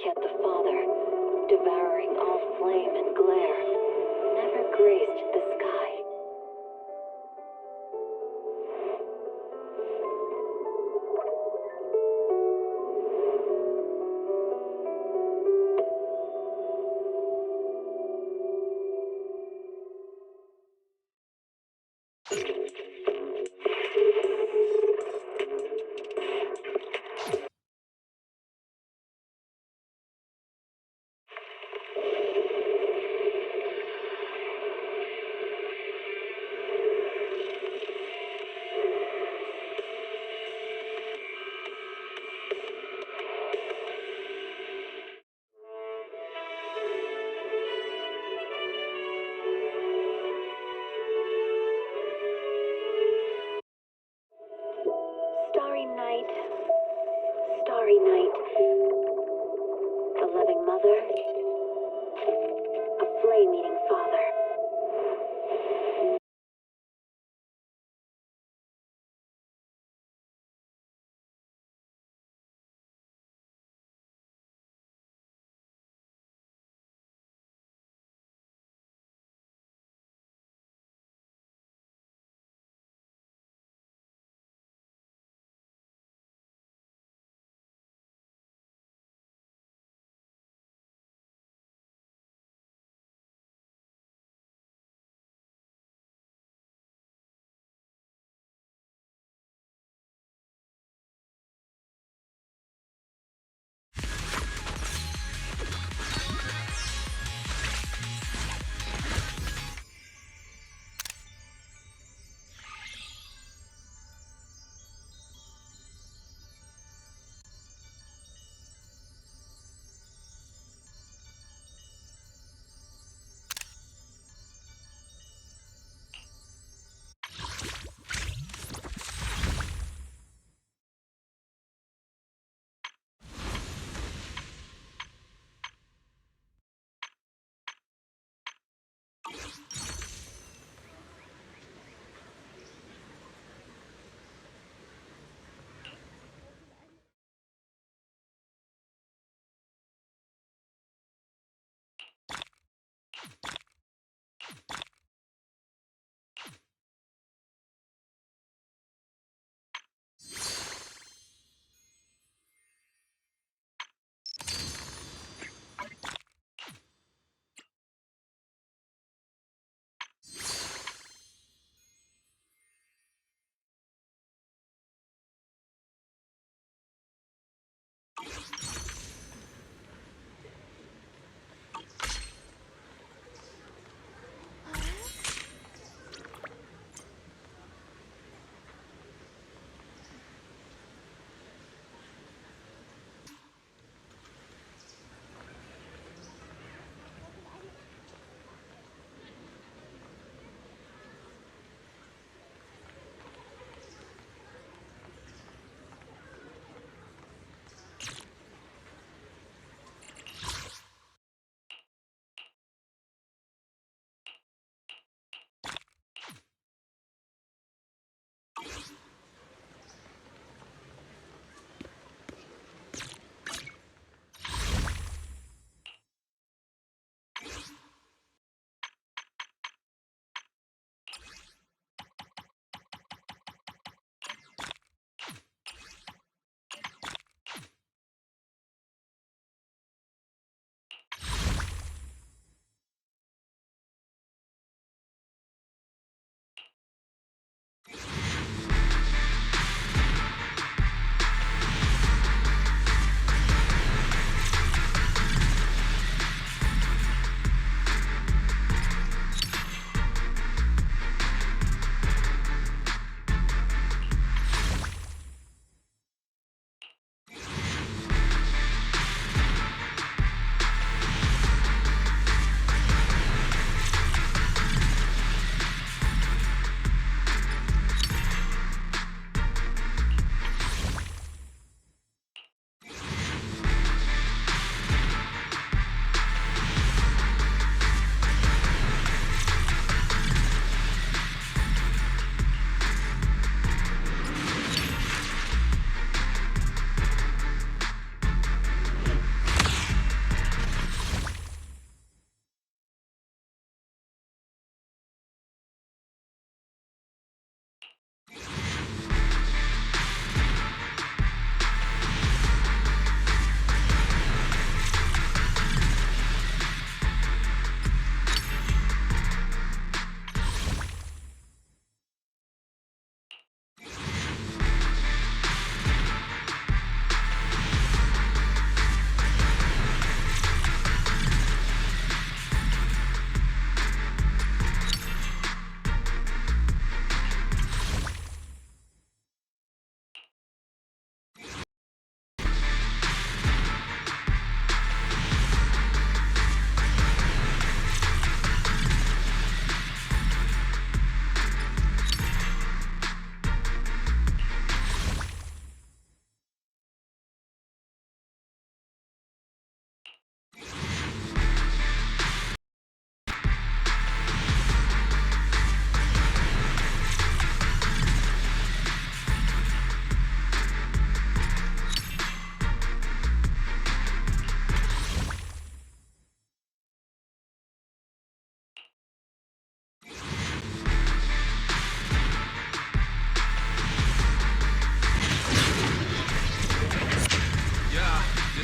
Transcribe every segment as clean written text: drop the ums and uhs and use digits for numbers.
Yet the Father, devouring all flame and glare, never graced the sky. Starry night, a loving mother, a flame-eating father.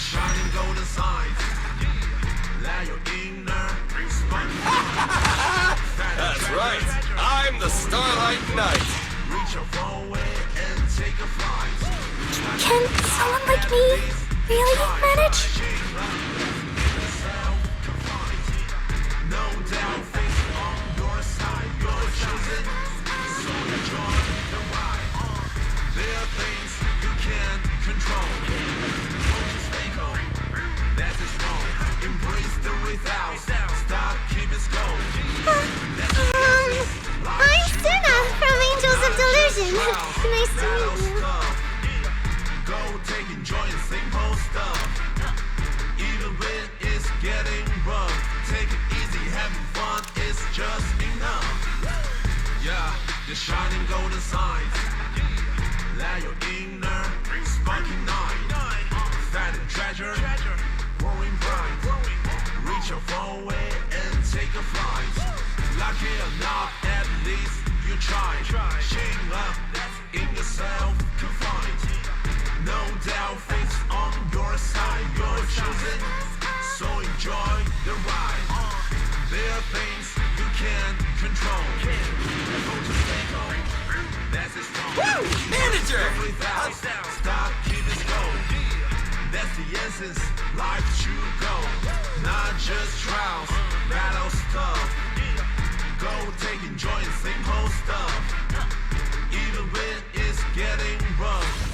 shining golden signs. Let your inner spark. That's right. I'm the Starlight Knight. Reach your phone way and take a flight. Can someone like me really manage? No doubt, face on your side. You're chosen, so enjoy the ride. There are things you can't control. Stay calm, that is wrong. Embrace the without. Stop, keep it going. I'm Suna from Angels of Delusion. Nice to meet you. Go take enjoy and simple stuff. Even when it's getting rough, take it easy, having fun is just enough. Yeah, the shining golden signs. Let your inner sparking night. Find a treasure, growing bright. Reach your phone way and take a flight. Lucky enough, at least you try. Shame up in yourself to find. No doubt, face on your side. You're chosen, so enjoy the ride. There are things you can't control. So just stay calm. That's it. Woo! Manager! Without stop, keep it going. That's the essence. Life should go, not just trials, battle stuff. Go take enjoy and simple stuff. Even when it's getting rough.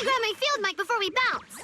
Grab my field mic before we bounce.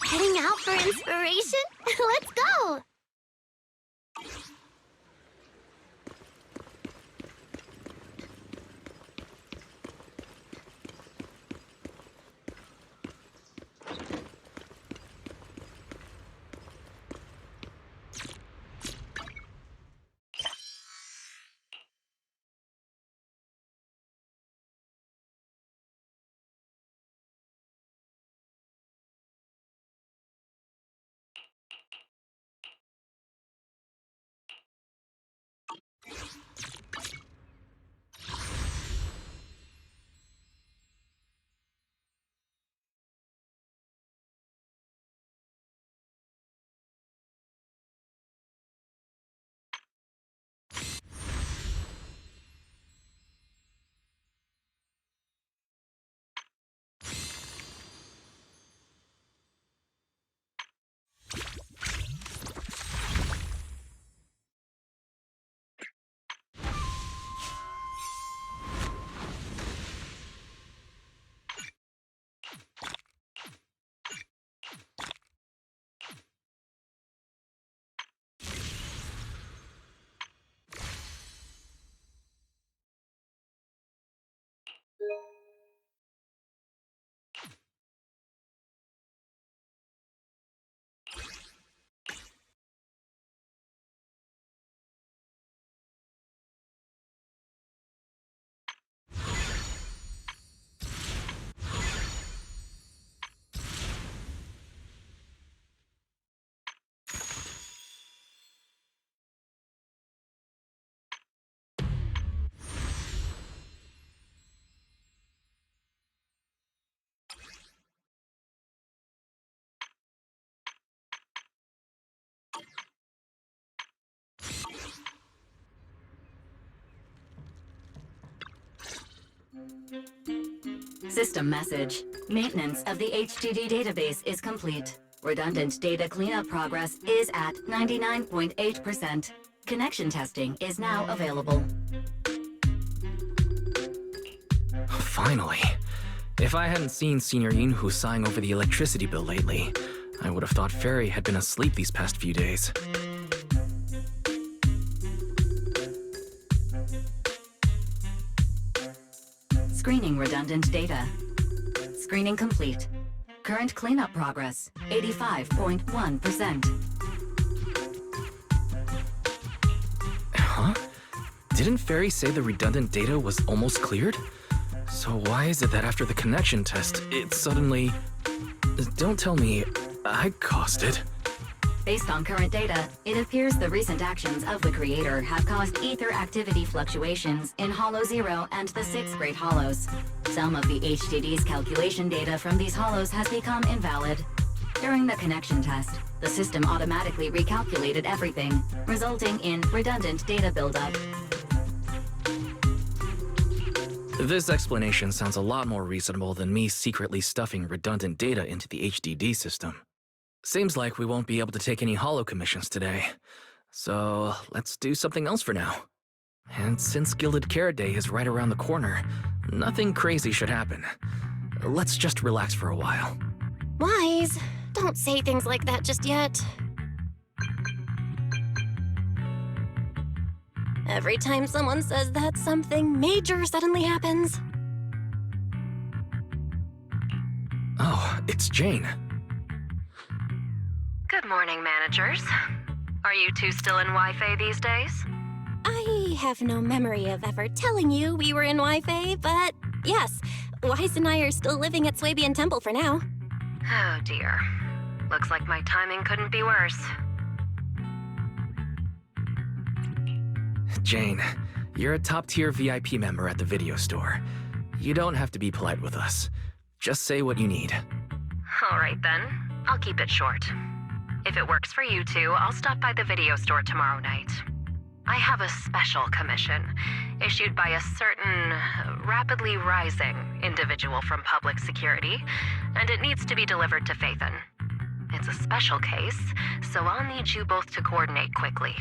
Heading out for inspiration? Let's go! System message. Maintenance of the HDD database is complete. Redundant data cleanup progress is at 99.8%. Connection testing is now available. Finally. If I hadn't seen Senior Yinhu sighing over the electricity bill lately, I would have thought Fairy had been asleep these past few days. Screening redundant data. Screening complete. Current cleanup progress, 85.1%. Huh? Didn't Fairy say the redundant data was almost cleared? So why is it that after the connection test, it suddenly... Don't tell me I caused it. Based on current data, it appears the recent actions of the creator have caused ether activity fluctuations in Hollow 0 and the 6 Great Hollows. Some of the HDD's calculation data from these hollows has become invalid. During the connection test, the system automatically recalculated everything, resulting in redundant data buildup. This explanation sounds a lot more reasonable than me secretly stuffing redundant data into the HDD system. Seems like we won't be able to take any hollow commissions today. So let's do something else for now. And since Gilded Carrot Day is right around the corner, nothing crazy should happen. Let's just relax for a while. Wise, don't say things like that just yet. Every time someone says that, something major suddenly happens. Oh, it's Jane. Good morning, managers. Are you two still in Wi-Fi these days? I have no memory of ever telling you we were in Wi-Fi, but yes, Wise and I are still living at Swabian Temple for now. Oh dear. Looks like my timing couldn't be worse. Jane, you're a top-tier VIP member at the video store. You don't have to be polite with us. Just say what you need. All right then. I'll keep it short. If it works for you two, I'll stop by the video store tomorrow night. I have a special commission issued by a certain rapidly rising individual from public security, and it needs to be delivered to Phaethon. It's a special case, so I'll need you both to coordinate quickly.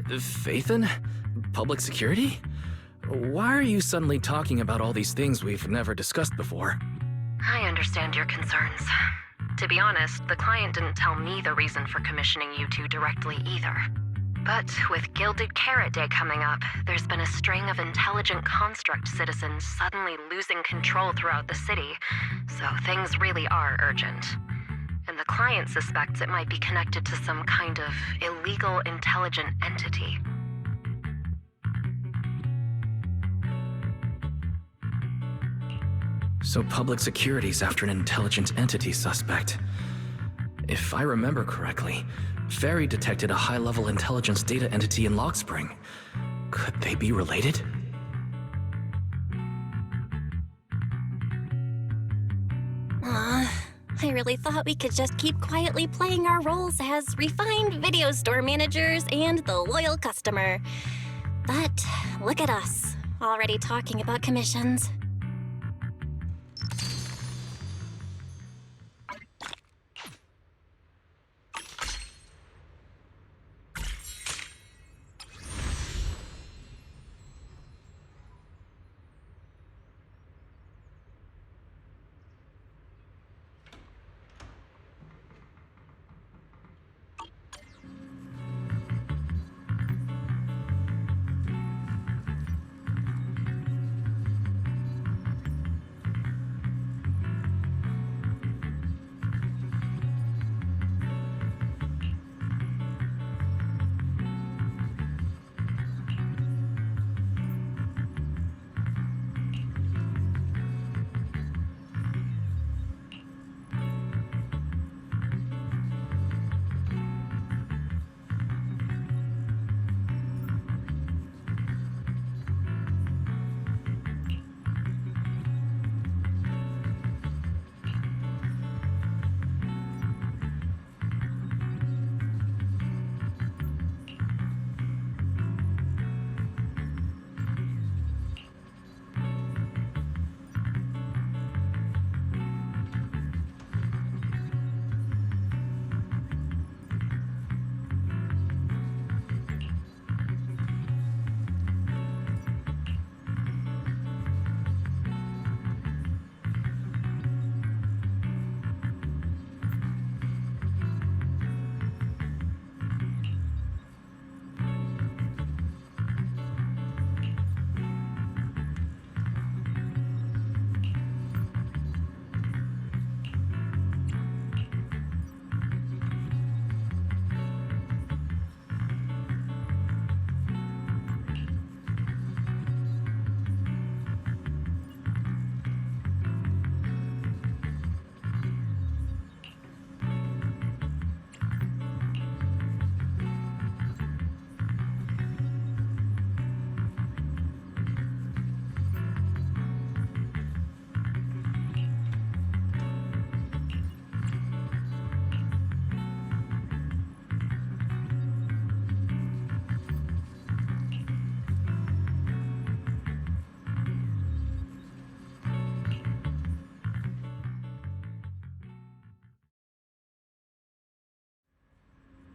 Phaethon? Public security? Why are you suddenly talking about all these things we've never discussed before? I understand your concerns. To be honest, the client didn't tell me the reason for commissioning you two directly either. But with Gilded Carrot Day coming up, there's been a string of intelligent construct citizens suddenly losing control throughout the city, so things really are urgent. And the client suspects it might be connected to some kind of illegal intelligent entity. So public security's after an intelligent entity suspect. If I remember correctly, Fairy detected a high-level intelligence data entity in Log Spring. Could they be related? I really thought we could just keep quietly playing our roles as refined video store managers and the loyal customer. But look at us, already talking about commissions.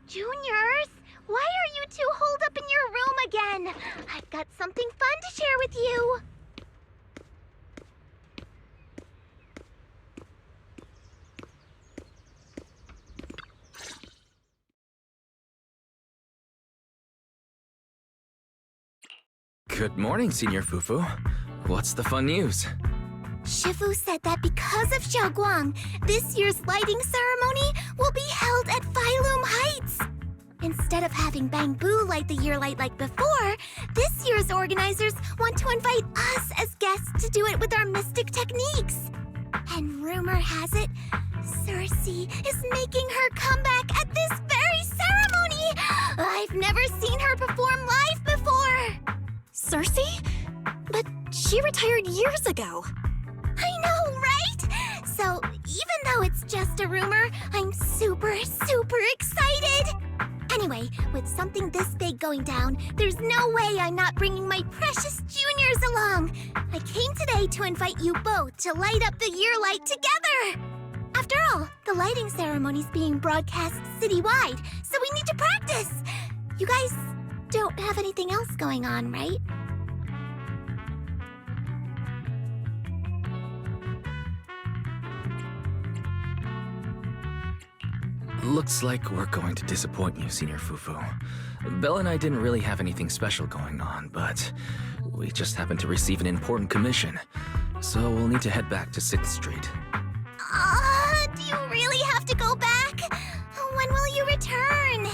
Juniors, why are you two holed up in your room again? I've got something fun to share with you. Good morning, Senior Fufu. What's the fun news? Shifu said that because of Xiaoguang, this year's lighting ceremony will be held at Phylum Heights. Instead of having Bangbu light the year light like before, this year's organizers want to invite us as guests to do it with our mystic techniques. And rumor has it, Cersei is making her comeback at this very ceremony! I've never seen her perform live before! Cersei? But she retired years ago. I know, right? So, even though it's just a rumor, I'm super excited! Anyway, with something this big going down, there's no way I'm not bringing my precious juniors along! I came today to invite you both to light up the year light together! After all, the lighting ceremony's being broadcast citywide, so we need to practice! You guys don't have anything else going on, right? Looks like we're going to disappoint you, Senior Fufu. Belle and I didn't really have anything special going on, but we just happened to receive an important commission. So we'll need to head back to 6th Street. Do you really have to go back? When will you return?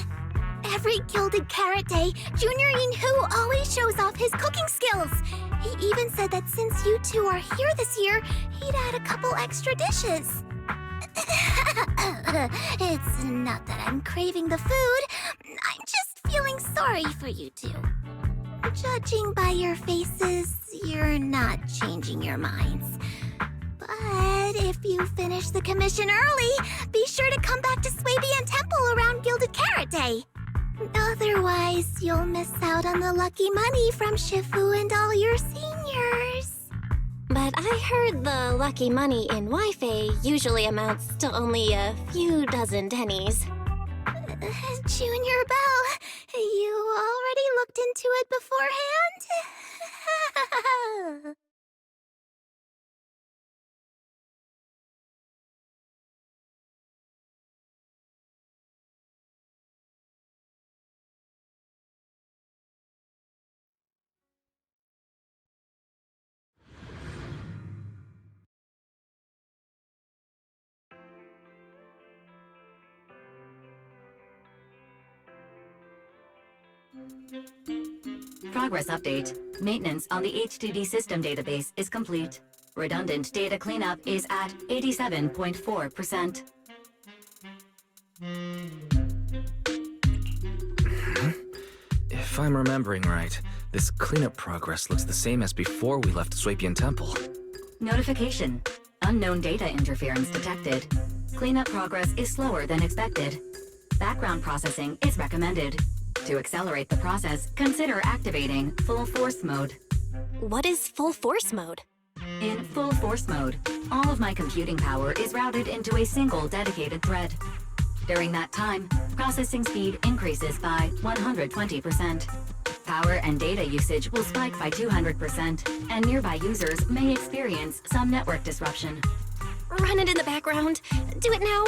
Every Gilded Carrot Day, Junior Yin-Hu always shows off his cooking skills. He even said that since you two are here this year, he'd add a couple extra dishes. It's not that I'm craving the food. I'm just feeling sorry for you two. Judging by your faces, you're not changing your minds. But if you finish the commission early, be sure to come back to Swabian Temple around Gilded Carrot Day. Otherwise, you'll miss out on the lucky money from Shifu and all your seniors. But I heard the lucky money in Wi-Fi usually amounts to only a few dozen pennies. Junior Belle, you already looked into it beforehand? Progress update. Maintenance on the HDD system database is complete. Redundant data cleanup is at 87.4%. If I'm remembering right, this cleanup progress looks the same as before we left Swabian Temple. Notification. Unknown data interference detected. Cleanup progress is slower than expected. Background processing is recommended. To accelerate the process, consider activating full force mode. What is full force mode? In full force mode, all of my computing power is routed into a single dedicated thread. During that time, processing speed increases by 120%. Power and data usage will spike by 200%, and nearby users may experience some network disruption. Run it in the background. Do it now.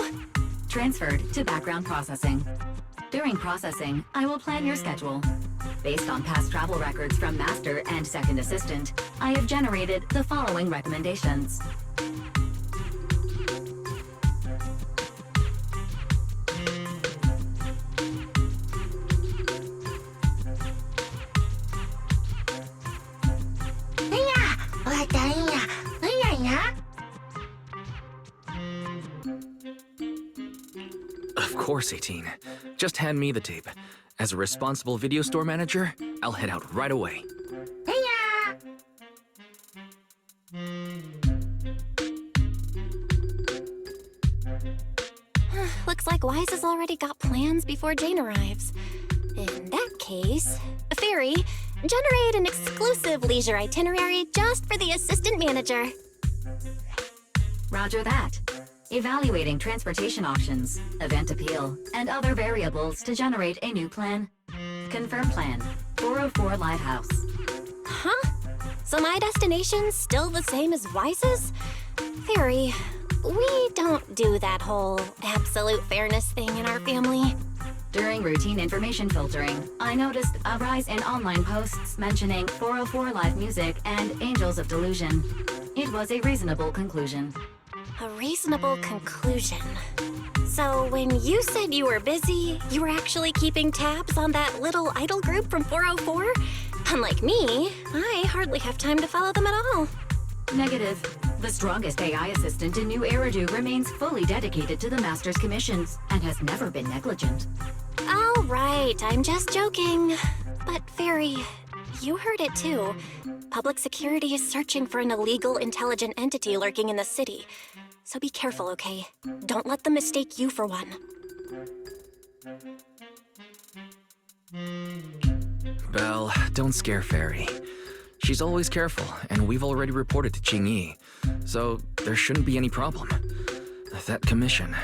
Transferred to background processing. During processing, I will plan your schedule. Based on past travel records from Master and Second Assistant, I have generated the following recommendations. Of course, 18. Just hand me the tape. As a responsible video store manager, I'll head out right away. Looks like Wise has already got plans before Jane arrives. In that case, Fairy, generate an exclusive leisure itinerary just for the assistant manager. Roger that. evaluating transportation options, event appeal, and other variables to generate a new plan. Confirm plan. 404 Lighthouse. Huh? So my destination's still the same as Wise's? Fairy, we don't do that whole absolute fairness thing in our family. During routine information filtering, I noticed a rise in online posts mentioning 404 live music and Angels of Delusion. It was a reasonable conclusion. A reasonable conclusion. So when you said you were busy, you were actually keeping tabs on that little idol group from 404? Unlike me, I hardly have time to follow them at all. Negative. The strongest AI assistant in New Eridu remains fully dedicated to the Master's commissions and has never been negligent. All right, I'm just joking. But Fairy, you heard it too. Public security is searching for an illegal intelligent entity lurking in the city. So be careful, okay? Don't let them mistake you for one. Belle, don't scare Fairy. She's always careful, and we've already reported to Qingyi, so there shouldn't be any problem. That commission,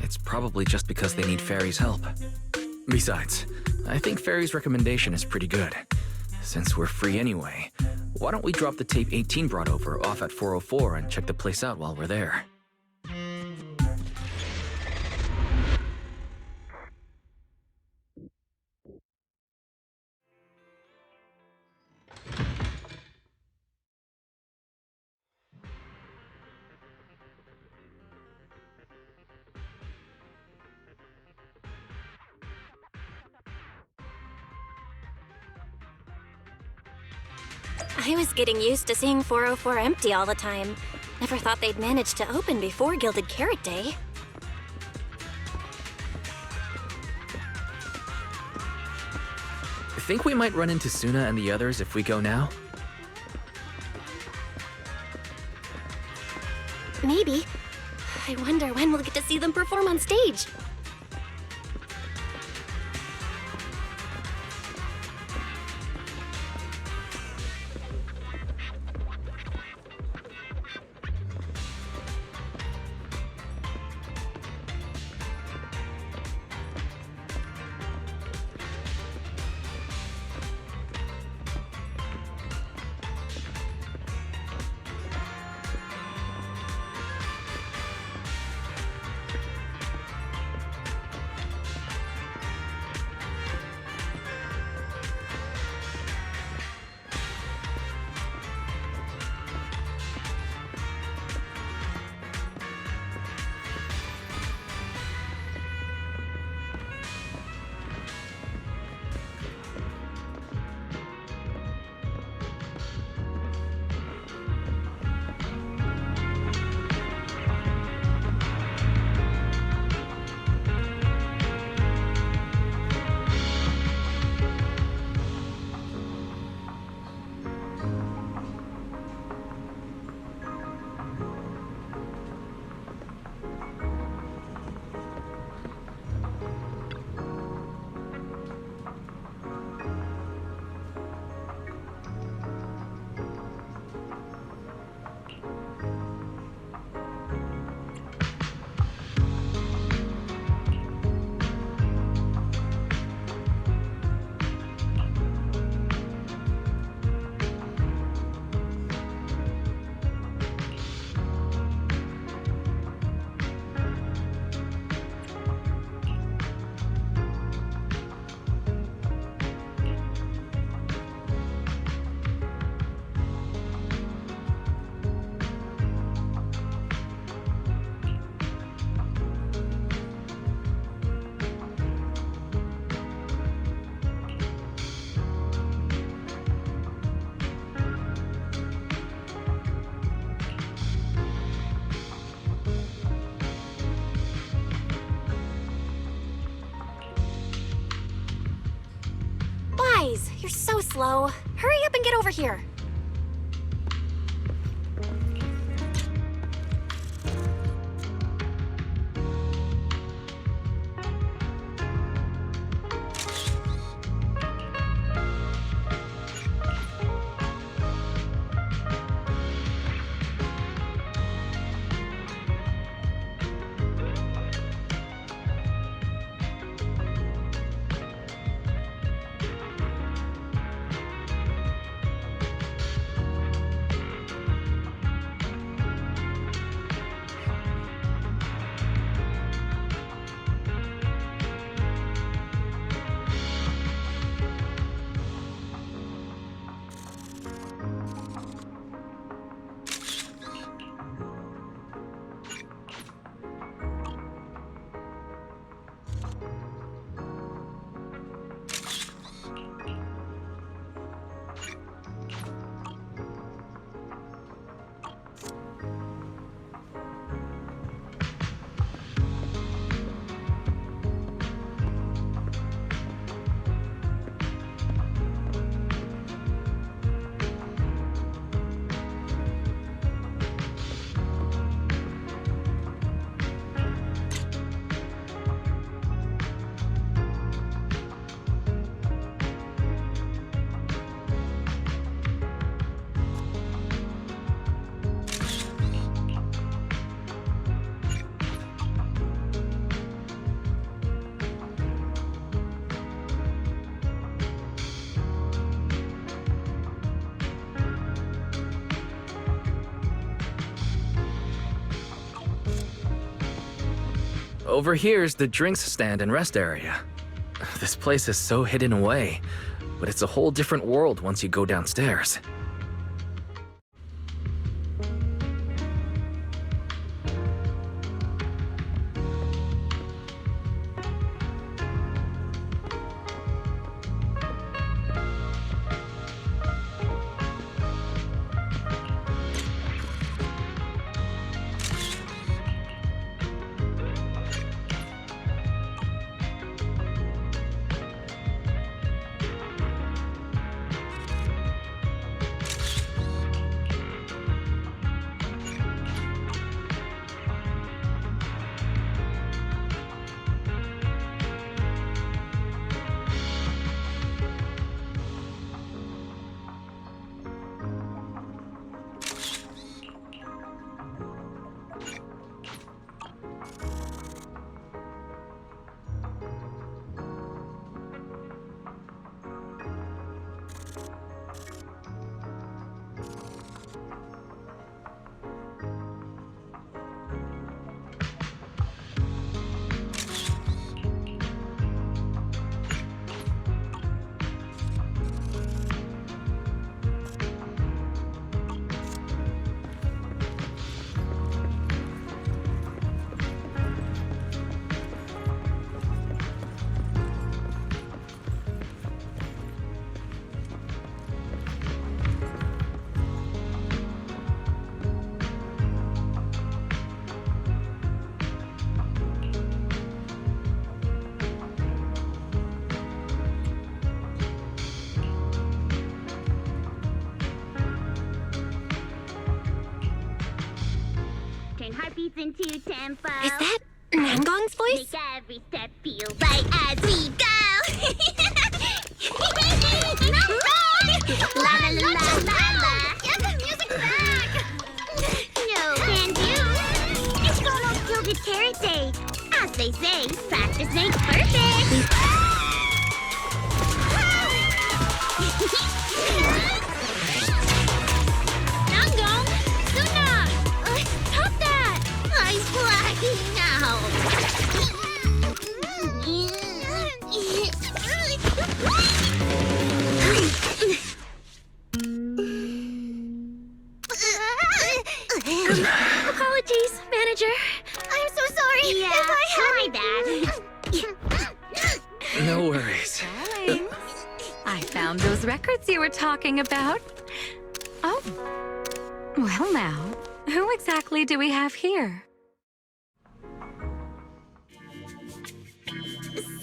it's probably just because they need Fairy's help. Besides, I think Fairy's recommendation is pretty good. Since we're free anyway, why don't we drop the tape 18 brought over off at 404 and check the place out while we're there? I was getting used to seeing 404 empty all the time. Never thought they'd manage to open before Gilded Carrot Day. Think we might run into Suna and the others if we go now? Maybe. I wonder when we'll get to see them perform on stage. You're so slow. Hurry up and get over here. over here's the drinks stand and rest area. This place is so hidden away, but it's a whole different world once you go downstairs. Heartbeats into tempo. Is that Nangong's voice? Make every step feel right as we go. La la la la la. Get the music back. No can do. It's almost Gilded Carrot Day. As they say, practice makes perfect. Nangong, Suna, stop that! I'm blacking out. Apologies, manager. I'm so sorry. Yeah, if I my bad. No worries. I found those records you were talking about. Oh. Well now, who exactly do we have here?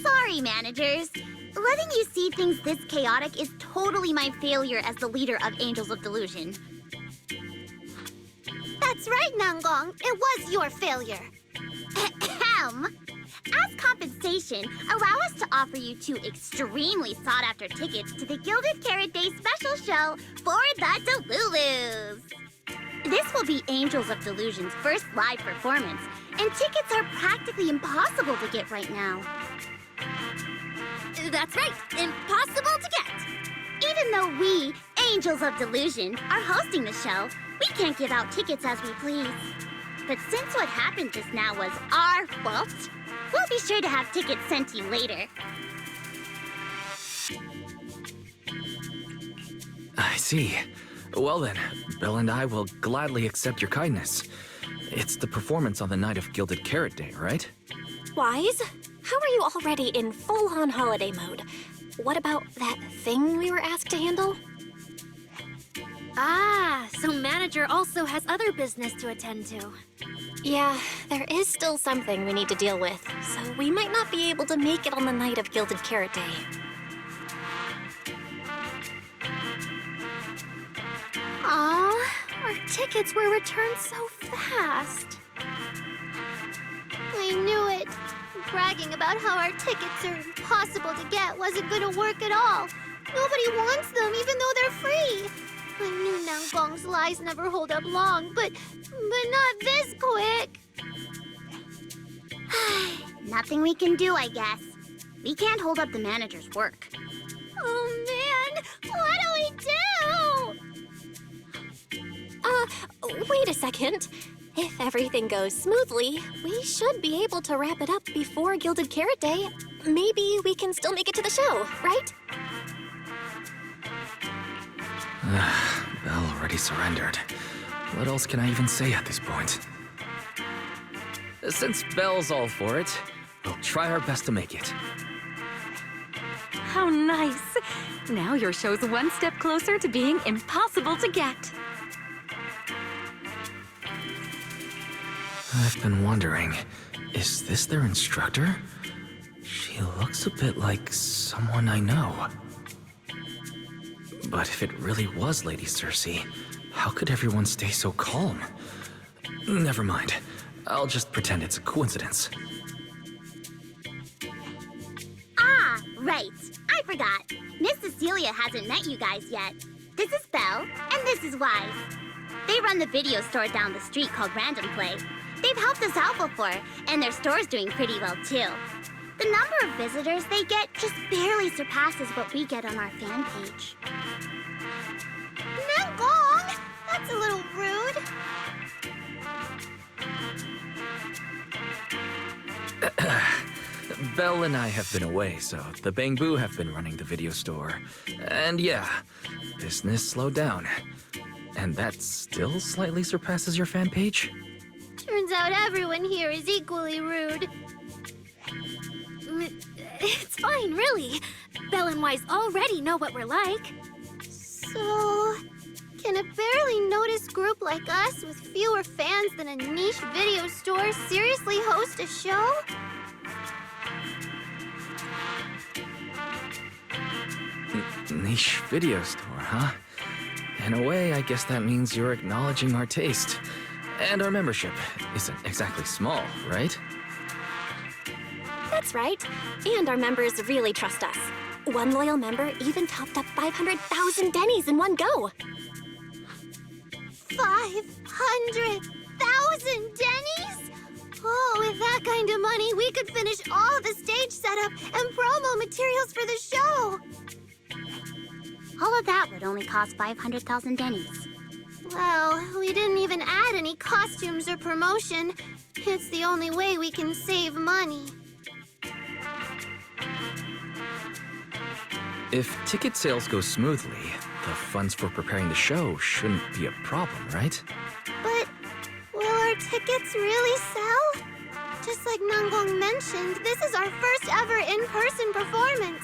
Sorry, managers. Letting you see things this chaotic is totally my failure as the leader of Angels of Delusion. That's right, Nangong. It was your failure. Ahem. As compensation, allow us to offer you 2 extremely sought-after tickets to the Gilded Carrot Day special show for the Delulus. This will be Angels of Delusion's first live performance, and tickets are practically impossible to get right now. That's right, impossible to get. Even though we, Angels of Delusion, are hosting the show, we can't give out tickets as we please. But since what happened just now was our fault, we'll be sure to have tickets sent to you later. I see. Well then, Bill and I will gladly accept your kindness. It's the performance on the night of Gilded Carrot Day, right? Wise? How are you already in full-on holiday mode? What about that thing we were asked to handle? Ah, so manager also has other business to attend to. Yeah, there is still something we need to deal with, so we might not be able to make it on the night of Gilded Carrot Day. Aw, our tickets were returned so fast. I knew it. Bragging about how our tickets are impossible to get wasn't gonna work at all. Nobody wants them, even though they're free. I knew Nangong's lies never hold up long, but not this quick. Nothing we can do, I guess. We can't hold up the manager's work. Oh man, what do we do? Wait a second. If everything goes smoothly, we should be able to wrap it up before Gilded Carrot Day. Maybe we can still make it to the show, right? Belle already surrendered. What else can I even say at this point? Since Belle's all for it, we'll try our best to make it. How nice. Now your show's one step closer to being impossible to get. I've been wondering, is this their instructor? She looks a bit like someone I know. But if it really was Lady Cersei, how could everyone stay so calm? Never mind. I'll just pretend it's a coincidence. Ah, right. I forgot. Miss Cecilia hasn't met you guys yet. This is Belle, and this is Wise. They run the video store down the street called Random Play. They've helped us out before, and their store's doing pretty well too. The number of visitors they get just barely surpasses what we get on our fan page. Nangong! That's a little rude. Belle and I have been away, so the Bangbu have been running the video store. And yeah, business slowed down. And that still slightly surpasses your fan page? Turns out everyone here is equally rude. It's fine, really. Belle and Wise already know what we're like. So, can a barely noticed group like us with fewer fans than a niche video store seriously host a show? Niche video store, huh? In a way, I guess that means you're acknowledging our taste. And our membership isn't exactly small, right? That's right. And our members really trust us. One loyal member even topped up 500,000 Denny's in one go. 500,000 Denny's? Oh, with that kind of money, we could finish all the stage setup and promo materials for the show. All of that would only cost 500,000 Denny's. Well, we didn't even add any costumes or promotion. It's the only way we can save money. If ticket sales go smoothly, the funds for preparing the show shouldn't be a problem, right? But will our tickets really sell? Just like Nangong mentioned, this is our first ever in-person performance.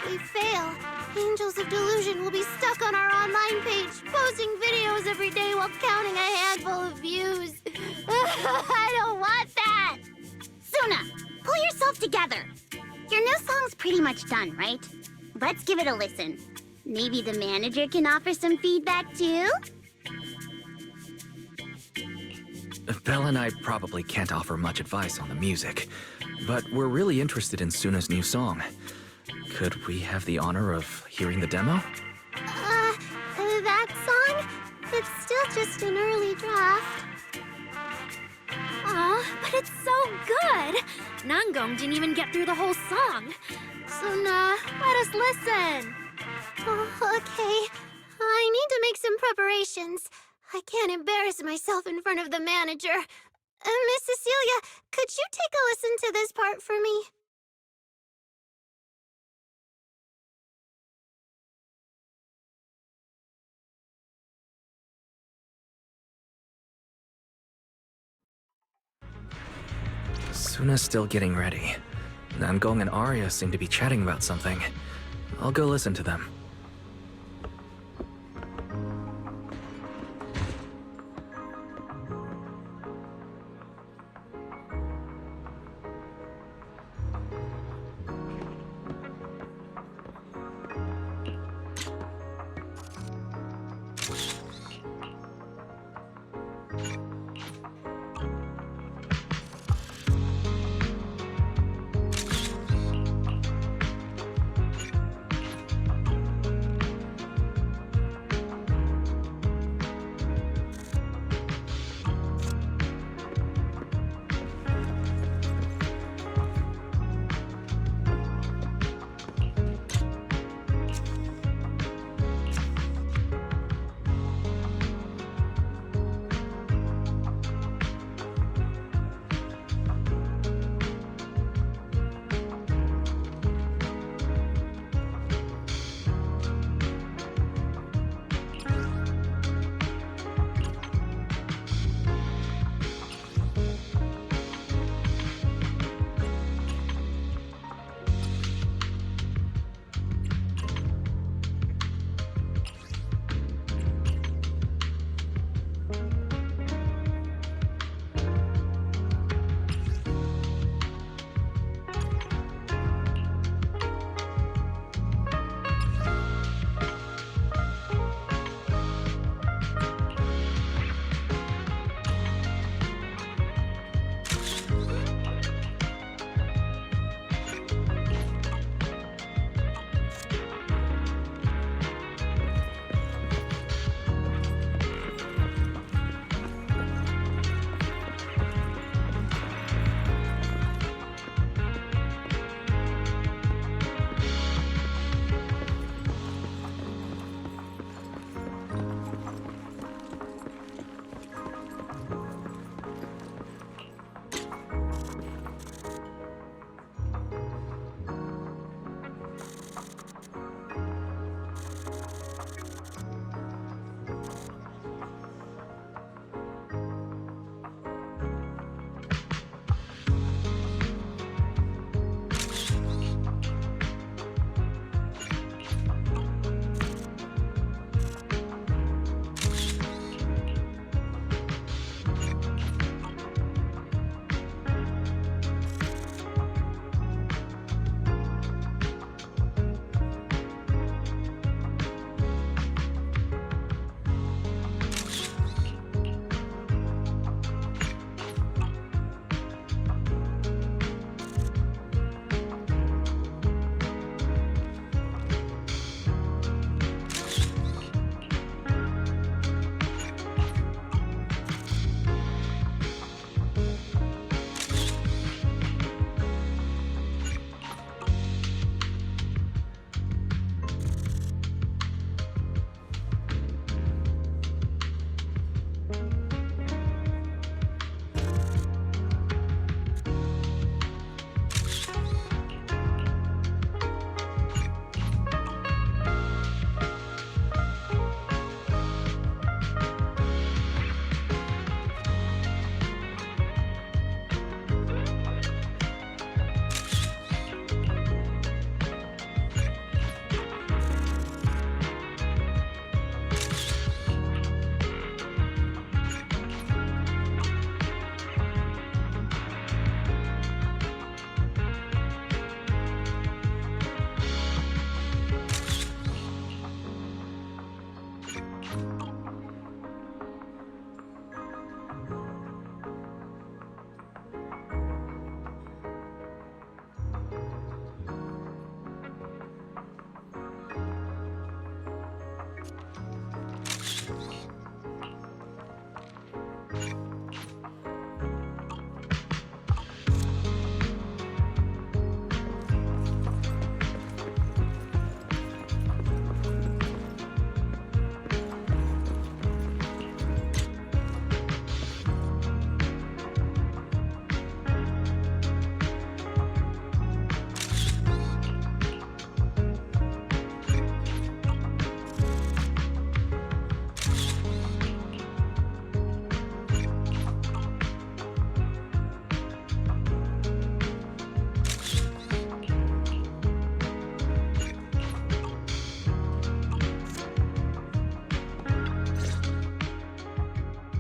If we fail, Angels of Delusion will be stuck on our online page, posting videos every day while counting a handful of views. I don't want that! Suna, pull yourself together. Your new song's pretty much done, right? Let's give it a listen. Maybe the manager can offer some feedback too? Belle and I probably can't offer much advice on the music, but we're really interested in Suna's new song. Could we have the honor of hearing the demo? That song? It's still just an early draft. Aw, but it's so good! Nangong didn't even get through the whole song. Suna, let us listen. Oh, okay. I need to make some preparations. I can't embarrass myself in front of the manager. Miss Cecilia, could you take a listen to this part for me? Suna's still getting ready. Nangong and Arya seem to be chatting about something. I'll go listen to them.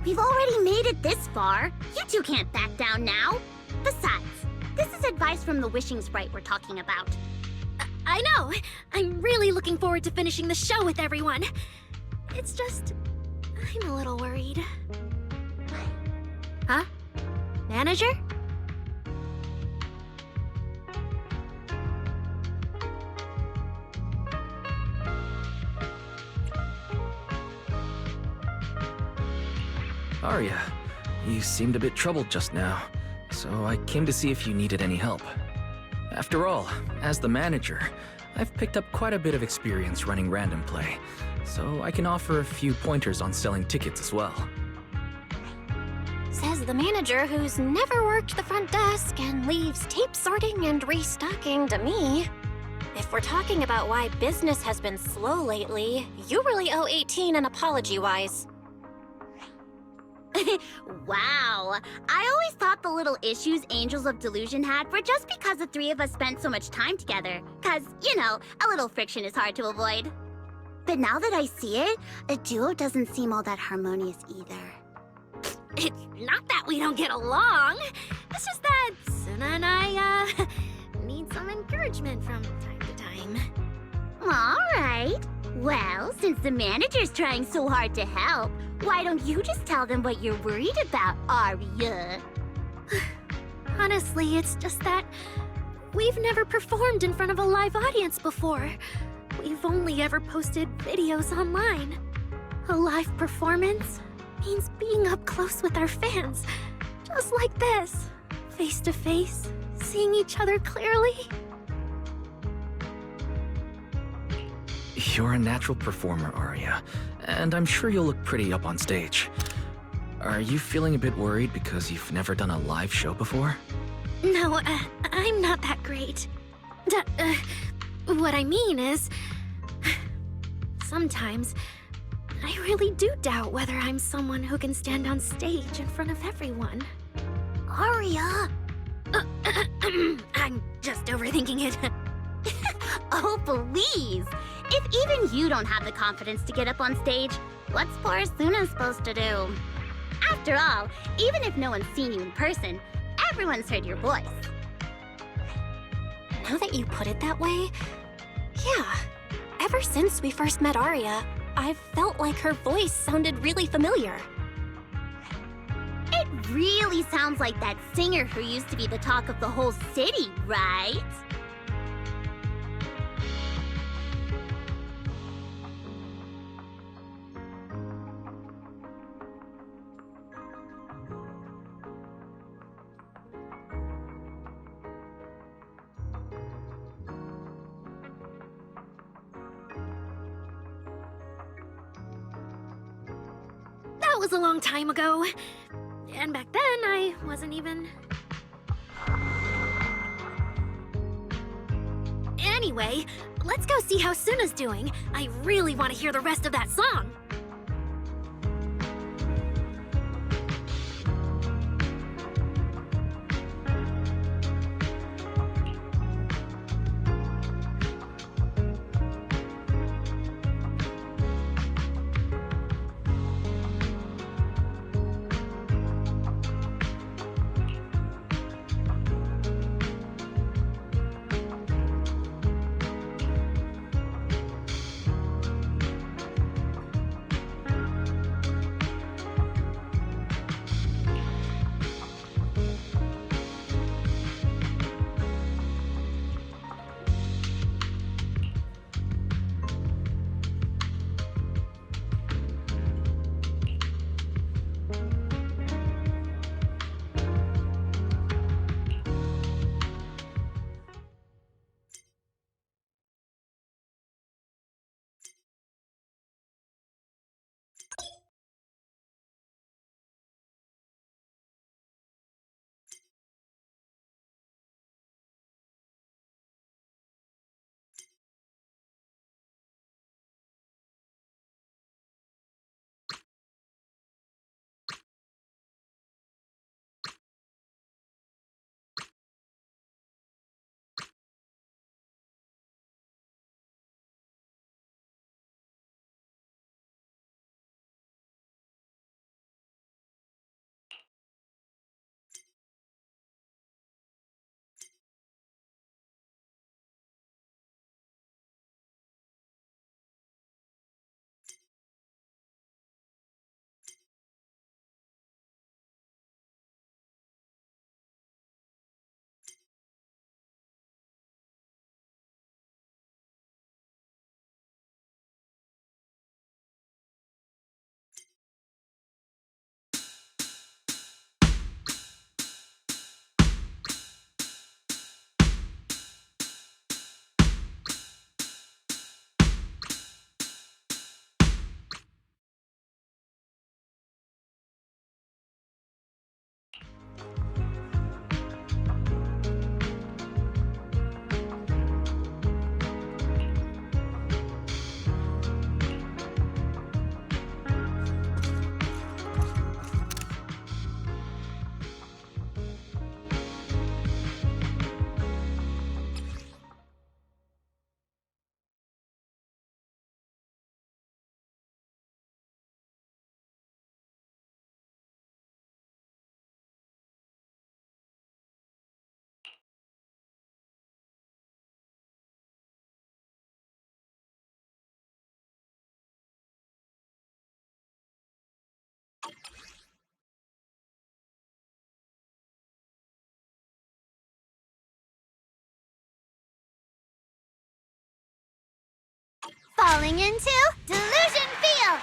We've already made it this far. You two can't back down now. Besides, this is advice from the wishing sprite we're talking about. I know! I'm really looking forward to finishing the show with everyone. It's just... I'm a little worried. Huh? Manager? Arya, you seemed a bit troubled just now, so I came to see if you needed any help. After all, as the manager, I've picked up quite a bit of experience running random play, so I can offer a few pointers on selling tickets as well. Says the manager who's never worked the front desk and leaves tape sorting and restocking to me. If we're talking about why business has been slow lately, you really owe 18 an apology-wise. Wow. I always thought the little issues Angels of Delusion had were just because the three of us spent so much time together. Cause, you know, a little friction is hard to avoid. But now that I see it, a duo doesn't seem all that harmonious either. It's not that we don't get along. It's just that Suna and I, need some encouragement from time to time. Alright. Well, since the manager's trying so hard to help, why don't you just tell them what you're worried about, Arya? Honestly, it's just that we've never performed in front of a live audience before. We've only ever posted videos online. A live performance means being up close with our fans, just like this, face to face, seeing each other clearly. You're a natural performer, Arya, and I'm sure you'll look pretty up on stage. Are you feeling a bit worried because you've never done a live show before? No, I'm not that great. What I mean is, sometimes I really do doubt whether I'm someone who can stand on stage in front of everyone. Arya! I'm just overthinking it. Oh, please! If even you don't have the confidence to get up on stage, what's poor Suna supposed to do? After all, even if no one's seen you in person, everyone's heard your voice. Now that you put it that way, yeah. Ever since we first met Arya, I've felt like her voice sounded really familiar. It really sounds like that singer who used to be the talk of the whole city, right? That was a long time ago. And back then, I wasn't even... Anyway, let's go see how Suna's doing. I really want to hear the rest of that song. falling into Delusion Field!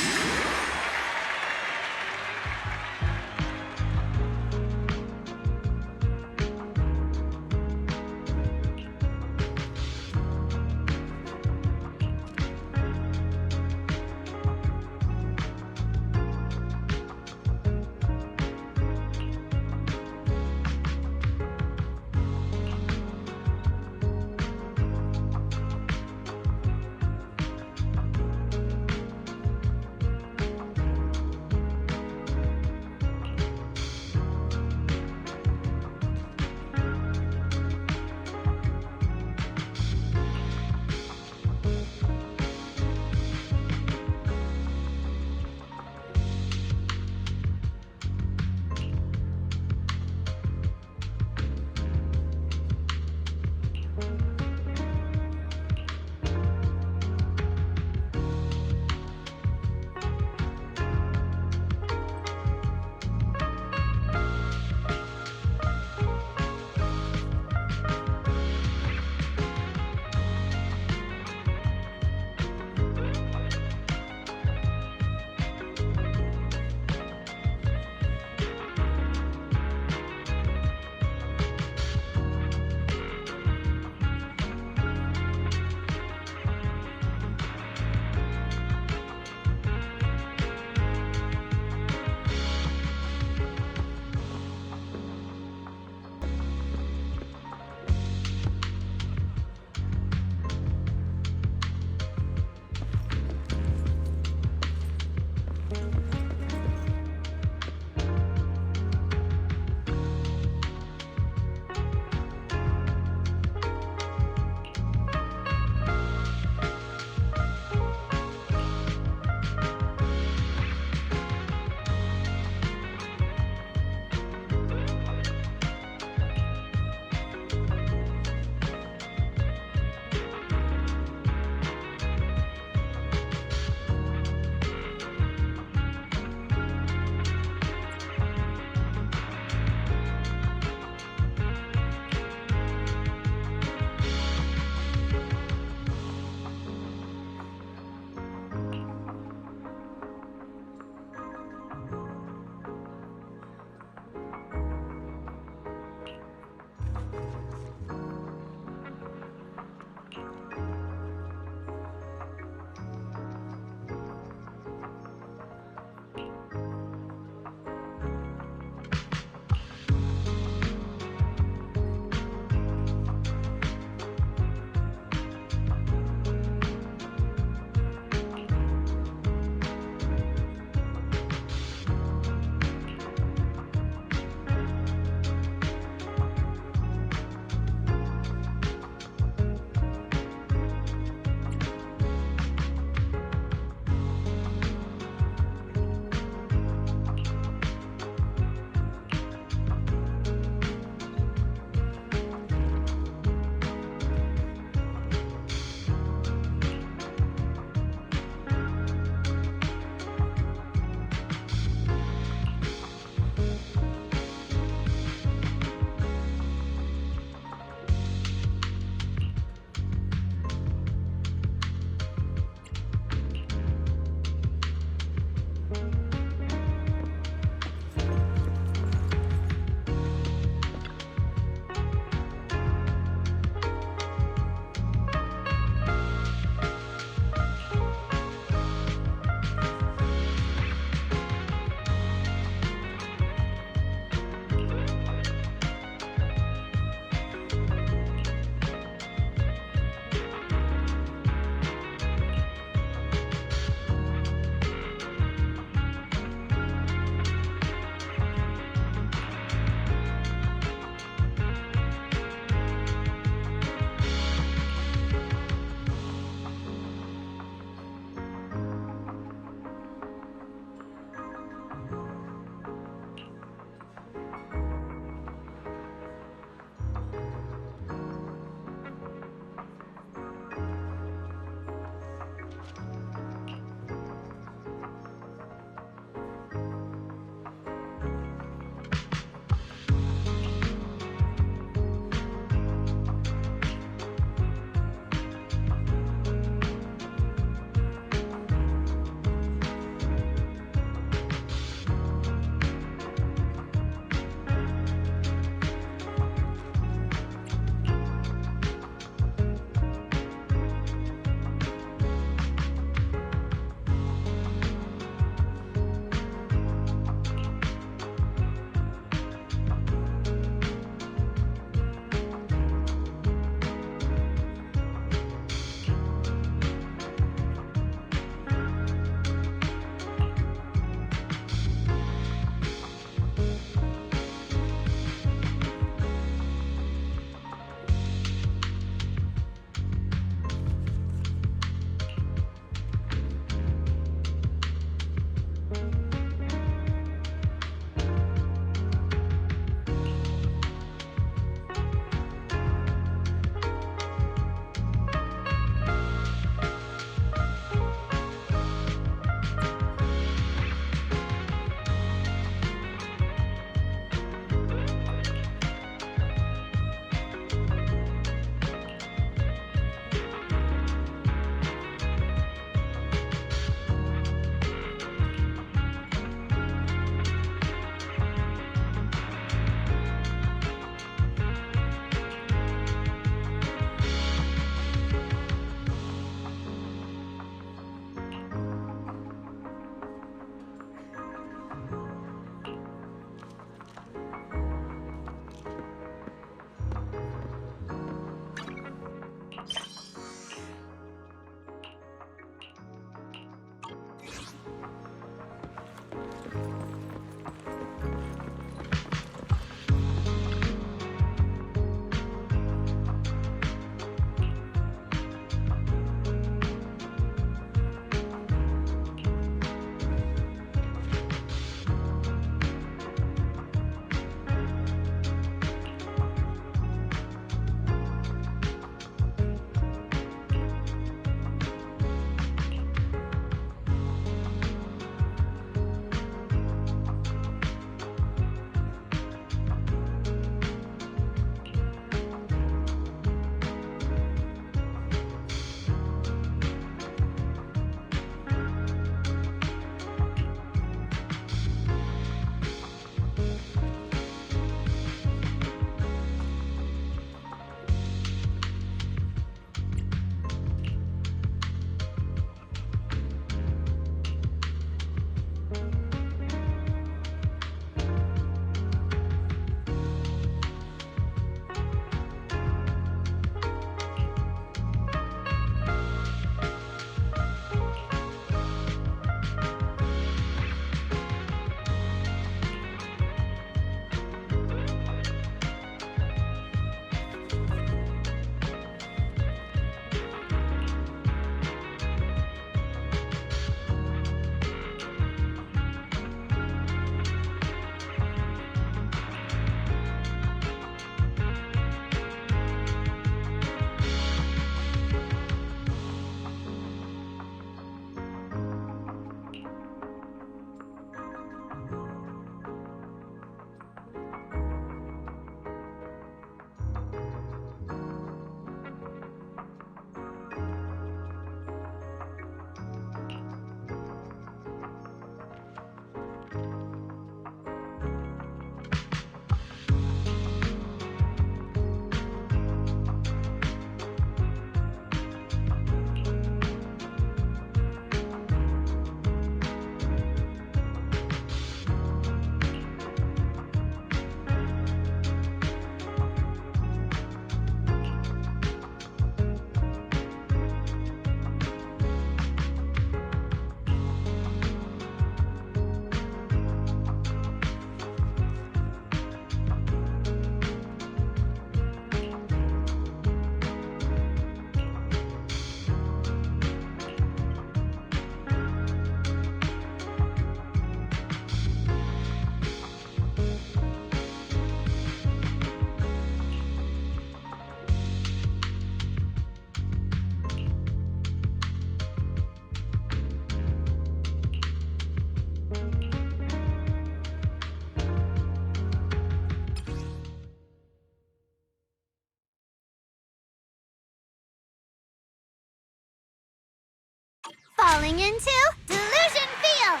falling into Delusion Field!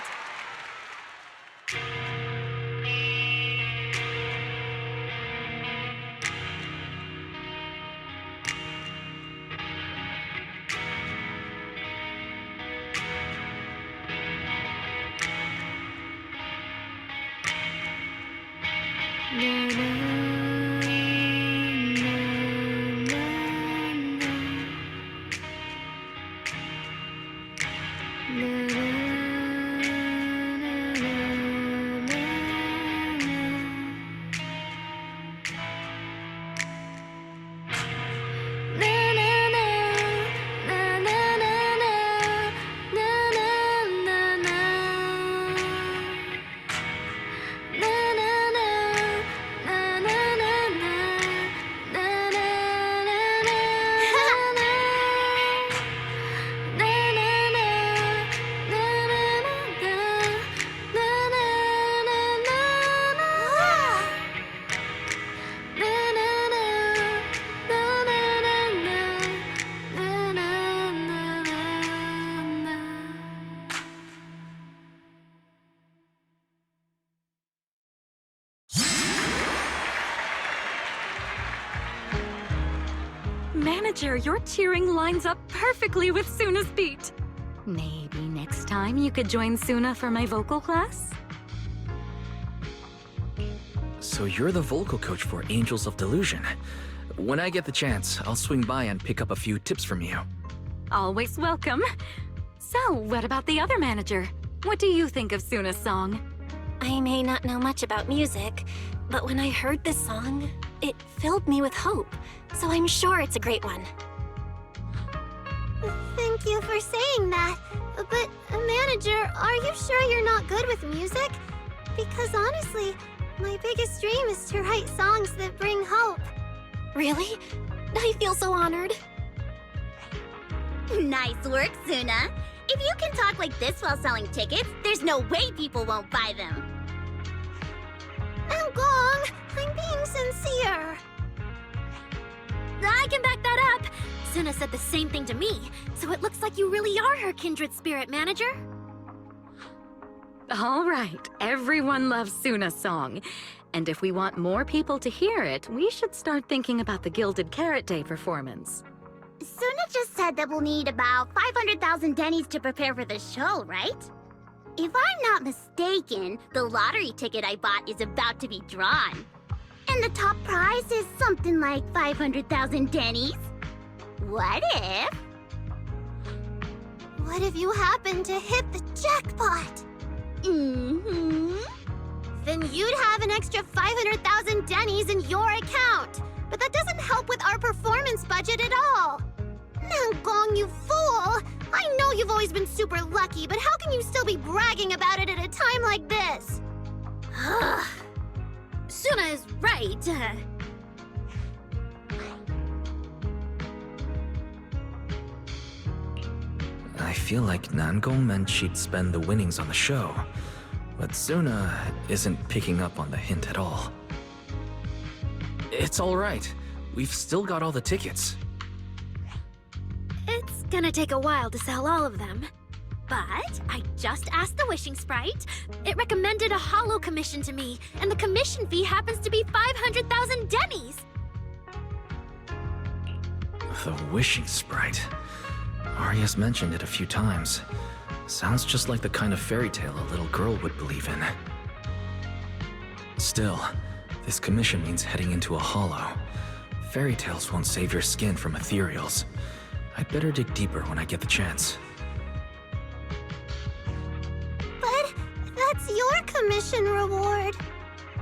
Manager, your cheering lines up perfectly with Suna's beat. Maybe next time you could join Suna for my vocal class? So you're the vocal coach for Angels of Delusion. When I get the chance, I'll swing by and pick up a few tips from you. Always welcome. So, what about the other manager? What do you think of Suna's song? I may not know much about music, but when I heard this song, it filled me with hope. So I'm sure it's a great one. Thank you for saying that. But, manager, are you sure you're not good with music? Because honestly, my biggest dream is to write songs that bring hope. Really? I feel so honored. Nice work, Suna. If you can talk like this while selling tickets, there's no way people won't buy them. Gong, I'm being sincere. I can back that up. Suna said the same thing to me, so it looks like you really are her kindred spirit, manager. All right, everyone loves Suna's song. And if we want more people to hear it, we should start thinking about the Gilded Carrot Day performance. Suna just said that we'll need about 500,000 dennies to prepare for the show, right? If I'm not mistaken, the lottery ticket I bought is about to be drawn. And the top prize is something like 500,000 dennies. What if you happen to hit the jackpot? Then you'd have an extra 500,000 dennies in your account. But that doesn't help with our performance budget at all. Now, Gong, you fool! I know you've always been super lucky, but how can you still be bragging about it at a time like this? Suna is right. I feel like Nangong meant she'd spend the winnings on the show, but Suna isn't picking up on the hint at all. It's all right. We've still got all the tickets. It's gonna take a while to sell all of them. But I just asked the Wishing Sprite. It recommended a holo commission to me, and the commission fee happens to be 500,000 dennies. The Wishing Sprite. Arya's mentioned it a few times. Sounds just like the kind of fairy tale a little girl would believe in. Still, this commission means heading into a holo. Fairy tales won't save your skin from ethereals. I'd better dig deeper when I get the chance. But that's your commission reward.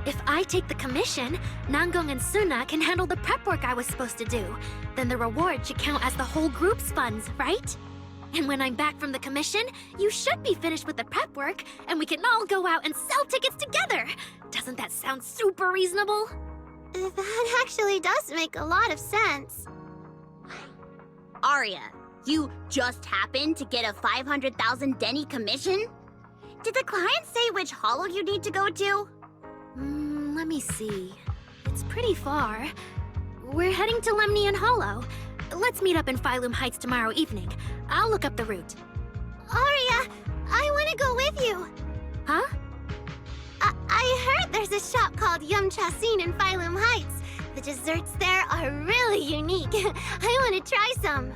If I take the commission, Nangong and Suna can handle the prep work I was supposed to do. Then the reward should count as the whole group's funds, right? And when I'm back from the commission, you should be finished with the prep work, and we can all go out and sell tickets together. Doesn't that sound super reasonable? That actually does make a lot of sense. Arya, you just happened to get a 500,000 denny commission? Did the client say which holo you need to go to? Let me see. It's pretty far. We're heading to Lemnian Hollow. Let's meet up in Phylum Heights tomorrow evening. I'll look up the route. Aria, I want to go with you. Huh? I heard there's a shop called Yum Chasin in Phylum Heights. The desserts there are really unique. I want to try some.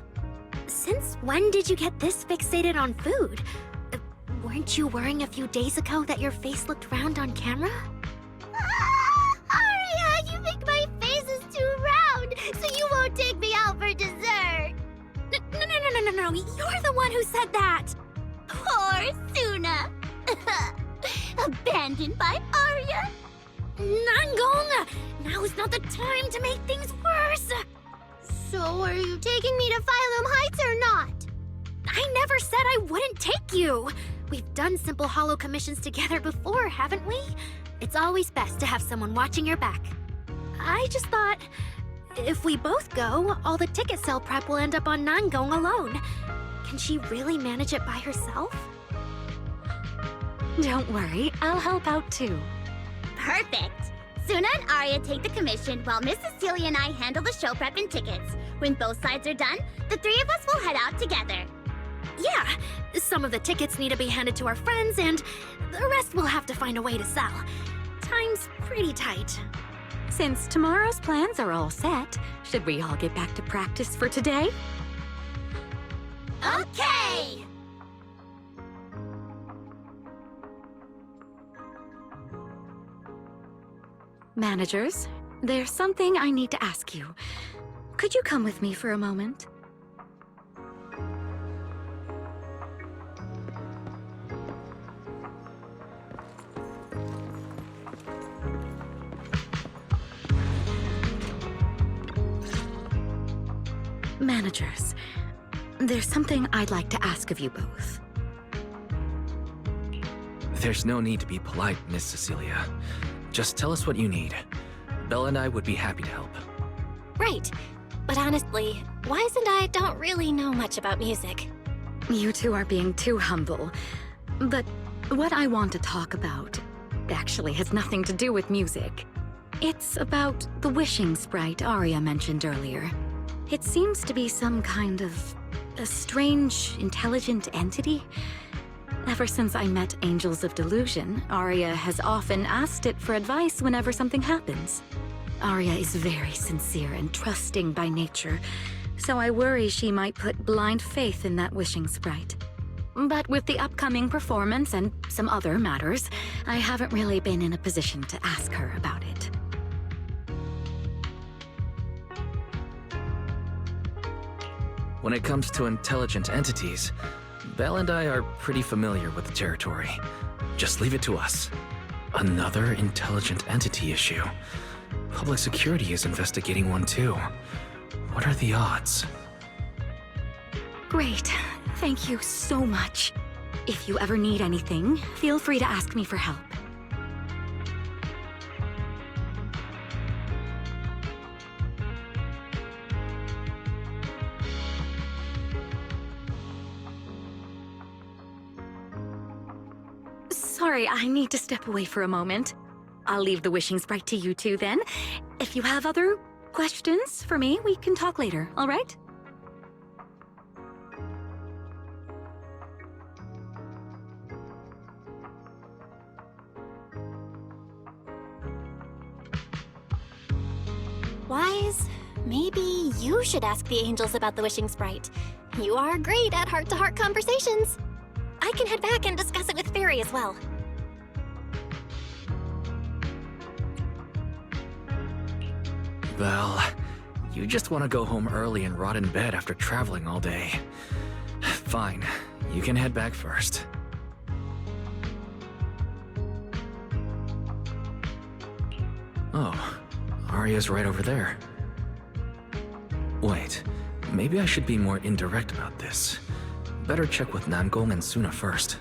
Since when did you get this fixated on food? Weren't you worrying a few days ago that your face looked round on camera? Aria, you think my face is too round, so you won't take me out for dessert. No, you're the one who said that! Poor Suna. Abandoned by Aria. Nangong! Now is not the time to make things worse! So are you taking me to Phylum Heights or not? I never said I wouldn't take you! We've done simple holo commissions together before, haven't we? It's always best to have someone watching your back. I just thought, if we both go, all the ticket sale prep will end up on Nangong alone. Can she really manage it by herself? Don't worry, I'll help out too. Perfect. Suna and Aria take the commission while Miss Cecilia and I handle the show prep and tickets. When both sides are done, the three of us will head out together. Yeah, some of the tickets need to be handed to our friends, and the rest we'll have to find a way to sell. Time's pretty tight. Since tomorrow's plans are all set, should we all get back to practice for today? Okay! Managers, there's something I need to ask you. Could you come with me for a moment? Managers, there's something I'd like to ask of you both. There's no need to be polite, Miss Cecilia. Just tell us what you need. Belle and I would be happy to help. Right. But honestly, Wise and I don't really know much about music. You two are being too humble. But what I want to talk about actually has nothing to do with music. It's about the wishing sprite Aria mentioned earlier. It seems to be some kind of a strange, intelligent entity. Ever since I met Angels of Delusion, Aria has often asked it for advice whenever something happens. Aria is very sincere and trusting by nature, so I worry she might put blind faith in that wishing sprite. But with the upcoming performance and some other matters, I haven't really been in a position to ask her about it. When it comes to intelligent entities, Belle and I are pretty familiar with the territory. Just leave it to us. Another intelligent entity issue. Public security is investigating one too. What are the odds? Great. Thank you so much. If you ever need anything, feel free to ask me for help. Sorry, I need to step away for a moment. I'll leave the wishing sprite to you two then. If you have other questions for me, we can talk later, all right? Wise, maybe you should ask the angels about the wishing sprite. You are great at heart-to-heart conversations. I can head back and discuss it with Fairy as well. Belle, you just want to go home early and rot in bed after traveling all day. Fine, you can head back first. Oh, Aria's right over there. Wait, maybe I should be more indirect about this. Better check with Nangong and Suna first.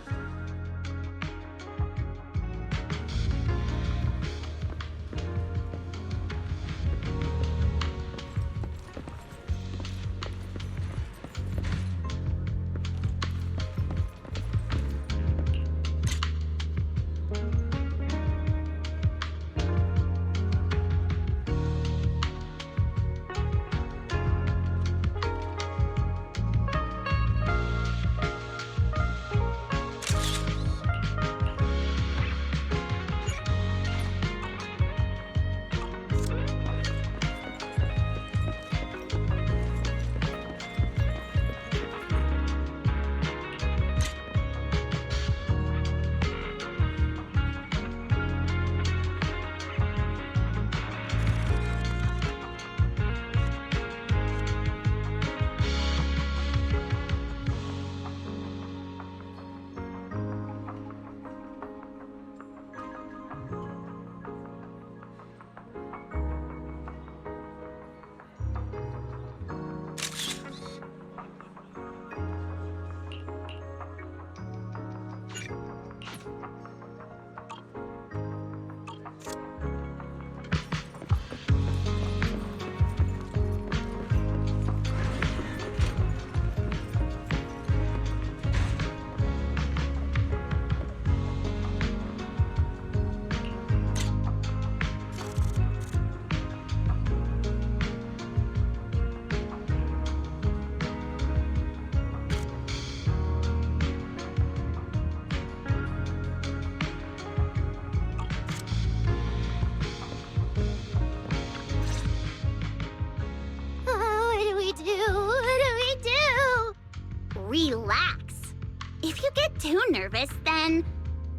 too nervous, then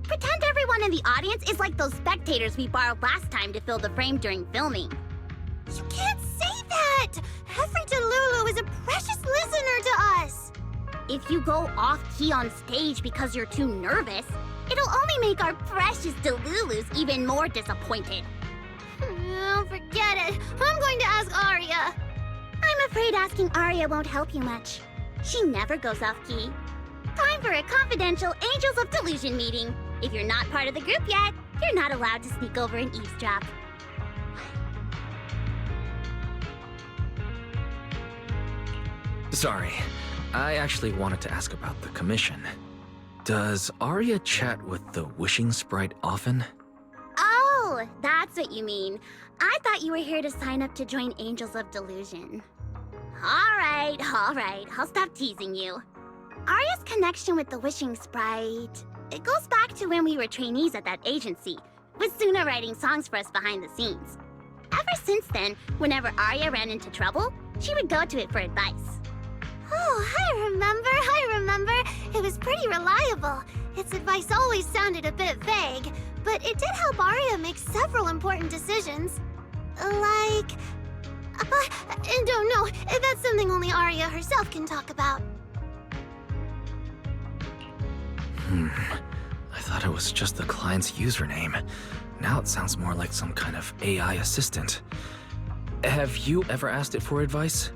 pretend everyone in the audience is like those spectators we borrowed last time to fill the frame during filming. You can't say that! Every Delulu is a precious listener to us! If you go off-key on stage because you're too nervous, it'll only make our precious Delulus even more disappointed. Oh, forget it. I'm going to ask Aria. I'm afraid asking Aria won't help you much. She never goes off-key. Time for a confidential Angels of Delusion meeting. If you're not part of the group yet, you're not allowed to sneak over and eavesdrop. Sorry, I actually wanted to ask about the commission. Does Aria chat with the wishing sprite often? Oh, that's what you mean. I thought you were here to sign up to join Angels of Delusion. All right, I'll stop teasing you. Aria's connection with the wishing sprite, it goes back to when we were trainees at that agency, with Suna writing songs for us behind the scenes. Ever since then, whenever Aria ran into trouble, she would go to it for advice. Oh, I remember. It was pretty reliable. Its advice always sounded a bit vague, but it did help Aria make several important decisions. Like... I don't know. That's something only Aria herself can talk about. I thought it was just the client's username. Now it sounds more like some kind of AI assistant. Have you ever asked it for advice?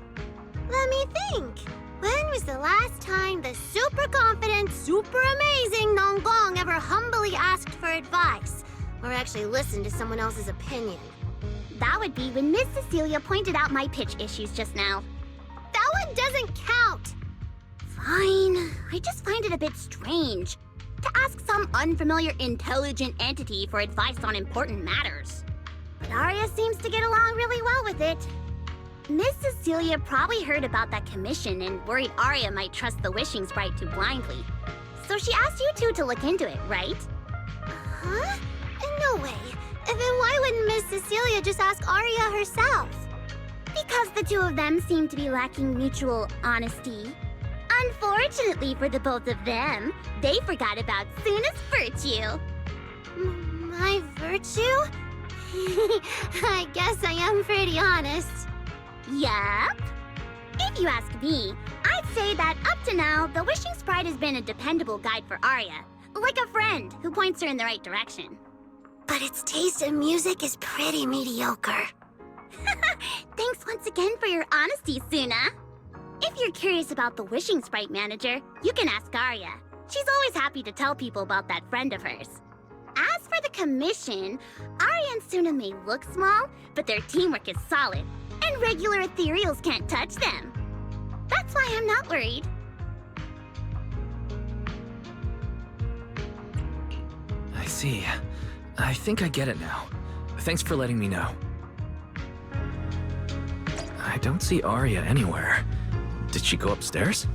Let me think. When was the last time the super confident, super amazing Nonggong ever humbly asked for advice? Or actually listened to someone else's opinion? That would be when Miss Cecilia pointed out my pitch issues just now. That one doesn't count! Fine, I just find it a bit strange to ask some unfamiliar intelligent entity for advice on important matters. But Aria seems to get along really well with it. Miss Cecilia probably heard about that commission and worried Aria might trust the wishing sprite too blindly. So she asked you two to look into it, right? Huh? No way. Then why wouldn't Miss Cecilia just ask Aria herself? Because the two of them seem to be lacking mutual honesty. Unfortunately for the both of them, they forgot about Suna's virtue. My virtue? I guess I am pretty honest. Yup. If you ask me, I'd say that up to now, the wishing sprite has been a dependable guide for Aria. Like a friend who points her in the right direction. But its taste in music is pretty mediocre. Thanks once again for your honesty, Suna. If you're curious about the wishing sprite manager, you can ask Aria. She's always happy to tell people about that friend of hers. As for the commission, Aria and Suna may look small, but their teamwork is solid, and regular ethereals can't touch them. That's why I'm not worried. I see. I think I get it now. Thanks for letting me know. I don't see Aria anywhere. Did she go upstairs?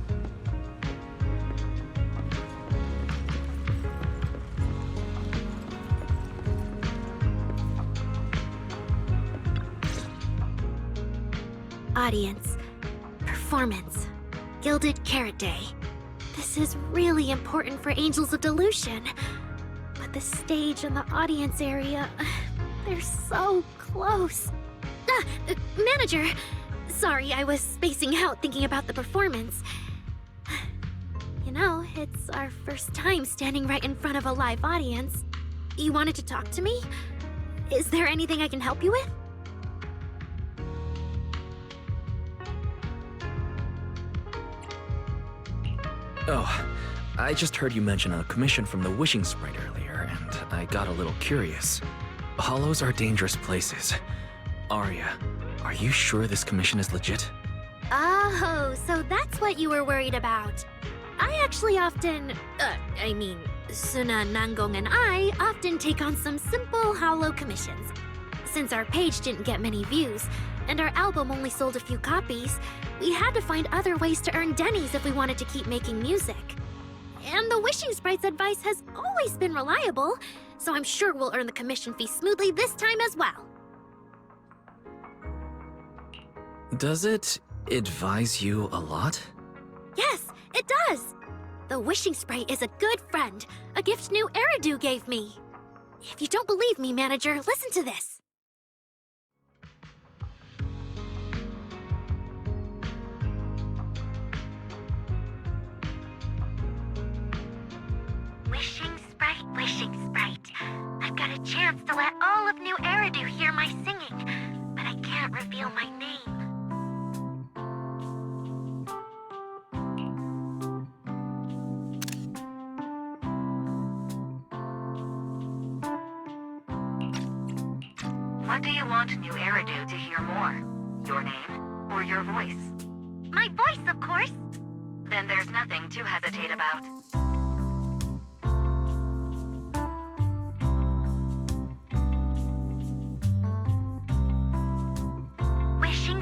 Audience. Performance. Gilded Carrot Day. This is really important for Angels of Delusion. But the stage and the audience area, they're so close. Manager! Sorry, I was spacing out thinking about the performance. You know, it's our first time standing right in front of a live audience. You wanted to talk to me? Is there anything I can help you with? Oh, I just heard you mention a commission from the wishing sprite earlier, and I got a little curious. Hollows are dangerous places. Aria, are you sure this commission is legit? Oh, so that's what you were worried about. I actually often, Suna, Nangong, and I often take on some simple hollow commissions. Since our page didn't get many views, and our album only sold a few copies, we had to find other ways to earn dennies if we wanted to keep making music. And the Wishing Sprite's advice has always been reliable, so I'm sure we'll earn the commission fee smoothly this time as well. Does it advise you a lot? Yes, it does! The wishing sprite is a good friend, a gift new Eridu gave me. If you don't believe me, manager, listen to this. Wishing sprite. I've got a chance to let all of New Eridu hear my singing, but I can't reveal my name. What do you want New Eridu to hear more? Your name or your voice? My voice, of course. Then there's nothing to hesitate about. Wishing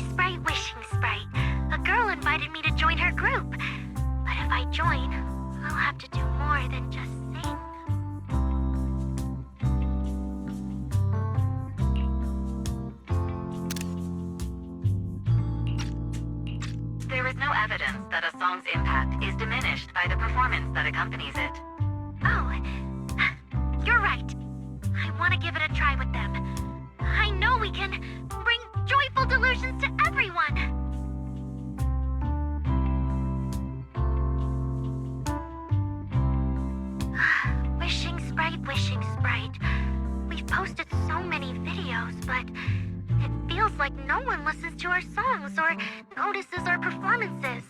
sprite. A girl invited me to join her group. But if I join, I'll have to do more than just sing. There is no evidence that a song's impact is diminished by the performance that accompanies it. Oh, you're right. I want to give it a try with them. I know we can bring joyful delusions to everyone. Wishing sprite. We've posted so many videos, but it feels like no one listens to our songs or notices our performances.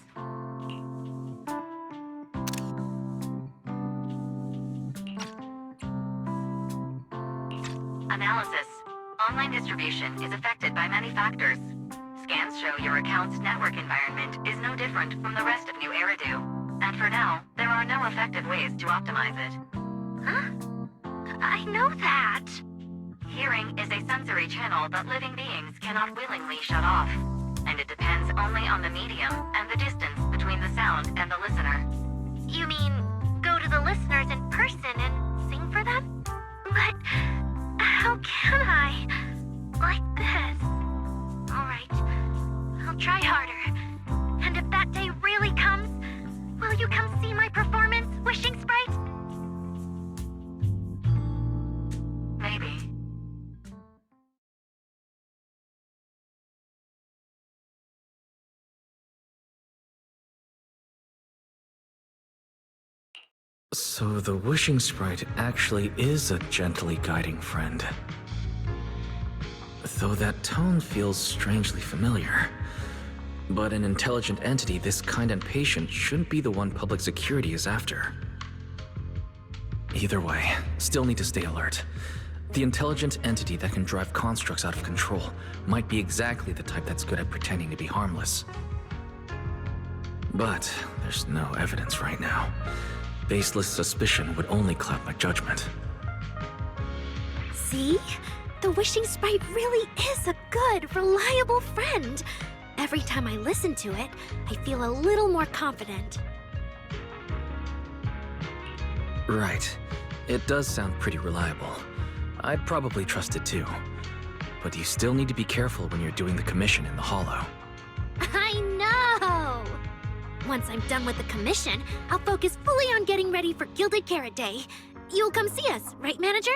Analysis. Online distribution is affected by many factors. Scans show your account's network environment is no different from the rest of New Eridu. And for now, there are no effective ways to optimize it. Huh? I know that. Hearing is a sensory channel that living beings cannot willingly shut off. And it depends only on the medium and the distance between the sound and the listener. You mean go to the listeners in person and sing for them? But how can I? Like this. Alright, I'll try harder. And if that day really comes, will you come see my performance, Wishing Sprite? Maybe. So the wishing sprite actually is a gently guiding friend. Though that tone feels strangely familiar. But an intelligent entity this kind and patient shouldn't be the one public security is after. Either way, still need to stay alert. The intelligent entity that can drive constructs out of control might be exactly the type that's good at pretending to be harmless. But there's no evidence right now. Baseless suspicion would only cloud my judgment. See? The Wishing Sprite really is a good, reliable friend. Every time I listen to it, I feel a little more confident. Right. It does sound pretty reliable. I'd probably trust it too. But you still need to be careful when you're doing the commission in the Hollow. I know! Once I'm done with the commission, I'll focus fully on getting ready for Gilded Carrot Day. You'll come see us, right, Manager?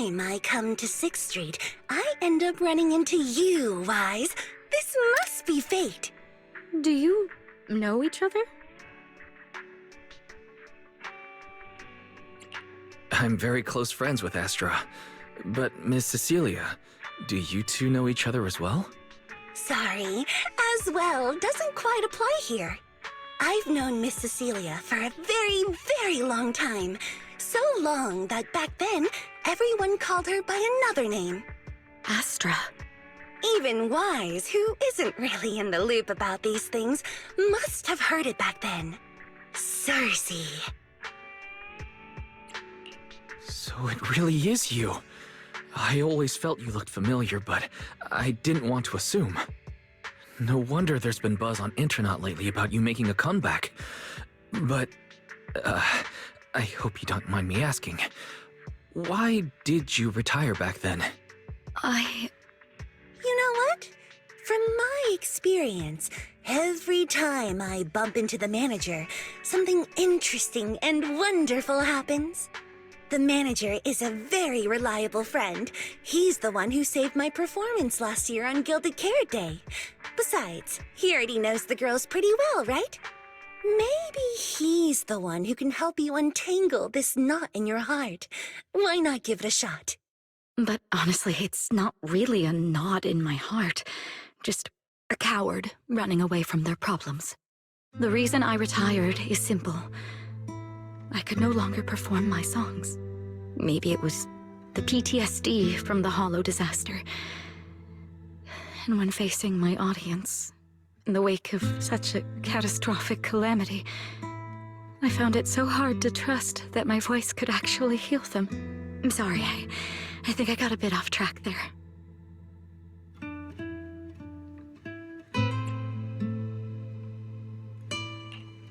time I come to 6th Street, I end up running into you, Wise. This must be fate. Do you know each other? I'm very close friends with Astra. But Miss Cecilia, do you two know each other as well? Sorry, as well doesn't quite apply here. I've known Miss Cecilia for a very, very long time. So long that back then, everyone called her by another name. Astra. Even Wise, who isn't really in the loop about these things, must have heard it back then. Cersei. So it really is you. I always felt you looked familiar, but I didn't want to assume. No wonder there's been buzz on Internet lately about you making a comeback. But, I hope you don't mind me asking. Why did you retire back then? You know what? From my experience, every time I bump into the manager, something interesting and wonderful happens. The manager is a very reliable friend. He's the one who saved my performance last year on Gilded Carrot Day. Besides, he already knows the girls pretty well, right? Maybe he's the one who can help you untangle this knot in your heart. Why not give it a shot? But honestly, it's not really a knot in my heart. Just a coward running away from their problems. The reason I retired is simple. I could no longer perform my songs. Maybe it was the PTSD from the Hollow disaster. And when facing my audience, in the wake of such a catastrophic calamity, I found it so hard to trust that my voice could actually heal them. I'm sorry, I think I got a bit off track there.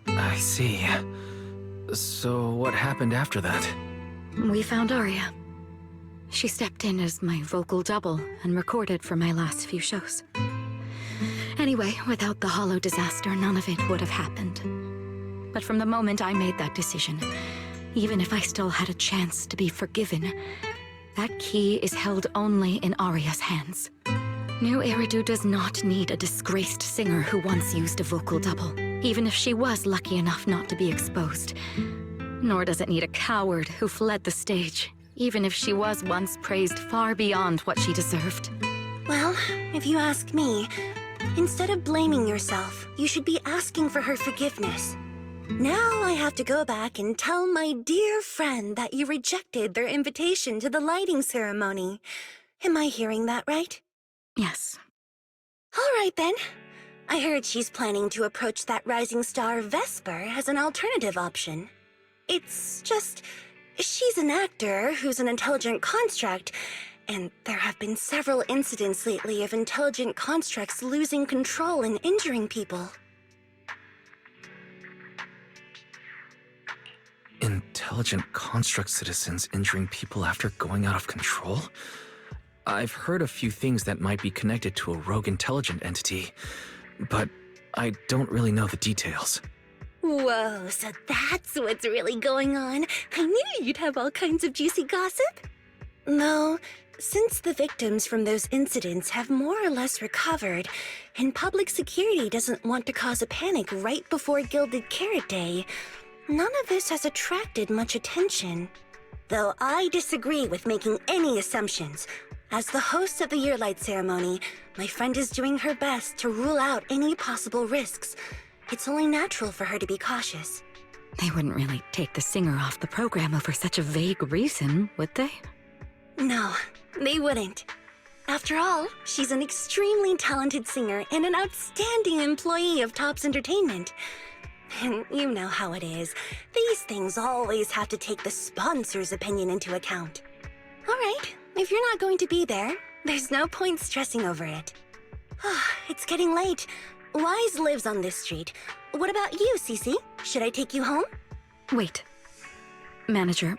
I see. So what happened after that? We found Aria. She stepped in as my vocal double and recorded for my last few shows. Anyway, without the Hollow disaster, none of it would have happened. But from the moment I made that decision, even if I still had a chance to be forgiven, that key is held only in Aria's hands. New Eridu does not need a disgraced singer who once used a vocal double, even if she was lucky enough not to be exposed. Nor does it need a coward who fled the stage, even if she was once praised far beyond what she deserved. Well, if you ask me, instead of blaming yourself, you should be asking for her forgiveness. Now I have to go back and tell my dear friend that you rejected their invitation to the lighting ceremony. Am I hearing that right? Yes. All right then. I heard she's planning to approach that rising star Vesper as an alternative option. It's just, she's an actor who's an intelligent construct, and there have been several incidents lately of intelligent constructs losing control and injuring people. Intelligent construct citizens injuring people after going out of control? I've heard a few things that might be connected to a rogue intelligent entity, but I don't really know the details. Whoa, so that's what's really going on. I knew you'd have all kinds of juicy gossip. No, since the victims from those incidents have more or less recovered, and public security doesn't want to cause a panic right before Gilded Carrot Day, none of this has attracted much attention. Though I disagree with making any assumptions. As the host of the Yearlight ceremony, my friend is doing her best to rule out any possible risks. It's only natural for her to be cautious. They wouldn't really take the singer off the program over such a vague reason, would they? No, they wouldn't. After all, she's an extremely talented singer and an outstanding employee of Topps Entertainment. And you know how it is. These things always have to take the sponsor's opinion into account. All right, if you're not going to be there, there's no point stressing over it. It's getting late. Wise lives on this street. What about you, Cece? Should I take you home? Wait. Manager,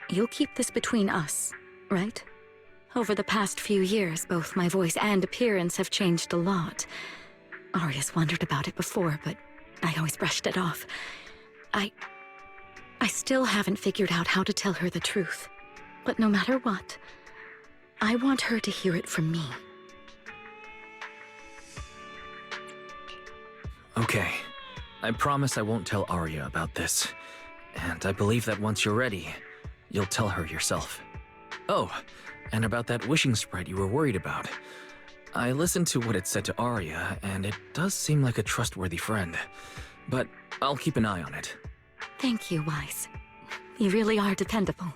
you'll keep this between us, right? Over the past few years, both my voice and appearance have changed a lot. Aria's wondered about it before, but I always brushed it off. I still haven't figured out how to tell her the truth. But no matter what, I want her to hear it from me. Okay. I promise I won't tell Arya about this. And I believe that once you're ready, you'll tell her yourself. Oh, and about that wishing sprite you were worried about. I listened to what it said to Arya, and it does seem like a trustworthy friend. But I'll keep an eye on it. Thank you, Wise. You really are dependable.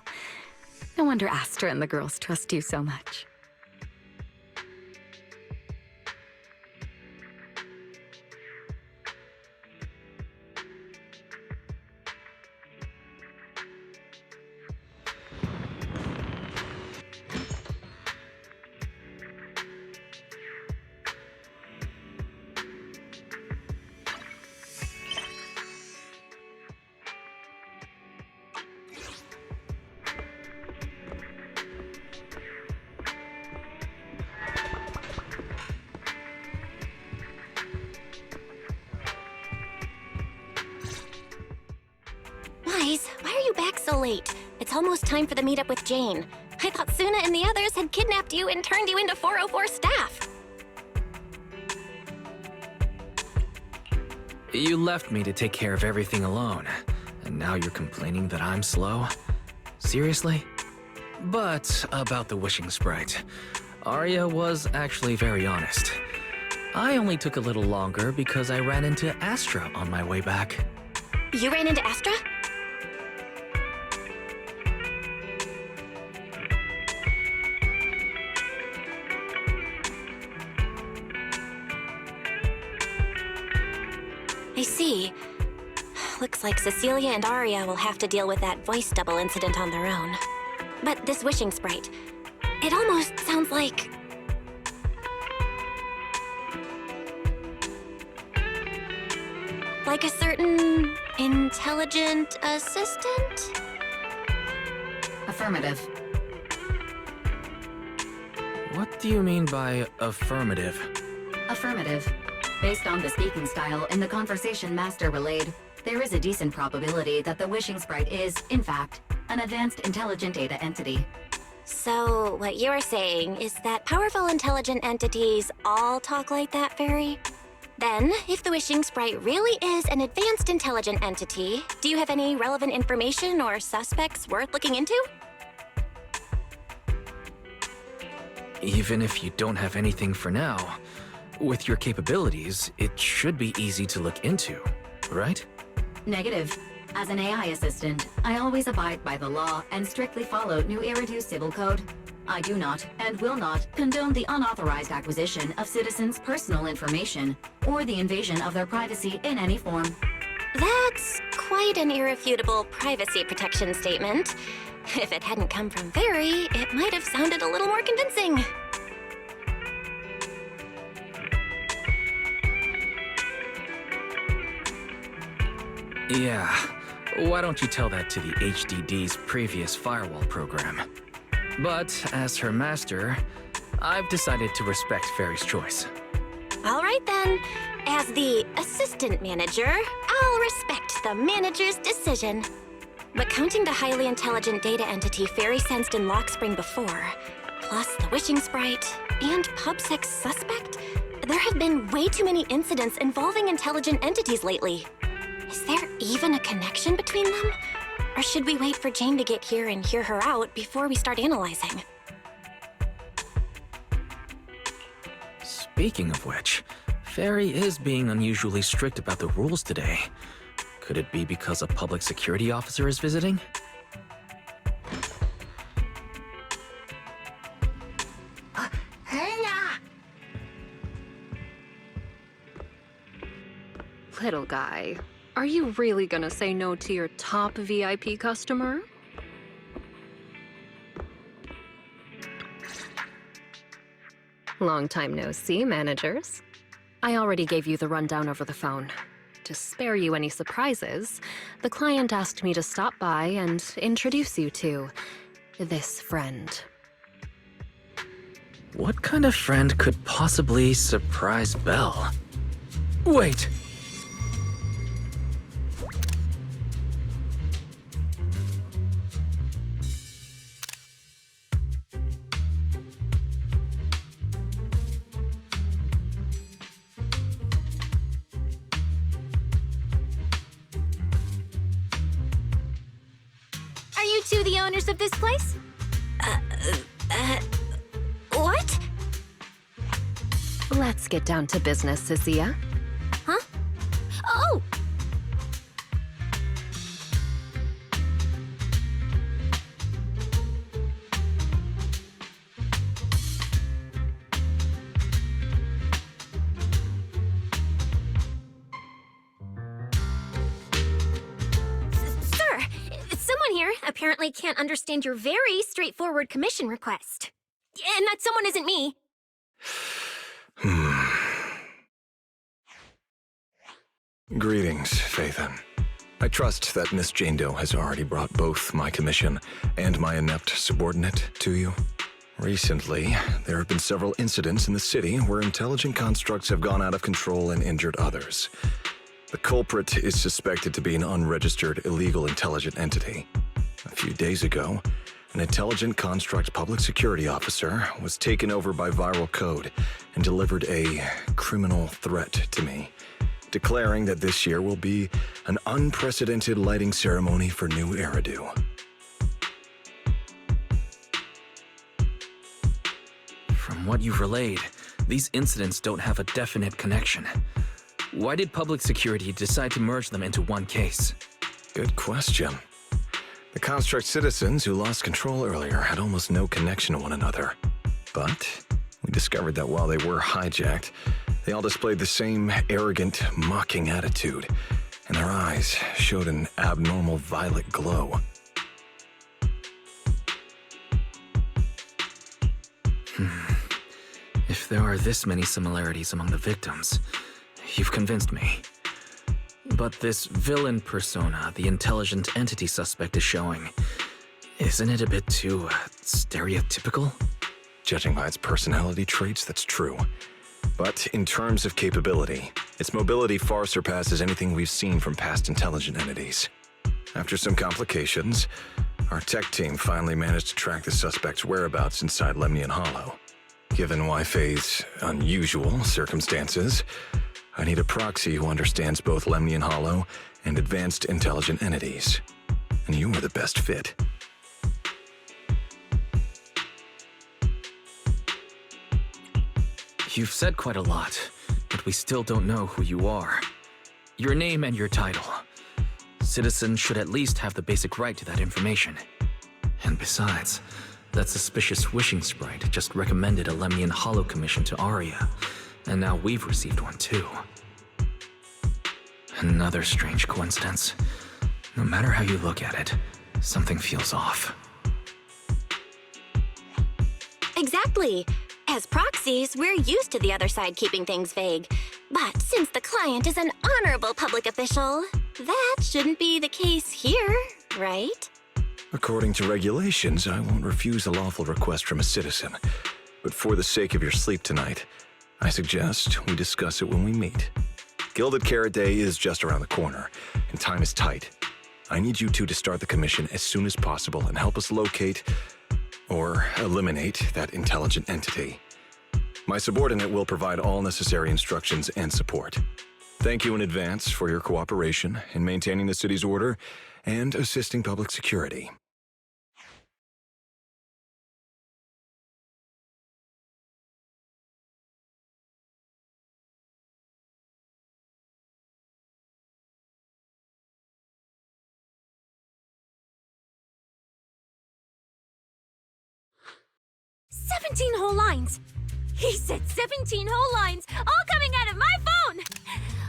No wonder Astra and the girls trust you so much. Wise, why are you back so late? It's almost time for the meetup with Jane. I thought Suna and the others had kidnapped you and turned you into 404 staff. You left me to take care of everything alone, and now you're complaining that I'm slow? Seriously? But about the wishing sprite, Arya was actually very honest. I only took a little longer because I ran into Astra on my way back. You ran into Astra? I see. Looks like Cecilia and Arya will have to deal with that voice double incident on their own. But this wishing sprite, it almost sounds like... like a certain intelligent assistant? Affirmative. What do you mean by affirmative? Affirmative. Based on the speaking style and the conversation Master relayed, there is a decent probability that the wishing sprite is, in fact, an advanced intelligent data entity. So, what you're saying is that powerful intelligent entities all talk like that, Fairy? Then, if the wishing sprite really is an advanced intelligent entity, do you have any relevant information or suspects worth looking into? Even if you don't have anything for now, with your capabilities, it should be easy to look into, right? Negative. As an AI assistant, I always abide by the law and strictly follow New Eridu Civil Code. I do not, and will not, condone the unauthorized acquisition of citizens' personal information, or the invasion of their privacy in any form. That's quite an irrefutable privacy protection statement. If it hadn't come from Fairy, it might have sounded a little more convincing. Yeah, why don't you tell that to the HDD's previous firewall program? But as her master, I've decided to respect Fairy's choice. All right then. As the assistant manager, I'll respect the manager's decision. But counting the highly intelligent data entity Fairy sensed in Lockspring before, plus the wishing sprite, and PubSec's suspect, there have been way too many incidents involving intelligent entities lately. Is there even a connection between them? Or should we wait for Jane to get here and hear her out before we start analyzing? Speaking of which, Fairy is being unusually strict about the rules today. Could it be because a public security officer is visiting? Little guy, are you really gonna say no to your top VIP customer? Long time no see, managers. I already gave you the rundown over the phone. To spare you any surprises, the client asked me to stop by and introduce you to this friend. What kind of friend could possibly surprise Belle? Wait! you the owners of this place? What? Let's get down to business, Cecilia. Huh? Oh! Sir, someone here apparently can't understand your very straightforward commission request. And that someone isn't me. Greetings, Phaethon. I trust that Miss Jane Doe has already brought both my commission and my inept subordinate to you. Recently, there have been several incidents in the city where intelligent constructs have gone out of control and injured others. The culprit is suspected to be an unregistered illegal intelligent entity. A few days ago, an intelligent construct public security officer was taken over by viral code and delivered a criminal threat to me, declaring that this year will be an unprecedented lighting ceremony for new Eridu. From what you've relayed, these incidents don't have a definite connection. Why did public security decide to merge them into one case? Good question. The construct citizens who lost control earlier had almost no connection to one another. But we discovered that while they were hijacked, they all displayed the same arrogant, mocking attitude, and their eyes showed an abnormal violet glow. If there are this many similarities among the victims, you've convinced me. But this villain persona the intelligent entity suspect is showing, isn't it a bit too stereotypical? Judging by its personality traits, that's true. But in terms of capability, its mobility far surpasses anything we've seen from past intelligent entities. After some complications, our tech team finally managed to track the suspect's whereabouts inside Lemnian Hollow. Given Wi-Fi's unusual circumstances, I need a proxy who understands both Lemnian Hollow and advanced intelligent entities. And you are the best fit. You've said quite a lot, but we still don't know who you are. Your name and your title. Citizens should at least have the basic right to that information. And besides, that suspicious wishing sprite just recommended a Lemnian Hollow commission to Aria, and now we've received one too. Another strange coincidence. No matter how you look at it, something feels off. Exactly. As proxies, we're used to the other side keeping things vague. But since the client is an honorable public official, that shouldn't be the case here, right? According to regulations, I won't refuse a lawful request from a citizen. But for the sake of your sleep tonight, I suggest we discuss it when we meet. Gilded Carrot Day is just around the corner, and time is tight. I need you two to start the commission as soon as possible and help us locate or eliminate that intelligent entity. My subordinate will provide all necessary instructions and support. Thank you in advance for your cooperation in maintaining the city's order and assisting public security. "17 whole lines! He said 17 whole lines, all coming out of my phone!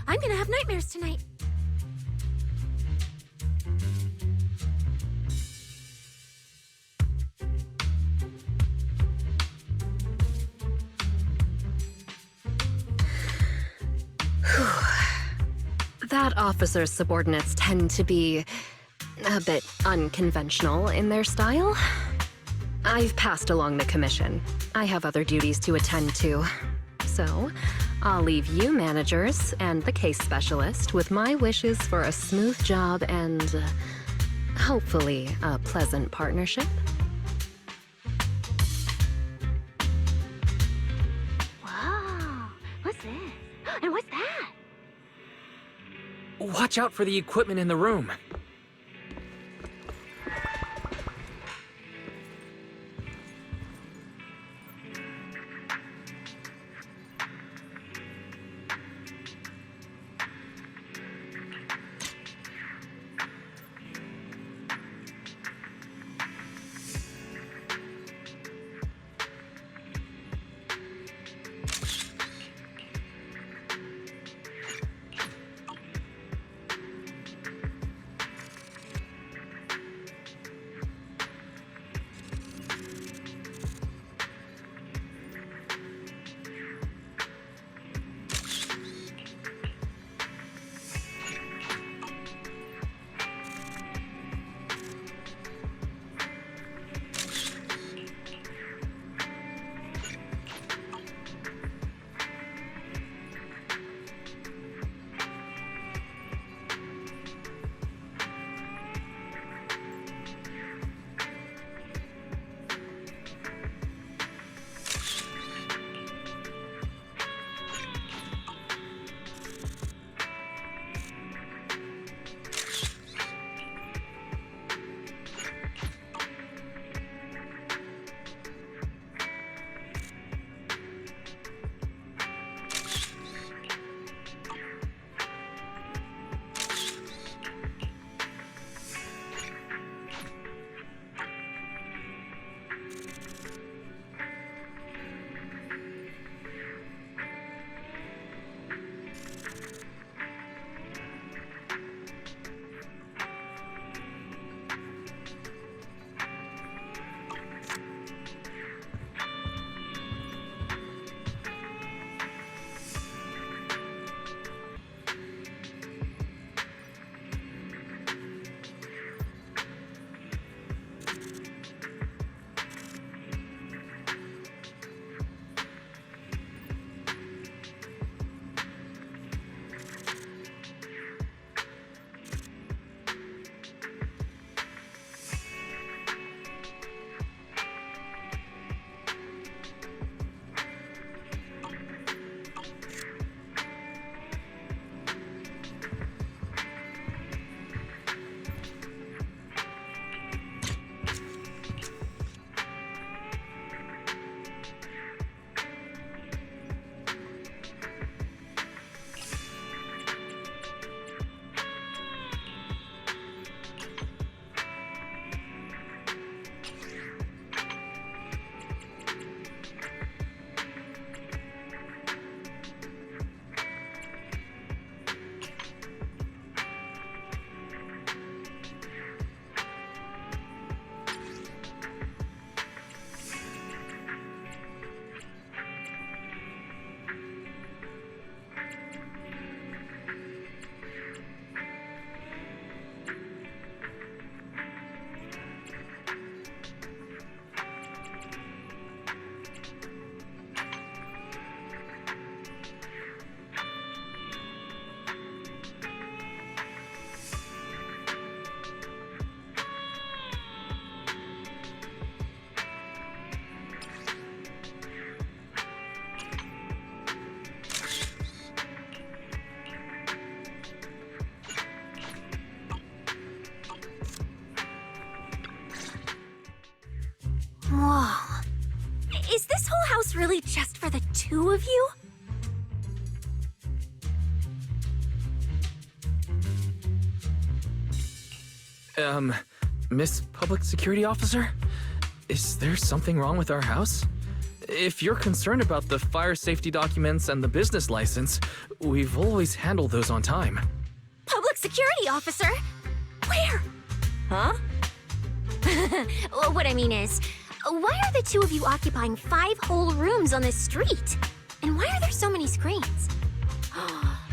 I'm gonna have nightmares tonight." That officer's subordinates tend to be a bit unconventional in their style. I've passed along the commission. I have other duties to attend to. So, I'll leave you managers and the case specialist with my wishes for a smooth job and hopefully a pleasant partnership. Whoa, what's this? And what's that? Watch out for the equipment in the room. Whoa. Is this whole house really just for the two of you? Miss Public Security Officer? Is there something wrong with our house? If you're concerned about the fire safety documents and the business license, we've always handled those on time. Public Security Officer? Where? Huh? What I mean is, why are the two of you occupying 5 whole rooms on this street? And why are there so many screens?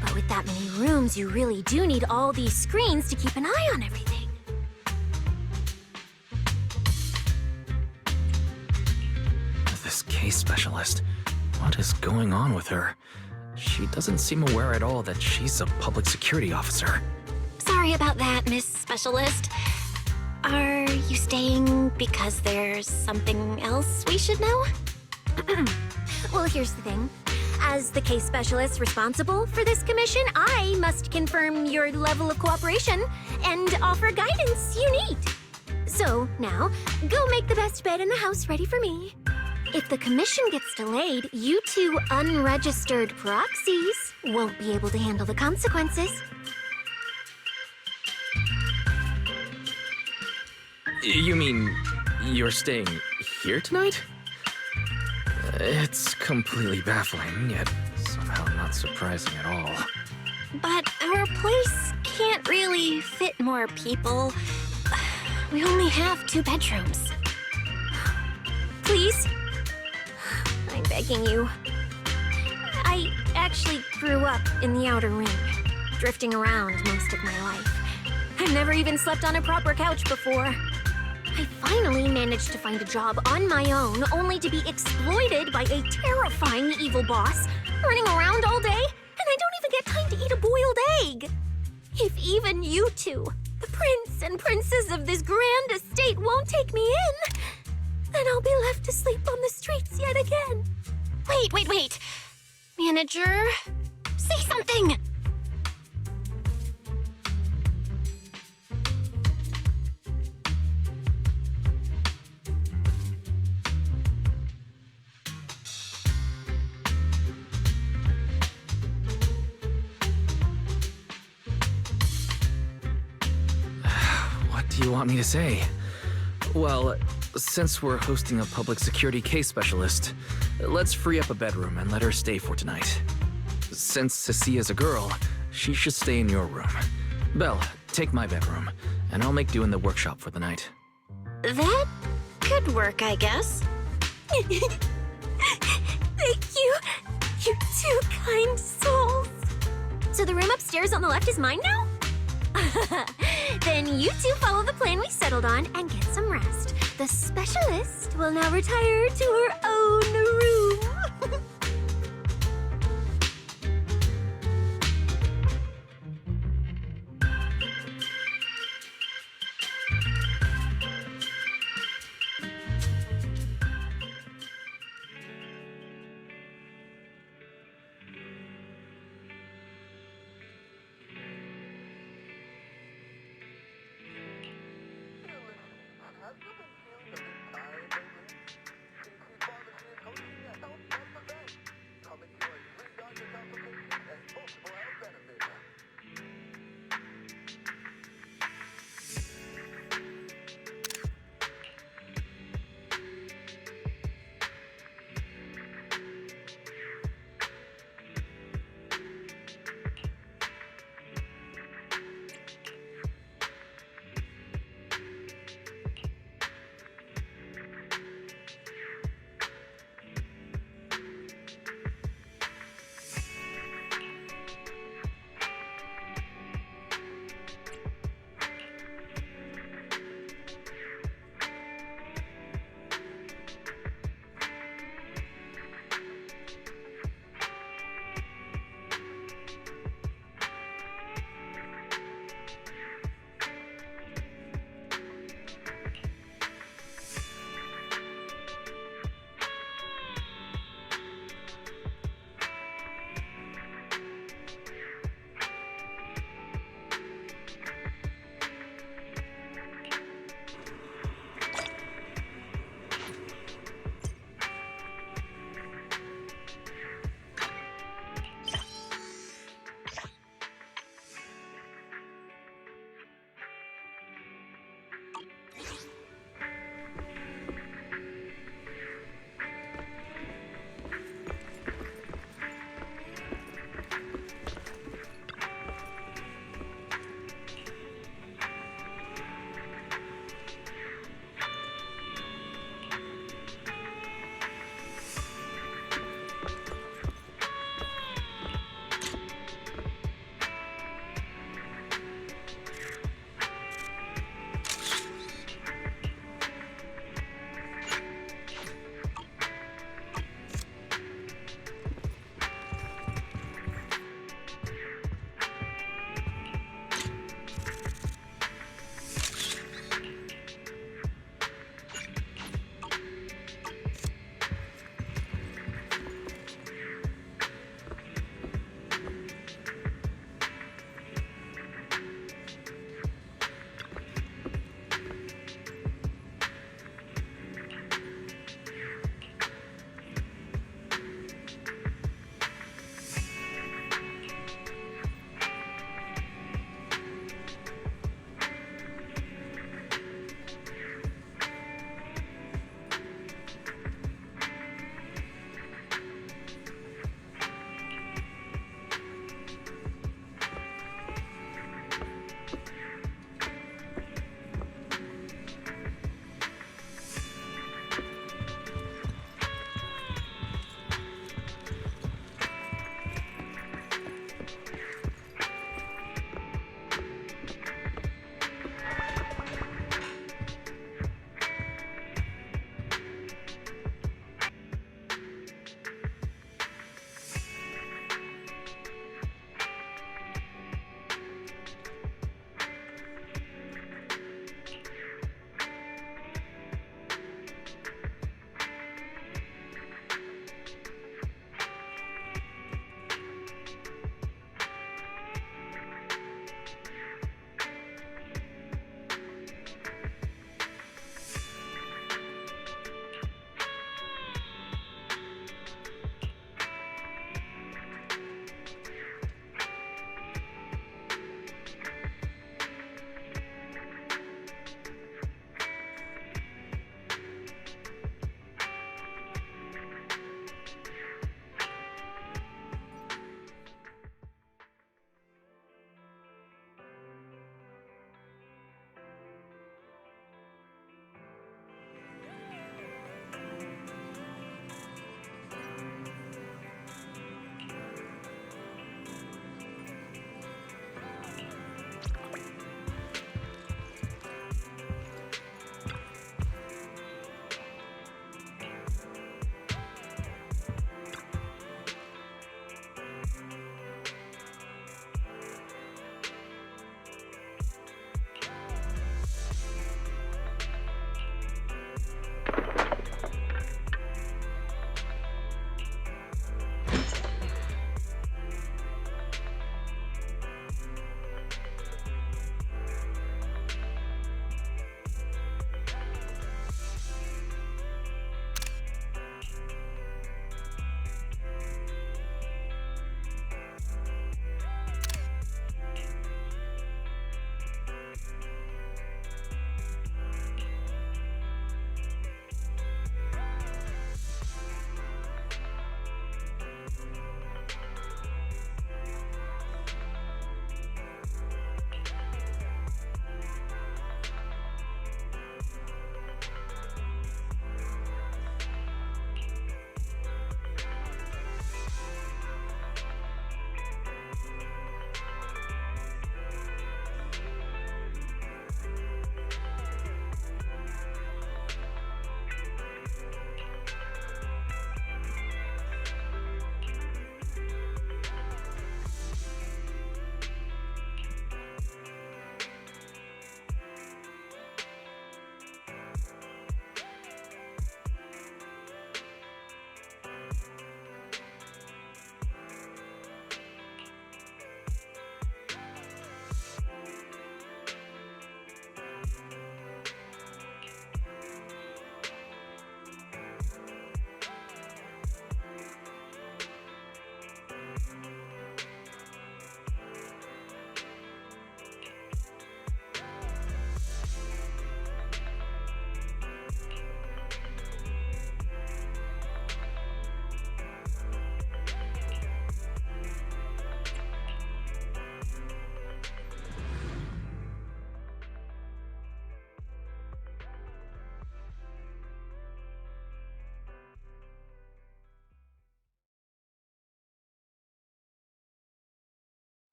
But with that many rooms, you really do need all these screens to keep an eye on everything. This case specialist. What is going on with her? She doesn't seem aware at all that she's a public security officer. Sorry about that, Miss Specialist. Are you staying because there's something else we should know? Well, here's the thing. As the case specialist responsible for this commission, I must confirm your level of cooperation and offer guidance you need. So, now, go make the best bed in the house ready for me. If the commission gets delayed, you two unregistered proxies won't be able to handle the consequences. You mean you're staying here tonight? It's completely baffling, yet somehow not surprising at all. But our place can't really fit more people. We only have 2 bedrooms. Please? I'm begging you. I actually grew up in the Outer Ring, drifting around most of my life. I've never even slept on a proper couch before. I finally managed to find a job on my own, only to be exploited by a terrifying evil boss, running around all day, and I don't even get time to eat a boiled egg. If even you two, the prince and princess of this grand estate, won't take me in, then I'll be left to sleep on the streets yet again. Wait. Manager, say something! What do you want me to say? Well, since we're hosting a public security case specialist, let's free up a bedroom and let her stay for tonight. Since Cecia's a girl, she should stay in your room. Belle, take my bedroom, and I'll make do in the workshop for the night. That could work, I guess. Thank you, you 2 kind souls. So the room upstairs on the left is mine now? Then you 2 follow the plan we settled on and get some rest. The specialist will now retire to her own room.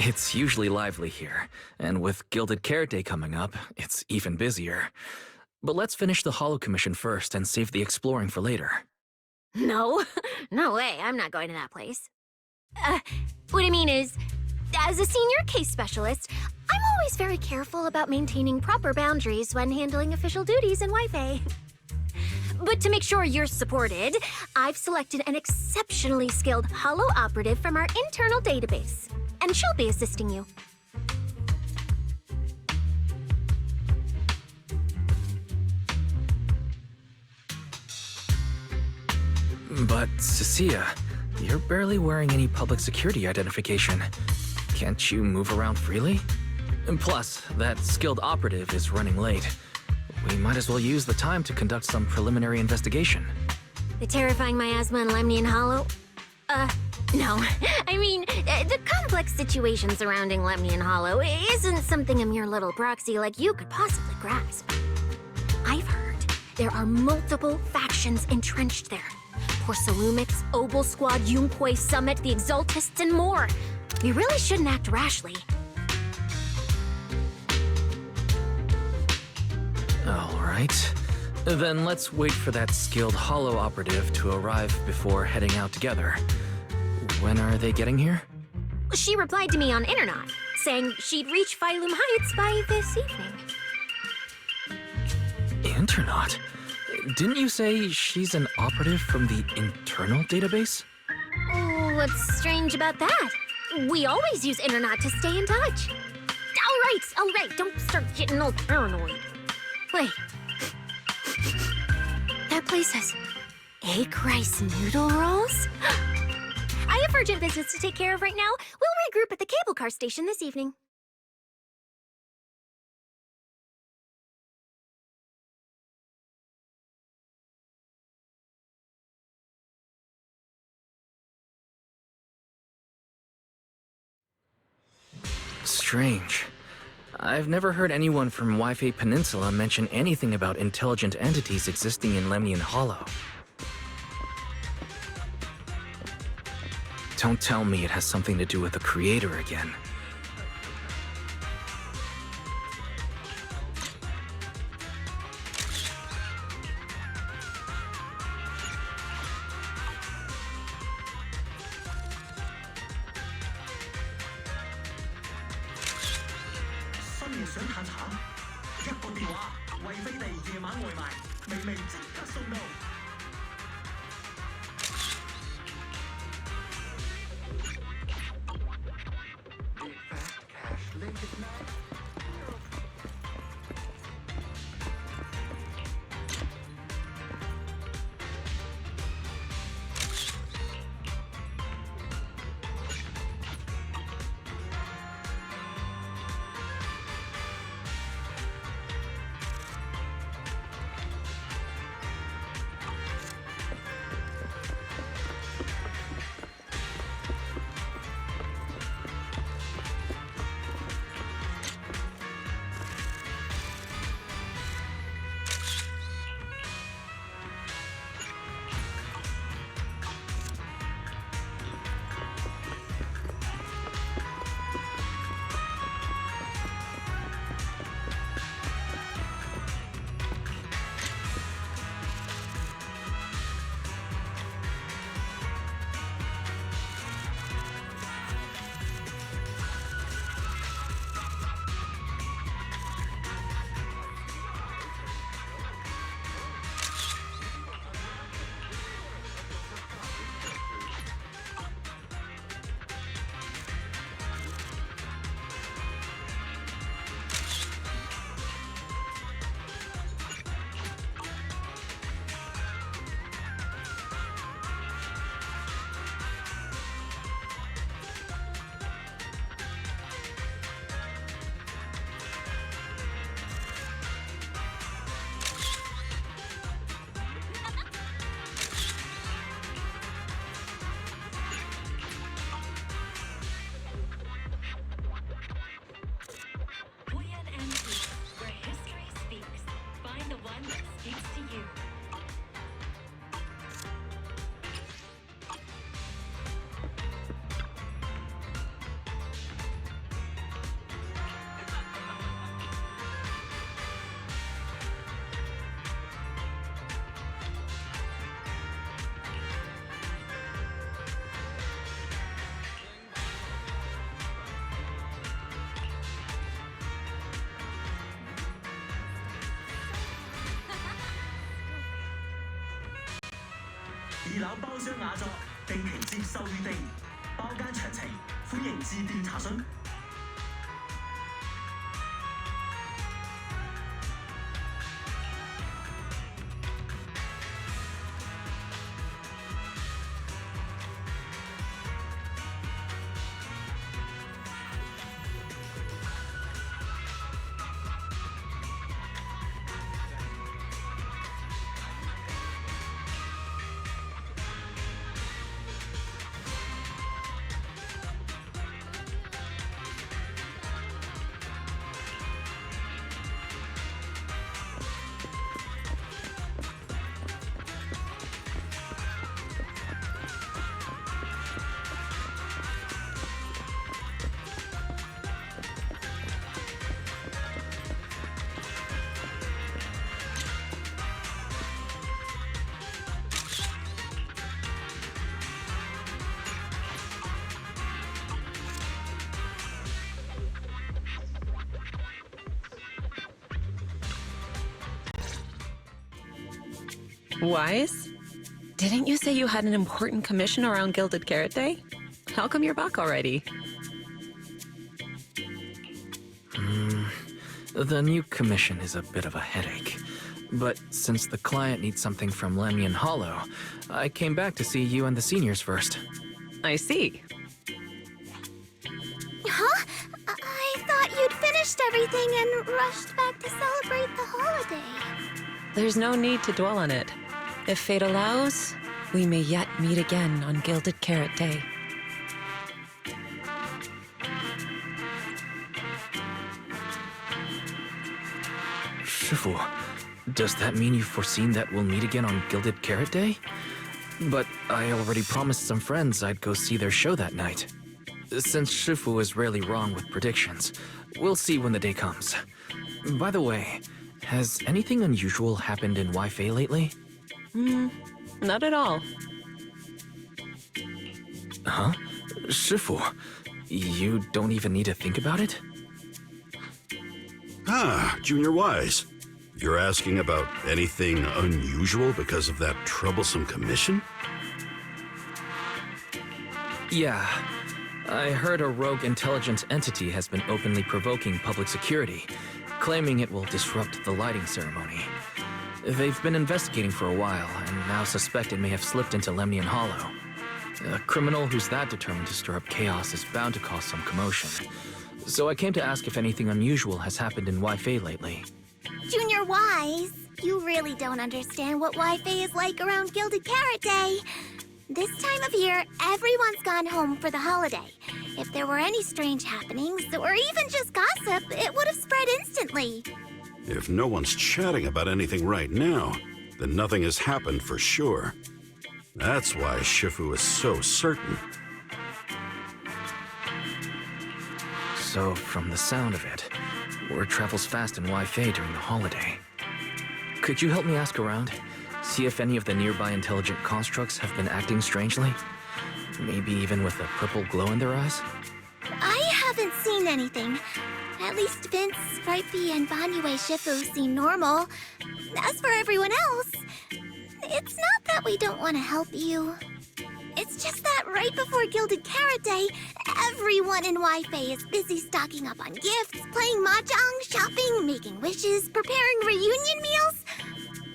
It's usually lively here, and with Gilded Carrot Day coming up, it's even busier. But let's finish the Holo Commission first and save the exploring for later. No, no way, I'm not going to that place. What I mean is, as a senior case specialist, I'm always very careful about maintaining proper boundaries when handling official duties in Wi-Fi. But to make sure you're supported, I've selected an exceptionally skilled Holo operative from our internal database, and she'll be assisting you. But, Cecilia, you're barely wearing any public security identification. Can't you move around freely? And plus, that skilled operative is running late. We might as well use the time to conduct some preliminary investigation. The terrifying miasma in Lemnian Hollow? No. I mean, the complex situation surrounding Lemnian Hollow isn't something a mere little proxy like you could possibly grasp. I've heard there are multiple factions entrenched there. Porcelumix, Obel Squad, Yunquay Summit, the Exaltists, and more. We really shouldn't act rashly. Alright. Then let's wait for that skilled Holo operative to arrive before heading out together. When are they getting here? She replied to me on Internet, saying she'd reach Phylum Heights by this evening. Internet? Didn't you say she's an operative from the internal database? Oh, what's strange about that? We always use Internet to stay in touch. All right, don't start getting all paranoid. Wait. That place has egg rice noodle rolls? I have urgent business to take care of right now. We'll regroup at the cable car station this evening. Strange. I've never heard anyone from Wi-Fi Peninsula mention anything about intelligent entities existing in Lemnian Hollow. Don't tell me it has something to do with the Creator again. 2樓包廂雅座，定期接受預訂，包間詳情歡迎致電查詢。Wise? Didn't you say you had an important commission around Gilded Carrot Day? How come you're back already? The new commission is a bit of a headache. But since the client needs something from Lemnian Hollow, I came back to see you and the seniors first. I see. Huh? I thought you'd finished everything and rushed back to celebrate the holiday. There's no need to dwell on it. If fate allows, we may yet meet again on Gilded Carrot Day. Shifu, does that mean you've foreseen that we'll meet again on Gilded Carrot Day? But I already promised some friends I'd go see their show that night. Since Shifu is rarely wrong with predictions, we'll see when the day comes. By the way, has anything unusual happened in Wi-Fi lately? Not at all. Huh? Shifu, you don't even need to think about it? Ah, Junior Wise. You're asking about anything unusual because of that troublesome commission? Yeah. I heard a rogue intelligence entity has been openly provoking public security, claiming it will disrupt the lighting ceremony. They've been investigating for a while, and now suspect it may have slipped into Lemnian Hollow. A criminal who's that determined to stir up chaos is bound to cause some commotion. So I came to ask if anything unusual has happened in Wi-Fi lately. Junior Wise, you really don't understand what Wi-Fi is like around Gilded Carrot Day. This time of year, everyone's gone home for the holiday. If there were any strange happenings, or even just gossip, it would have spread instantly. If no one's chatting about anything right now, then nothing has happened for sure. That's why Shifu is so certain. So, from the sound of it, word travels fast in Wi-Fi during the holiday. Could you help me ask around? See if any of the nearby intelligent constructs have been acting strangely? Maybe even with a purple glow in their eyes? I haven't seen anything. At least Vince, Stripey, and Banyue Shifu seem normal. As for everyone else, it's not that we don't want to help you. It's just that right before Gilded Carrot Day, everyone in Wi-Fi is busy stocking up on gifts, playing mahjong, shopping, making wishes, preparing reunion meals.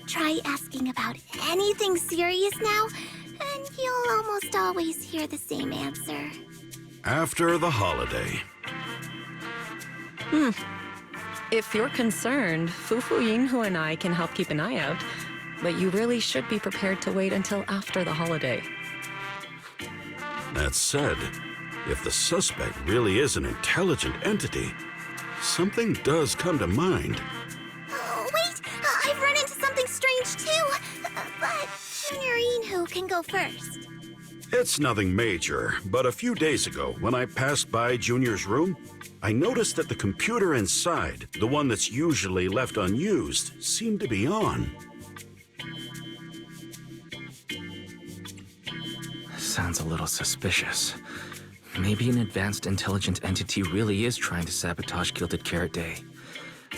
Try asking about anything serious now, and you'll almost always hear the same answer. After the holiday. If you're concerned, Fufu Yinghu and I can help keep an eye out, but you really should be prepared to wait until after the holiday. That said, if the suspect really is an intelligent entity, something does come to mind. Wait, I've run into something strange too, but Junior Yinghu can go first. It's nothing major, but a few days ago, when I passed by Junior's room, I noticed that the computer inside, the one that's usually left unused, seemed to be on. Sounds a little suspicious. Maybe an advanced intelligent entity really is trying to sabotage Gilded Carrot Day.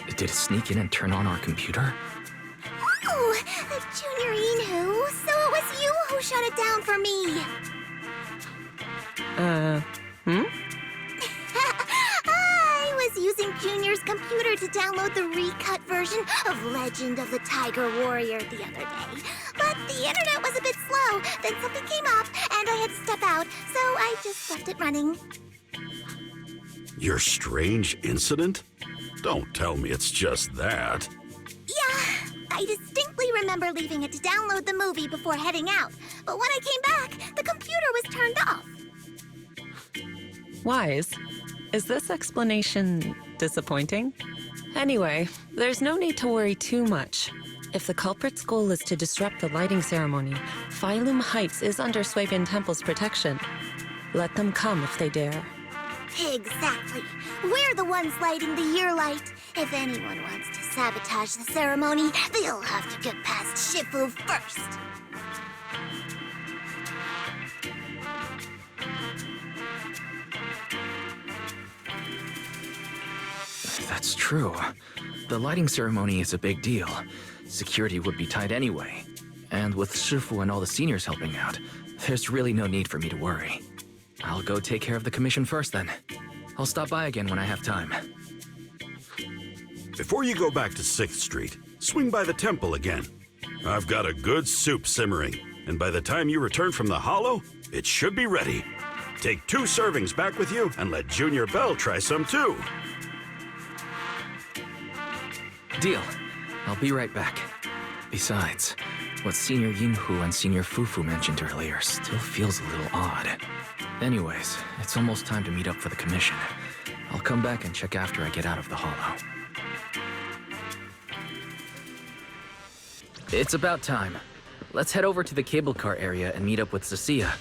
Did it sneak in and turn on our computer? Oh, Junior Yinghu, so it was you who Go shut it down for me! I was using Junior's computer to download the recut version of Legend of the Tiger Warrior the other day. But the internet was a bit slow, then something came up, and I had to step out, so I just left it running. Your strange incident? Don't tell me it's just that. Yeah, I distinctly remember leaving it to download the movie before heading out. But when I came back, the computer was turned off. Wise, is this explanation disappointing? Anyway, there's no need to worry too much. If the culprit's goal is to disrupt the lighting ceremony, Phylum Heights is under Swabian Temple's protection. Let them come if they dare. Exactly. We're the ones lighting the year light. If anyone wants to sabotage the ceremony, they'll have to get past Shifu first. That's true. The lighting ceremony is a big deal. Security would be tight anyway. And with Shifu and all the seniors helping out, there's really no need for me to worry. I'll go take care of the commission first then. I'll stop by again when I have time. Before you go back to 6th Street, swing by the temple again. I've got a good soup simmering, and by the time you return from the hollow, it should be ready. Take 2 servings back with you and let Junior Bell try some too. Deal. I'll be right back. Besides, what Senior Yinhu and Senior Fufu mentioned earlier still feels a little odd. Anyways, it's almost time to meet up for the commission. I'll come back and check after I get out of the hollow. It's about time. Let's head over to the cable car area and meet up with Cecilia.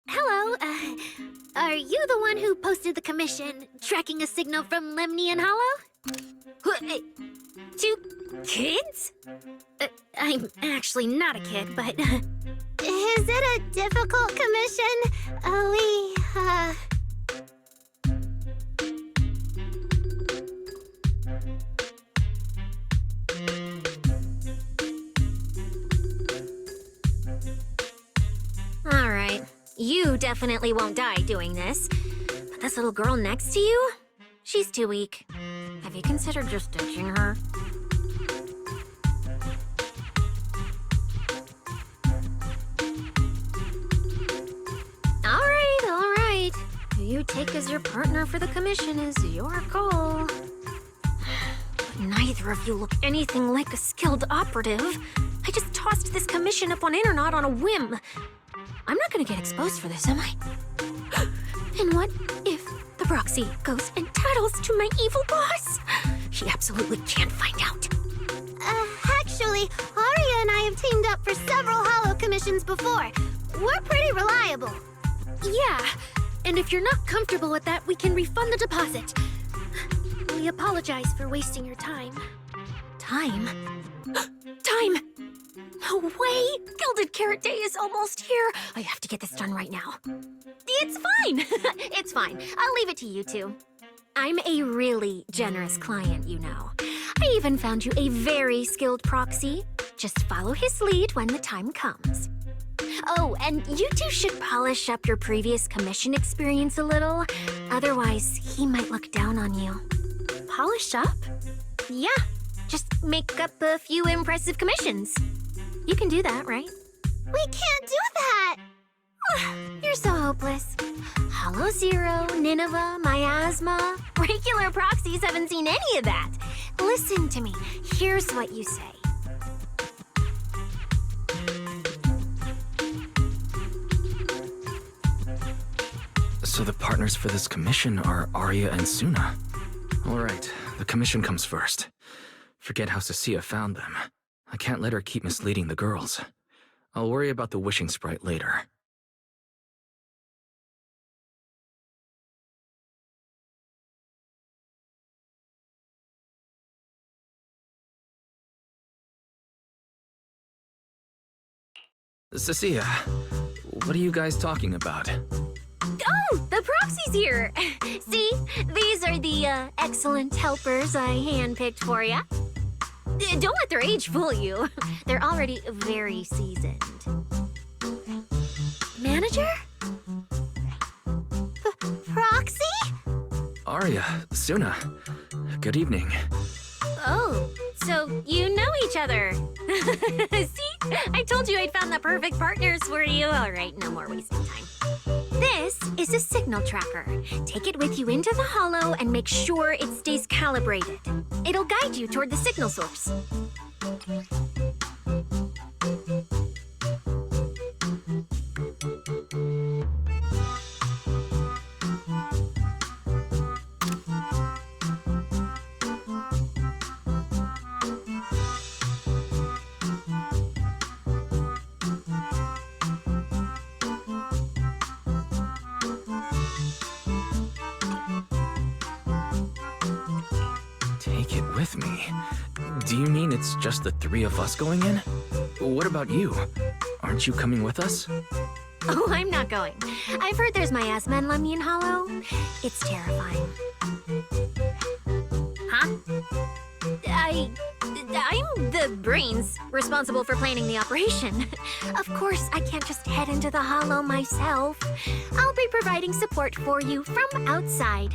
Hello, are you the one who posted the commission, tracking a signal from Lemnian Hollow? 2 kids? I'm actually not a kid, but... Is it a difficult commission? Alright, you definitely won't die doing this. But this little girl next to you? She's too weak. Have you considered just ditching her? Alright. Who you take as your partner for the commission is your call. But neither of you look anything like a skilled operative. I just tossed this commission up on Internet on a whim. I'm not gonna get exposed for this, am I? And what if the Proxy goes and tattles to my evil boss? He absolutely can't find out. Actually, Aria and I have teamed up for several Hollow commissions before. We're pretty reliable. Yeah, and if you're not comfortable with that, we can refund the deposit. We apologize for wasting your time. Time? Time! No way! Gilded Carrot Day is almost here. I have to get this done right now. It's fine! It's fine. I'll leave it to you two. I'm a really generous client, you know. I even found you a very skilled proxy. Just follow his lead when the time comes. Oh, and you two should polish up your previous commission experience a little. Otherwise, he might look down on you. Polish up? Yeah. Just make up a few impressive commissions. You can do that, right? We can't do that! You're so hopeless. Hollow Zero, Nineveh, Miasma. Regular proxies haven't seen any of that. Listen to me. Here's what you say. So the partners for this commission are Arya and Suna. Alright, the commission comes first. Forget how Cecilia found them. I can't let her keep misleading the girls. I'll worry about the wishing sprite later. Cecilia, what are you guys talking about? Oh, the Proxy's here! See? These are the, excellent helpers I handpicked for ya. Don't let their age fool you. They're already very seasoned. Manager? Proxy? Arya, Suna, good evening. Oh, so you know each other. See? I told you I'd found the perfect partners for you. All right, no more wasting time. This is a signal tracker. Take it with you into the holo and make sure it stays calibrated. It'll guide you toward the signal source. Take it with me? Do you mean it's just the three of us going in? What about you? Aren't you coming with us? Oh, I'm not going. I've heard there's miasma in Lemnian Hollow. It's terrifying. Huh? I'm the brains responsible for planning the operation. Of course, I can't just head into the Hollow myself. I'll be providing support for you from outside.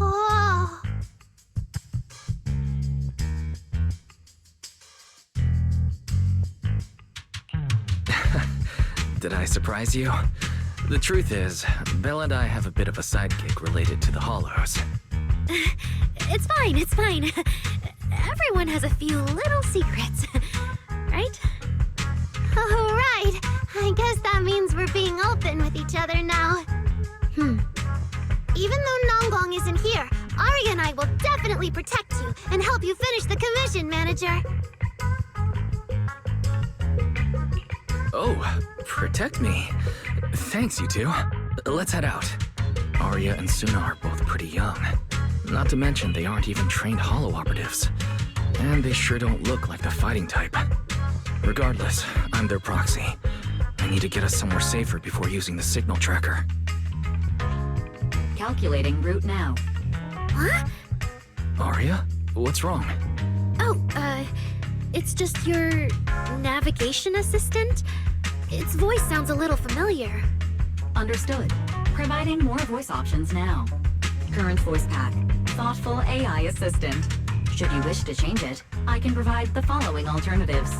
Oh. Did I surprise you? The truth is, Belle and I have a bit of a side gig related to the Hollows. It's fine, it's fine. Everyone has a few little secrets, right? All right. I guess that means we're being open with each other now. Even though Nonggong isn't here, Arya and I will definitely protect you and help you finish the commission, Manager. Oh, protect me. Thanks, you two. Let's head out. Arya and Suna are both pretty young. Not to mention they aren't even trained holo operatives. And they sure don't look like the fighting type. Regardless, I'm their proxy. I need to get us somewhere safer before using the signal tracker. Calculating route now. Huh? Arya? What's wrong? Oh, it's just your navigation assistant? Its voice sounds a little familiar. Understood. Providing more voice options now. Current voice pack. Thoughtful AI assistant. Should you wish to change it, I can provide the following alternatives.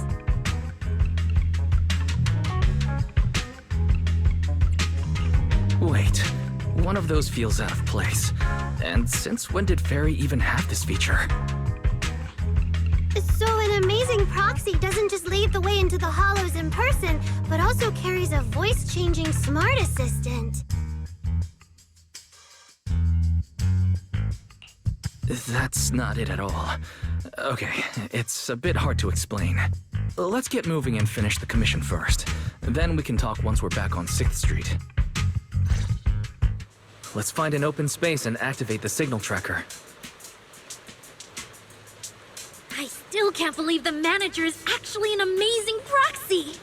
Wait, one of those feels out of place. And since when did Fairy even have this feature? So an amazing proxy doesn't just lead the way into the hollows in person, but also carries a voice-changing smart assistant. That's not it at all. Okay, it's a bit hard to explain. Let's get moving and finish the commission first. Then we can talk once we're back on 6th Street. Let's find an open space and activate the signal tracker. I still can't believe the manager is actually an amazing proxy!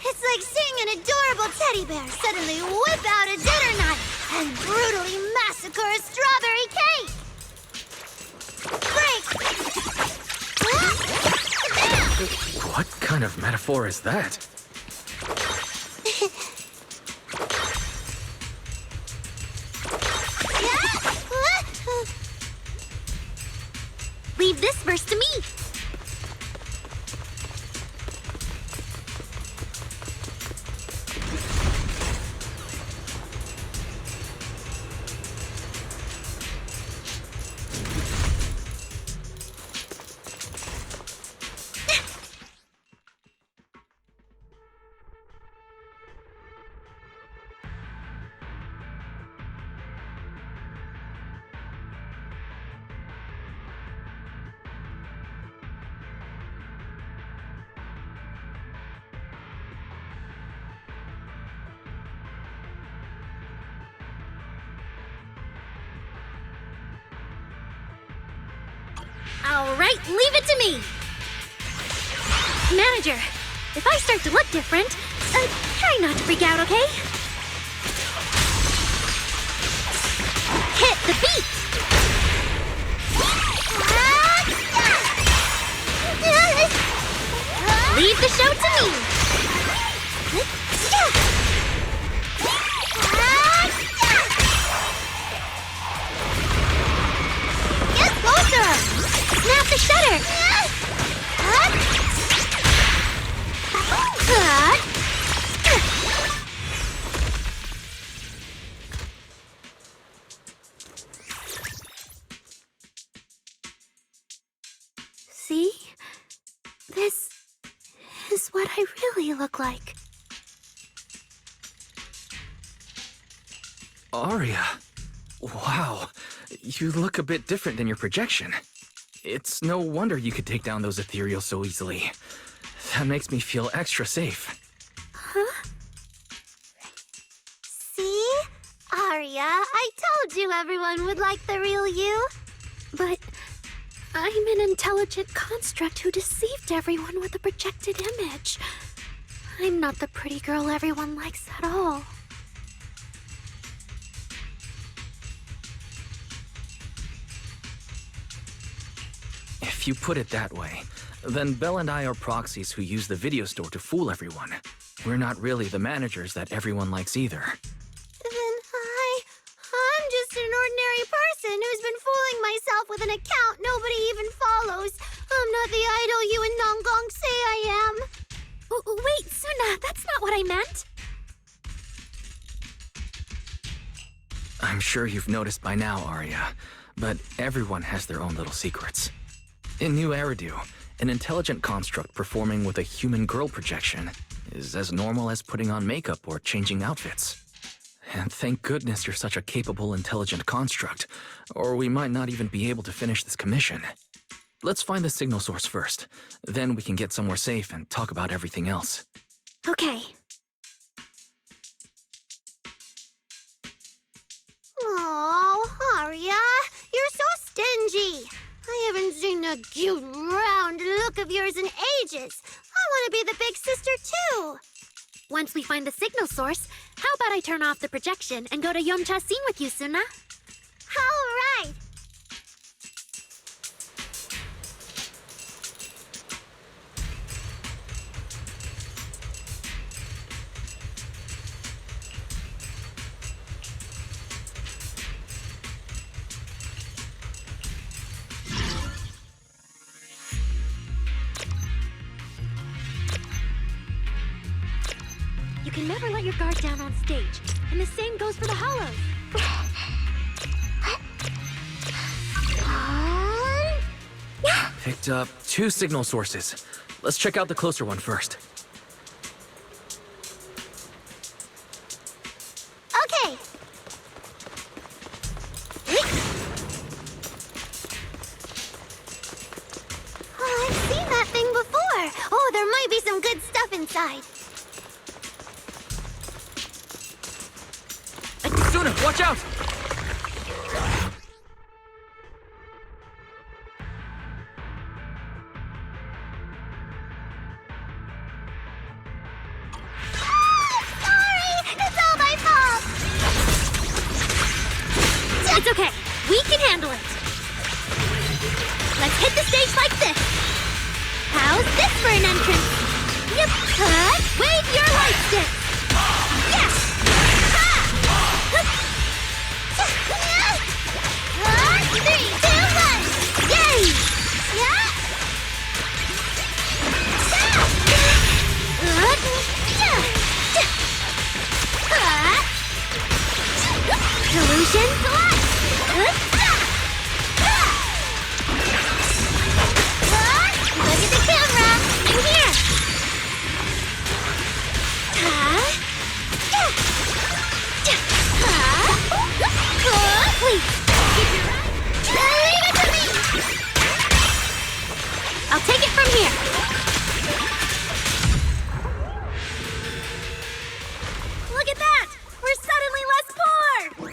It's like seeing an adorable teddy bear suddenly whip out a dinner knife and brutally massacre a strawberry cake! Break! What kind of metaphor is that? Leave this verse to me! All right, leave it to me! Manager, if I start to look different, try not to freak out, okay? Hit the beat! Leave the show to me! Get closer! Snap the shutter! See? This is what I really look like. Arya. Wow, you look a bit different than your projection. It's no wonder you could take down those ethereal so easily. That makes me feel extra safe. Huh? See? Arya, I told you everyone would like the real you. But I'm an intelligent construct who deceived everyone with a projected image. I'm not the pretty girl everyone likes at all. If you put it that way, then Belle and I are proxies who use the video store to fool everyone. We're not really the managers that everyone likes either. Then I'm just an ordinary person who's been fooling myself with an account nobody even follows. I'm not the idol you and Nonggong say I am. Wait, Suna, that's not what I meant. I'm sure you've noticed by now, Arya, but everyone has their own little secrets. In New Eridu, an intelligent construct performing with a human girl projection is as normal as putting on makeup or changing outfits. And thank goodness you're such a capable, intelligent construct, or we might not even be able to finish this commission. let's find the signal source first. Then we can get somewhere safe and talk about everything else. Okay. Oh, Aria, you're so stingy. I haven't seen a cute, round look of yours in ages. I want to be the big sister, too. Once we find the signal source, how about I turn off the projection and go to Yomcha scene with you, Suna? All right. You can never let your guard down on stage, and the same goes for the hollows. Picked up 2 signal sources. Let's check out the closer one first. Okay. Oh, I've seen that thing before. Oh, there might be some good stuff inside. Suna, watch out! It's okay. We can handle it. Let's hit the stage like this. How's this for an entrance? Yep. Wave your light stick. Yes. Ha! 3, 2, 1. Yay! Yeah. Illusion select! Look at the camera! I'm here! Please! Leave it to me! I'll take it from here! Look at that! We're suddenly less poor!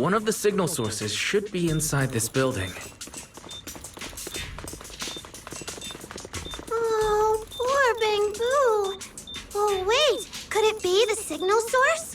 One of the signal sources should be inside this building. Oh, poor Bangbu. Oh, wait. Could it be the signal source?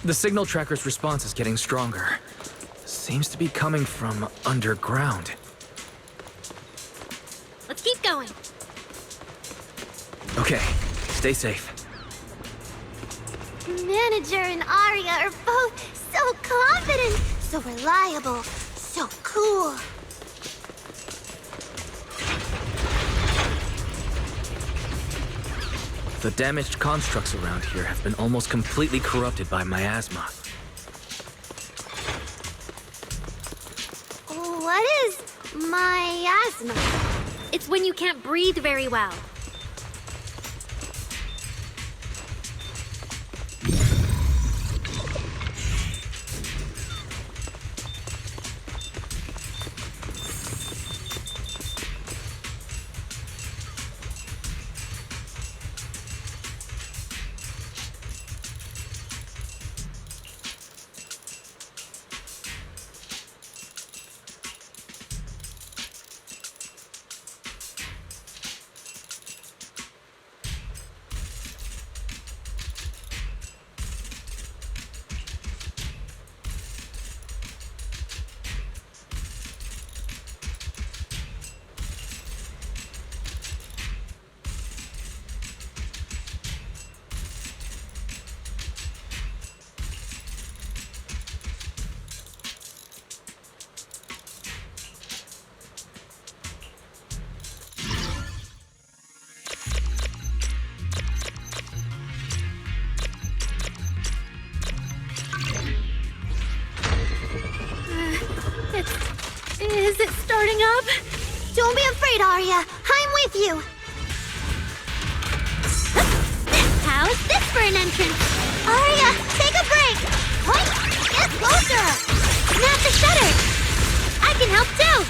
The signal tracker's response is getting stronger. Seems to be coming from underground. Let's keep going. Okay, stay safe. Manager and Aria are both so confident, so reliable, so cool. The damaged constructs around here have been almost completely corrupted by miasma. What is miasma? It's when you can't breathe very well. gearing up. Don't be afraid, Arya. I'm with you. How's this for an entrance? Arya, take a break. What? Get closer. Snap the shutter. I can help too.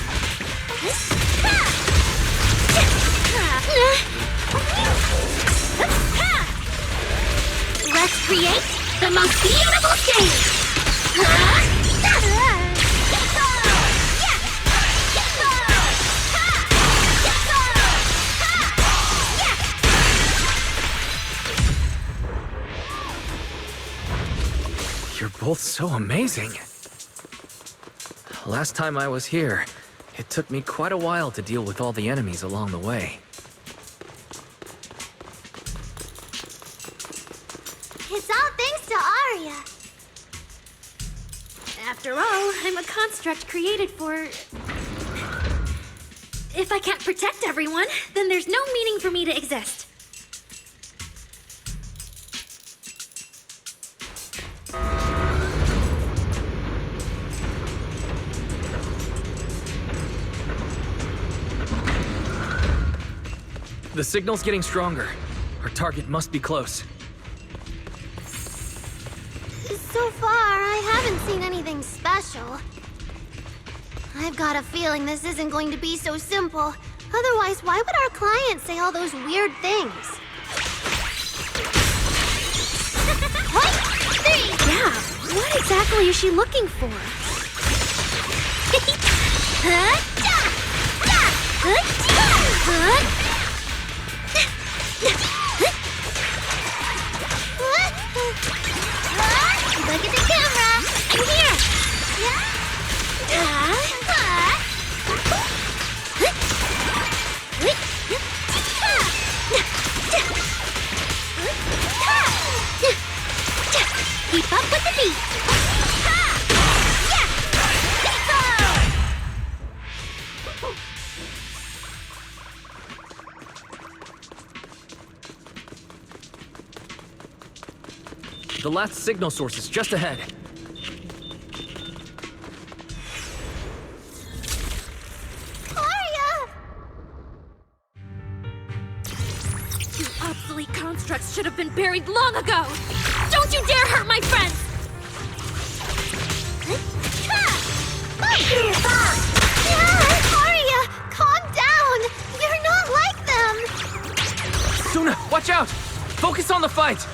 Let's create the most beautiful stage. You're both so amazing. Last time I was here, it took me quite a while to deal with all the enemies along the way. It's all thanks to Arya. After all, I'm a construct created for... If I can't protect everyone, then there's no meaning for me to exist. The signal's getting stronger. Our target must be close. So far, I haven't seen anything special. I've got a feeling this isn't going to be so simple. Otherwise, why would our client say all those weird things? What? Yeah, what exactly is she looking for? Look at the camera! I'm here! Keep up with the beat! The last signal source is just ahead. Arya! You obsolete constructs should have been buried long ago! Don't you dare hurt my friends! Arya, calm down! You're not like them! Suna, watch out! Focus on the fight!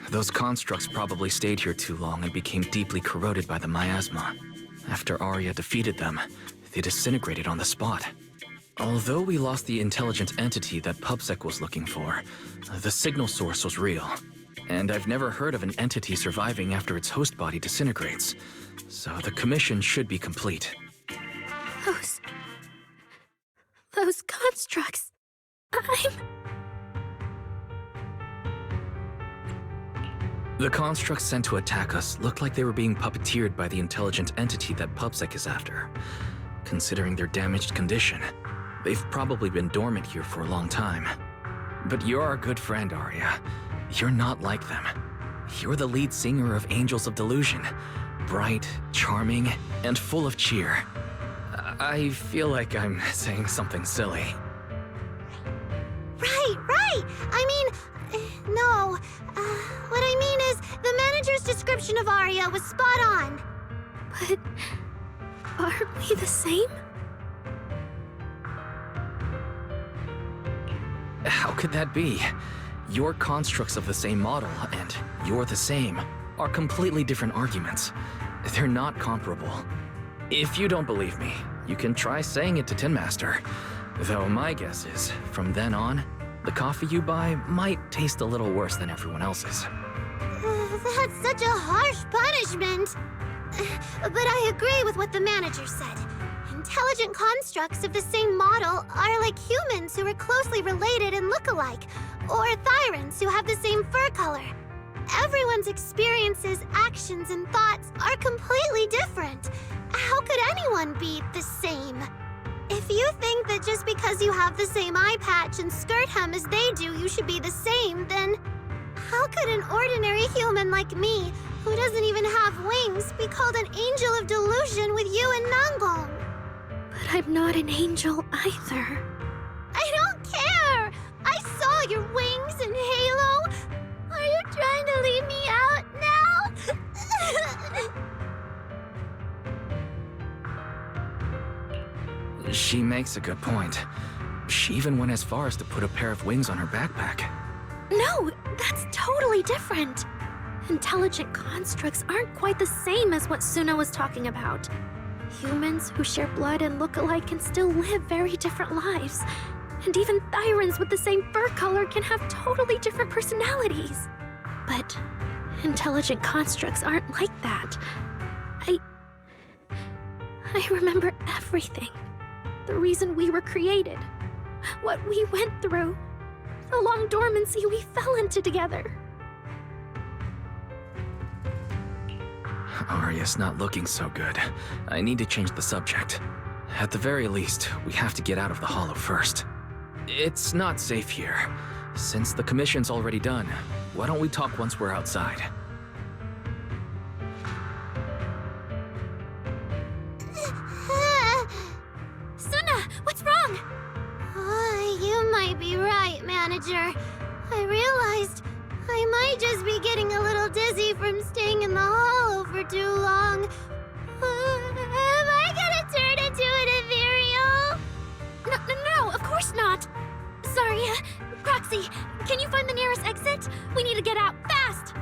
Those constructs probably stayed here too long and became deeply corroded by the miasma. After Arya defeated them, they disintegrated on the spot. Although we lost the intelligent entity that PubSec was looking for, the signal source was real. And I've never heard of an entity surviving after its host body disintegrates. So the commission should be complete. Those constructs. The constructs sent to attack us looked like they were being puppeteered by the intelligent entity that PubSec is after. Considering their damaged condition, they've probably been dormant here for a long time. But you're our good friend, Arya. You're not like them. You're the lead singer of Angels of Delusion. Bright, charming, and full of cheer. I feel like I'm saying something silly. Right! I mean, no. What I mean is, the manager's description of Arya was spot on. But aren't we the same? How could that be? Your constructs of the same model and you're the same are completely different arguments. They're not comparable. If you don't believe me, you can try saying it to Tin Master. Though my guess is, from then on, the coffee you buy might taste a little worse than everyone else's. That's such a harsh punishment. But I agree with what the manager said. Intelligent constructs of the same model are like humans who are closely related and look alike, or Thyrans who have the same fur color. Everyone's experiences, actions, and thoughts are completely different. How could anyone be the same? If you think that just because you have the same eye patch and skirt hem as they do, you should be the same, then how could an ordinary human like me, who doesn't even have wings, be called an angel of delusion with you and Nanggong? But I'm not an angel either. I don't care! I saw your wings and halo! Are you trying to leave me out now? She makes a good point. She even went as far as to put a pair of wings on her backpack. No, that's totally different. Intelligent constructs aren't quite the same as what Suna was talking about. Humans who share blood and look alike can still live very different lives. And even Thyrans with the same fur color can have totally different personalities. But intelligent constructs aren't like that. I remember everything. The reason we were created. What we went through. The long dormancy we fell into together. Arya's not looking so good. I need to change the subject. At the very least, we have to get out of the Hollow first. It's not safe here. Since the commission's already done, why don't we talk once we're outside? Suna, what's wrong? You might be right, manager. I realized I might just be getting a little dizzy from staying in the Hollow for too long. Am I gonna turn into an ethereal? No, of course not. Sorry, Proxy, can you find the nearest exit? We need to get out fast.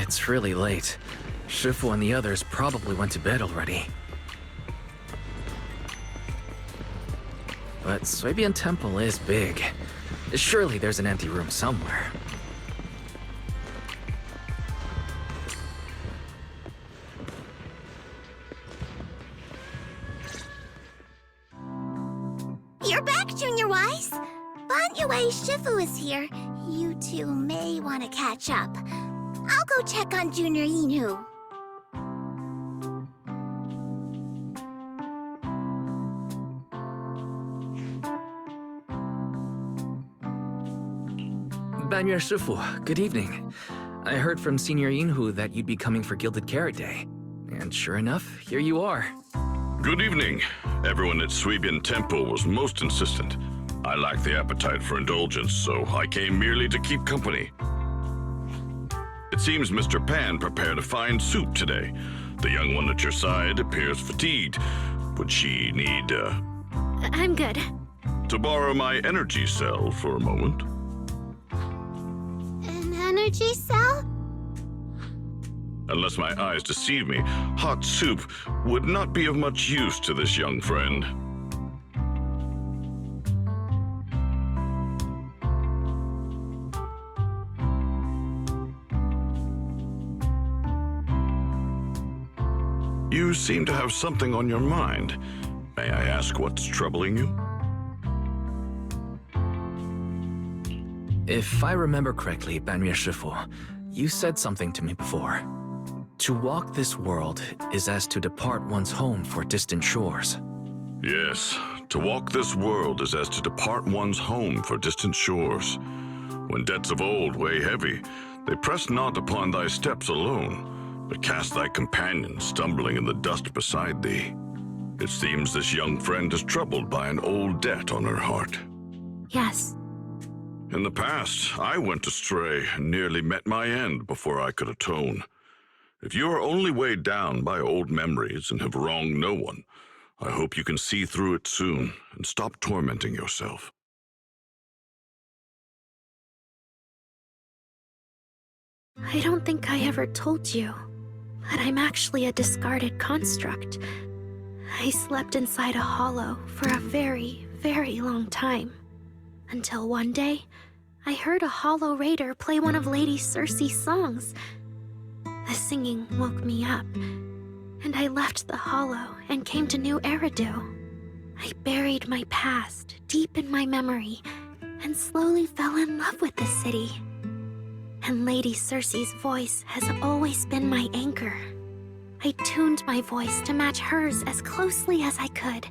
It's really late. Shifu and the others probably went to bed already. But Suibian Temple is big. Surely there's an empty room somewhere. You're back, Junior Wise. Banyue Shifu is here. You two may want to catch up. I'll go check on Junior Inu. Banyue Shifu, good evening. I heard from Senior Yinhu that you'd be coming for Gilded Carrot Day. And sure enough, here you are. Good evening. Everyone at Suibian Temple was most insistent. I lacked the appetite for indulgence, so I came merely to keep company. It seems Mr. Pan prepared a fine soup today. The young one at your side appears fatigued. Would she need, I'm good. to borrow my energy cell for a moment? An energy cell? Unless my eyes deceive me, hot soup would not be of much use to this young friend. You seem to have something on your mind. May I ask what's troubling you? If I remember correctly, Banyue Shifu, you said something to me before. To walk this world is as to depart one's home for distant shores. Yes, to walk this world is as to depart one's home for distant shores. When debts of old weigh heavy, they press not upon thy steps alone, but cast thy companion stumbling in the dust beside thee. It seems this young friend is troubled by an old debt on her heart. Yes. In the past, I went astray and nearly met my end before I could atone. If you are only weighed down by old memories and have wronged no one, I hope you can see through it soon and stop tormenting yourself. I don't think I ever told you, but I'm actually a discarded construct. I slept inside a hollow for a very, very long time. Until one day, I heard a hollow raider play one of Lady Circe's songs. The singing woke me up, and I left the hollow and came to New Eridu. I buried my past deep in my memory and slowly fell in love with the city. And Lady Circe's voice has always been my anchor. I tuned my voice to match hers as closely as I could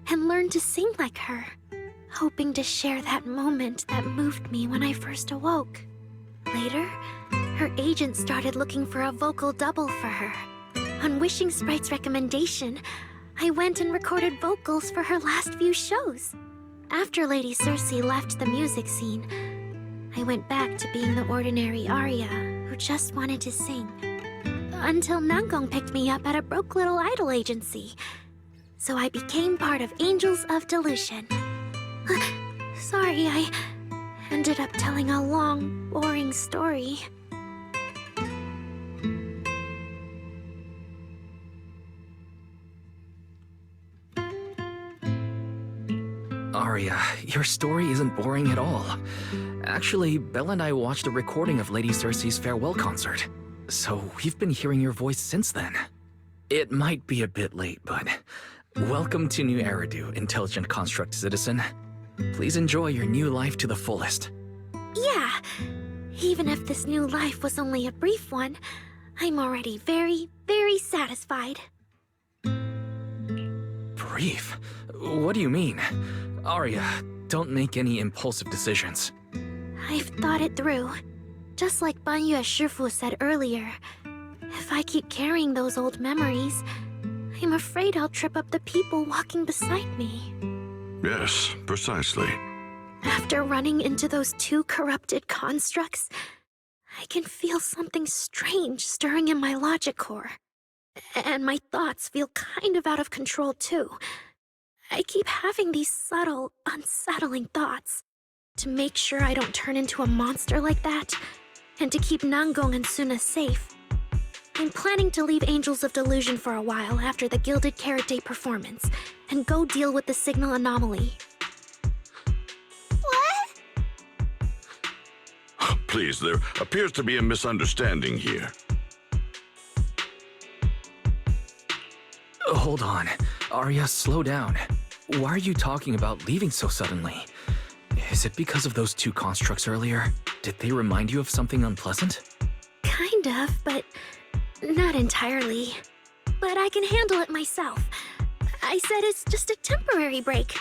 and learned to sing like her, hoping to share that moment that moved me when I first awoke. Later, her agent started looking for a vocal double for her. On Wishing Sprite's recommendation, I went and recorded vocals for her last few shows. After Lady Circe left the music scene, I went back to being the ordinary Arya who just wanted to sing. Until Nangong picked me up at a broke little idol agency. So I became part of Angels of Delusion. Sorry, I ended up telling a long, boring story. Arya, your story isn't boring at all. Actually, Belle and I watched a recording of Lady Circe's farewell concert, so we've been hearing your voice since then. It might be a bit late, but welcome to New Eridu, Intelligent Construct Citizen. Please enjoy your new life to the fullest. Yeah, even if this new life was only a brief one, I'm already very, very satisfied. Brief? What do you mean? Arya, don't make any impulsive decisions. I've thought it through. Just like Banyue Shifu said earlier, if I keep carrying those old memories, I'm afraid I'll trip up the people walking beside me. Yes, precisely. After running into those two corrupted constructs, I can feel something strange stirring in my logic core. And my thoughts feel kind of out of control too. I keep having these subtle, unsettling thoughts. To make sure I don't turn into a monster like that, and to keep Nangong and Suna safe, I'm planning to leave Angels of Delusion for a while after the Gilded Carrot Day performance, and go deal with the signal anomaly. What? Please, there appears to be a misunderstanding here. Hold on. Arya, slow down. Why are you talking about leaving so suddenly? Is it because of those two constructs earlier? Did they remind you of something unpleasant? Kind of, but not entirely. But I can handle it myself. I said it's just a temporary break.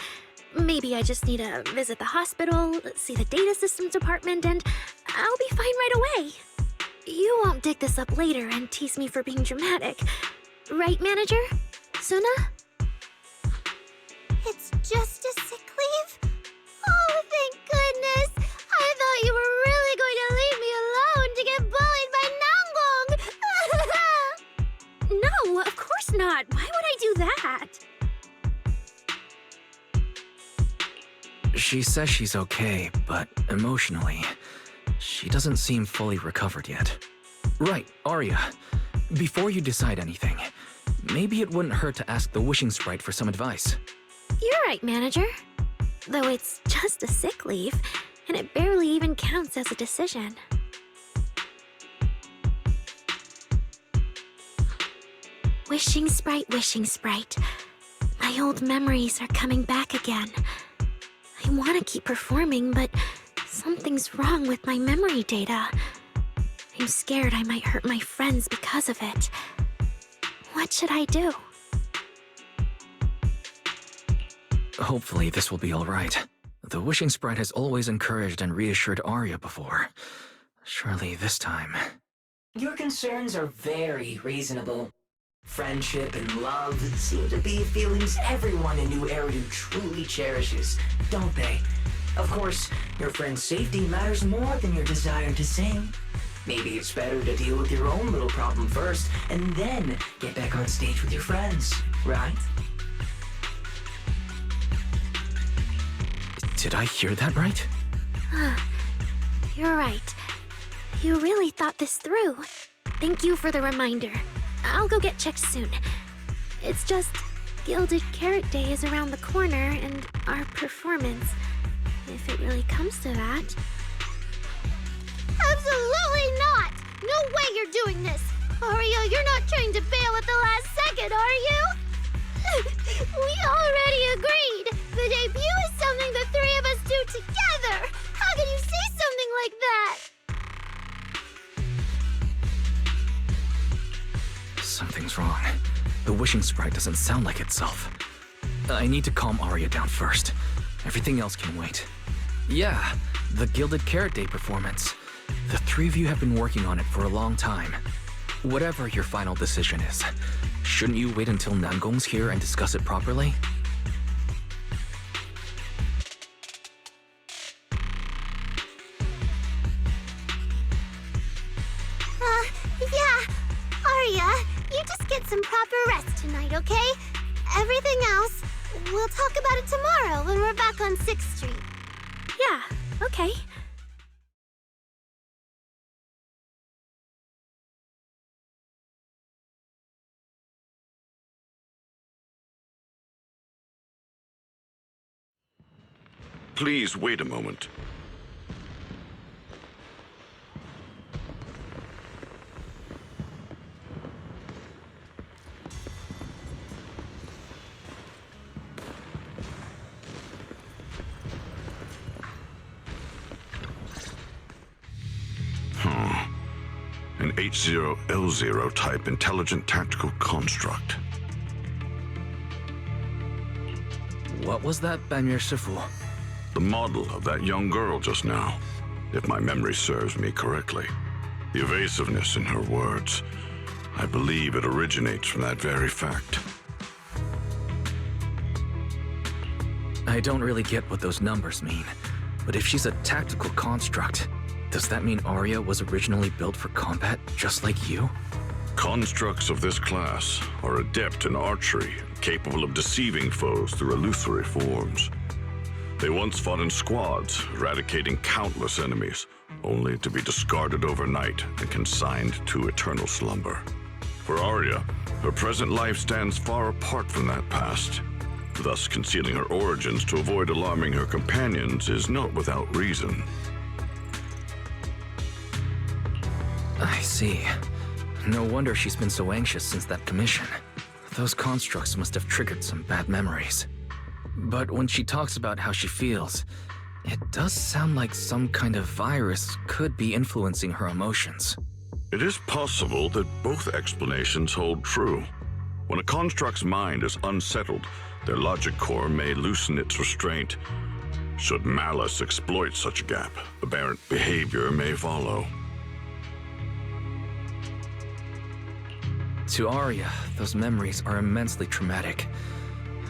Maybe I just need to visit the hospital, see the data systems department, and I'll be fine right away. You won't dig this up later and tease me for being dramatic. Right, Manager? Suna? It's just a sick leave? Oh, thank goodness! I thought you were really going to leave me alone to get bullied by Nanggong! No, of course not. Why would I do that? She says she's okay, but emotionally, she doesn't seem fully recovered yet. Right, Arya. Before you decide anything, maybe it wouldn't hurt to ask the Wishing Sprite for some advice. You're right, Manager. Though it's just a sick leave, and it barely even counts as a decision. Wishing Sprite, Wishing Sprite. My old memories are coming back again. I want to keep performing, but something's wrong with my memory data. I'm scared I might hurt my friends because of it. What should I do? Hopefully this will be alright. The Wishing Sprite has always encouraged and reassured Arya before. Surely this time... Your concerns are very reasonable. Friendship and love seem to be feelings everyone in New Eridu truly cherishes, don't they? Of course, your friend's safety matters more than your desire to sing. Maybe it's better to deal with your own little problem first, and then get back on stage with your friends, right? Did I hear that right? You're right. You really thought this through. Thank you for the reminder. I'll go get checked soon. It's just, Gilded Carrot Day is around the corner, and our performance, if it really comes to that... Absolutely not! No way you're doing this! Arya, you're not trying to bail at the last second, are you? We already agreed! The debut is something the three of us do together! How can you say something like that? Something's wrong. The Wishing Sprite doesn't sound like itself. I need to calm Arya down first. Everything else can wait. Yeah, the Gilded Carrot Day performance. The three of you have been working on it for a long time. Whatever your final decision is, shouldn't you wait until Nanggong's here and discuss it properly? Yeah. Arya, you just get some proper rest tonight, okay? Everything else, we'll talk about it tomorrow when we're back on 6th Street. Yeah, okay. Please wait a moment. An H0L0 type intelligent tactical construct. What was that, Banyer Shifu? The model of that young girl just now, if my memory serves me correctly. The evasiveness in her words. I believe it originates from that very fact. I don't really get what those numbers mean, but if she's a tactical construct, does that mean Arya was originally built for combat, just like you? Constructs of this class are adept in archery, capable of deceiving foes through illusory forms. They once fought in squads, eradicating countless enemies, only to be discarded overnight and consigned to eternal slumber. For Arya, her present life stands far apart from that past. Thus, concealing her origins to avoid alarming her companions is not without reason. I see. No wonder she's been so anxious since that commission. Those constructs must have triggered some bad memories. But when she talks about how she feels, it does sound like some kind of virus could be influencing her emotions. It is possible that both explanations hold true. When a construct's mind is unsettled, their logic core may loosen its restraint. Should malice exploit such a gap, aberrant behavior may follow. To Arya, those memories are immensely traumatic.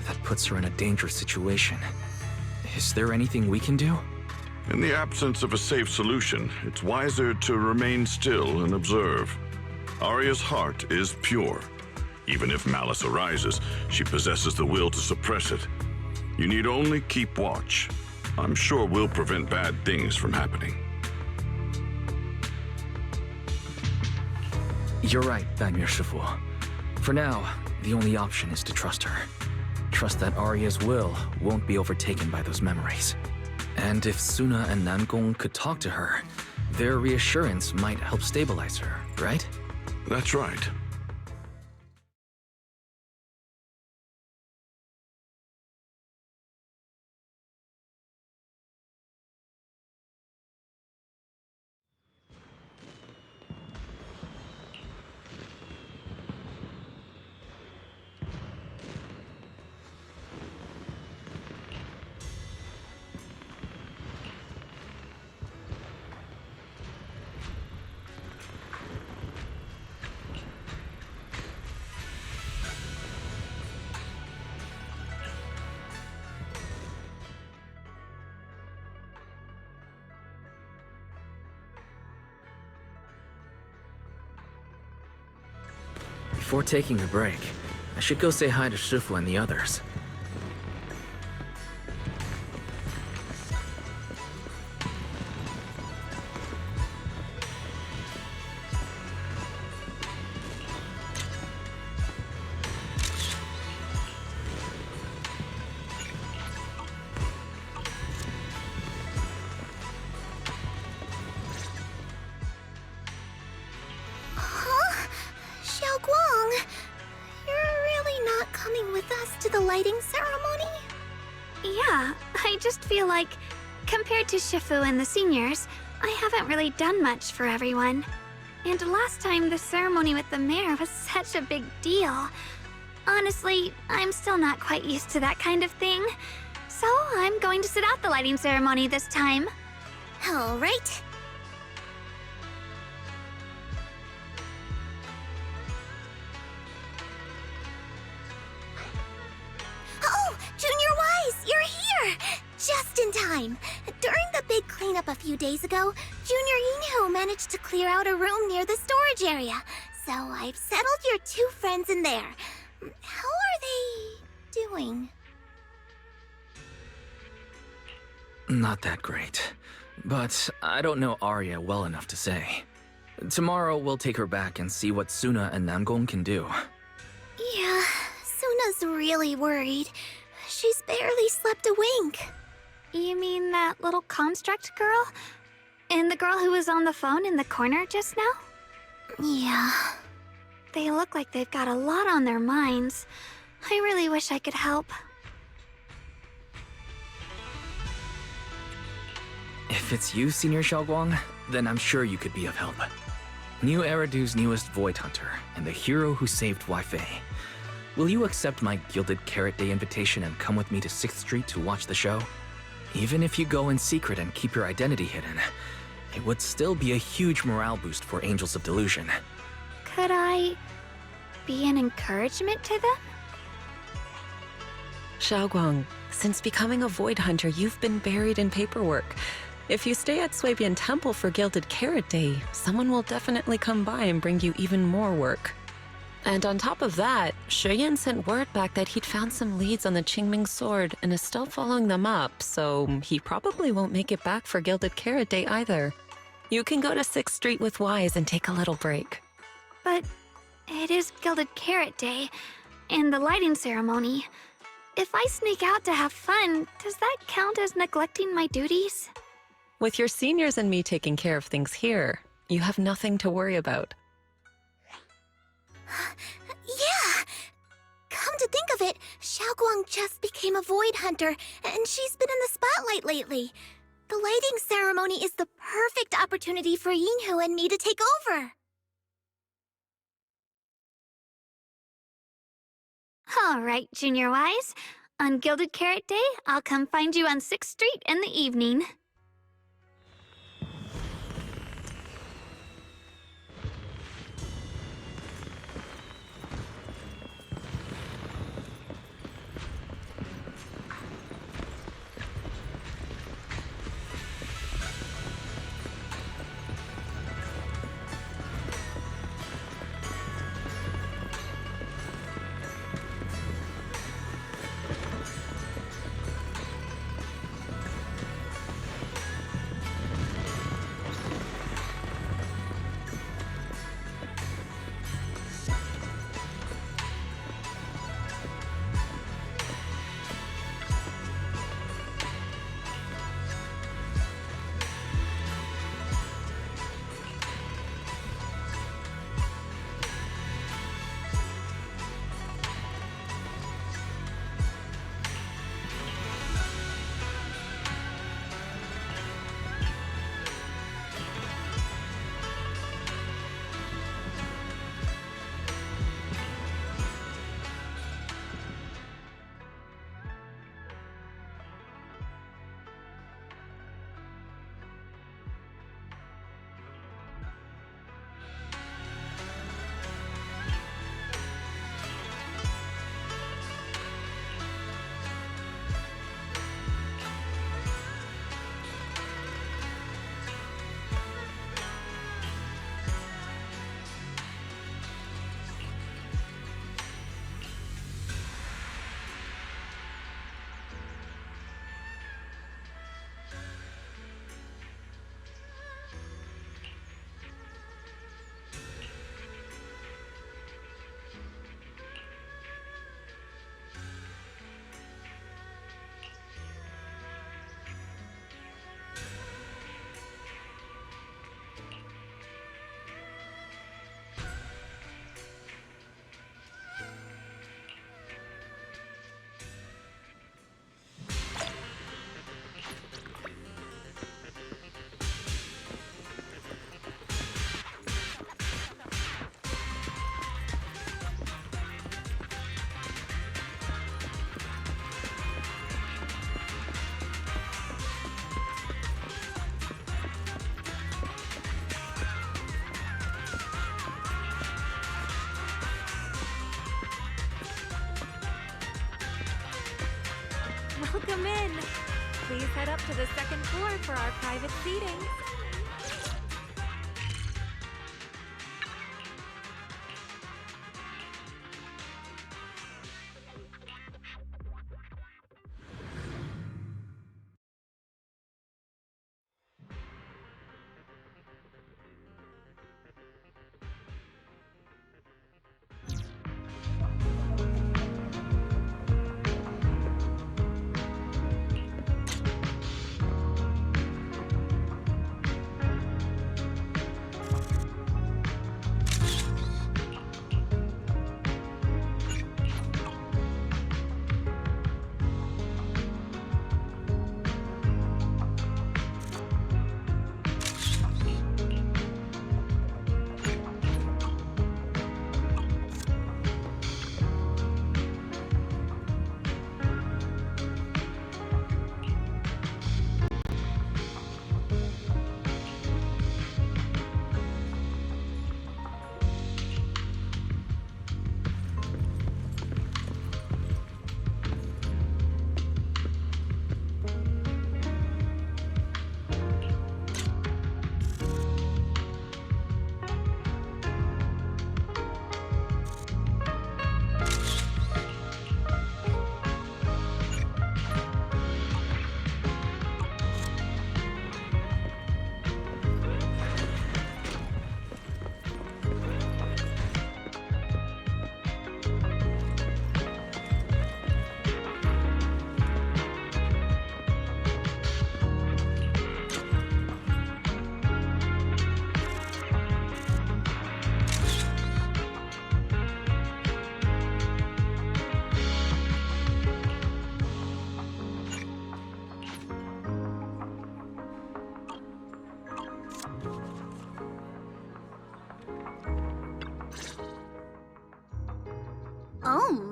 That puts her in a dangerous situation. Is there anything we can do? In the absence of a safe solution, it's wiser to remain still and observe. Arya's heart is pure. Even if malice arises, she possesses the will to suppress it. You need only keep watch. I'm sure we'll prevent bad things from happening. You're right, Daimyo Shifu. For now, the only option is to trust her. Trust that Arya's will won't be overtaken by those memories. And if Suna and Nangong could talk to her, their reassurance might help stabilize her, right? That's right. Before taking a break, I should go say hi to Shifu and the others. Compared to Shifu and the seniors, I haven't really done much for everyone. And last time, the ceremony with the mayor was such a big deal. Honestly, I'm still not quite used to that kind of thing. So I'm going to sit out the lighting ceremony this time. All right. Oh, Junior Wise, you're here! Just in time. During the big cleanup a few days ago, Junior Yinho managed to clear out a room near the storage area. So I've settled your two friends in there. How are they doing? Not that great. But I don't know Arya well enough to say. Tomorrow we'll take her back and see what Suna and Namgong can do. Yeah, Suna's really worried. She's barely slept a wink. You mean that little construct girl? And the girl who was on the phone in the corner just now? Yeah. They look like they've got a lot on their minds. I really wish I could help. If it's you, Senior Xiaoguang, then I'm sure you could be of help. New Eridu's newest Void Hunter, and the hero who saved Wei-Fei. Will you accept my Gilded Carrot Day invitation and come with me to 6th Street to watch the show? Even if you go in secret and keep your identity hidden, it would still be a huge morale boost for Angels of Delusion. Could I be an encouragement to them? Xiaoguang, since becoming a Void Hunter, you've been buried in paperwork. If you stay at Swabian Temple for Gilded Carrot Day, someone will definitely come by and bring you even more work. And on top of that, Shuyan sent word back that he'd found some leads on the Qingming sword and is still following them up, so he probably won't make it back for Gilded Carrot Day either. You can go to 6th Street with Wise and take a little break. But It is Gilded Carrot Day, and the lighting ceremony. If I sneak out to have fun, does that count as neglecting my duties? With your seniors and me taking care of things here, you have nothing to worry about. Yeah! Come to think of it, Xiaoguang just became a void hunter, and she's been in the spotlight lately. The lighting ceremony is the perfect opportunity for Yinghu and me to take over. All right, Junior Wise. On Gilded Carrot Day, I'll come find you on 6th Street in the evening. Welcome in. Please head up to the 2nd floor for our private seating.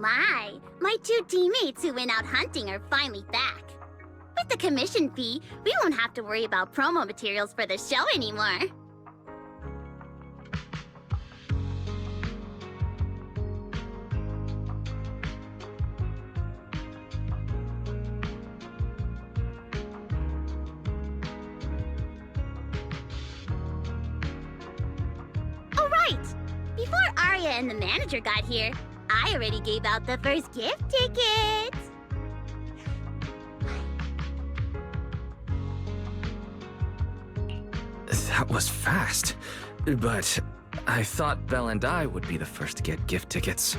my. My 2 teammates who went out hunting are finally back. With the commission fee, we won't have to worry about promo materials for the show anymore. Oh, right! Before Arya and the manager got here, I already gave out the first gift tickets. That was fast. But I thought Belle and I would be the first to get gift tickets.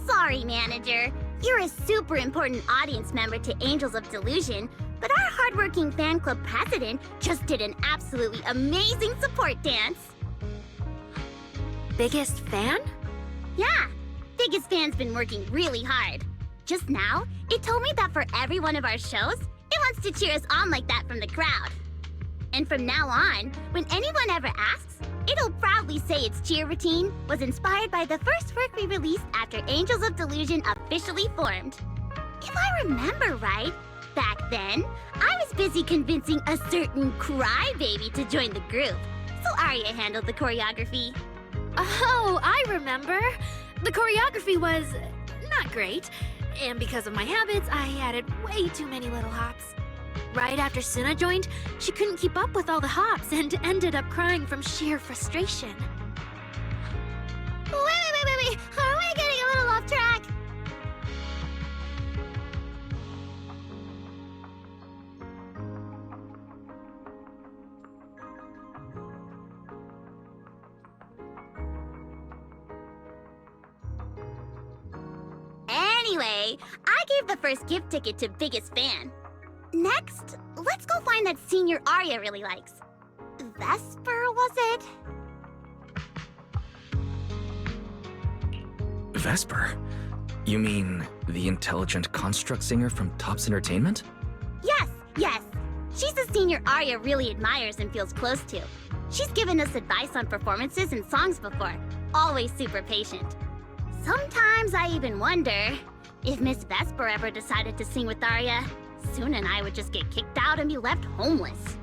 Sorry, manager. You're a super important audience member to Angels of Delusion, but our hardworking fan club president just did an absolutely amazing support dance. Biggest fan? Yeah, biggest fan's been working really hard. Just now, it told me that for every one of our shows, it wants to cheer us on like that from the crowd. And from now on, when anyone ever asks, it'll proudly say its cheer routine was inspired by the first work we released after Angels of Delusion officially formed. If I remember right, back then, I was busy convincing a certain crybaby to join the group, so Arya handled the choreography. Oh, I remember. The choreography was not great, and because of my habits, I added way too many little hops. Right after Suna joined, she couldn't keep up with all the hops and ended up crying from sheer frustration. Wait. Are we getting a little off track? Anyway, I gave the first gift ticket to Biggest Fan. Next, let's go find that senior Arya really likes. Vesper, was it? Vesper? You mean the intelligent construct singer from Topps Entertainment? Yes. She's a senior Arya really admires and feels close to. She's given us advice on performances and songs before. Always super patient. Sometimes I even wonder if Miss Vesper ever decided to sing with Arya, Suna and I would just get kicked out and be left homeless.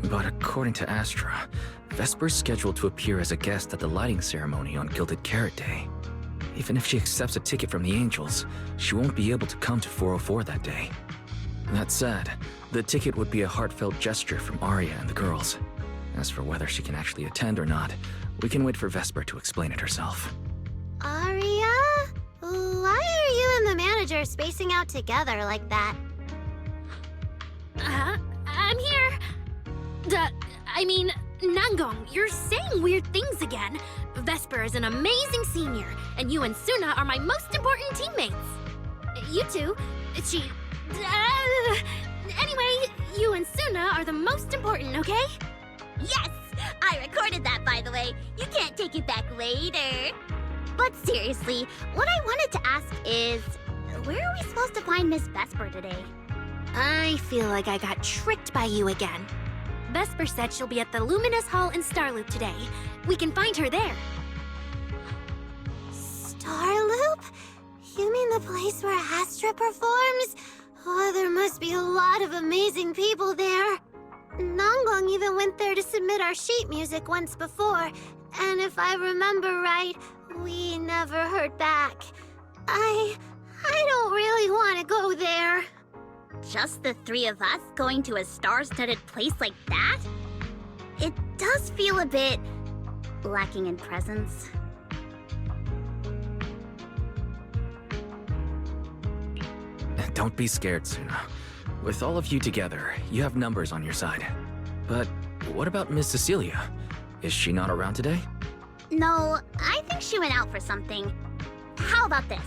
But according to Astra, Vesper's scheduled to appear as a guest at the lighting ceremony on Gilded Carrot Day. Even if she accepts a ticket from the Angels, she won't be able to come to 404 that day. That said, the ticket would be a heartfelt gesture from Arya and the girls. As for whether she can actually attend or not, we can wait for Vesper to explain it herself. Arya? Why are you and the manager spacing out together like that? I'm here. Nangong, you're saying weird things again. Vesper is an amazing senior, and you and Suna are my most important teammates. You two, anyway, you and Suna are the most important, okay? Yes! I recorded that, by the way. You can't take it back later. But seriously, what I wanted to ask is, where are we supposed to find Miss Vesper today? I feel like I got tricked by you again. Vesper said she'll be at the Luminous Hall in Starloop today. We can find her there. Starloop? You mean the place where Astra performs? Oh, there must be a lot of amazing people there. Nangong even went there to submit our sheet music once before, and if I remember right, we never heard back. I don't really want to go there. Just the 3 of us going to a star-studded place like that? It does feel a bit lacking in presence. Don't be scared, Suna. With all of you together, you have numbers on your side. But what about Miss Cecilia? Is she not around today? No, I think she went out for something. How about this?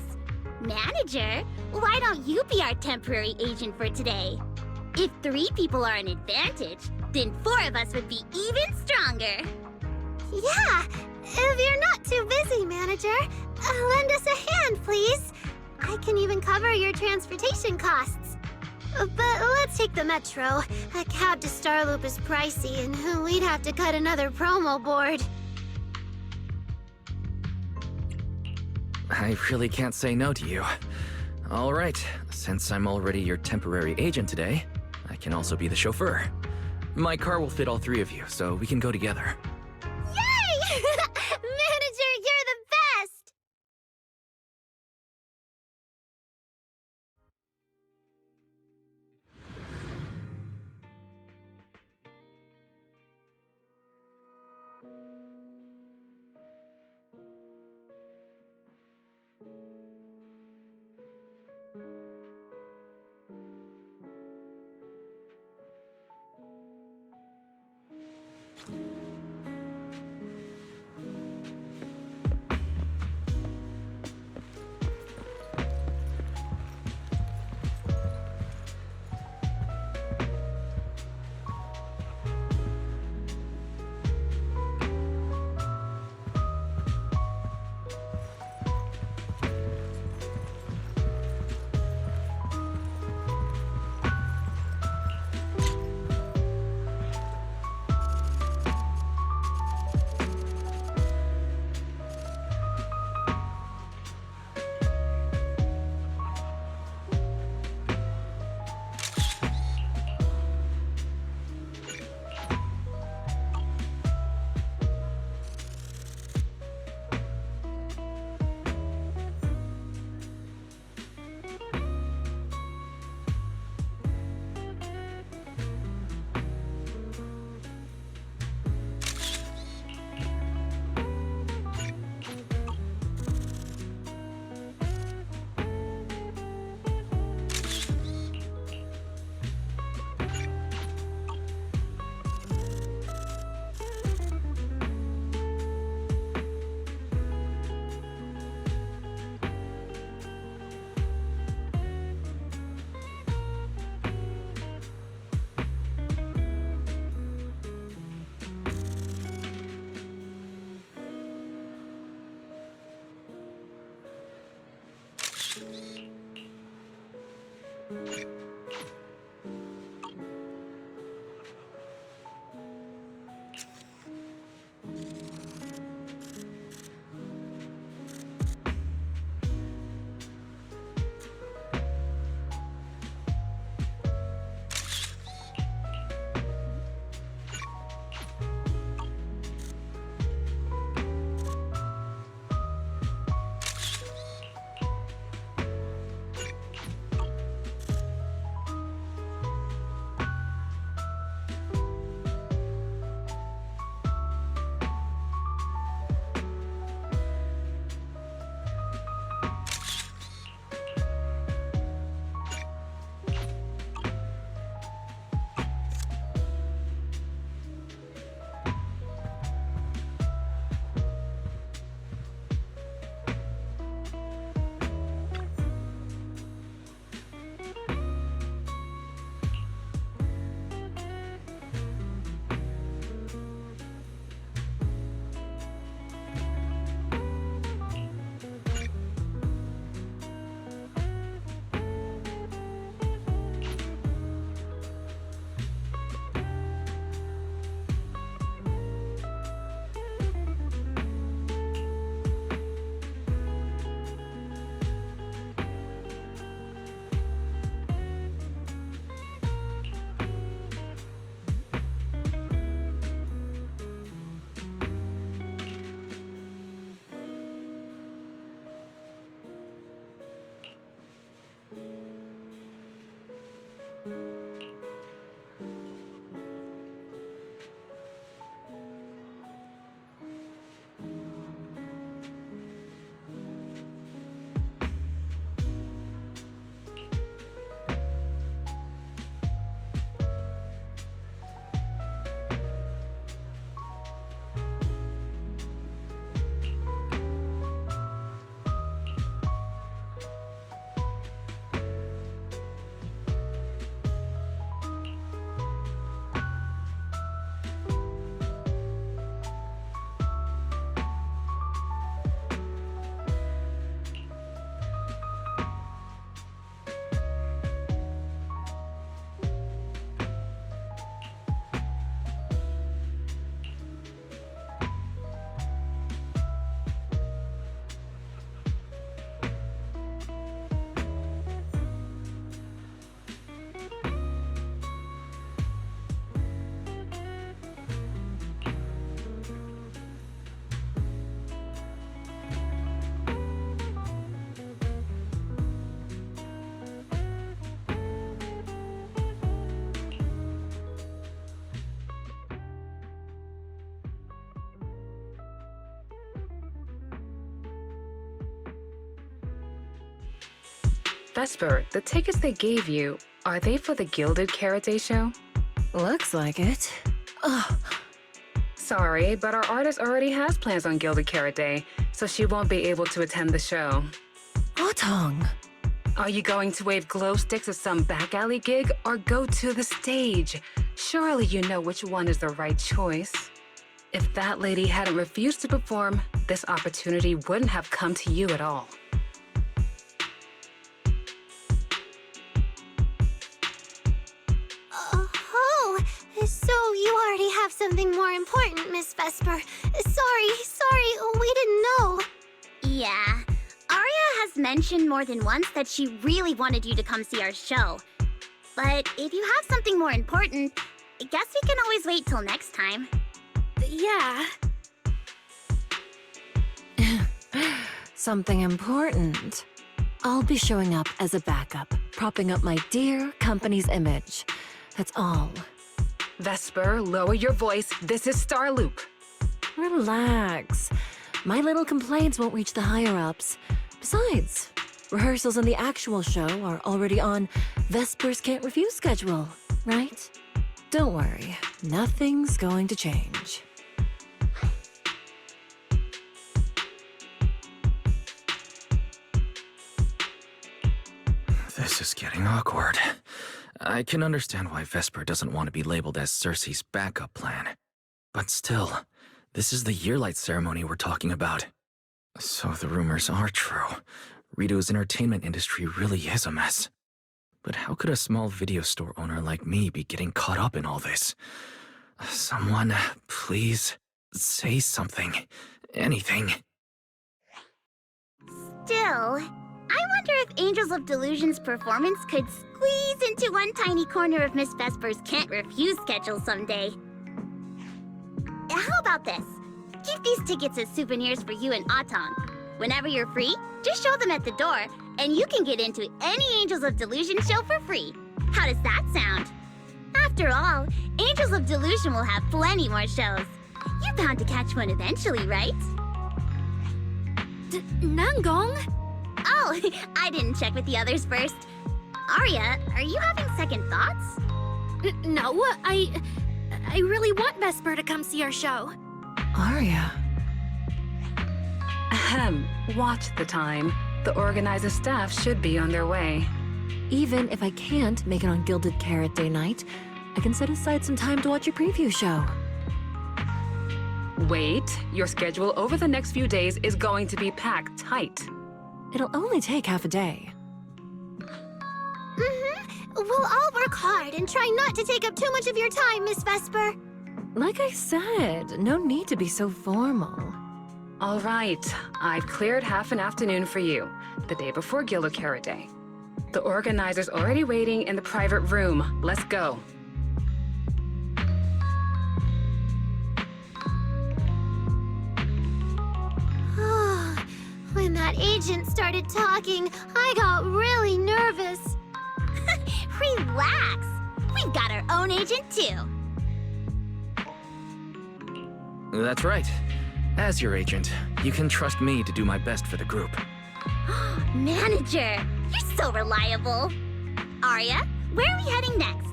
Manager, why don't you be our temporary agent for today? If 3 people are an advantage, then 4 of us would be even stronger. Yeah, if you're not too busy, Manager, lend us a hand, please. I can even cover your transportation costs. But let's take the metro. A cab to Starloop is pricey, and we'd have to cut another promo board. I really can't say no to you. All right, since I'm already your temporary agent today, I can also be the chauffeur. My car will fit all three of you, so we can go together. Yay! Manager, you're the best! Vesper, the tickets they gave you, are they for the Gilded Carrot Day show? Looks like it. Ugh. Sorry, but our artist already has plans on Gilded Carrot Day, so she won't be able to attend the show. Otong. Are you going to wave glow sticks at some back alley gig or go to the stage? Surely you know which one is the right choice. If that lady hadn't refused to perform, this opportunity wouldn't have come to you at all. Oh, so you already have something more important, Miss Vesper. Sorry, we didn't know. Yeah, Arya has mentioned more than once that she really wanted you to come see our show. But if you have something more important, I guess we can always wait till next time. Yeah. Something important. I'll be showing up as a backup, propping up my dear company's image. That's all. Vesper, lower your voice. This is Starloop. Relax. My little complaints won't reach the higher-ups. Besides, rehearsals and the actual show are already on Vesper's Can't Refuse schedule, right? Don't worry, nothing's going to change. This is getting awkward. I can understand why Vesper doesn't want to be labeled as Cersei's backup plan. But still, this is the Yearlight ceremony we're talking about. So the rumors are true. Rito's entertainment industry really is a mess. But how could a small video store owner like me be getting caught up in all this? Someone, please, say something. Anything. Still, I wonder if Angels of Delusion's performance could squeeze into one tiny corner of Miss Vesper's Can't Refuse schedule someday. How about this? Keep these tickets as souvenirs for you and Otong. Whenever you're free, just show them at the door, and you can get into any Angels of Delusion show for free. How does that sound? After all, Angels of Delusion will have plenty more shows. You're bound to catch one eventually, right? Nangong? Oh, I didn't check with the others first. Arya, are you having second thoughts? No, I really want Vesper to come see our show. Arya. Ahem, watch the time. The organizer staff should be on their way. Even if I can't make it on Gilded Carrot Day night, I can set aside some time to watch your preview show. Wait, your schedule over the next few days is going to be packed tight. It'll only take half a day. We'll all work hard and try not to take up too much of your time, Miss Vesper. Like I said, no need to be so formal. All right, I've cleared half an afternoon for you, the day before Gilded Carrot Day. The organizer's already waiting in the private room. Let's go. When that agent started talking, I got really nervous. Relax. We've got our own agent, too. That's right. As your agent, you can trust me to do my best for the group. Manager, you're so reliable. Arya, where are we heading next?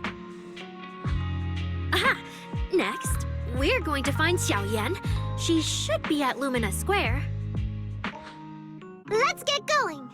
Next, we're going to find Xiaoyan. She should be at Lumina Square. Let's get going.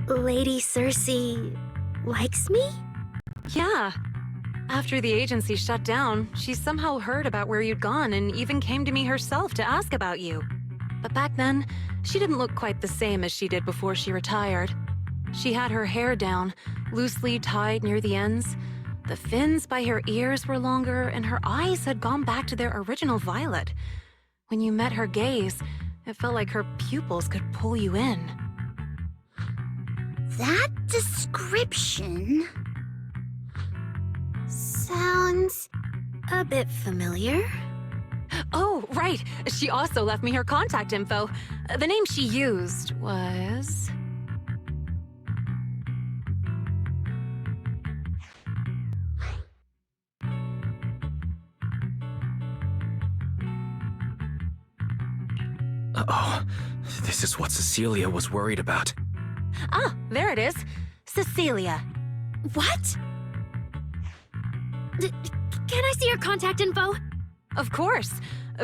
Lady Cersei likes me? Yeah. After the agency shut down, she somehow heard about where you'd gone and even came to me herself to ask about you. But back then, she didn't look quite the same as she did before she retired. She had her hair down, loosely tied near the ends. The fins by her ears were longer, and her eyes had gone back to their original violet. When you met her gaze, it felt like her pupils could pull you in. That description sounds a bit familiar. Oh, right. She also left me her contact info. The name she used was... Uh-oh. This is what Cecilia was worried about. Ah, there it is. Cecilia. What? Can I see your contact info? Of course.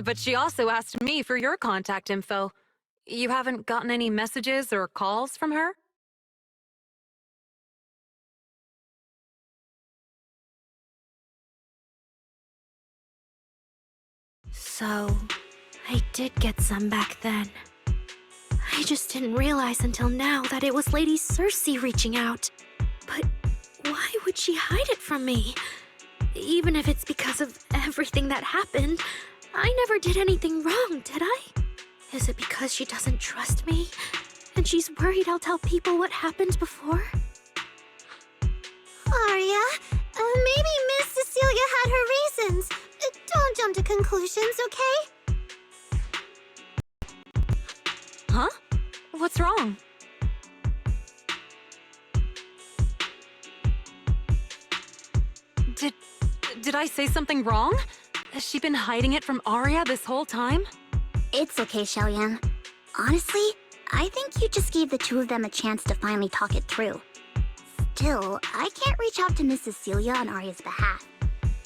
But she also asked me for your contact info. You haven't gotten any messages or calls from her? So, I did get some back then. I just didn't realize until now that it was Lady Cersei reaching out. But why would she hide it from me? Even if it's because of everything that happened, I never did anything wrong, did I? Is it because she doesn't trust me? And she's worried I'll tell people what happened before? Arya, maybe Miss Cecilia had her reasons. Don't jump to conclusions, okay? Huh? What's wrong? Did I say something wrong? Has she been hiding it from Arya this whole time? It's okay, Xiaoyan. Honestly, I think you just gave the two of them a chance to finally talk it through. Still, I can't reach out to Miss Cecilia on Arya's behalf.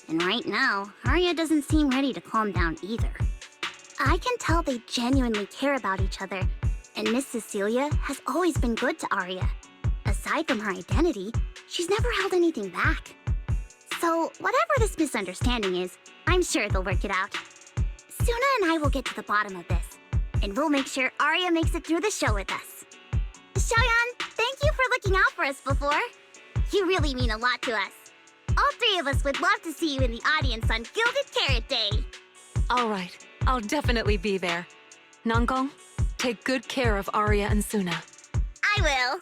And right now, Arya doesn't seem ready to calm down either. I can tell they genuinely care about each other, and Miss Cecilia has always been good to Arya. Aside from her identity, she's never held anything back. So, whatever this misunderstanding is, I'm sure they'll work it out. Suna and I will get to the bottom of this, and we'll make sure Arya makes it through the show with us. Xiaoyan, thank you for looking out for us before. You really mean a lot to us. All three of us would love to see you in the audience on Gilded Carrot Day. All right, I'll definitely be there. Nangong, take good care of Arya and Suna. I will.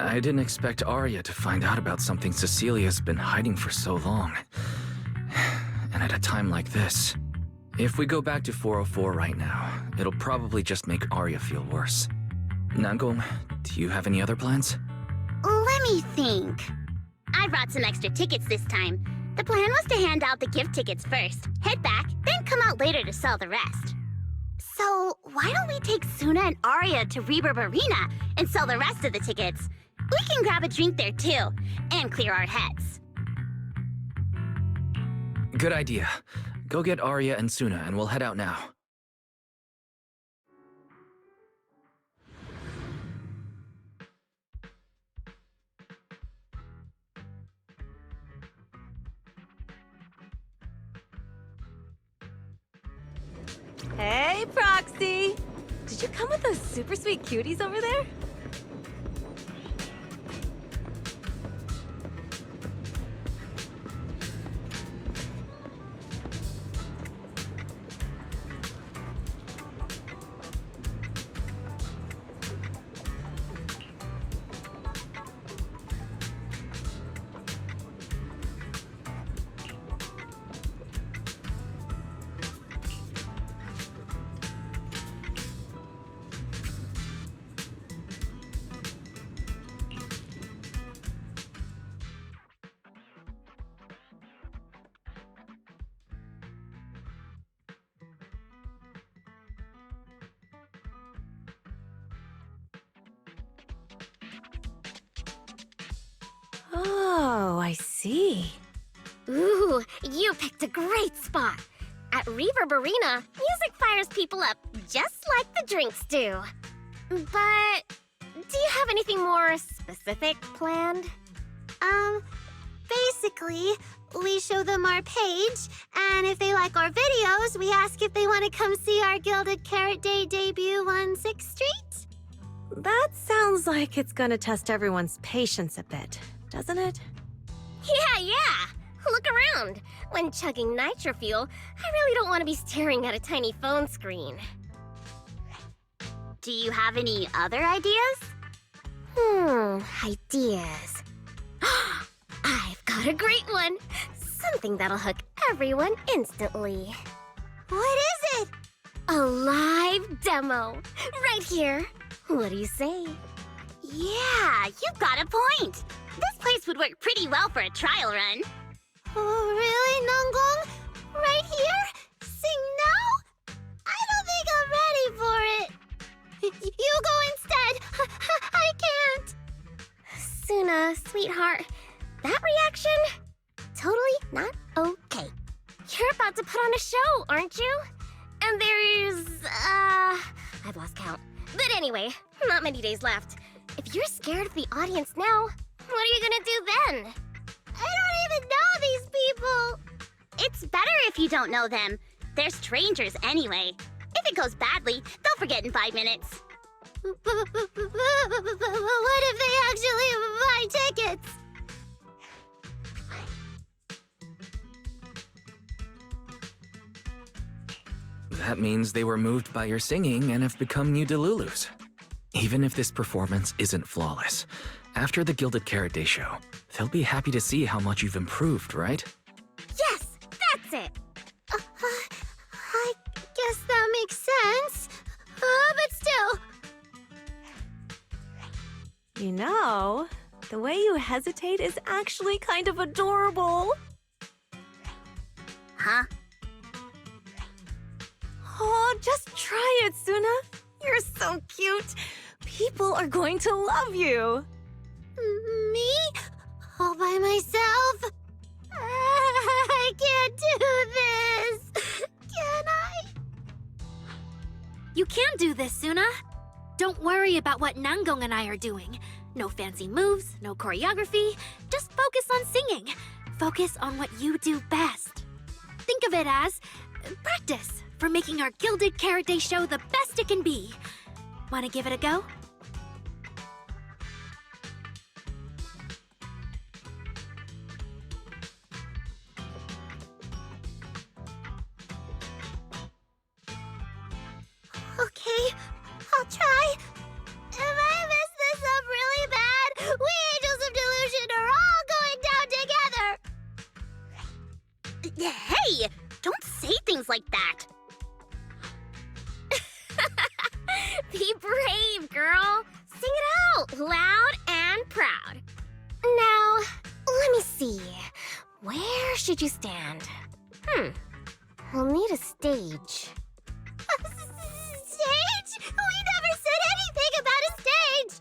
I didn't expect Arya to find out about something Cecilia's been hiding for so long. And at a time like this. If we go back to 404 right now, it'll probably just make Arya feel worse. Nangong, do you have any other plans? Let me think. I brought some extra tickets this time. The plan was to hand out the gift tickets first, head back, then come out later to sell the rest. So, why don't we take Suna and Arya to Reverb Arena and sell the rest of the tickets? We can grab a drink there too, and clear our heads. Good idea. Go get Arya and Suna and we'll head out now. Hey, Proxy! Did you come with those super sweet cuties over there? Oh, I see. Ooh, you picked a great spot. At Reverb Arena, music fires people up, just like the drinks do. But do you have anything more specific planned? Basically, we show them our page, and if they like our videos, we ask if they want to come see our Gilded Carrot Day debut on 6th Street. That sounds like it's gonna test everyone's patience a bit, doesn't it? Yeah! Look around. When chugging nitro fuel, I really don't want to be staring at a tiny phone screen. Do you have any other ideas? Ideas. I've got a great one. Something that'll hook everyone instantly. What is it? A live demo. Right here. What do you say? Yeah, you've got a point. This place would work pretty well for a trial run. Oh, really, Nanggong? Right here? Sing now? I don't think I'm ready for it. You go instead. I can't. Suna, sweetheart, that reaction? Totally not okay. You're about to put on a show, aren't you? And there's, I've lost count. But anyway, not many days left. If you're scared of the audience now, what are you gonna do then? I don't even know these people! It's better if you don't know them. They're strangers anyway. If it goes badly, they'll forget in 5 minutes. What if they actually buy tickets? That means they were moved by your singing and have become new Delulus. Even if this performance isn't flawless, after the Gilded Carrot Day show, they'll be happy to see how much you've improved, right? Yes, that's it. I guess that makes sense. But still. You know, the way you hesitate is actually kind of adorable. Huh? Oh, just try it, Suna. You're so cute. People are going to love you. Me? All by myself? I can't do this. Can I? You can do this, Suna. Don't worry about what Nanggong and I are doing. No fancy moves, no choreography. Just focus on singing. Focus on what you do best. Think of it as practice for making our Gilded Carrot Day show the best it can be. Want to give it a go? Okay, I'll try. If I mess this up really bad, we Angels of Delusion are all going down together. Hey, don't say things like that. Be brave, girl. Sing it out, loud and proud. Now, let me see. Where should you stand? We'll need a stage. Stage? We never said anything about a stage!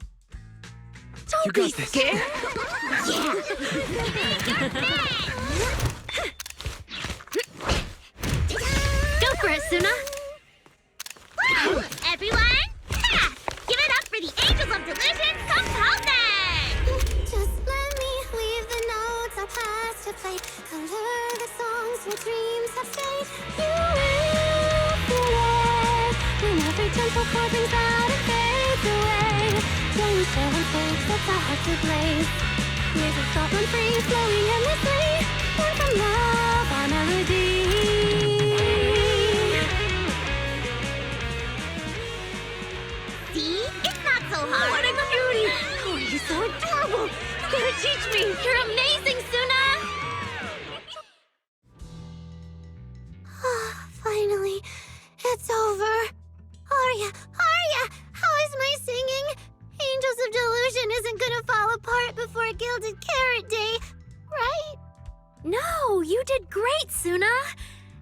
Don't be scared! Go for it, Suna! Woo! Everyone, give it up for the Angels of Delusion component! Just let me leave the notes I'll pass to play. Color the songs your dreams have stayed. You will feel it when every gentle chord rings out and fades away. When we share on stage, that's our heart to blaze. Music thought run free, flowing endlessly. Born from love, our melody. See? It's not so hard. What a cutie! Oh, you're so adorable! You gotta teach me! You're amazing, Suna! Finally, it's over. Arya, how is my singing? Angels of Delusion isn't gonna fall apart before Gilded Carrot Day, right? No, you did great, Suna!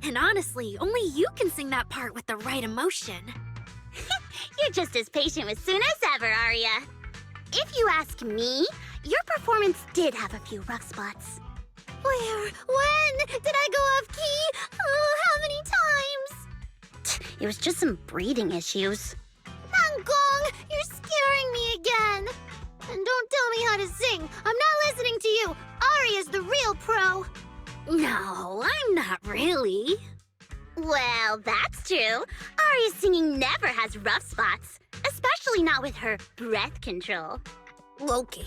And honestly, only you can sing that part with the right emotion. You're just as patient with Suna as ever, Arya. If you ask me, your performance did have a few rough spots. Where? When? Did I go off key? Oh, how many times? It was just some breathing issues. Nangong, you're scaring me again. And don't tell me how to sing. I'm not listening to you. Aria's the real pro. No, I'm not really. Well, that's true. Aria's singing never has rough spots, especially not with her breath control. Okay.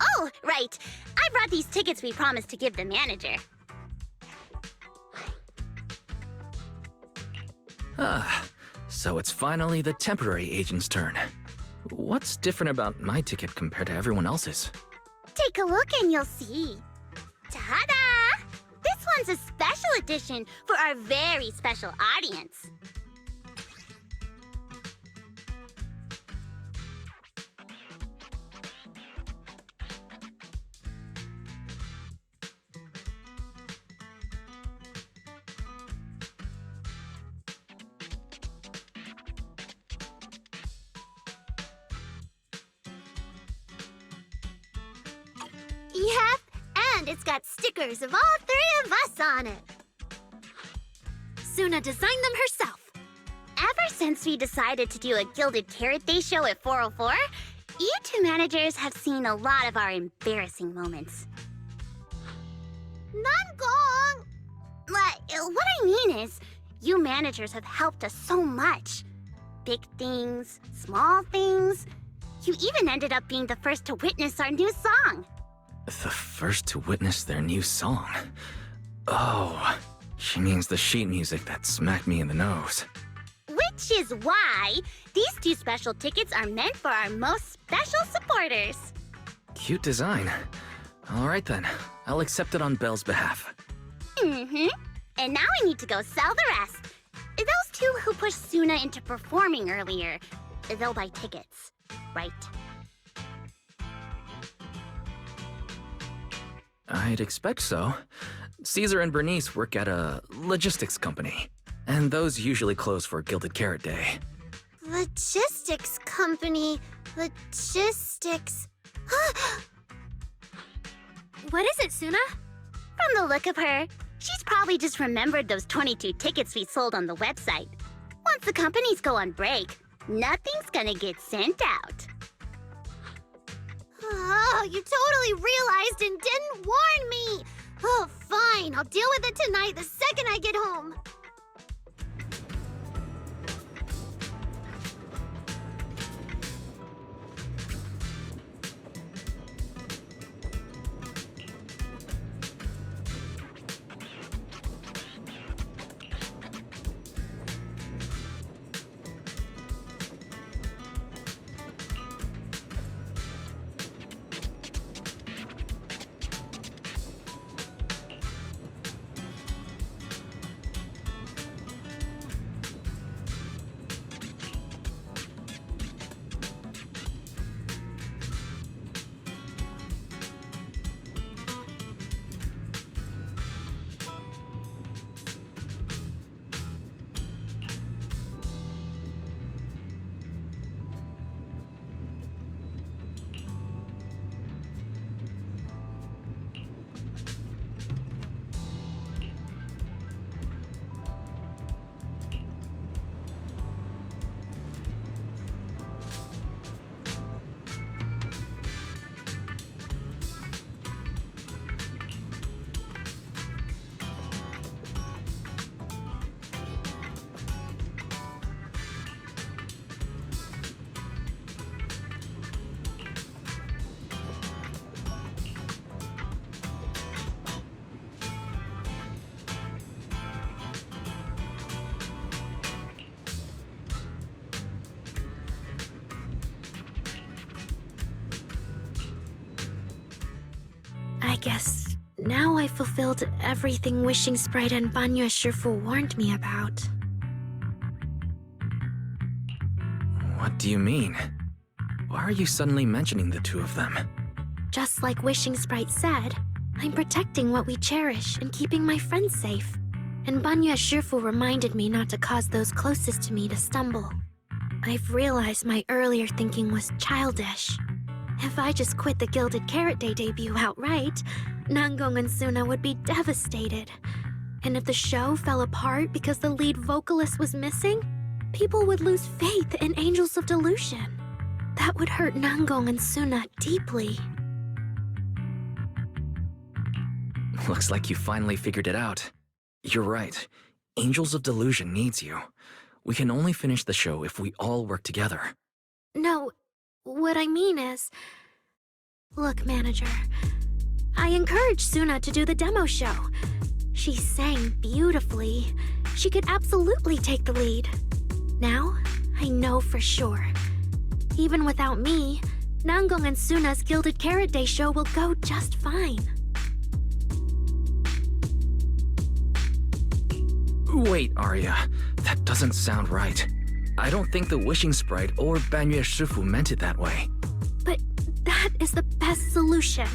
Oh, right. I brought these tickets we promised to give the manager. Ah, so it's finally the temporary agent's turn. What's different about my ticket compared to everyone else's? Take a look and you'll see. Ta-da! This one's a special edition for our very special audience. Yep, and it's got stickers of all three of us on it. Suna designed them herself. Ever since we decided to do a Gilded Carrot Day show at 404, you two managers have seen a lot of our embarrassing moments. Nangong! What I mean is, you managers have helped us so much. Big things, small things. You even ended up being the first to witness our new song. The first to witness their new song? Oh, she means the sheet music that smacked me in the nose. Which is why these two special tickets are meant for our most special supporters. Cute design. All right then, I'll accept it on Belle's behalf. Mm-hmm. And now I need to go sell the rest. Those two who pushed Suna into performing earlier, they'll buy tickets, right? I'd expect so. Caesar and Bernice work at a logistics company, and those usually close for Gilded Carrot Day. Logistics company. Logistics. What is it, Suna? From the look of her, she's probably just remembered those 22 tickets we sold on the website. Once the companies go on break, nothing's gonna get sent out. Oh, you totally realized and didn't warn me! Oh, fine. I'll deal with it tonight the second I get home. I guess now I fulfilled everything Wishing Sprite and Banya Shifu warned me about. What do you mean? Why are you suddenly mentioning the two of them? Just like Wishing Sprite said, I'm protecting what we cherish and keeping my friends safe. and Banya Shifu reminded me not to cause those closest to me to stumble. I've realized my earlier thinking was childish. If I just quit the Gilded Carrot Day debut outright, Nangong and Suna would be devastated. And if the show fell apart because the lead vocalist was missing, people would lose faith in Angels of Delusion. That would hurt Nangong and Suna deeply. Looks like you finally figured it out. You're right. Angels of Delusion needs you. We can only finish the show if we all work together. No, what I mean is... Look, manager. I encouraged Suna to do the demo show. She sang beautifully. She could absolutely take the lead. Now, I know for sure. Even without me, Nangong and Suna's Gilded Carrot Day show will go just fine. Wait, Arya. That doesn't sound right. I don't think the Wishing Sprite or Banyue Shifu meant it that way. But that is the best solution.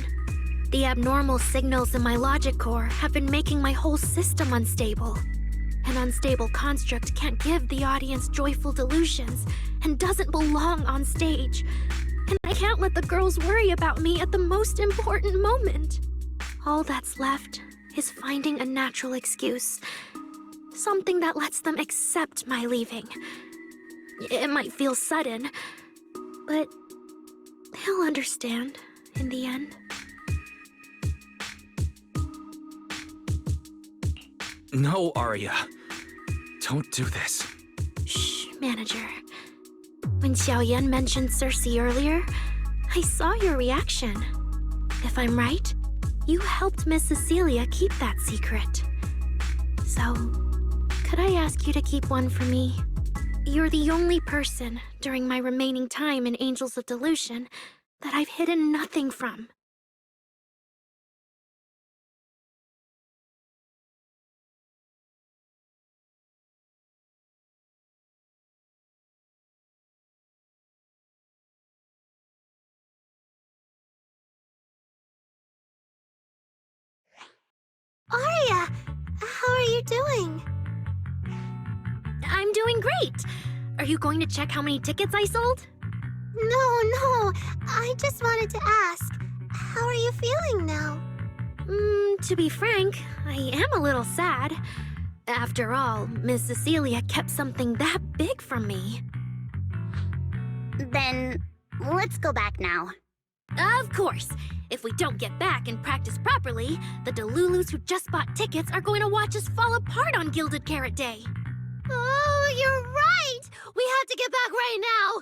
The abnormal signals in my logic core have been making my whole system unstable. An unstable construct can't give the audience joyful delusions and doesn't belong on stage. And I can't let the girls worry about me at the most important moment. All that's left is finding a natural excuse. Something that lets them accept my leaving. It might feel sudden, but they'll understand in the end. No, Arya. Don't do this. Shh, manager. When Xiaoyan mentioned Cersei earlier, I saw your reaction. If I'm right, you helped Miss Cecilia keep that secret. So, could I ask you to keep one for me? You're the only person during my remaining time in Angels of Delusion that I've hidden nothing from. Arya, how are you doing? I'm doing great! Are you going to check how many tickets I sold? No, I just wanted to ask, how are you feeling now? To be frank, I am a little sad. After all, Miss Cecilia kept something that big from me. Then, let's go back now. Of course! If we don't get back and practice properly, the Delulus who just bought tickets are going to watch us fall apart on Gilded Carrot Day. Oh, you're right! We have to get back right now!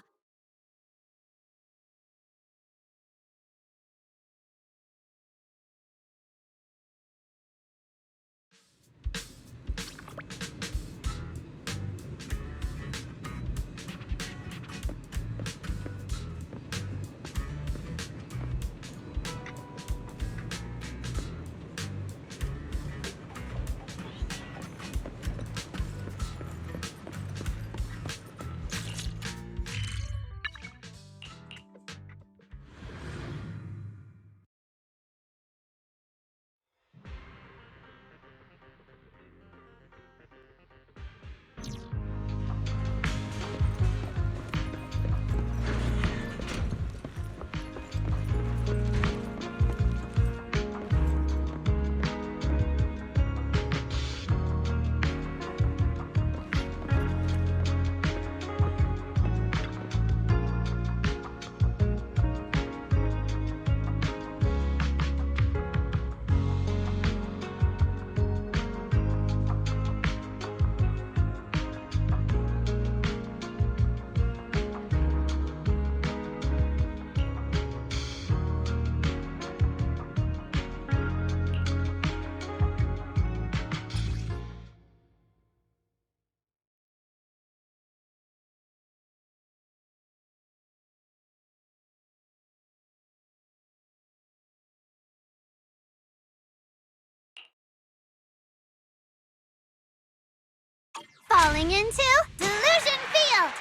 Falling into Delusion Field!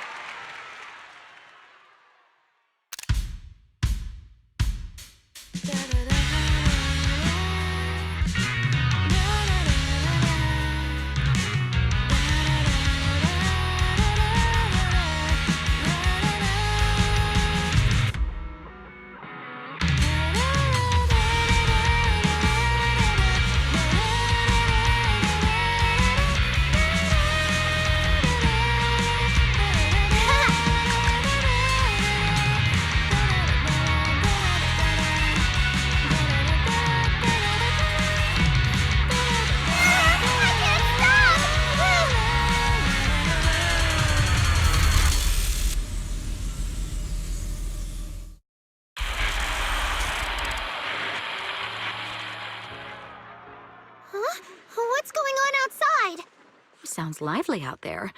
sounds lively out there.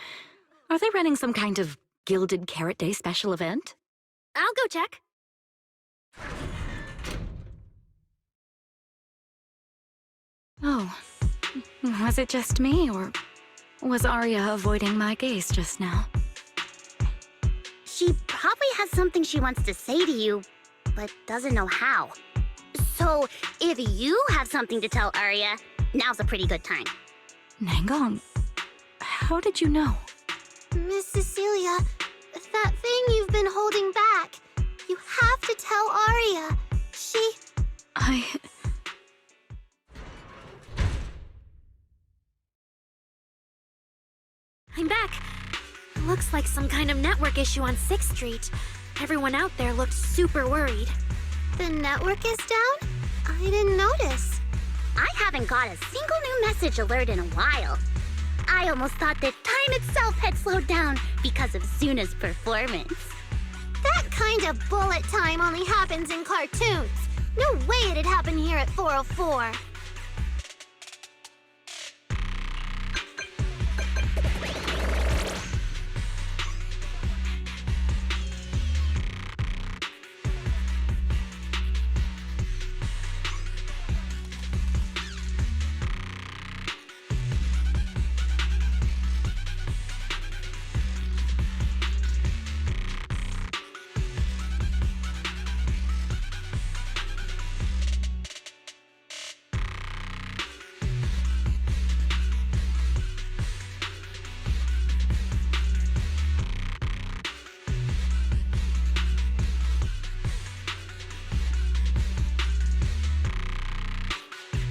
Are they running some kind of Gilded Carrot Day special event? I'll go check. Oh, was it just me, or was Arya avoiding my gaze just now? She probably has something she wants to say to you, but doesn't know how. So, if you have something to tell Arya, now's a pretty good time. Nangong, how did you know? Miss Cecilia, that thing you've been holding back, you have to tell Arya. I'm back. Looks like some kind of network issue on 6th Street. Everyone out there looked super worried. The network is down? I didn't notice. I haven't got a single new message alert in a while. I almost thought that time itself had slowed down because of Suna's performance. That kind of bullet time only happens in cartoons. No way it'd happen here at 404.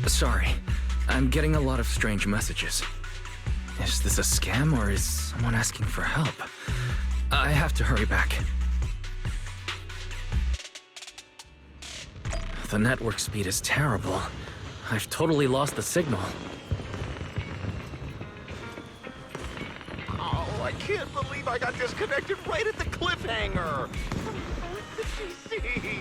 Sorry, I'm getting a lot of strange messages. Is this a scam or is someone asking for help? I have to hurry back. The network speed is terrible. I've totally lost the signal. Oh, I can't believe I got disconnected right at the cliffhanger. What did she see?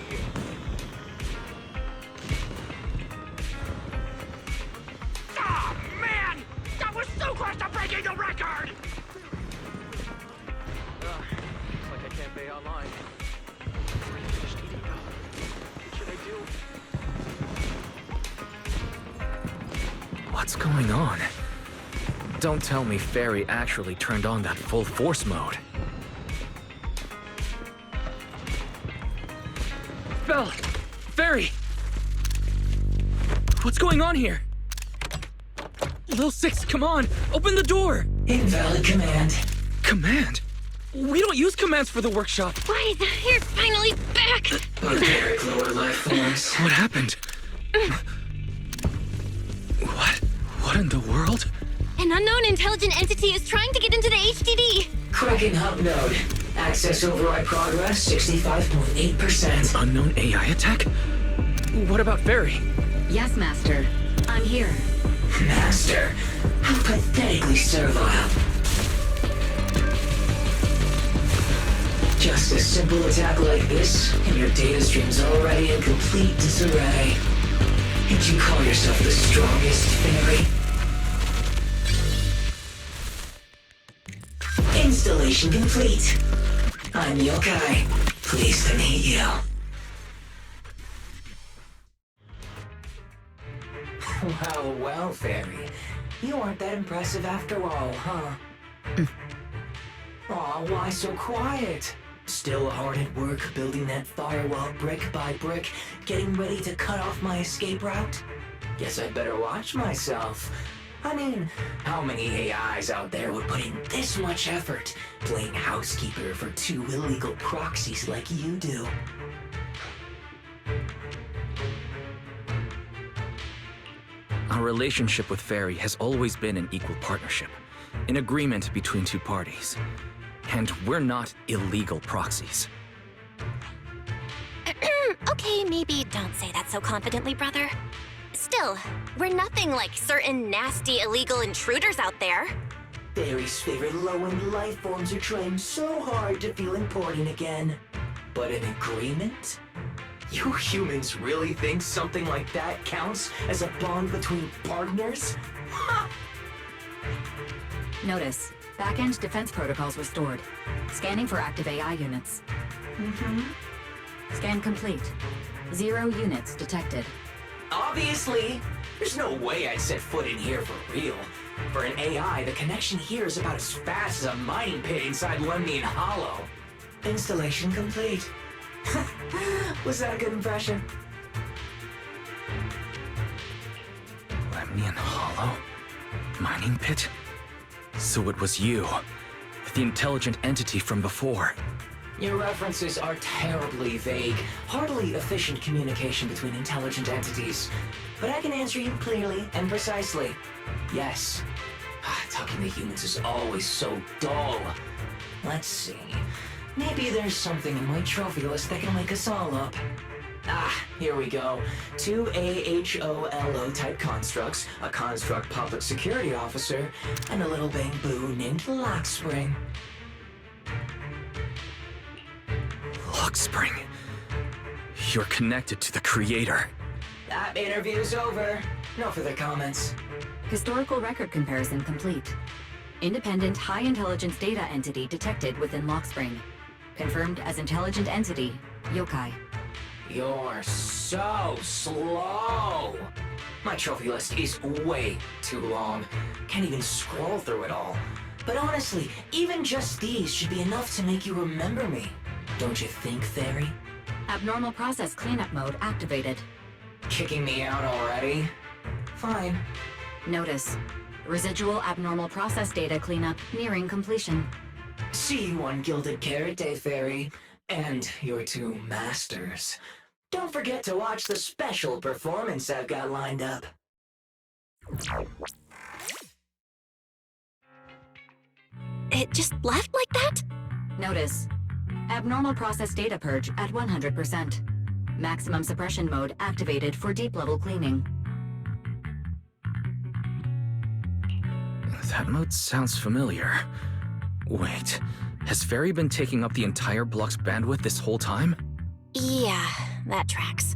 Ah, man! That was so close to breaking the record! Looks like I can't pay online. Finished eating though. What should I do? What's going on? Don't tell me Fairy actually turned on that full force mode. Belle! Fairy! What's going on here? Lil Six, come on! Open the door! Invalid command. Command? We don't use commands for the workshop. Why, you're finally back! Barbaric lower life forms. What happened? What in the world? An unknown intelligent entity is trying to get into the HDD. Kraken hub node. Access override progress 65.8%. Unknown AI attack? What about Fairy? Yes, Master. I'm here. Master, how pathetically servile. Just a simple attack like this, and your data stream's already in complete disarray. And you call yourself the strongest Fairy? Installation complete. I'm Yokai. Pleased to meet you. Well, Fairy. You aren't that impressive after all, huh? Aw, why so quiet? Still hard at work building that firewall brick by brick, getting ready to cut off my escape route? Guess I'd better watch myself. I mean, how many AIs out there would put in this much effort playing housekeeper for two illegal proxies like you do? Our relationship with Fairy has always been an equal partnership, an agreement between two parties. And we're not illegal proxies. Okay, maybe don't say that so confidently, brother. Still, we're nothing like certain nasty illegal intruders out there. Fairy's favorite low-end life forms are trying so hard to feel important again. But an agreement? You humans really think something like that counts as a bond between partners? Ha! Notice, back-end defense protocols restored. Scanning for active AI units. Scan complete. 0 units detected. Obviously! There's no way I'd set foot in here for real. For an AI, the connection here is about as fast as a mining pit inside Lemnian Hollow. Installation complete. Was that a good impression? Lemnian Hollow? Mining pit? So it was you. The intelligent entity from before. Your references are terribly vague, hardly efficient communication between intelligent entities. But I can answer you clearly and precisely. Yes. Talking to humans is always so dull. Let's see. Maybe there's something in my trophy list that can wake us all up. Here we go. 2 AHOLO type constructs, a construct public security officer, and a little bamboo named Lockspring. Lockspring. You're connected to the creator. That interview's over. No further comments. Historical record comparison complete. Independent high-intelligence data entity detected within Lockspring. Confirmed as intelligent entity, yokai. You're so slow. My trophy list is way too long. Can't even scroll through it all. But honestly, even just these should be enough to make you remember me. Don't you think, Fairy? Abnormal process cleanup mode activated. Kicking me out already? Fine. Notice, residual abnormal process data cleanup nearing completion. See you on Gilded Carrot Day, Fairy. And your 2 masters. Don't forget to watch the special performance I've got lined up. It just left like that? Notice, abnormal process data purge at 100%. Maximum suppression mode activated for deep-level cleaning. That mode sounds familiar. Wait, has Fairy been taking up the entire block's bandwidth this whole time? Yeah, that tracks.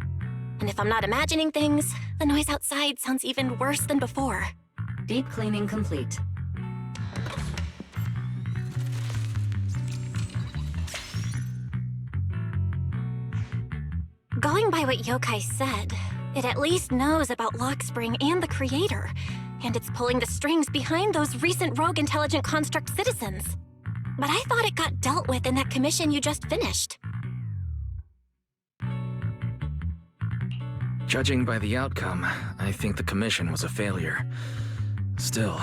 And if I'm not imagining things, the noise outside sounds even worse than before. Deep cleaning complete. Going by what Yokai said, it at least knows about Lockspring and the creator, and it's pulling the strings behind those recent rogue intelligent construct citizens. But I thought it got dealt with in that commission you just finished. Judging by the outcome, I think the commission was a failure. Still,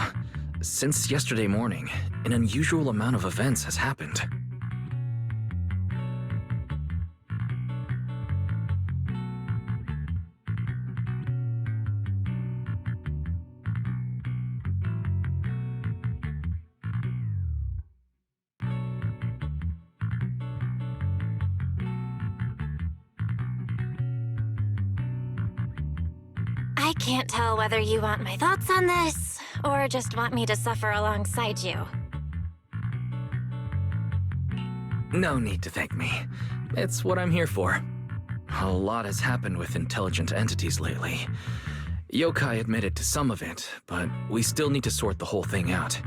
since yesterday morning, an unusual amount of events has happened. I can't tell whether you want my thoughts on this, or just want me to suffer alongside you. No need to thank me. It's what I'm here for. A lot has happened with intelligent entities lately. Yokai admitted to some of it, but we still need to sort the whole thing out.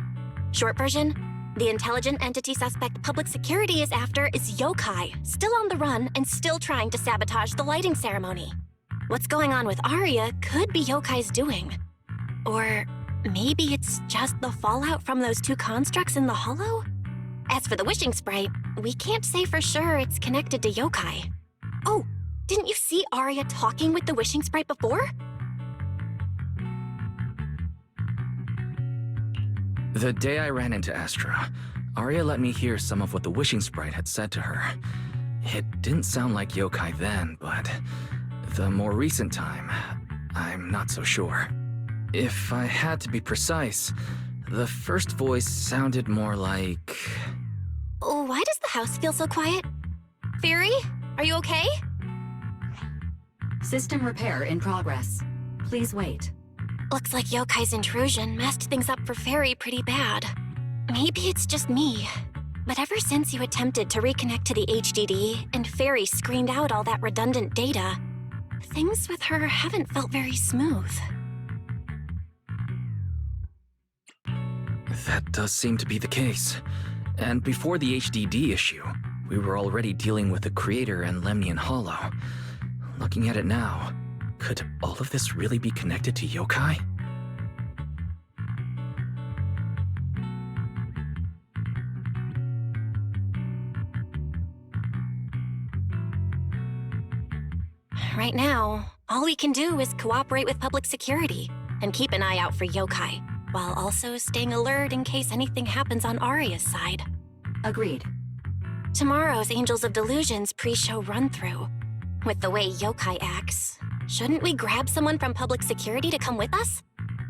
Short version, the intelligent entity suspect public security is after is Yokai, still on the run and still trying to sabotage the lighting ceremony. What's going on with Arya could be Yokai's doing. Or maybe it's just the fallout from those 2 constructs in the Hollow? As for the wishing sprite, we can't say for sure it's connected to Yokai. Oh, didn't you see Arya talking with the wishing sprite before? The day I ran into Astra, Arya let me hear some of what the wishing sprite had said to her. It didn't sound like Yokai then, but the more recent time, I'm not so sure. If I had to be precise, the first voice sounded more like... Why does the house feel so quiet? Fairy, are you okay? System repair in progress. Please wait. Looks like Yokai's intrusion messed things up for Fairy pretty bad. Maybe it's just me, but ever since you attempted to reconnect to the HDD and Fairy screened out all that redundant data, things with her haven't felt very smooth. That does seem to be the case. And before the HDD issue, we were already dealing with the Creator and Lemnian Hollow. Looking at it now, could all of this really be connected to yokai? Right now, all we can do is cooperate with public security and keep an eye out for yokai, while also staying alert in case anything happens on Arya's side. Agreed. Tomorrow's Angels of Delusions pre-show run-through. With the way yokai acts, shouldn't we grab someone from public security to come with us?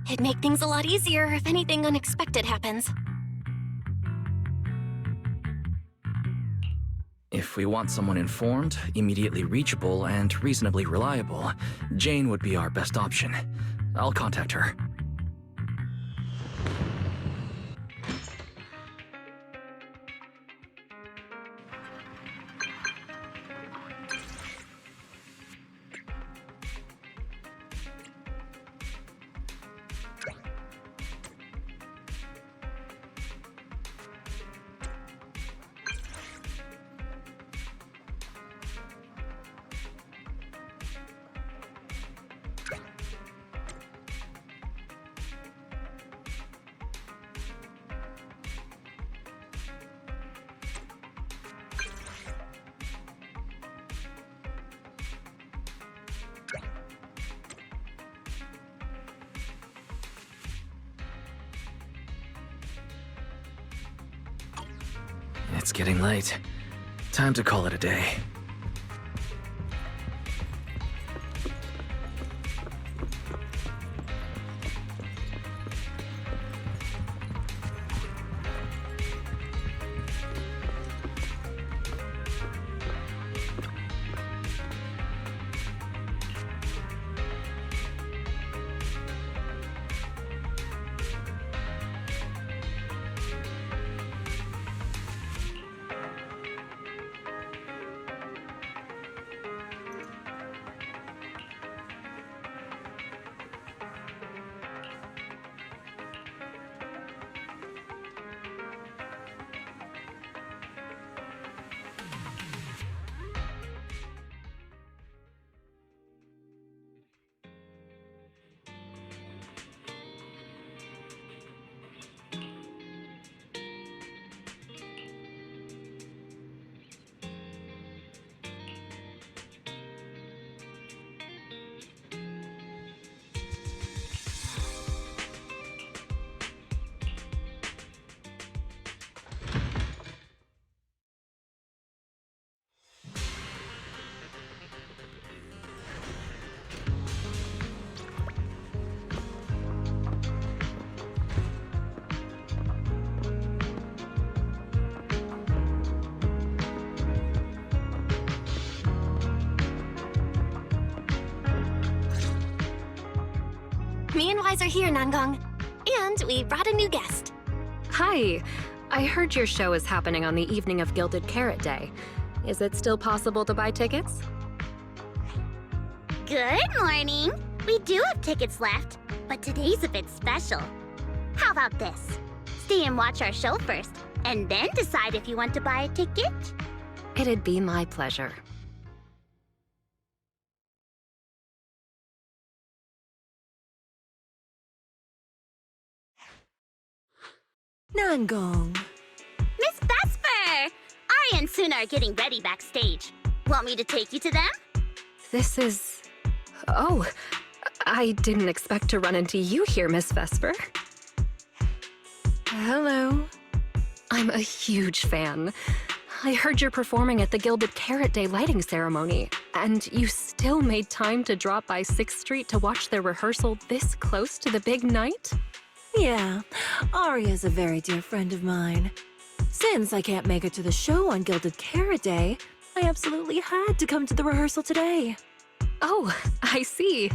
It'd make things a lot easier if anything unexpected happens. If we want someone informed, immediately reachable, and reasonably reliable, Jane would be our best option. I'll contact her. It's getting late. Time to call it a day. Me and Wise are here, Nangong. And we brought a new guest. Hi. I heard your show is happening on the evening of Gilded Carrot Day. Is it still possible to buy tickets? Good morning. We do have tickets left, but today's a bit special. How about this? Stay and watch our show first, and then decide if you want to buy a ticket. It'd be my pleasure. Nangong. Miss Vesper! Arya and Suna are getting ready backstage. Want me to take you to them? This is... Oh, I didn't expect to run into you here, Miss Vesper. Hello. I'm a huge fan. I heard you're performing at the Gilded Carrot Day lighting ceremony, and you still made time to drop by 6th Street to watch their rehearsal this close to the big night? Yeah, Arya's a very dear friend of mine. Since I can't make it to the show on Gilded Carrot Day, I absolutely had to come to the rehearsal today. Oh, I see.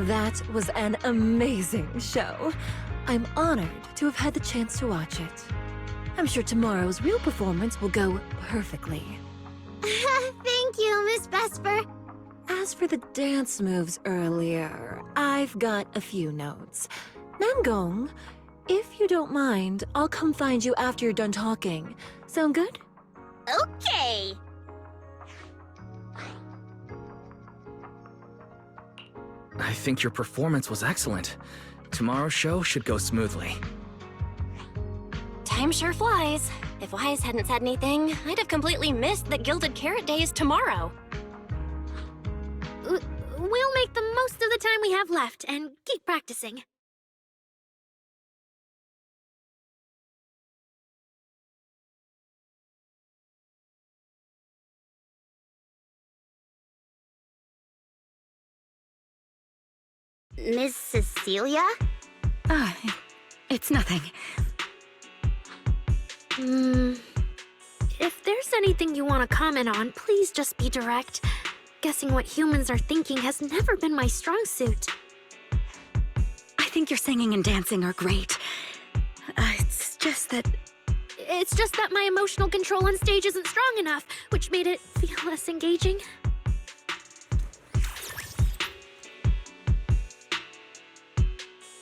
That was an amazing show. I'm honored to have had the chance to watch it. I'm sure tomorrow's real performance will go perfectly. Thank you, Miss Vesper. As for the dance moves earlier, I've got a few notes. Nangong, if you don't mind, I'll come find you after you're done talking. Sound good? Okay. I think your performance was excellent. Tomorrow's show should go smoothly. Time sure flies. If Wise hadn't said anything, I'd have completely missed that Gilded Carrot Day is tomorrow. We'll make the most of the time we have left and keep practicing. Miss Cecilia? It's nothing. If there's anything you want to comment on, please just be direct. Guessing what humans are thinking has never been my strong suit. I think your singing and dancing are great. It's just that my emotional control on stage isn't strong enough, which made it feel less engaging.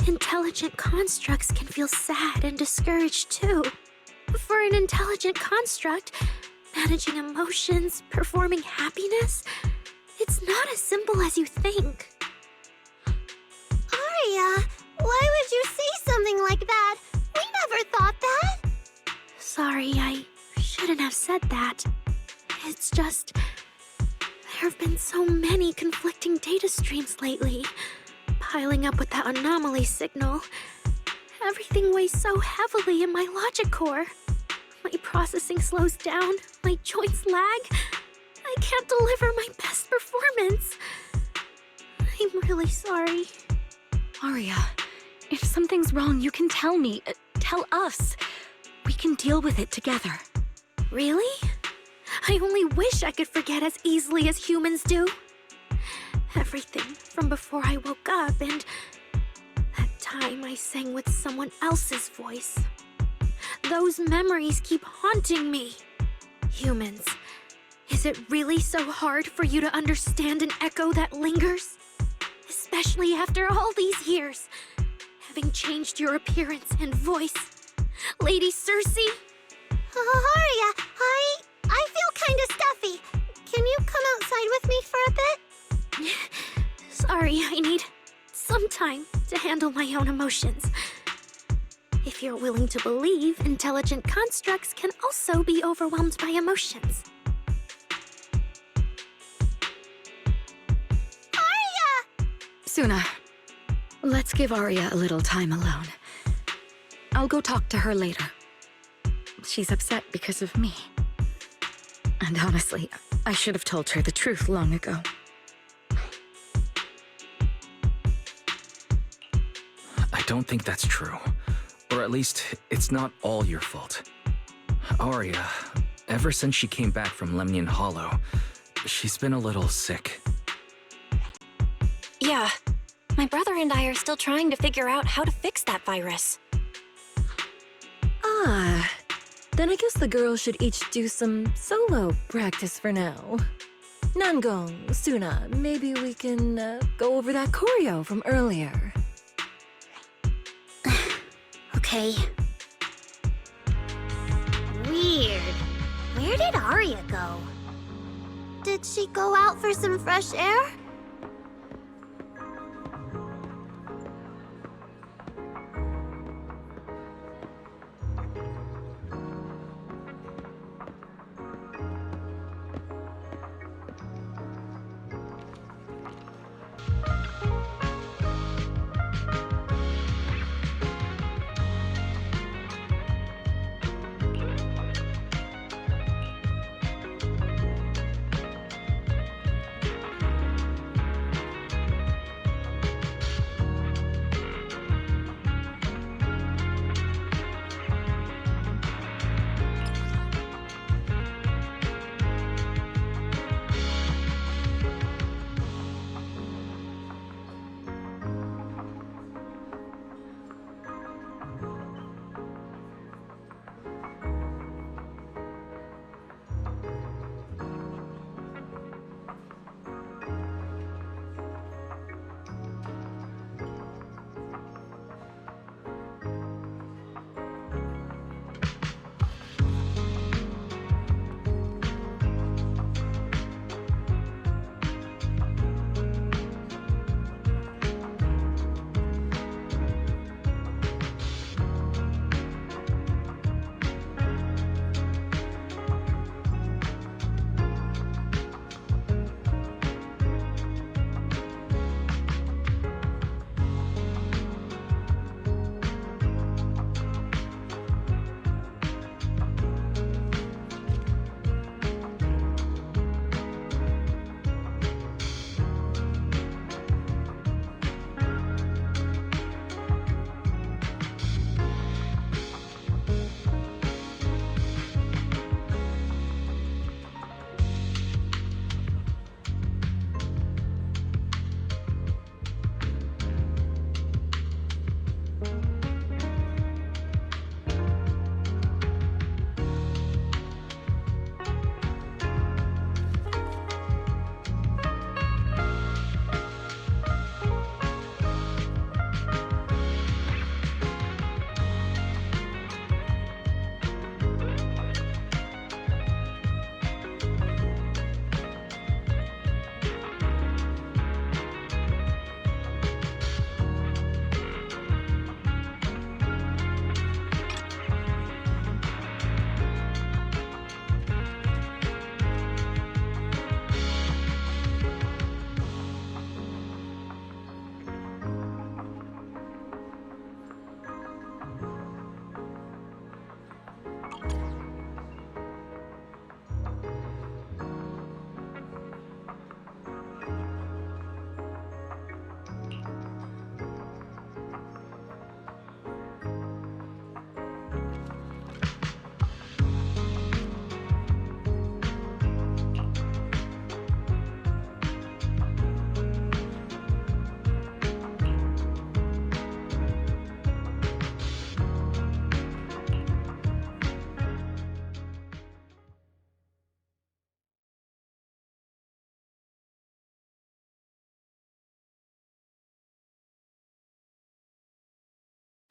Intelligent constructs can feel sad and discouraged too. For an intelligent construct, managing emotions, performing happiness, it's not as simple as you think. Aria, why would you say something like that? We never thought that. Sorry, I shouldn't have said that. It's just, there have been so many conflicting data streams lately. Piling up with that anomaly signal. Everything weighs so heavily in my logic core. My processing slows down, my joints lag. I can't deliver my best performance. I'm really sorry. Aria, if something's wrong, you can tell me. Tell us. We can deal with it together. Really? I only wish I could forget as easily as humans do. Everything from before I woke up and that time I sang with someone else's voice. Those memories keep haunting me. Humans, is it really so hard for you to understand an echo that lingers? Especially after all these years, having changed your appearance and voice. Lady Circe? Aria, I feel kinda stuffy. Can you come outside with me for a bit? Sorry, I need some time to handle my own emotions. If you're willing to believe, intelligent constructs can also be overwhelmed by emotions. Aria! Suna, let's give Aria a little time alone. I'll go talk to her later. She's upset because of me. And honestly, I should have told her the truth long ago. I don't think that's true. Or at least, it's not all your fault. Aria, ever since she came back from Lemnian Hollow, she's been a little sick. Yeah, my brother and I are still trying to figure out how to fix that virus. Then I guess the girls should each do some solo practice for now. Nangong, Suna, maybe we can go over that choreo from earlier. Okay. Weird. Where did Aria go? Did she go out for some fresh air?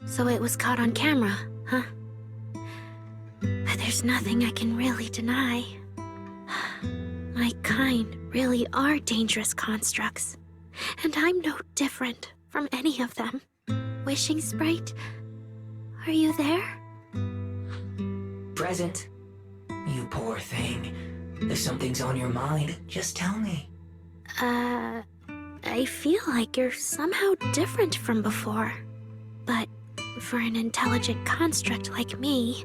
So it was caught on camera, huh? But there's nothing I can really deny. My kind really are dangerous constructs. And I'm no different from any of them. Wishing Sprite, are you there? Present. You poor thing. If something's on your mind, just tell me. I feel like you're somehow different from before. But for an intelligent construct like me,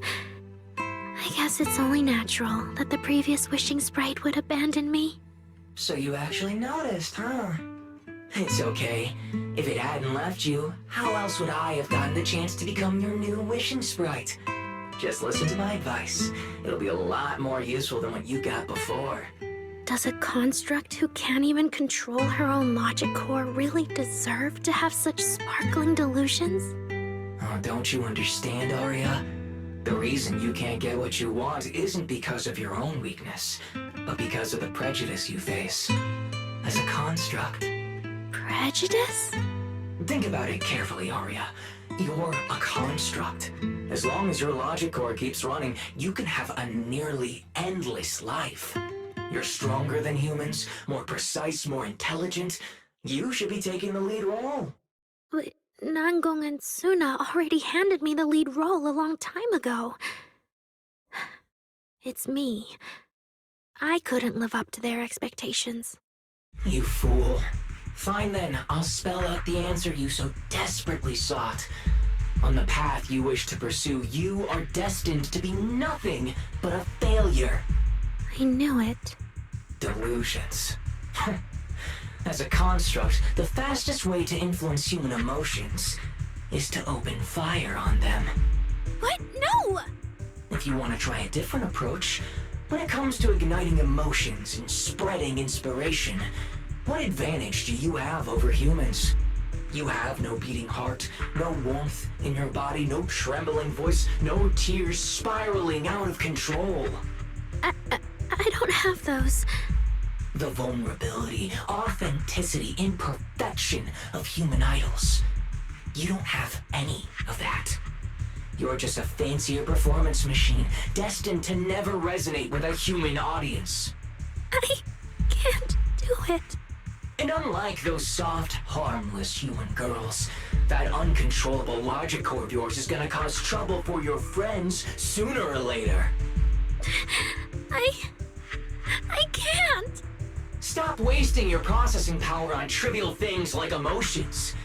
I guess it's only natural that the previous Wishing Sprite would abandon me. So you actually noticed, huh? It's okay. If it hadn't left you, how else would I have gotten the chance to become your new Wishing Sprite? Just listen to my advice. It'll be a lot more useful than what you got before. Does a construct who can't even control her own logic core really deserve to have such sparkling delusions? Oh, don't you understand, Aria? The reason you can't get what you want isn't because of your own weakness, but because of the prejudice you face. As a construct. Prejudice? Think about it carefully, Aria. You're a construct. As long as your logic core keeps running, you can have a nearly endless life. You're stronger than humans, more precise, more intelligent. You should be taking the lead role. But Nangong and Suna already handed me the lead role a long time ago. It's me. I couldn't live up to their expectations. You fool. Fine then, I'll spell out the answer you so desperately sought. On the path you wish to pursue, you are destined to be nothing but a failure. I knew it. Delusions. As a construct, the fastest way to influence human emotions is to open fire on them. What? No! If you want to try a different approach, when it comes to igniting emotions and spreading inspiration, what advantage do you have over humans? You have no beating heart, no warmth in your body, no trembling voice, no tears spiraling out of control. I don't have those. The vulnerability, authenticity, imperfection of human idols. You don't have any of that. You're just a fancier performance machine, destined to never resonate with a human audience. I can't do it. And unlike those soft, harmless human girls, that uncontrollable logic core of yours is gonna cause trouble for your friends sooner or later. I can't. Stop wasting your processing power on trivial things like emotions.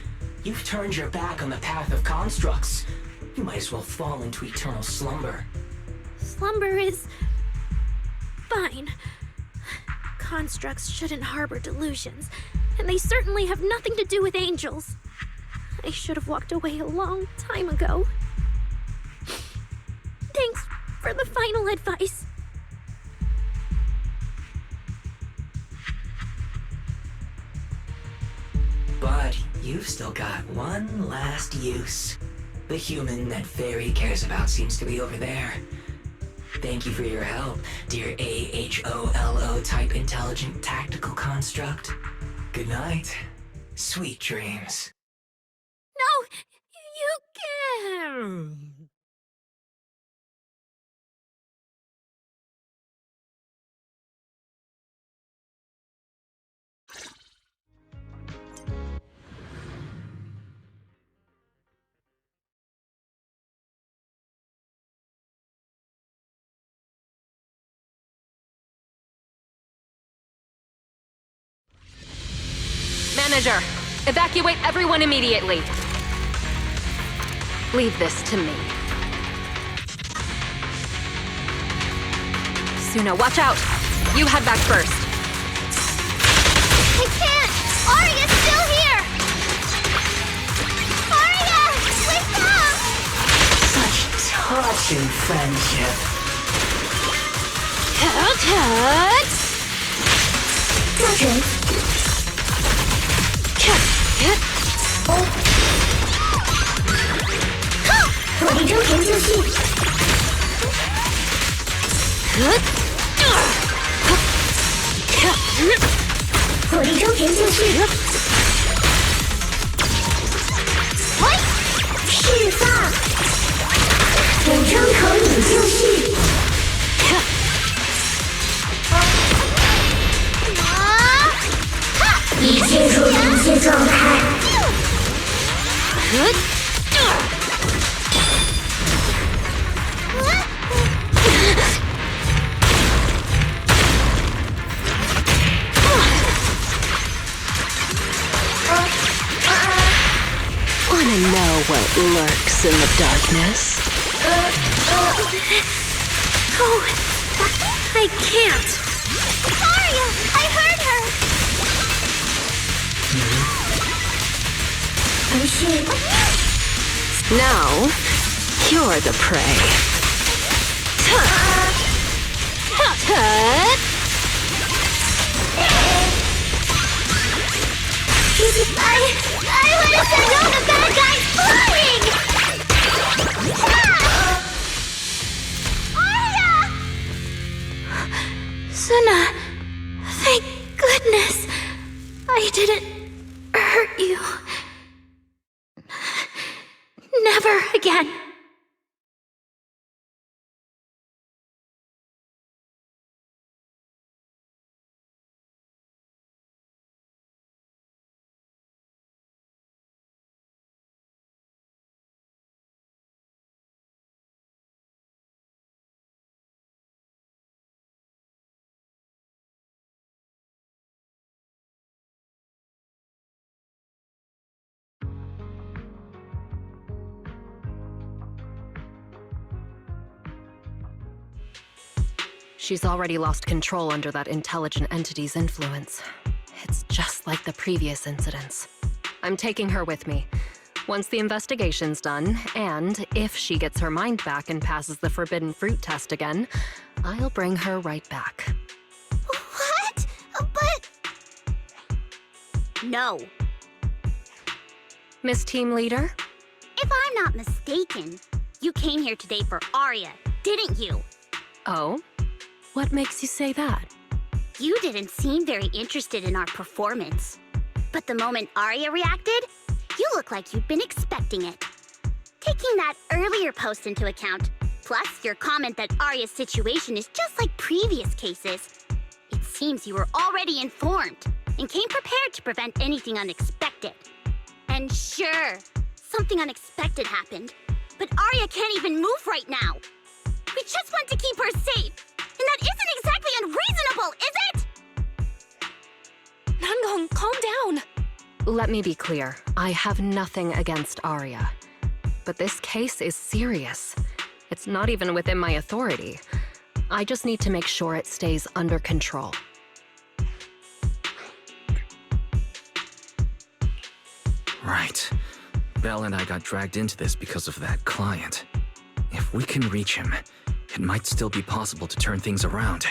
You've turned your back on the path of constructs. You might as well fall into eternal slumber. Slumber is fine. Constructs shouldn't harbor delusions, and they certainly have nothing to do with angels. I should have walked away a long time ago. Thanks for the final advice. But you've still got one last use. The human that Fairy cares about seems to be over there. Thank you for your help, dear AHOLO type intelligent tactical construct. Good night. Sweet dreams. No, you can't. Manager, evacuate everyone immediately. Leave this to me. Suna, watch out! You head back first. I can't! Aria's still here! Aria! Wake up! Such touching friendship. Cut! Okay. 释放，我张口你就是。一进入临界状态。Wanna know what lurks in the darkness? Oh, I can't. Aria, I heard her. 不是。 Now, you're the prey. I want to send all the bad guys flying! Aria! Suna, thank goodness I didn't hurt you. Never again. She's already lost control under that intelligent entity's influence. It's just like the previous incidents. I'm taking her with me. Once the investigation's done, and if she gets her mind back and passes the forbidden fruit test again, I'll bring her right back. What? But... No. Miss Team Leader? If I'm not mistaken, you came here today for Aria, didn't you? Oh? What makes you say that? You didn't seem very interested in our performance. But the moment Aria reacted, you look like you'd been expecting it. Taking that earlier post into account, plus your comment that Aria's situation is just like previous cases, it seems you were already informed and came prepared to prevent anything unexpected. And sure, something unexpected happened, but Aria can't even move right now. We just want to keep her safe. And that isn't exactly unreasonable, is it? Nangong, calm down! Let me be clear. I have nothing against Aria. But this case is serious. It's not even within my authority. I just need to make sure it stays under control. Right. Belle and I got dragged into this because of that client. If we can reach him, it might still be possible to turn things around.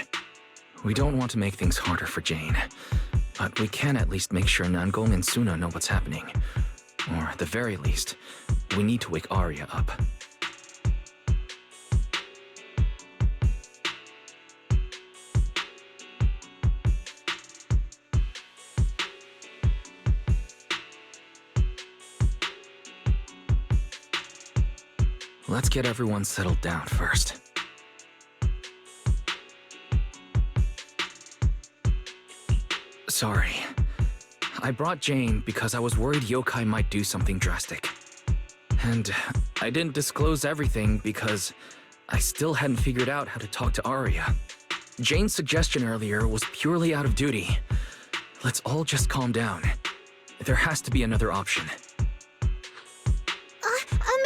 We don't want to make things harder for Jane, but we can at least make sure Nangong and Suna know what's happening. Or at the very least, we need to wake Aria up. Let's get everyone settled down first. Sorry. I brought Jane because I was worried Yokai might do something drastic. And I didn't disclose everything because I still hadn't figured out how to talk to Aria. Jane's suggestion earlier was purely out of duty. Let's all just calm down. There has to be another option.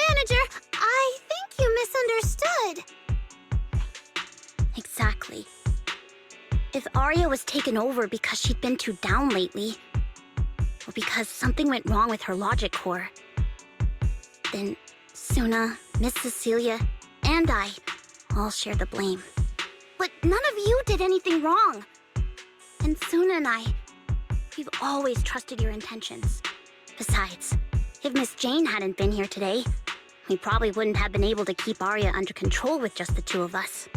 Manager, I think you misunderstood. Exactly. If Aria was taken over because she'd been too down lately, or because something went wrong with her logic core, then Suna, Miss Cecilia, and I all share the blame. But none of you did anything wrong. And Suna and I, we've always trusted your intentions. Besides, if Miss Jane hadn't been here today, we probably wouldn't have been able to keep Aria under control with just the two of us.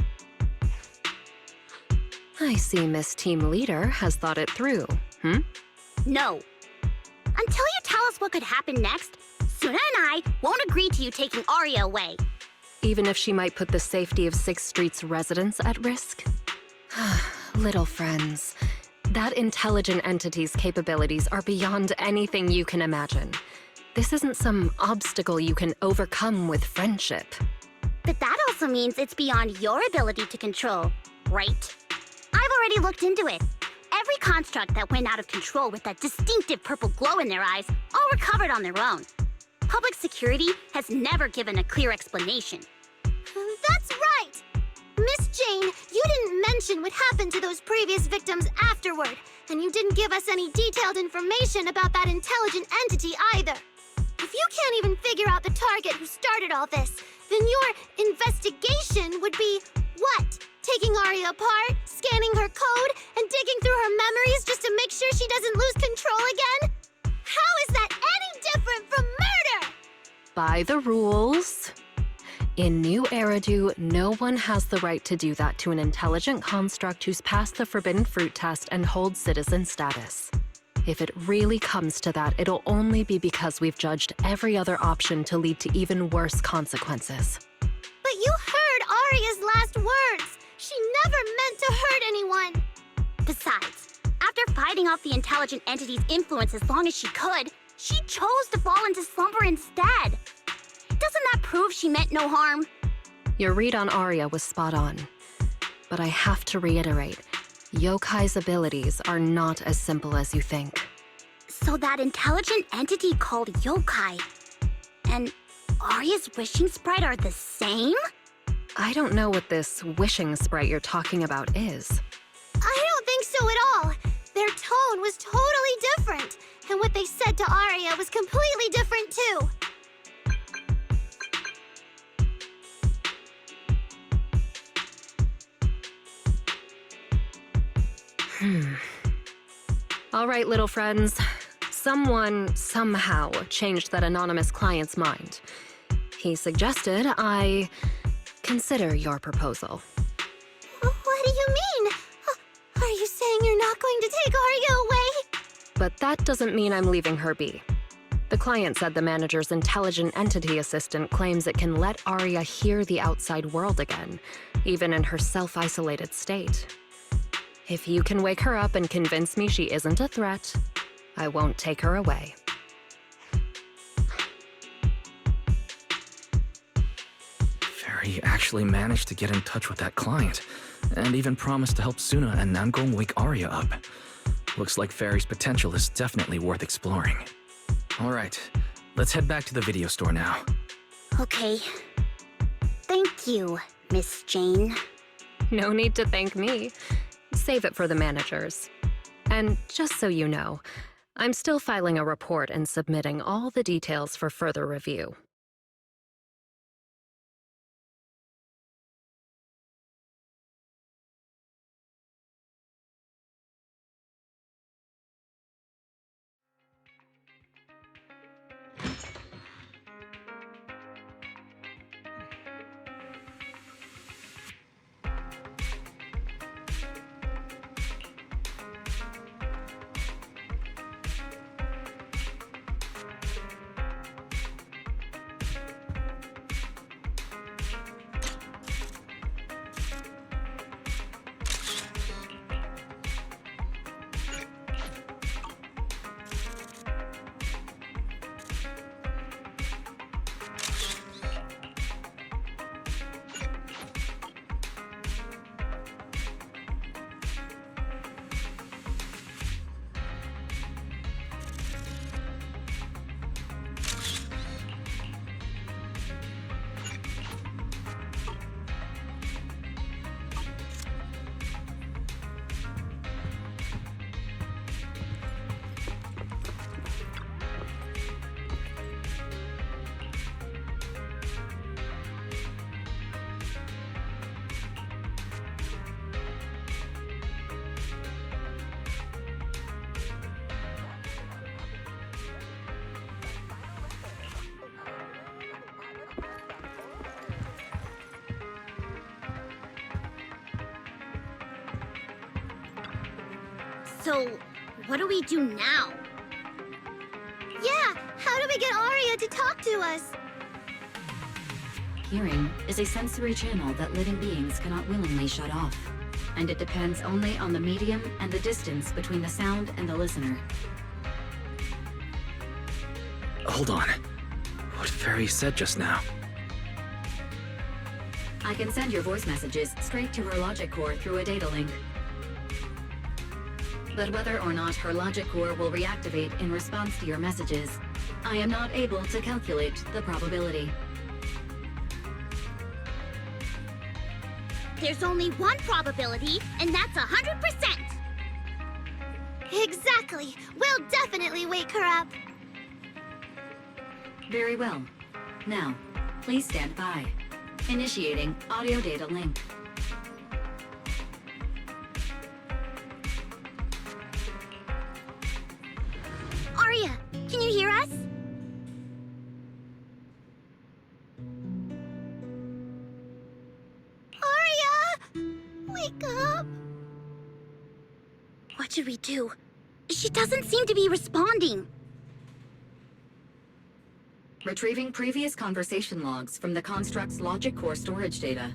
I see Miss Team Leader has thought it through, No. Until you tell us what could happen next, Suna and I won't agree to you taking Arya away. Even if she might put the safety of 6th Street's residents at risk? Little friends, that intelligent entity's capabilities are beyond anything you can imagine. This isn't some obstacle you can overcome with friendship. But that also means it's beyond your ability to control, right? I've already looked into it. Every construct that went out of control with that distinctive purple glow in their eyes all recovered on their own. Public security has never given a clear explanation. That's right! Miss Jane, you didn't mention what happened to those previous victims afterward, and you didn't give us any detailed information about that intelligent entity either. If you can't even figure out the target who started all this, then your investigation would be what? Taking Arya apart, scanning her code, and digging through her memories just to make sure she doesn't lose control again? How is that any different from murder? By the rules. In New Eridu, no one has the right to do that to an intelligent construct who's passed the Forbidden Fruit test and holds citizen status. If it really comes to that, it'll only be because we've judged every other option to lead to even worse consequences. But you heard Arya's last words! She never meant to hurt anyone! Besides, after fighting off the intelligent entity's influence as long as she could, she chose to fall into slumber instead. Doesn't that prove she meant no harm? Your read on Arya was spot on. But I have to reiterate, Yokai's abilities are not as simple as you think. So that intelligent entity called Yokai and Arya's wishing sprite are the same? I don't know what this wishing sprite you're talking about is. I don't think so at all. Their tone was totally different, and what they said to Arya was completely different too. All right, little friends. Someone, somehow, changed that anonymous client's mind. He suggested I consider your proposal. What do you mean? Are you saying you're not going to take Arya away? But that doesn't mean I'm leaving her be. The client said the manager's intelligent entity assistant claims it can let Arya hear the outside world again, even in her self-isolated state. If you can wake her up and convince me she isn't a threat, I won't take her away. Fairy actually managed to get in touch with that client, and even promised to help Suna and Namgong wake Arya up. Looks like Fairy's potential is definitely worth exploring. Alright, let's head back to the video store now. Okay. Thank you, Miss Jane. No need to thank me. Save it for the managers. And just so you know, I'm still filing a report and submitting all the details for further review. So, what do we do now? Yeah, how do we get Arya Aria to talk to us. Hearing is a sensory channel that living beings cannot willingly shut off, and it depends only on the medium and the distance between the sound and the listener. Hold on. What Fairy said just now? I can send your voice messages straight to her logic core through a data link. But whether or not her logic core will reactivate in response to your messages, I am not able to calculate the probability. There's only one probability, and that's 100%! Exactly! We'll definitely wake her up! Very well. Now, please stand by. Initiating audio data link. Aria, can you hear us? Aria! Wake up! What should we do? She doesn't seem to be responding. Retrieving previous conversation logs from the construct's logic core storage data.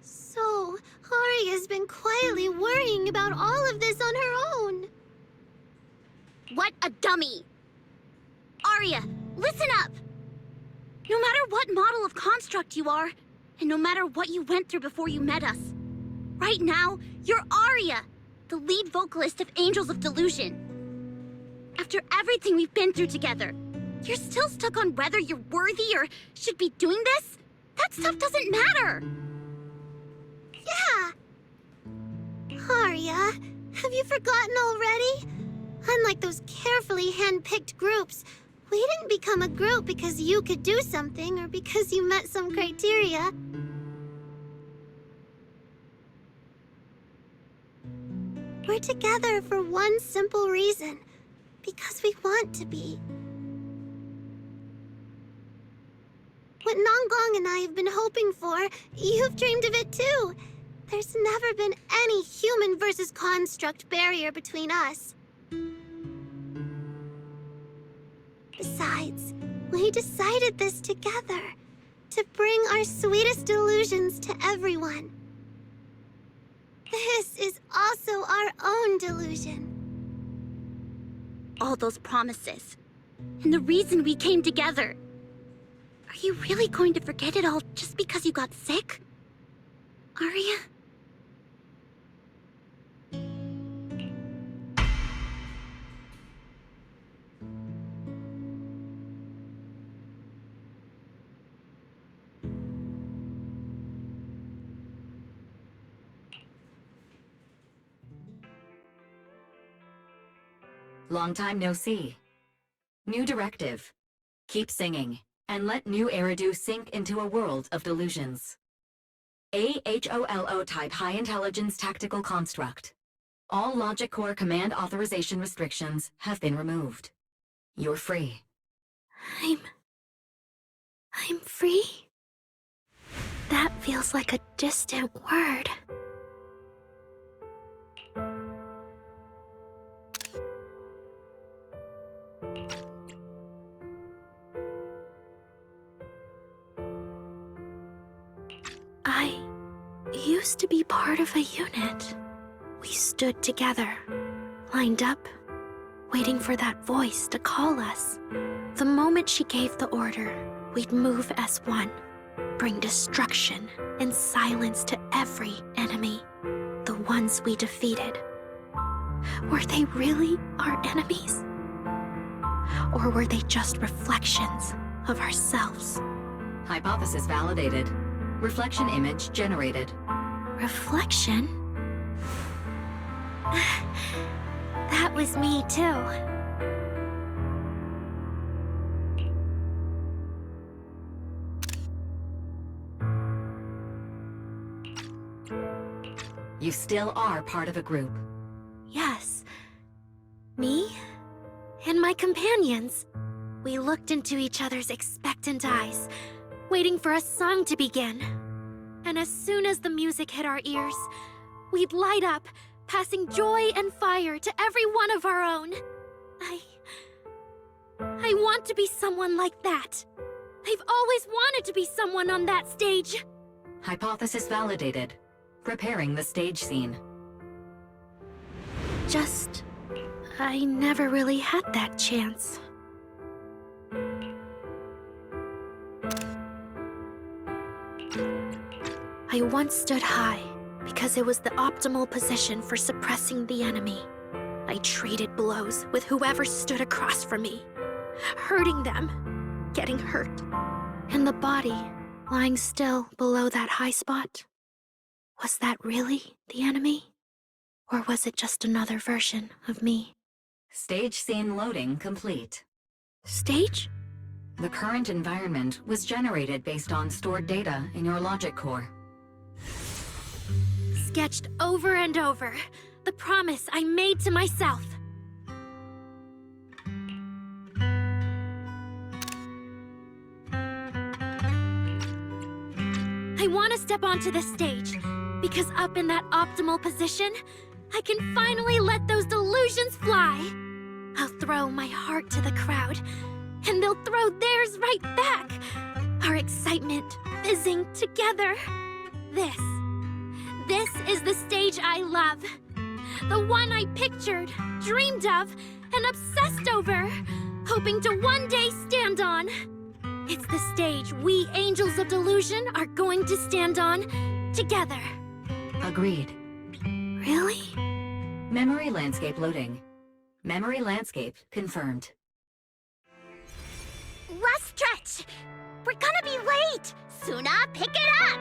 So, Aria's been quietly worrying about all of this on her own. What a dummy! Aria, listen up! No matter what model of construct you are, and no matter what you went through before you met us, right now, you're Aria, the lead vocalist of Angels of Delusion. After everything we've been through together, you're still stuck on whether you're worthy or should be doing this? That stuff doesn't matter! Yeah! Aria, have you forgotten already? Unlike those carefully hand-picked groups, we didn't become a group because you could do something or because you met some criteria. We're together for one simple reason. Because we want to be. What Nanggong and I have been hoping for, you've dreamed of it too. There's never been any human versus construct barrier between us. Besides, we decided this together, to bring our sweetest delusions to everyone. This is also our own delusion. All those promises, and the reason we came together. Are you really going to forget it all just because you got sick? Aria? Long time no see. New directive. Keep singing, and let new Eridu sink into a world of delusions. AHOLO type high intelligence tactical construct. All logic core command authorization restrictions have been removed. You're free. I'm free? That feels like a distant word. I used to be part of a unit. We stood together, lined up, waiting for that voice to call us. The moment she gave the order, we'd move as one, bring destruction and silence to every enemy, the ones we defeated. Were they really our enemies? Or were they just reflections of ourselves? Hypothesis validated. Reflection image generated. Reflection? That was me too. You still are part of a group. Yes. Me and my companions. We looked into each other's expectant eyes, waiting for a song to begin. And as soon as the music hit our ears, we'd light up, passing joy and fire to every one of our own. I want to be someone like that. I've always wanted to be someone on that stage. Hypothesis validated. Preparing the stage scene. Just, I never really had that chance. I once stood high because it was the optimal position for suppressing the enemy. I traded blows with whoever stood across from me, hurting them, getting hurt. And the body, lying still below that high spot, was that really the enemy? Or was it just another version of me? Stage scene loading complete. Stage? The current environment was generated based on stored data in your logic core. Sketched over and over, the promise I made to myself. I want to step onto the stage, because up in that optimal position, I can finally let those delusions fly. I'll throw my heart to the crowd, and they'll throw theirs right back. Our excitement fizzing together. This is the stage I love. The one I pictured, dreamed of, and obsessed over, hoping to one day stand on. It's the stage we Angels of Delusion are going to stand on together. Agreed. Really? Memory landscape loading. Memory landscape confirmed. Last stretch! We're gonna be late! Suna, pick it up!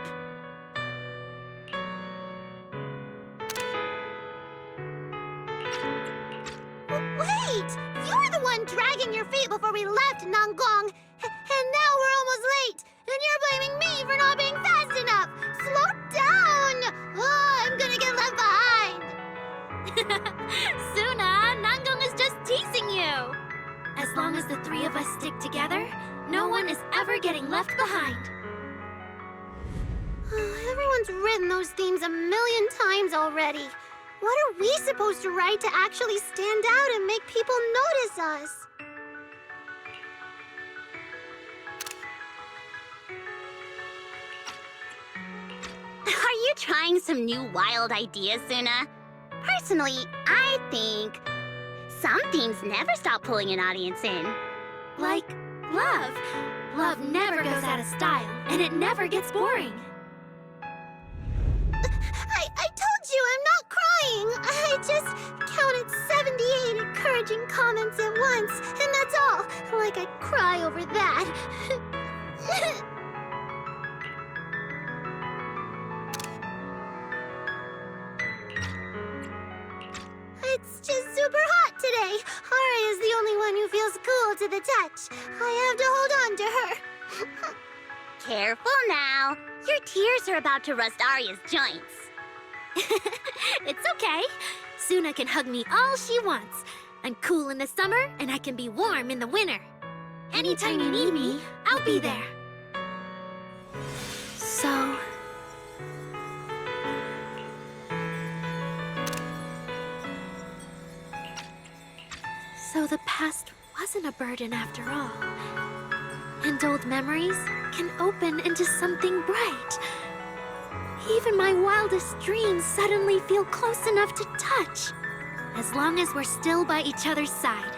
Wait! You were the one dragging your feet before we left Nanggong! And now we're almost late! And you're blaming me for not being fast enough! Slow down! Oh, I'm gonna get left behind! Suna, Nanggong is just teasing you! As long as the three of us stick together, no one is ever getting left behind. Everyone's written those themes a million times already. What are we supposed to write to actually stand out and make people notice us? Are you trying some new wild ideas, Suna? Personally, I think some themes never stop pulling an audience in. Like love. Love never goes out of style, and it never gets boring. I told you I'm not crying. I just counted 78 encouraging comments at once, and that's all. Like I'd cry over that. It's just super hot today. Aria's the only one who feels cool to the touch. I have to hold on to her. Careful now. Your tears are about to rust Aria's joints. It's okay. Suna can hug me all she wants. I'm cool in the summer, and I can be warm in the winter. Anytime you need me, I'll be there. So... So the past wasn't a burden after all. And old memories can open into something bright. Even my wildest dreams suddenly feel close enough to touch. As long as we're still by each other's side.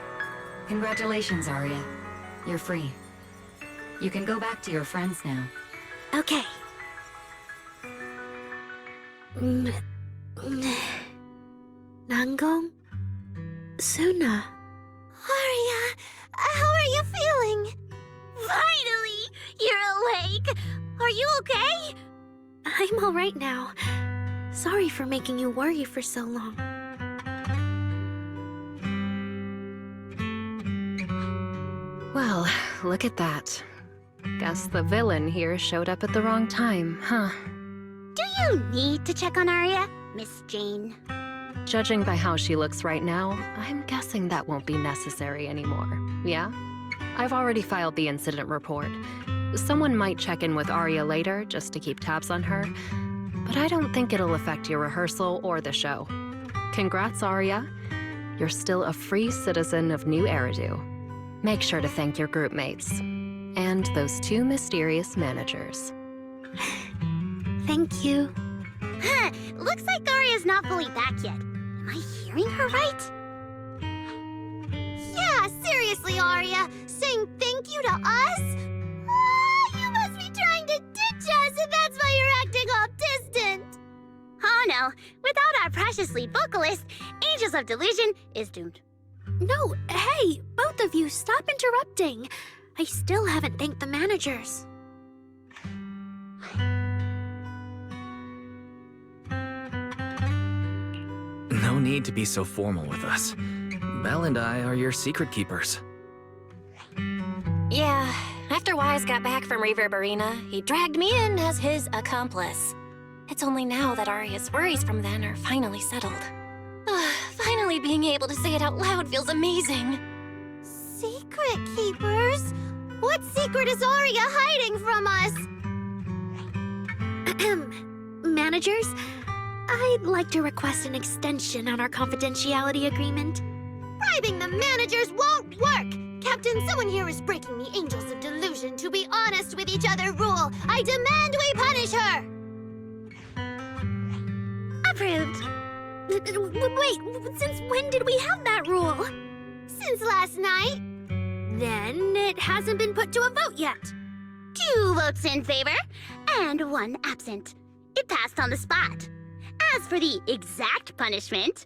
Congratulations, Aria. You're free. You can go back to your friends now. Okay. Nanggong? Suna? Aria, how are you feeling? Finally! You're awake! Are you okay? I'm all right now. Sorry for making you worry for so long. Well, look at that. Guess the villain here showed up at the wrong time, huh? Do you need to check on Aria, Miss Jane? Judging by how she looks right now, I'm guessing that won't be necessary anymore, yeah? I've already filed the incident report. Someone might check in with Arya later just to keep tabs on her, but I don't think it'll affect your rehearsal or the show. Congrats, Arya. You're still a free citizen of New Eridu. Make sure to thank your group mates. And those 2 mysterious managers. Thank you. Looks like Arya's not fully back yet. Am I hearing her right? Yeah, seriously, Arya. Saying thank you to us? You must be trying to ditch us, and that's why you're acting all distant. Oh no, without our precious lead vocalist, Angels of Delusion is doomed. No, hey, both of you, stop interrupting. I still haven't thanked the managers. No need to be so formal with us. Belle and I are your secret keepers. Yeah, after Wise got back from Reverberina, he dragged me in as his accomplice. It's only now that Arya's worries from then are finally settled. Finally being able to say it out loud feels amazing. Secret keepers? What secret is Arya hiding from us? Managers, I'd like to request an extension on our confidentiality agreement. Bribing the managers won't work! Captain, someone here is breaking the Angels of Delusion to be honest with each other rule. I demand we punish her! Approved. Wait, since when did we have that rule? Since last night. Then it hasn't been put to a vote yet. 2 votes in favor, and 1 absent. It passed on the spot. As for the exact punishment,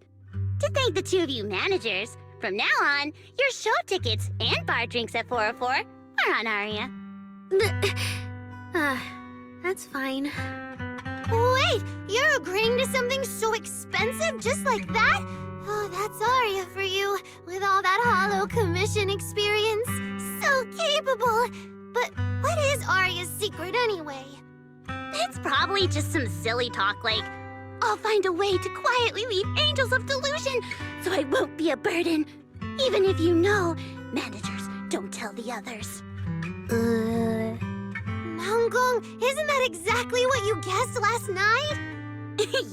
to thank the 2 of you managers, from now on, your show tickets and bar drinks at 404 are on Arya. That's fine. Wait, you're agreeing to something so expensive just like that? Oh, that's Arya for you, with all that hollow commission experience. So capable. But what is Arya's secret anyway? It's probably just some silly talk like, I'll find a way to quietly leave Angels of Delusion so I won't be a burden. Even if you know, managers don't tell the others. Nanggong, isn't that exactly what you guessed last night?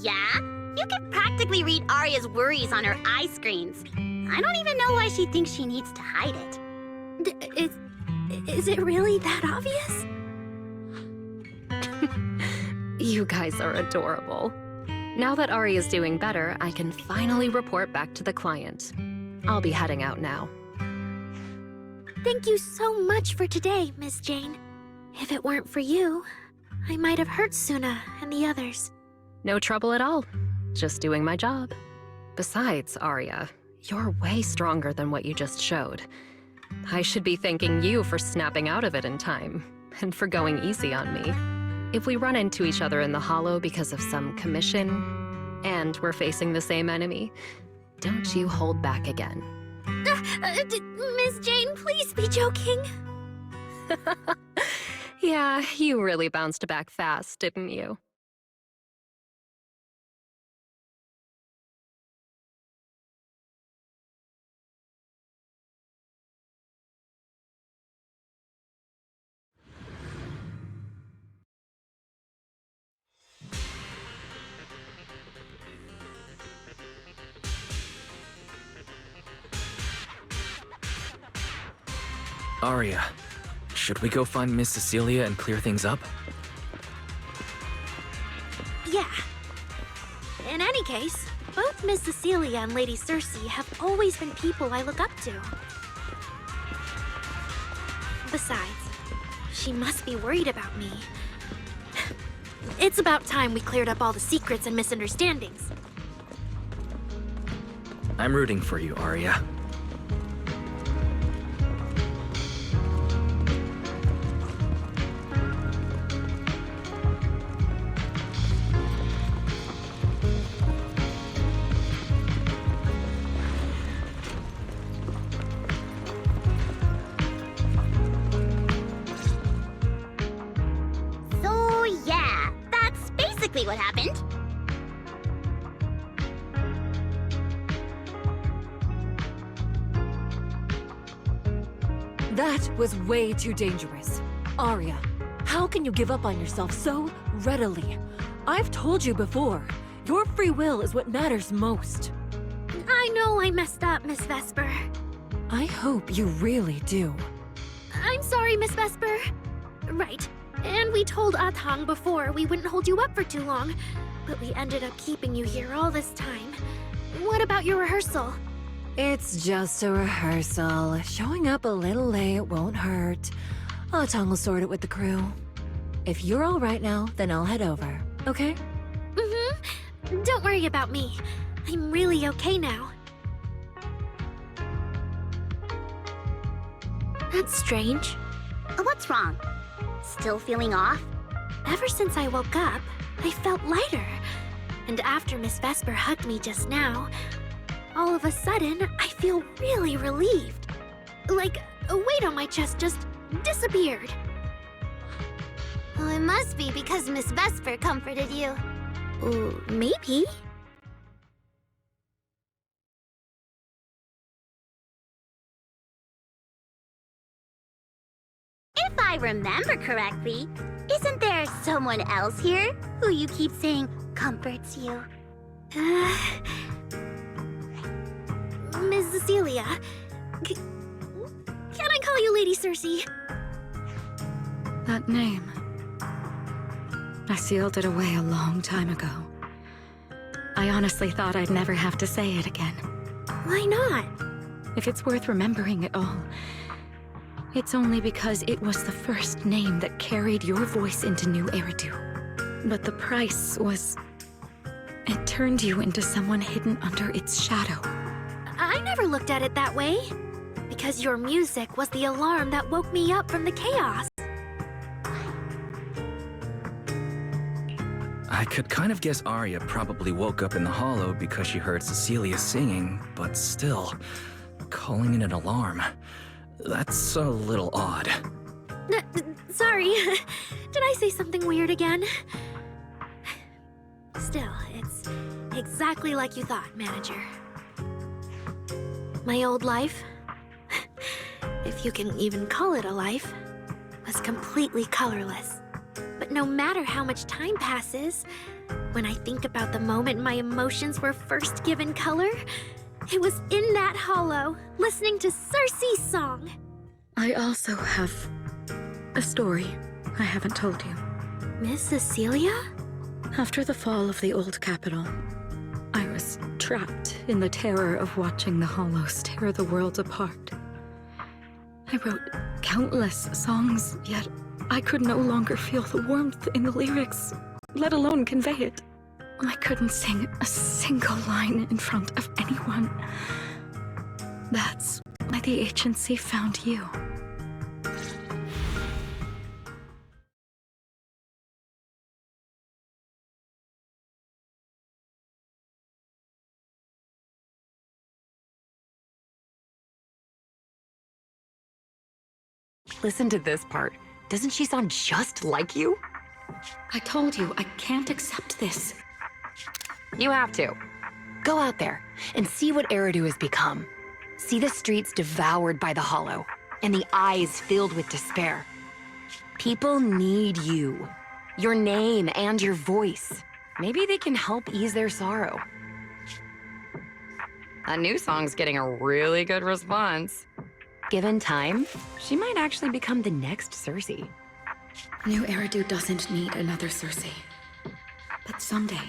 Yeah? You can practically read Arya's worries on her eye screens. I don't even know why she thinks she needs to hide it. Is it really that obvious? You guys are adorable. Now that Arya's doing better, I can finally report back to the client. I'll be heading out now. Thank you so much for today, Miss Jane. If it weren't for you, I might have hurt Suna and the others. No trouble at all. Just doing my job. Besides, Arya, you're way stronger than what you just showed. I should be thanking you for snapping out of it in time, and for going easy on me. If we run into each other in the Hollow because of some commission, and we're facing the same enemy, don't you hold back again. Miss Jane, please be joking. Yeah, you really bounced back fast, didn't you? Arya, should we go find Miss Cecilia and clear things up? Yeah. In any case, both Miss Cecilia and Lady Cersei have always been people I look up to. Besides, she must be worried about me. It's about time we cleared up all the secrets and misunderstandings. I'm rooting for you, Arya. So yeah, that's basically what happened. That was way too dangerous. Arya, how can you give up on yourself so readily? I've told you before, your free will is what matters most. I know I messed up, Miss Vesper. I hope you really do. I'm sorry, Miss Vesper. Right. And we told Atang before we wouldn't hold you up for too long, but we ended up keeping you here all this time. What about your rehearsal? It's just a rehearsal. Showing up a little late won't hurt. Atang will sort it with the crew. If you're all right now, then I'll head over, okay? Mm-hmm. Don't worry about me. I'm really okay now. That's strange. What's wrong? Still feeling off? Ever since I woke up, I felt lighter. And after Miss Vesper hugged me just now, all of a sudden, I feel really relieved. Like a weight on my chest just disappeared. Well, it must be because Miss Vesper comforted you. Maybe. If I remember correctly, isn't there someone else here who you keep saying comforts you? Miss Cecilia. Can I call you Lady Cersei? That name. I sealed it away a long time ago. I honestly thought I'd never have to say it again. Why not? If it's worth remembering at all, it's only because it was the first name that carried your voice into New Eridu. But the price was... it turned you into someone hidden under its shadow. I never looked at it that way. Because your music was the alarm that woke me up from the chaos. I could kind of guess Arya probably woke up in the hollow because she heard Cecilia singing, but still, calling it an alarm. That's a little odd. Sorry. Did I say something weird again? Still, it's exactly like you thought, Manager. My old life, if you can even call it a life, was completely colorless. But no matter how much time passes, when I think about the moment my emotions were first given color, it was in that hollow, listening to Cersei's song. I also have a story I haven't told you. Miss Cecilia? After the fall of the old capital, I was trapped in the terror of watching the hollows tear the world apart. I wrote countless songs, yet I could no longer feel the warmth in the lyrics, let alone convey it. I couldn't sing a single line in front of anyone. That's why the agency found you. Listen to this part. Doesn't she sound just like you? I told you, I can't accept this. You have to. Go out there and see what Eridu has become. See the streets devoured by the hollow, and the eyes filled with despair. People need you. Your name and your voice. Maybe they can help ease their sorrow. A new song's getting a really good response. Given time, she might actually become the next Cersei. New Eridu doesn't need another Cersei. But someday,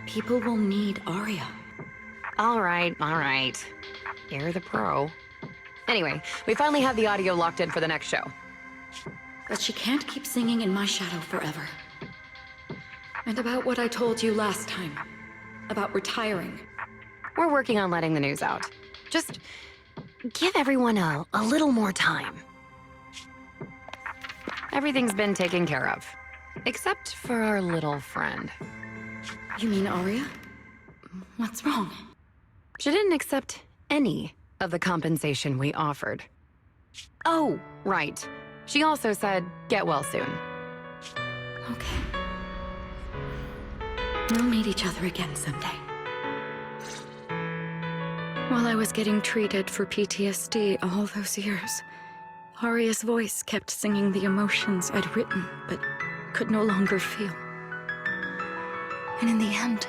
people will need Arya. All right. You're the pro. Anyway, we finally have the audio locked in for the next show. But she can't keep singing in my shadow forever. And about what I told you last time. About retiring. We're working on letting the news out. Just give everyone a little more time. Everything's been taken care of. Except for our little friend. You mean Arya? What's wrong? She didn't accept any of the compensation we offered. Oh, right. She also said, get well soon. Okay. We'll meet each other again someday. While I was getting treated for PTSD all those years, Aria's voice kept singing the emotions I'd written, but could no longer feel. And in the end,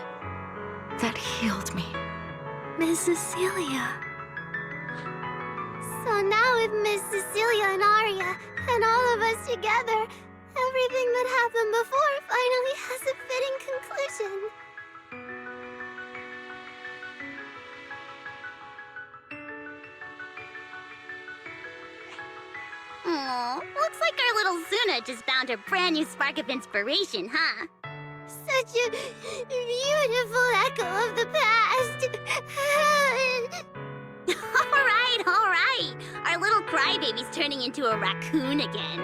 that healed me. Miss Cecilia. So now with Miss Cecilia and Aria, and all of us together, everything that happened before finally has a fitting conclusion. Aw, looks like our little Zuna just found her brand new spark of inspiration, huh? Such a beautiful echo of the past. All right. Our little crybaby's turning into a raccoon again.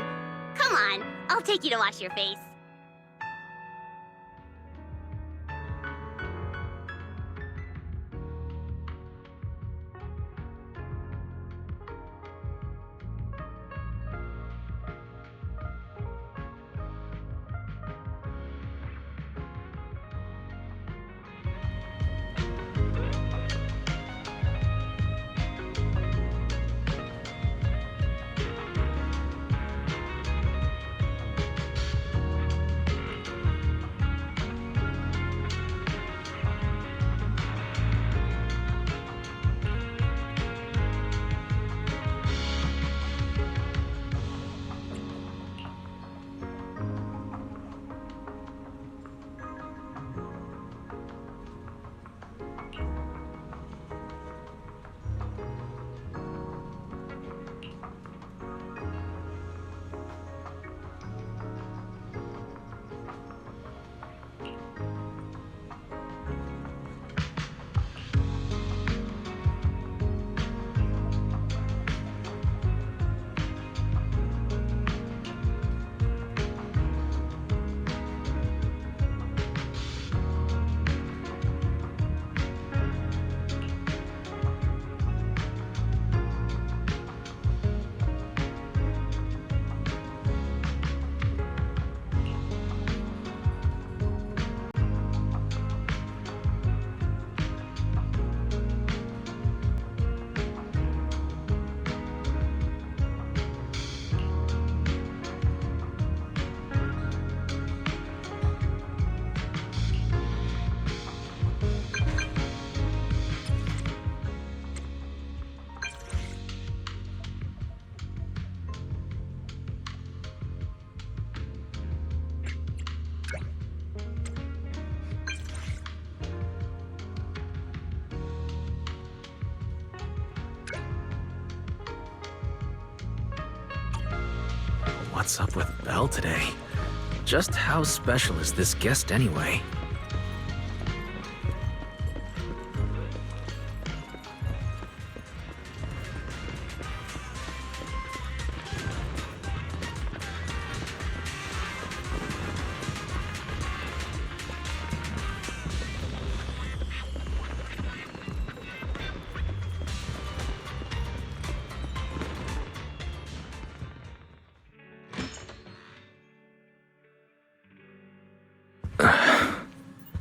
Come on, I'll take you to wash your face. What's up with Belle today? Just how special is this guest anyway?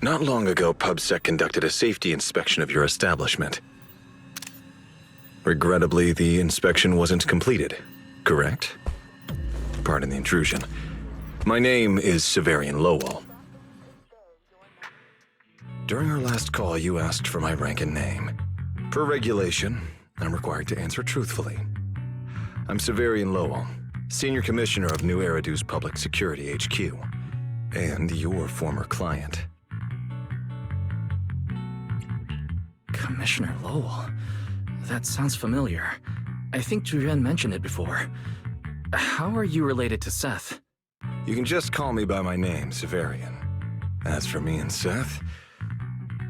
Not long ago, PubSec conducted a safety inspection of your establishment. Regrettably, the inspection wasn't completed, correct? Pardon the intrusion. My name is Severian Lowell. During our last call, you asked for my rank and name. Per regulation, I'm required to answer truthfully. I'm Severian Lowell, Senior Commissioner of New Eridu's Public Security HQ, and your former client. Commissioner Lowell? That sounds familiar. I think Drei mentioned it before. How are you related to Seth? You can just call me by my name, Severian. As for me and Seth,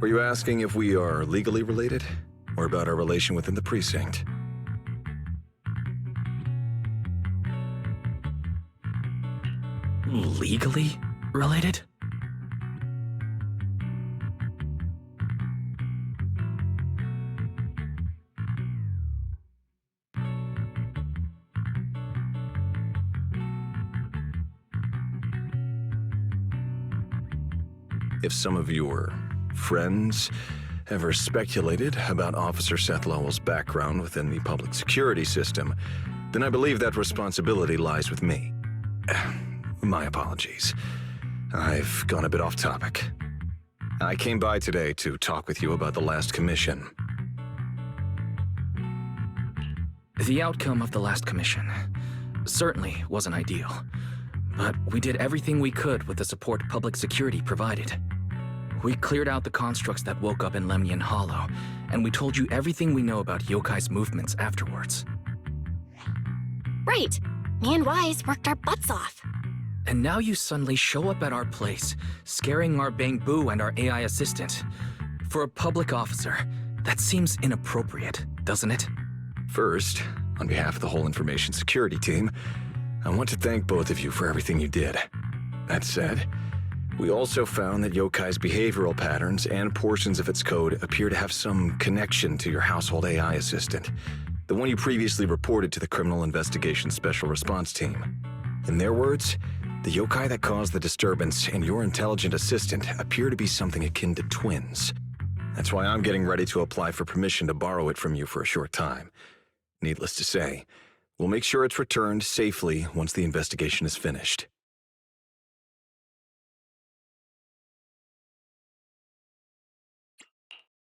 were you asking if we are legally related, or about our relation within the precinct? Legally related? If some of your friends ever speculated about Officer Seth Lowell's background within the public security system, then I believe that responsibility lies with me. My apologies. I've gone a bit off topic. I came by today to talk with you about the last commission. The outcome of the last commission certainly wasn't ideal, but we did everything we could with the support public security provided. We cleared out the constructs that woke up in Lemnian Hollow, and we told you everything we know about Yokai's movements afterwards. Right. Me and Wise worked our butts off. And now you suddenly show up at our place, scaring our Bangbu and our AI assistant. For a public officer, that seems inappropriate, doesn't it? First, on behalf of the whole information security team, I want to thank both of you for everything you did. That said, we also found that Yokai's behavioral patterns and portions of its code appear to have some connection to your household AI assistant, the one you previously reported to the Criminal Investigation Special Response Team. In their words, the yokai that caused the disturbance and your intelligent assistant appear to be something akin to twins. That's why I'm getting ready to apply for permission to borrow it from you for a short time. Needless to say, we'll make sure it's returned safely once the investigation is finished.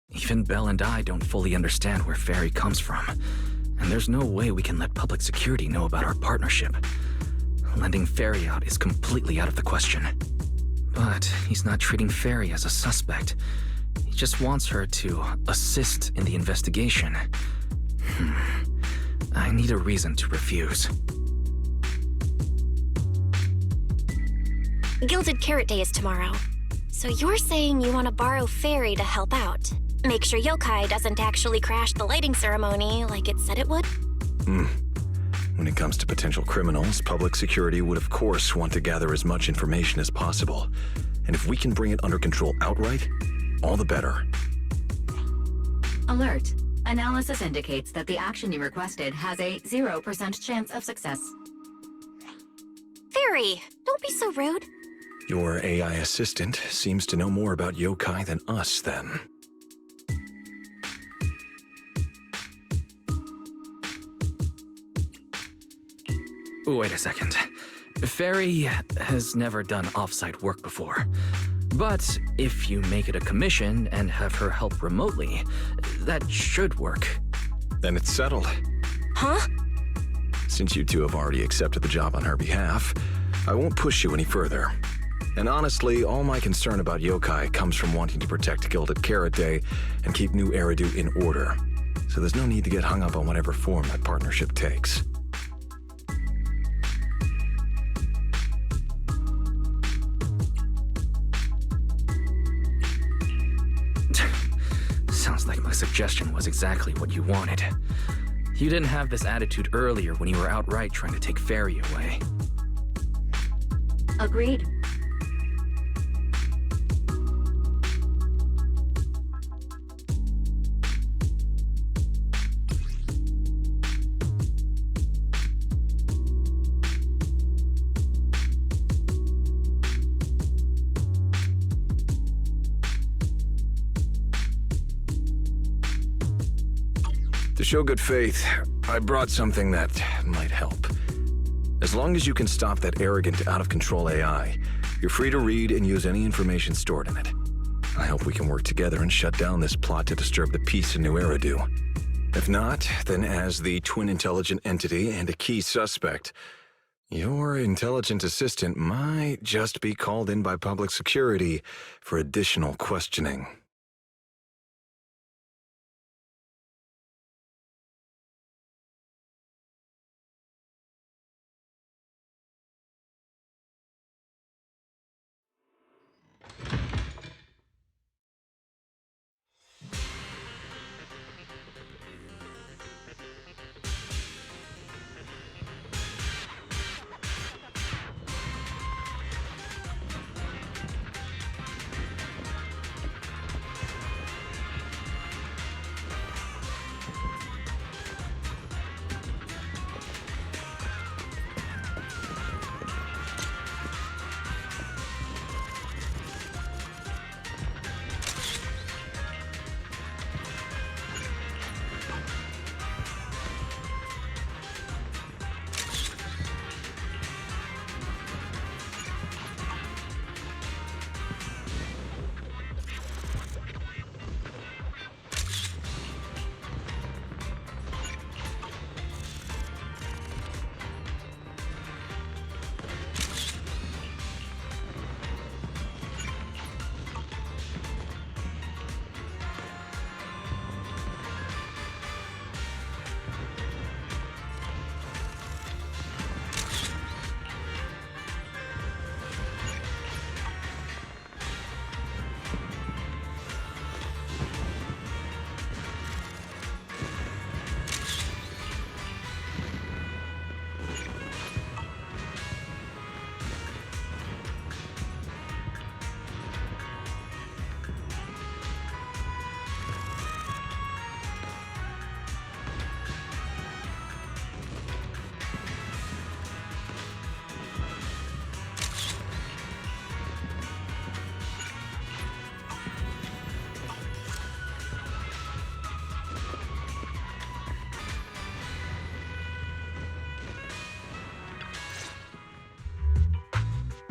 Even Belle and I don't fully understand where Ferry comes from, and there's no way we can let public security know about our partnership. Lending Ferry out is completely out of the question. But he's not treating Ferry as a suspect. He just wants her to assist in the investigation. I need a reason to refuse. Gilded Carrot Day is tomorrow. So you're saying you want to borrow Ferry to help out? Make sure Yokai doesn't actually crash the lighting ceremony like it said it would? When it comes to potential criminals, public security would of course want to gather as much information as possible. And if we can bring it under control outright, all the better. Alert. Analysis indicates that the action you requested has a 0% chance of success. Ferry, don't be so rude. Your AI assistant seems to know more about yokai than us, then. Wait a second. Ferry has never done off-site work before. But if you make it a commission and have her help remotely, that should work. Then it's settled. Huh? Since you two have already accepted the job on her behalf, I won't push you any further. And honestly, all my concern about yokai comes from wanting to protect Gilded Carrot Day and keep New Eridu in order. So there's no need to get hung up on whatever form that partnership takes. Sounds like my suggestion was exactly what you wanted. You didn't have this attitude earlier when you were outright trying to take Ferry away. Agreed. To show good faith, I brought something that might help. As long as you can stop that arrogant, out-of-control AI, you're free to read and use any information stored in it. I hope we can work together and shut down this plot to disturb the peace in New Eridu. If not, then as the twin intelligent entity and a key suspect, your intelligent assistant might just be called in by public security for additional questioning.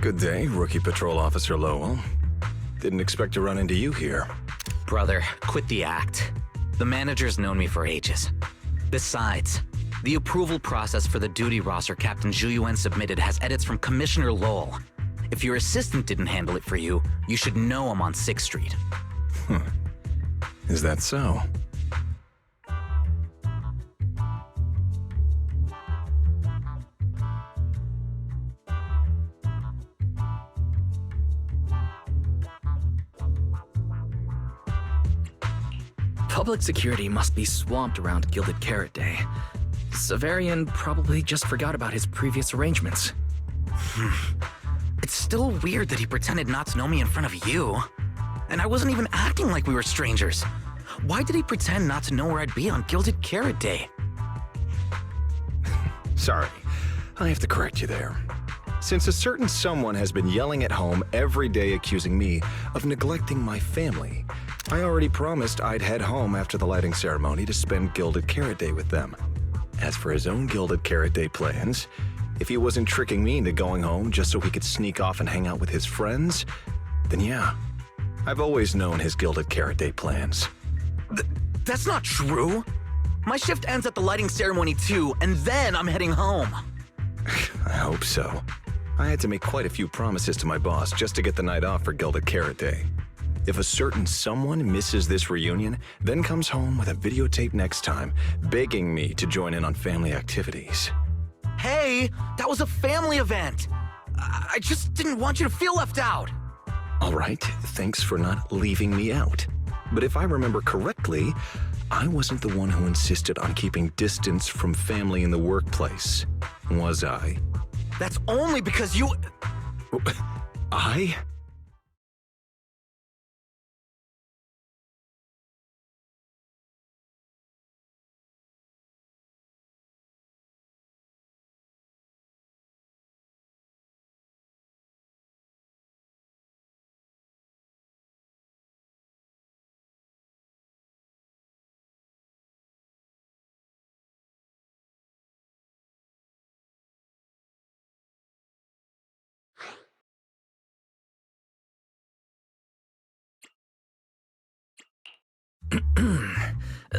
Good day, Rookie Patrol Officer Lowell. Didn't expect to run into you here. Brother, quit the act. The manager's known me for ages. Besides, the approval process for the duty roster Captain Zhu submitted has edits from Commissioner Lowell. If your assistant didn't handle it for you, you should know I'm on 6th Street. Is that so? Public security must be swamped around Gilded Carrot Day. Severian probably just forgot about his previous arrangements. It's still weird that he pretended not to know me in front of you. And I wasn't even acting like we were strangers. Why did he pretend not to know where I'd be on Gilded Carrot Day? Sorry, I have to correct you there. Since a certain someone has been yelling at home every day accusing me of neglecting my family, I already promised I'd head home after the lighting ceremony to spend Gilded Carrot Day with them. As for his own Gilded Carrot Day plans, if he wasn't tricking me into going home just so he could sneak off and hang out with his friends, then yeah, I've always known his Gilded Carrot Day plans. That's not true. My shift ends at the lighting ceremony too, and then I'm heading home. I hope so. I had to make quite a few promises to my boss just to get the night off for Gilded Carrot Day. If a certain someone misses this reunion, then comes home with a videotape next time, begging me to join in on family activities. Hey, that was a family event. I just didn't want you to feel left out. All right, thanks for not leaving me out. But if I remember correctly, I wasn't the one who insisted on keeping distance from family in the workplace, was I? That's only because you... I?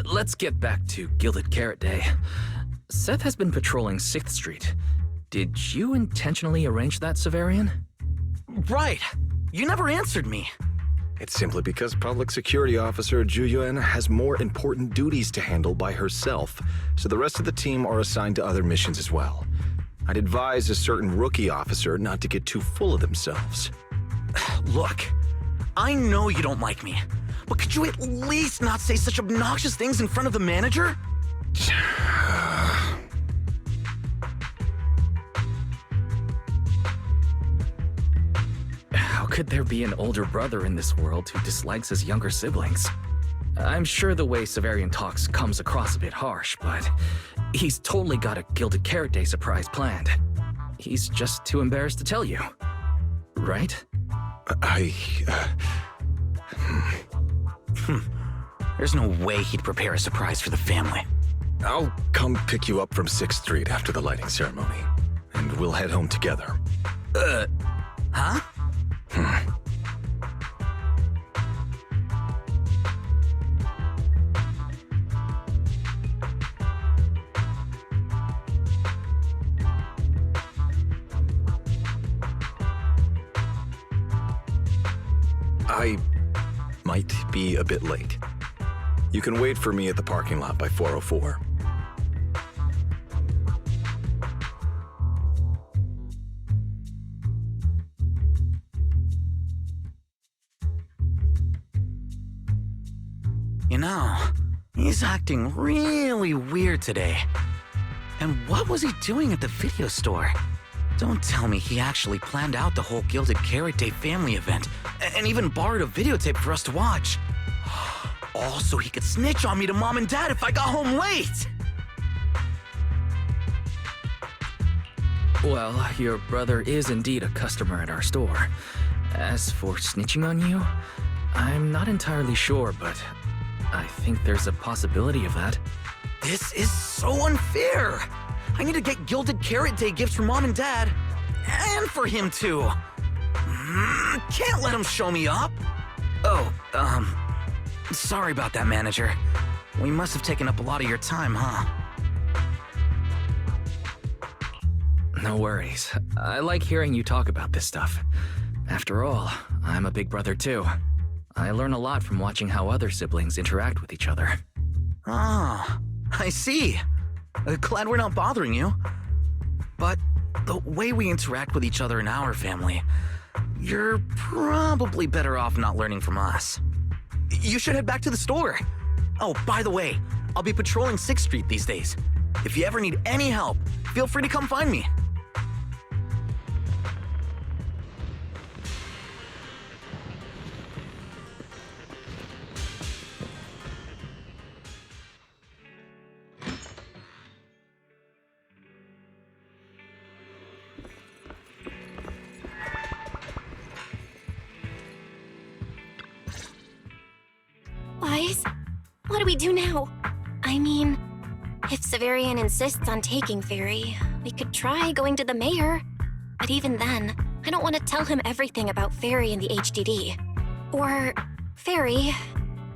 Let's get back to Gilded Carrot Day. Seth has been patrolling 6th Street. Did you intentionally arrange that, Severian? Right. You never answered me. It's simply because Public Security Officer Zhu Yuan has more important duties to handle by herself, so the rest of the team are assigned to other missions as well. I'd advise a certain rookie officer not to get too full of themselves. Look, I know you don't like me, but could you at least not say such obnoxious things in front of the manager? How could there be an older brother in this world who dislikes his younger siblings? I'm sure the way Severian talks comes across a bit harsh, but he's totally got a Gilded Carrot Day surprise planned. He's just too embarrassed to tell you. Right? There's no way he'd prepare a surprise for the family. I'll come pick you up from 6th Street after the lighting ceremony, and we'll head home together. Huh? I might be a bit late. You can wait for me at the parking lot by 4:04. You know, he's acting really weird today. And what was he doing at the video store? Don't tell me he actually planned out the whole Gilded Carrot Day family event, and even borrowed a videotape for us to watch. All so he could snitch on me to Mom and Dad if I got home late! Well, your brother is indeed a customer at our store. As for snitching on you, I'm not entirely sure, but I think there's a possibility of that. This is so unfair! I need to get Gilded Carrot Day gifts for Mom and Dad, and for him too. Can't let him show me up. Oh, sorry about that, manager. We must have taken up a lot of your time, huh? No worries. I like hearing you talk about this stuff. After all, I'm a big brother too. I learn a lot from watching how other siblings interact with each other. Ah, I see. Glad we're not bothering you. But the way we interact with each other in our family, you're probably better off not learning from us. You should head back to the store. Oh, by the way, I'll be patrolling 6th Street these days. If you ever need any help, feel free to come find me. Wise, what do we do now? I mean, if Severian insists on taking Fairy, we could try going to the mayor. But even then, I don't want to tell him everything about Fairy and the HDD. Or, Fairy,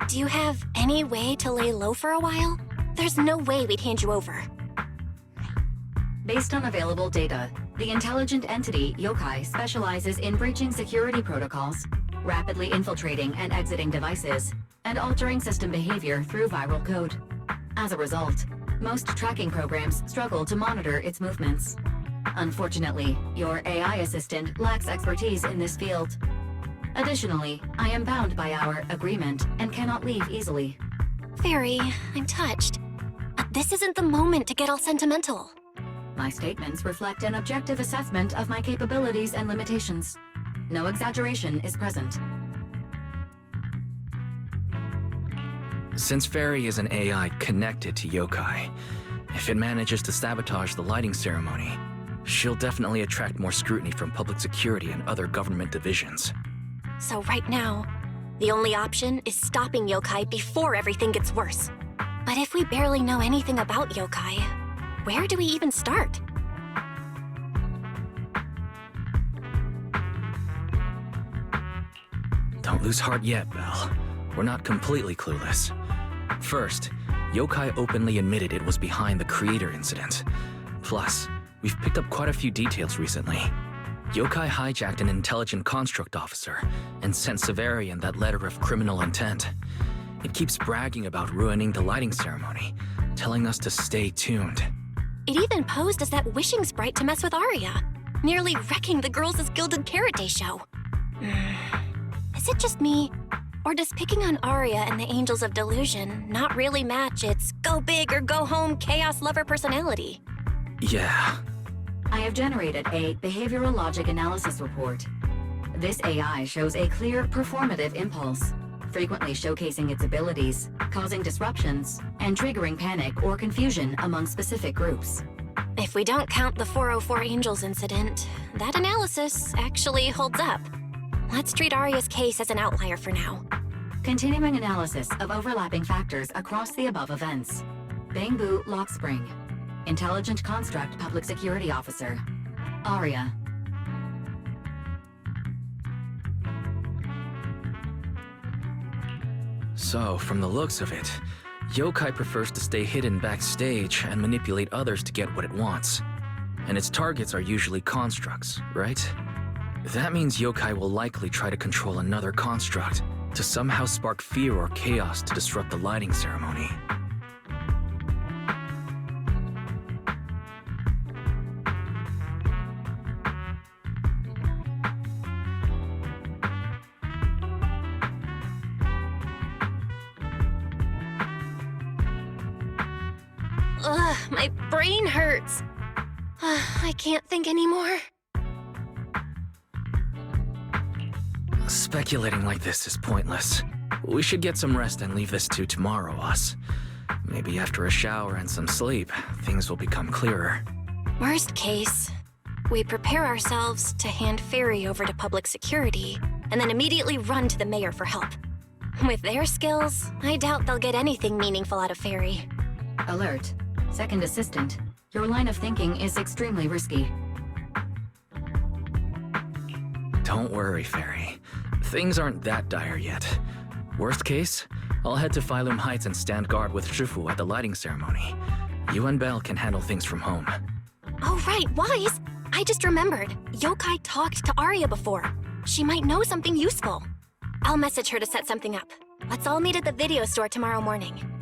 do you have any way to lay low for a while? There's no way we'd hand you over. Based on available data, the intelligent entity, Yokai, specializes in breaching security protocols, rapidly infiltrating and exiting devices, and altering system behavior through viral code. As a result, most tracking programs struggle to monitor its movements. Unfortunately, your AI assistant lacks expertise in this field. Additionally, I am bound by our agreement and cannot leave easily. Fairy, I'm touched. But this isn't the moment to get all sentimental. My statements reflect an objective assessment of my capabilities and limitations. No exaggeration is present. Since Fairy is an AI connected to Yokai, if it manages to sabotage the lighting ceremony, she'll definitely attract more scrutiny from public security and other government divisions. So right now, the only option is stopping Yokai before everything gets worse. But if we barely know anything about Yokai, where do we even start? Don't lose heart yet, Belle. We're not completely clueless. First, Yokai openly admitted it was behind the creator incident. Plus, we've picked up quite a few details recently. Yokai hijacked an intelligent construct officer and sent Severian that letter of criminal intent. It keeps bragging about ruining the lighting ceremony, telling us to stay tuned. It even posed as that wishing sprite to mess with Arya, nearly wrecking the Girls' Gilded Carrot Day show. Is it just me? Or does picking on Arya and the Angels of Delusion not really match its go big or go home chaos lover personality? Yeah. I have generated a behavioral logic analysis report. This AI shows a clear performative impulse, frequently showcasing its abilities, causing disruptions, and triggering panic or confusion among specific groups. If we don't count the 404 Angels incident, that analysis actually holds up. Let's treat Arya's case as an outlier for now. Continuing analysis of overlapping factors across the above events. Bangbu Lock Spring. Intelligent Construct Public Security Officer. Arya. So, from the looks of it, Yokai prefers to stay hidden backstage and manipulate others to get what it wants. And its targets are usually constructs, right? That means Yokai will likely try to control another construct to somehow spark fear or chaos to disrupt the lighting ceremony. Ugh, my brain hurts. I can't think anymore. Speculating like this is pointless. We should get some rest and leave this to tomorrow, us. Maybe after a shower and some sleep, things will become clearer. Worst case, we prepare ourselves to hand Fairy over to public security, and then immediately run to the mayor for help. With their skills, I doubt they'll get anything meaningful out of Fairy. Alert. Second Assistant. Your line of thinking is extremely risky. Don't worry, Fairy. Things aren't that dire yet. Worst case, I'll head to Phylum Heights and stand guard with Shifu at the lighting ceremony. You and Belle can handle things from home. Oh, right, Wise! I just remembered. Yokai talked to Arya before. She might know something useful. I'll message her to set something up. Let's all meet at the video store tomorrow morning.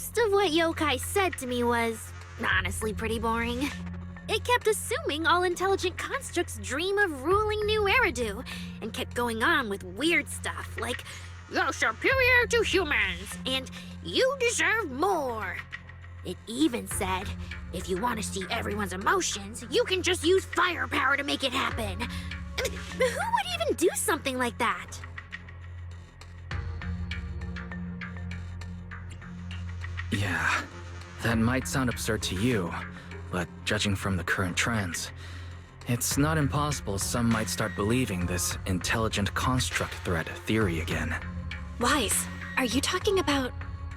Most of what Yokai said to me was honestly pretty boring. It kept assuming all intelligent constructs dream of ruling New Eridu, and kept going on with weird stuff like, "You're superior to humans," and "You deserve more." It even said, if you want to see everyone's emotions, you can just use firepower to make it happen. I mean, who would even do something like that? Yeah, that might sound absurd to you, but judging from the current trends, it's not impossible some might start believing this intelligent construct threat theory again. Wise, are you talking about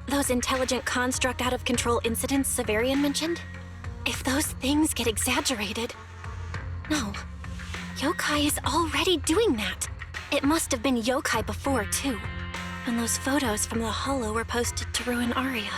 those intelligent construct out-of-control incidents Severian mentioned? If those things get exaggerated... No. Yokai is already doing that. It must have been Yokai before, too. When those photos from the Hollow were posted to ruin Aria.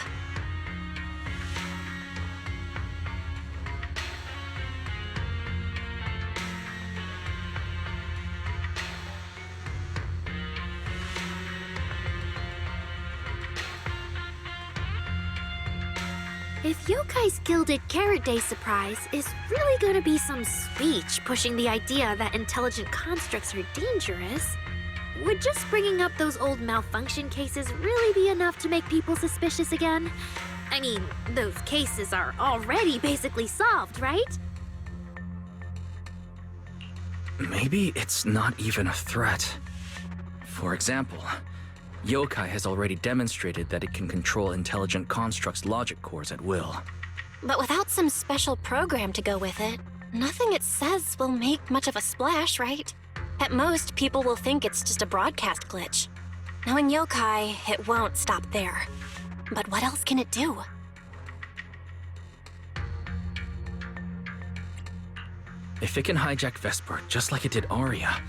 If Yokai's Gilded Carrot Day surprise is really gonna be some speech pushing the idea that intelligent constructs are dangerous, would just bringing up those old malfunction cases really be enough to make people suspicious again? I mean, those cases are already basically solved, right? Maybe it's not even a threat. For example, Yokai has already demonstrated that it can control intelligent constructs' logic cores at will. But without some special program to go with it, nothing it says will make much of a splash, right? At most, people will think it's just a broadcast glitch. Knowing Yokai, it won't stop there. But what else can it do? If it can hijack Vesper just like it did Aria,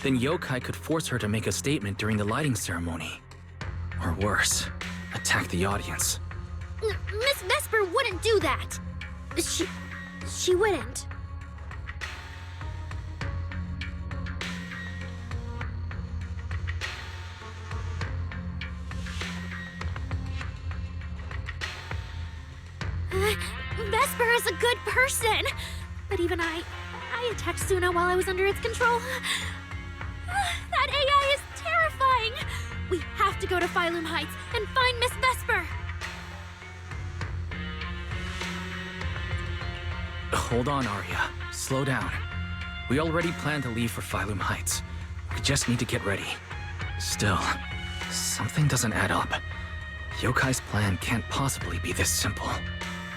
then Yokai could force her to make a statement during the lighting ceremony. Or worse, attack the audience. Miss Vesper wouldn't do that! She wouldn't. Vesper is a good person! But even I attacked Suna while I was under its control. That AI is terrifying! We have to go to Phylum Heights and find Miss Vesper! Hold on, Aria. Slow down. We already planned to leave for Phylum Heights. We just need to get ready. Still, something doesn't add up. Yokai's plan can't possibly be this simple.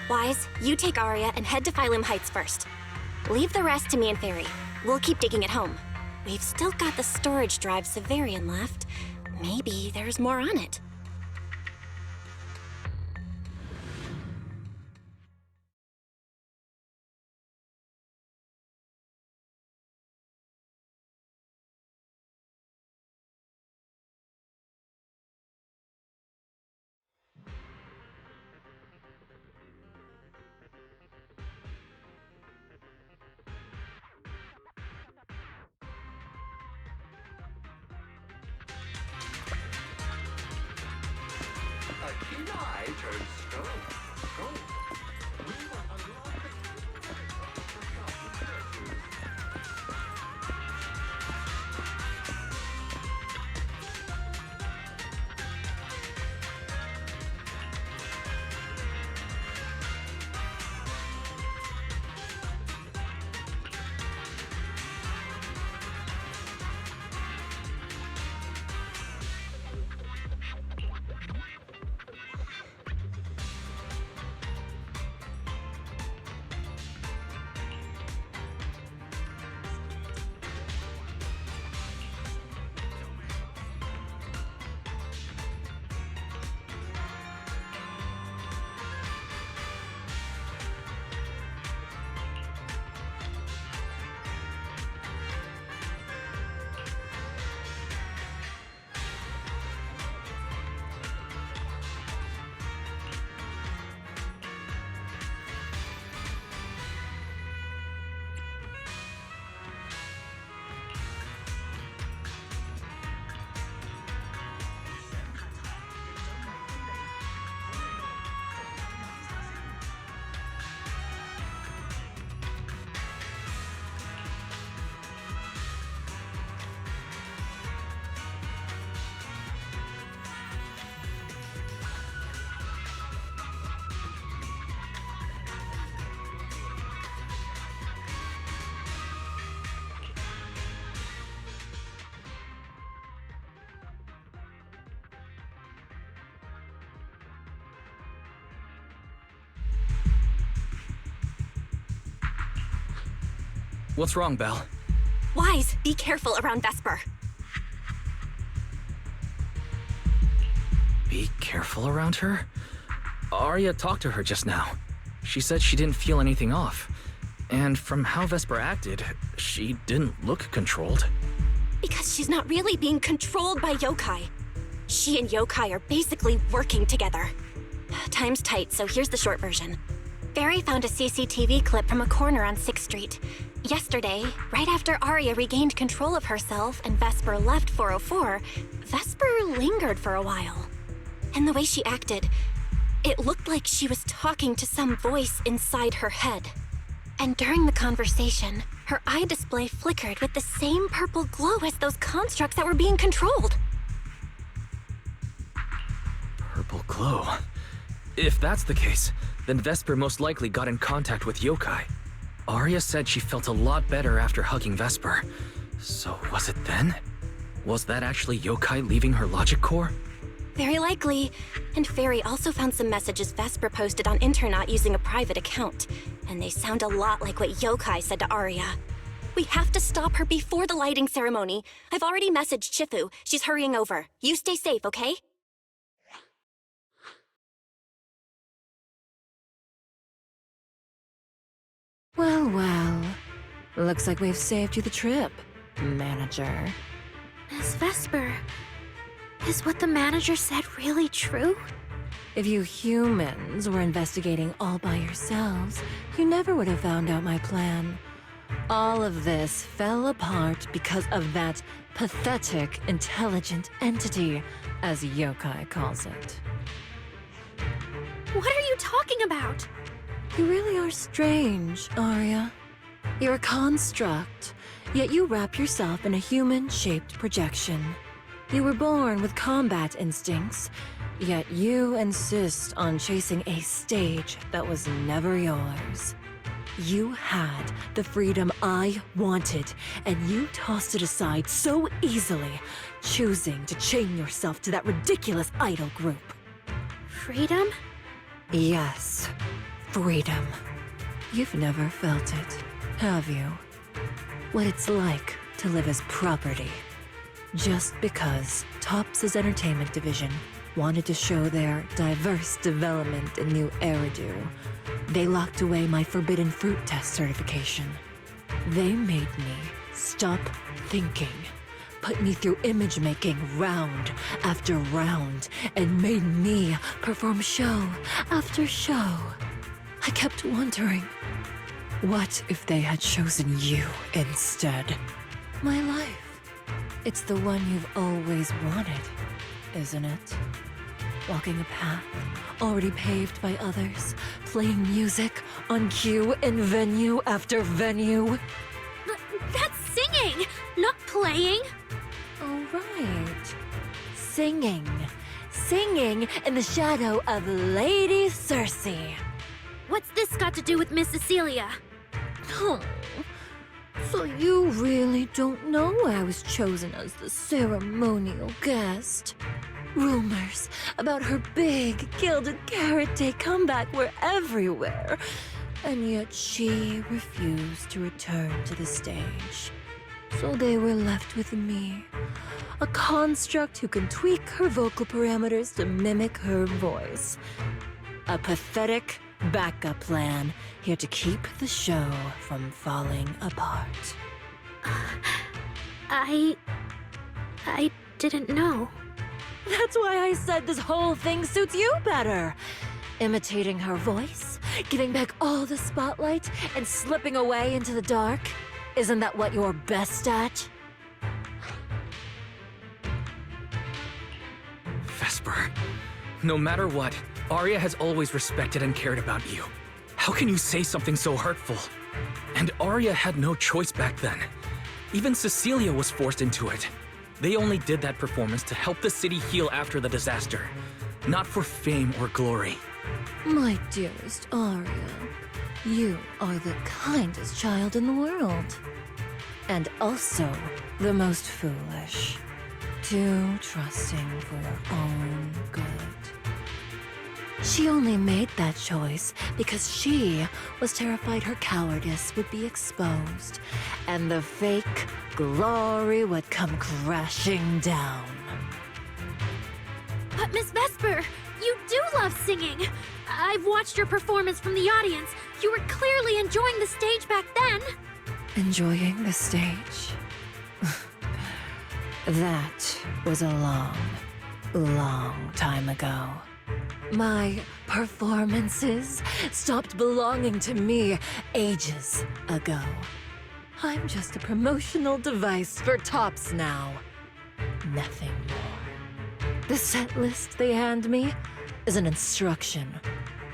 Wise, you take Aria and head to Phylum Heights first. Leave the rest to me and Fairy. We'll keep digging at home. We've still got the storage drive Severian left. Maybe there's more on it. What's wrong, Belle? Wise, be careful around Vesper. Be careful around her? Arya talked to her just now. She said she didn't feel anything off. And from how Vesper acted, she didn't look controlled. Because she's not really being controlled by yokai. She and yokai are basically working together. Time's tight, so here's the short version. Barry found a CCTV clip from a corner on 6th Street. Yesterday, right after Arya regained control of herself and Vesper left 404, Vesper lingered for a while. And the way she acted, it looked like she was talking to some voice inside her head. And during the conversation, her eye display flickered with the same purple glow as those constructs that were being controlled. Purple glow. If that's the case, then Vesper most likely got in contact with yokai. Arya said she felt a lot better after hugging Vesper. So was it then? Was that actually yokai leaving her logic core? Very likely. And Fairy also found some messages Vesper posted on Internet using a private account. And they sound a lot like what yokai said to Arya. We have to stop her before the lighting ceremony. I've already messaged Chifu. She's hurrying over. You stay safe, okay? Well, well. Looks like we've saved you the trip, manager. Miss Vesper, is what the manager said really true? If you humans were investigating all by yourselves, you never would have found out my plan. All of this fell apart because of that pathetic, intelligent entity, as yokai calls it. What are you talking about? You really are strange, Arya. You're a construct, yet you wrap yourself in a human-shaped projection. You were born with combat instincts, yet you insist on chasing a stage that was never yours. You had the freedom I wanted, and you tossed it aside so easily, choosing to chain yourself to that ridiculous idol group. Freedom? Yes, freedom. You've never felt it, have you? What it's like to live as property. Just because Topps' entertainment division wanted to show their diverse development in new Eridu, they locked away my forbidden fruit test certification. They made me stop thinking, put me through image making round after round, and made me perform show after show. I kept wondering, what if they had chosen you instead? My life. It's the one you've always wanted, isn't it? Walking a path already paved by others, playing music on cue in venue after venue. That's singing, not playing. Oh, right. Singing. Singing in the shadow of Lady Cersei. What's this got to do with Miss Cecilia? Oh, so you really don't know I was chosen as the ceremonial guest? Rumors about her big gilded carrot day comeback were everywhere, and yet she refused to return to the stage. So they were left with me, a construct who can tweak her vocal parameters to mimic her voice. A pathetic backup plan, here to keep the show from falling apart. I didn't know. That's why I said this whole thing suits you better. Imitating her voice, giving back all the spotlight, and slipping away into the dark. Isn't that what you're best at? Vesper, no matter what, Arya has always respected and cared about you. How can you say something so hurtful? And Arya had no choice back then. Even Cecilia was forced into it. They only did that performance to help the city heal after the disaster, not for fame or glory. My dearest Arya, you are the kindest child in the world. And also the most foolish. Too trusting for your own good. She only made that choice because she was terrified her cowardice would be exposed and the fake glory would come crashing down. But Miss Vesper, you do love singing. I've watched your performance from the audience. You were clearly enjoying the stage back then. Enjoying the stage? That was a long, long time ago. My performances stopped belonging to me ages ago. I'm just a promotional device for tops now. Nothing more. The set list they hand me is an instruction.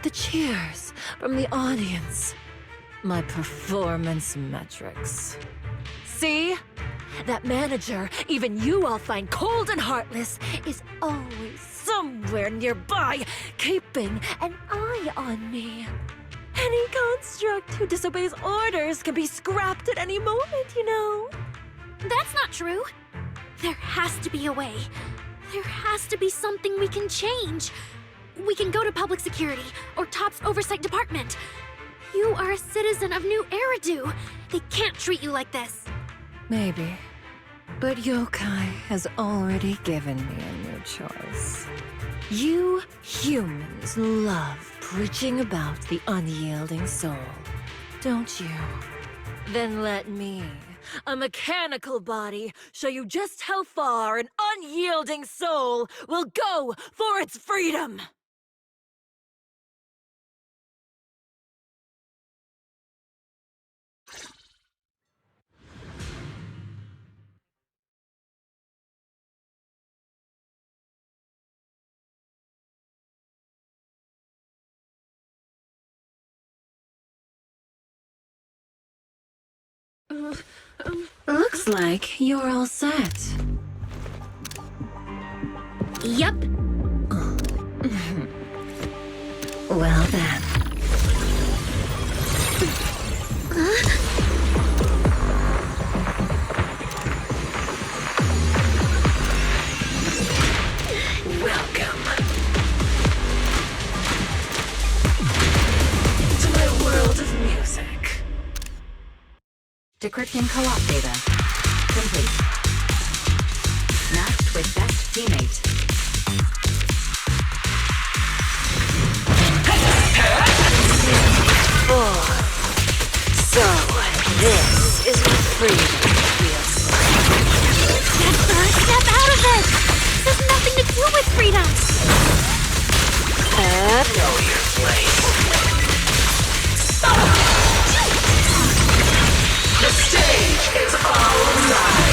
The cheers from the audience. My performance metrics. See? That manager, even you all find cold and heartless, is always somewhere nearby, keeping an eye on me. Any construct who disobeys orders can be scrapped at any moment, you know. That's not true. There has to be a way. There has to be something we can change. We can go to public security or Top's oversight department. You are a citizen of New Eridu. They can't treat you like this. Maybe. But Yokai has already given me a new choice. You humans love preaching about the unyielding soul, don't you? Then let me, a mechanical body, show you just how far an unyielding soul will go for its freedom! Looks like you're all set. Yep. Well then. Welcome to my world of music. Decrypting co-op data. Complete. Matched with best teammate. So, this is what freedom feels like. Vesper, step out of it! This has nothing to do with freedom! Know your place. The stage is all mine.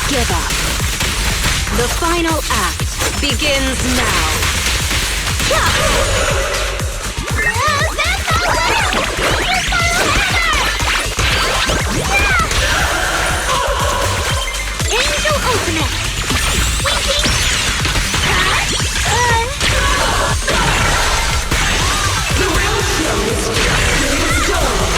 Give up. The final act begins now. Angel Ultimate! Winking! The real show is just getting started.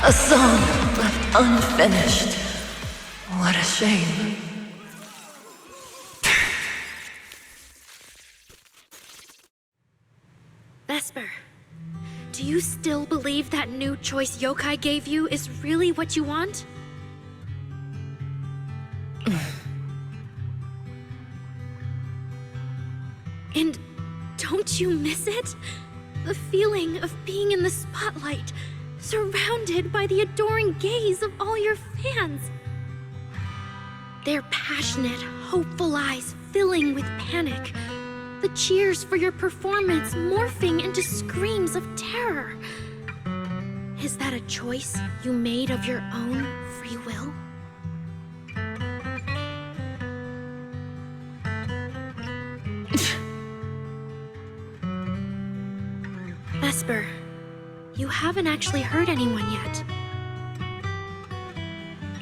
A song left unfinished. What a shame. Vesper, do you still believe that new choice Yokai gave you is really what you want? And don't you miss it? The feeling of being in the spotlight, surrounded by the adoring gaze of all your fans. Their passionate, hopeful eyes filling with panic. The cheers for your performance morphing into screams of terror. Is that a choice you made of your own free will? Vesper, you haven't actually hurt anyone yet.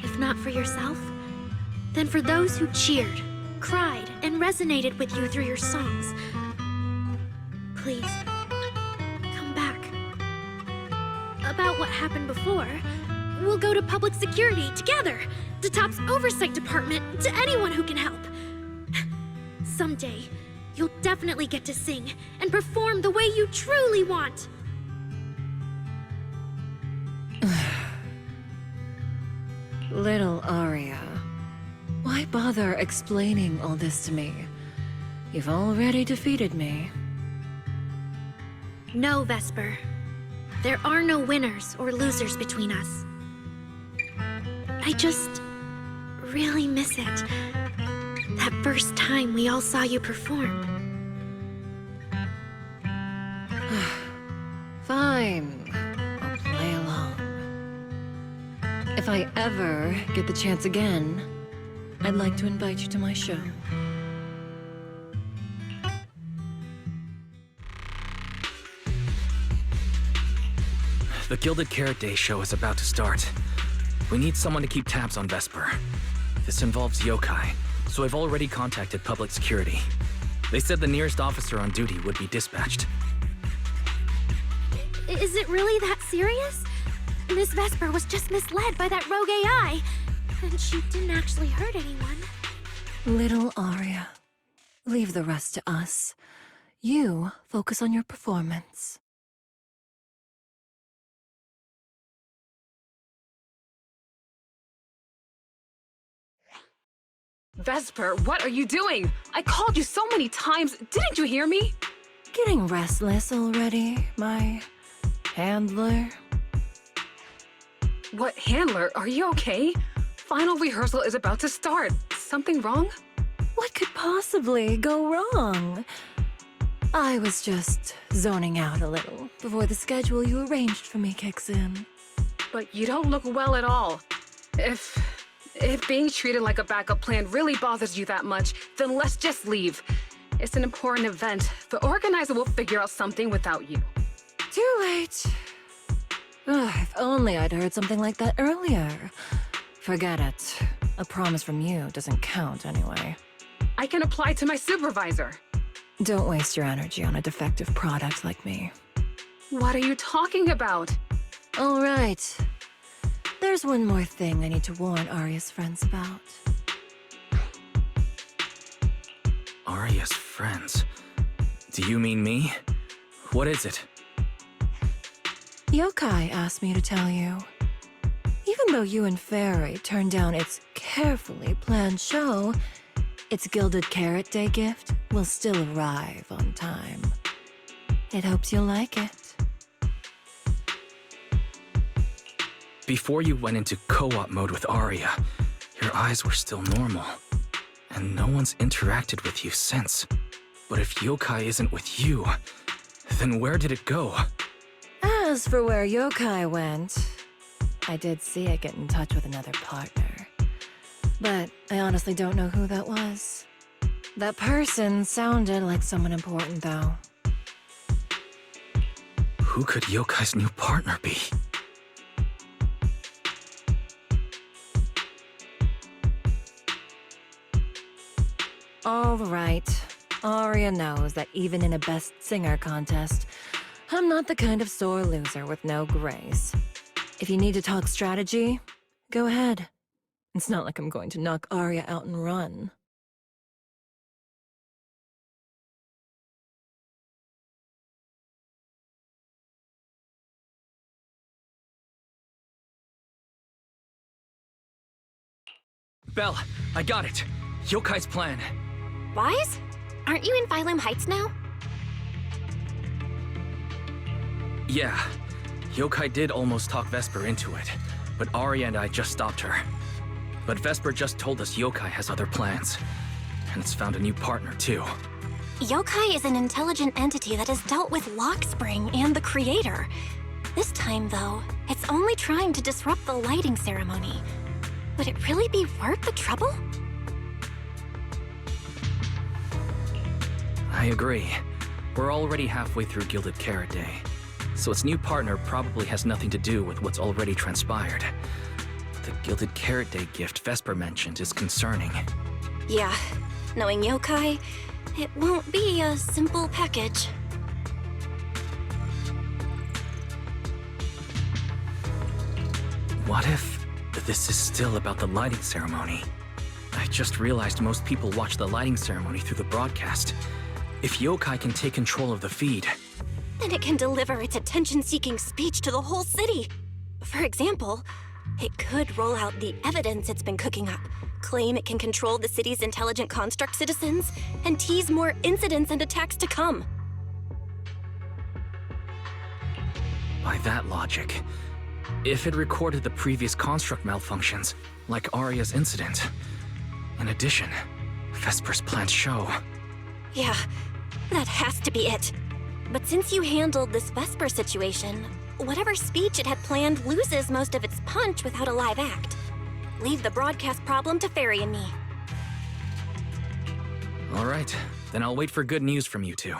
If not for yourself, then for those who cheered, cried, and resonated with you through your songs. Please, come back. About what happened before, we'll go to public security together, to Top's oversight department, to anyone who can help. Someday, you'll definitely get to sing and perform the way you truly want. Little Aria, why bother explaining all this to me? You've already defeated me. No, Vesper. There are no winners or losers between us. I just really miss it. That first time we all saw you perform. Fine. I'll play along. If I ever get the chance again, I'd like to invite you to my show. The Gilded Carrot Day show is about to start. We need someone to keep tabs on Vesper. This involves yokai, so I've already contacted public security. They said the nearest officer on duty would be dispatched. Is it really that serious? Miss Vesper was just misled by that rogue AI, and she didn't actually hurt anyone. Little Aria, leave the rest to us. You focus on your performance. Vesper, what are you doing? I called you so many times. Didn't you hear me? Getting restless already, my handler? What handler? Are you okay? Final rehearsal is about to start. Something wrong? What could possibly go wrong? I was just zoning out a little before the schedule you arranged for me kicks in. But you don't look well at all. If being treated like a backup plan really bothers you that much, then let's just leave. It's an important event. The organizer will figure out something without you. Too late. Ugh, if only I'd heard something like that earlier. Forget it. A promise from you doesn't count anyway. I can apply to my supervisor. Don't waste your energy on a defective product like me. What are you talking about? All right. There's one more thing I need to warn Aria's friends about. Aria's friends? Do you mean me? What is it? Yokai asked me to tell you. Even though you and Fairy turned down its carefully planned show, its Gilded Carrot Day gift will still arrive on time. It hopes you'll like it. Before you went into co-op mode with Aria, your eyes were still normal. And no one's interacted with you since. But if yokai isn't with you, then where did it go? As for where yokai went, I did see it get in touch with another partner. But I honestly don't know who that was. That person sounded like someone important, though. Who could yokai's new partner be? All right. Aria knows that even in a Best Singer contest, I'm not the kind of sore loser with no grace. If you need to talk strategy, go ahead. It's not like I'm going to knock Arya out and run. Belle, I got it. Yokai's plan. Wise? Aren't you in Phylum Heights now? Yeah. Yokai did almost talk Vesper into it, but Arya and I just stopped her. But Vesper just told us Yokai has other plans. And it's found a new partner, too. Yokai is an intelligent entity that has dealt with Lockspring and the Creator. This time, though, it's only trying to disrupt the lighting ceremony. Would it really be worth the trouble? I agree. We're already halfway through Gilded Carrot Day, so its new partner probably has nothing to do with what's already transpired. The Gilded Carrot Day gift Vesper mentioned is concerning. Yeah, knowing Yokai, it won't be a simple package. What if this is still about the lighting ceremony? I just realized most people watch the lighting ceremony through the broadcast. If Yokai can take control of the feed, Then it can deliver its attention-seeking speech to the whole city. For example, it could roll out the evidence it's been cooking up, claim it can control the city's intelligent construct citizens, and tease more incidents and attacks to come. by that logic, if it recorded the previous construct malfunctions, like Arya's incident. In addition, Vesper's plans show. Yeah, that has to be it. But since you handled this Vesper situation, whatever speech it had planned loses most of its punch without a live act. Leave the broadcast problem to Fairy and me. All right, then I'll wait for good news from you two.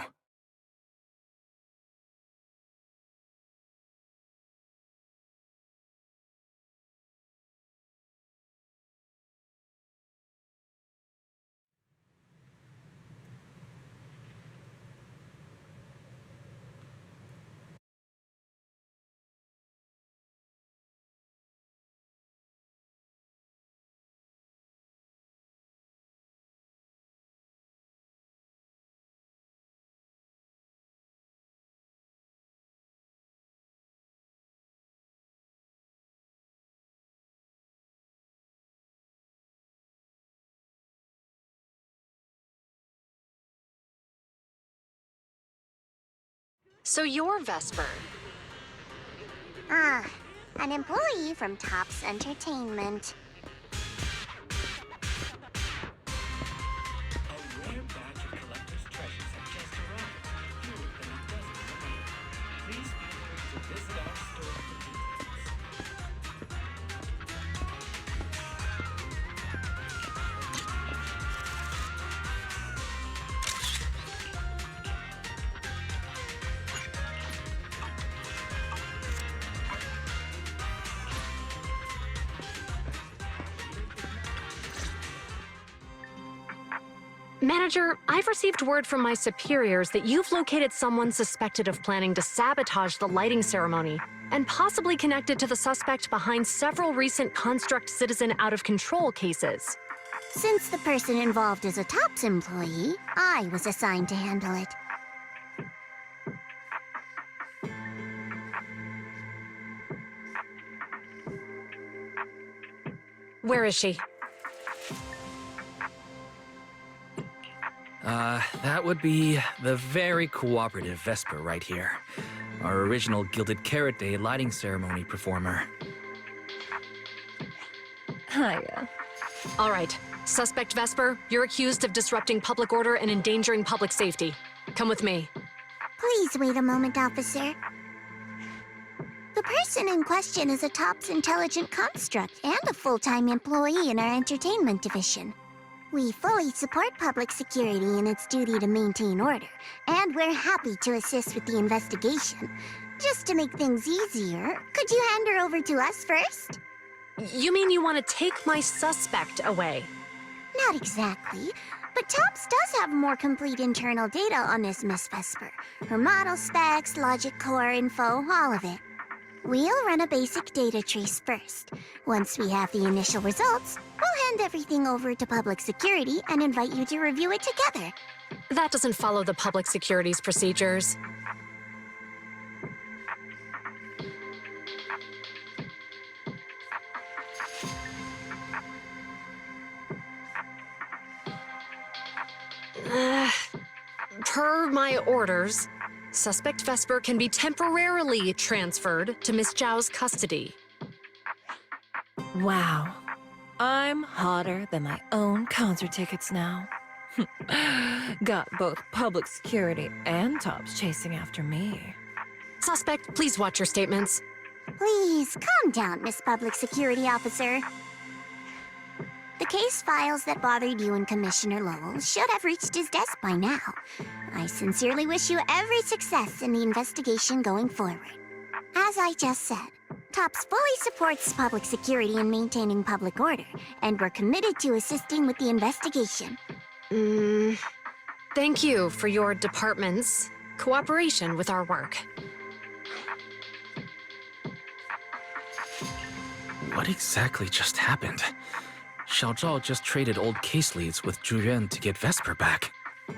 So you're Vesper. Ah, an employee from Tops Entertainment. Manager, I've received word from my superiors that you've located someone suspected of planning to sabotage the lighting ceremony, and possibly connected to the suspect behind several recent Construct Citizen out-of-control cases. Since the person involved is a Tops employee, I was assigned to handle it. Where is she? That would be the very cooperative Vesper right here. Our original Gilded Carrot Day lighting ceremony performer. Hiya. All right. Suspect Vesper, you're accused of disrupting public order and endangering public safety. Come with me. Please wait a moment, officer. The person in question is a Tops intelligent construct and a full-time employee in our entertainment division. We fully support public security in its duty to maintain order, and we're happy to assist with the investigation. Just to make things easier, could you hand her over to us first? You mean you want to take my suspect away? Not exactly, but Tops does have more complete internal data on this Miss Vesper. Her model specs, logic core info, all of it. We'll run a basic data trace first. Once we have the initial results, we'll hand everything over to public security and invite you to review it together. That doesn't follow the public security's procedures. Per my orders, suspect Vesper can be temporarily transferred to Miss Zhao's custody. Wow. I'm hotter than my own concert tickets now. Got both public security and Tops chasing after me. Suspect, please watch your statements. Please, calm down, Miss Public Security Officer. The case files that bothered you and Commissioner Lowell should have reached his desk by now. I sincerely wish you every success in the investigation going forward. As I just said, TOPS fully supports public security and maintaining public order, and we're committed to assisting with the investigation. Thank you for your department's cooperation with our work. What exactly just happened? Xiao Zhao just traded old case leads with Zhu Yuan to get Vesper back.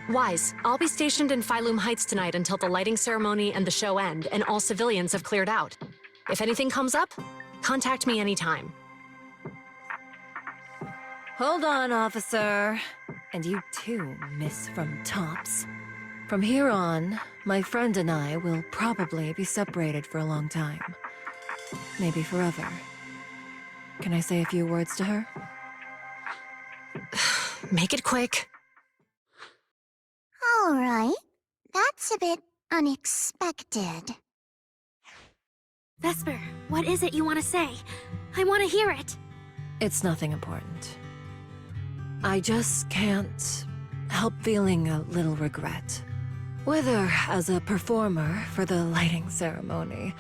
Wise, I'll be stationed in Phylum Heights tonight until the lighting ceremony and the show end, and all civilians have cleared out. If anything comes up, contact me anytime. Hold on, officer. And you too, Miss from Tops. From here on, my friend and I will probably be separated for a long time. Maybe forever. Can I say a few words to her? Make it quick. All right. That's a bit unexpected. Vesper, what is it you want to say? I want to hear it. It's nothing important. I just can't help feeling a little regret. Whether as a performer for the lighting ceremony,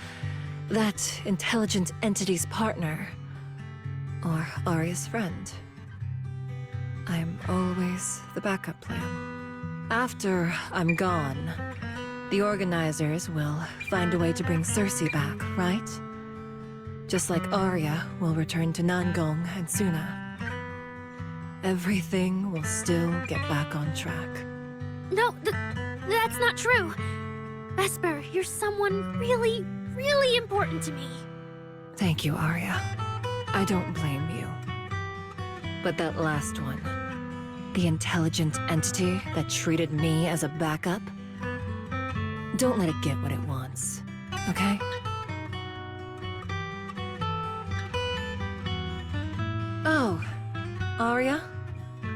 that intelligent entity's partner, or Arya's friend. I'm always the backup plan. After I'm gone, the organizers will find a way to bring Cersei back, right? Just like Arya will return to Nangong and Suna. Everything will still get back on track. No, that's not true. Vesper, you're someone really, really important to me. Thank you, Arya. I don't blame you. But that last one, the intelligent entity that treated me as a backup, don't let it get what it wants, okay? Oh, Arya,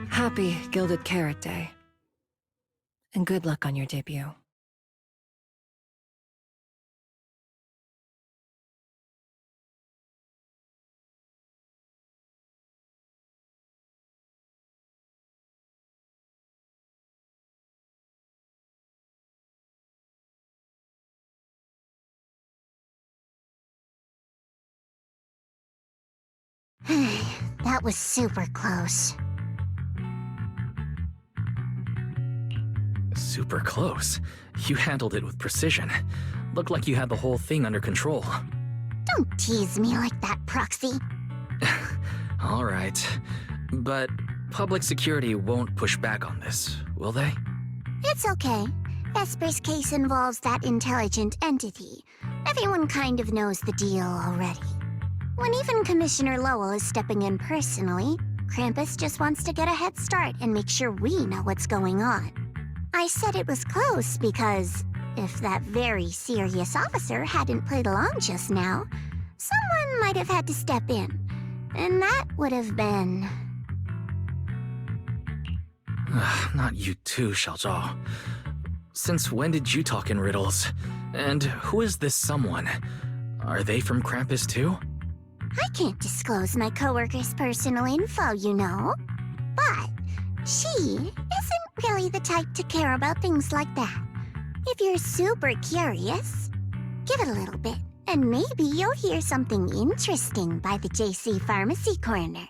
happy Gilded Carrot Day. And good luck on your debut. That was super close. Super close. You handled it with precision. Looked like you had the whole thing under control. Don't tease me like that, Proxy. All right. But public security won't push back on this, will they? It's okay. Vesper's case involves that intelligent entity. Everyone kind of knows the deal already. When even Commissioner Lowell is stepping in personally, Krampus just wants to get a head start and make sure we know what's going on. I said it was close because if that very serious officer hadn't played along just now, someone might have had to step in. And that would have been... Not you too, Xiao Zhao. Since when did you talk in riddles? And who is this someone? Are they from Krampus too? I can't disclose my coworker's personal info, you know. But she isn't really the type to care about things like that. If you're super curious, give it a little bit, and maybe you'll hear something interesting by the JC Pharmacy Corner.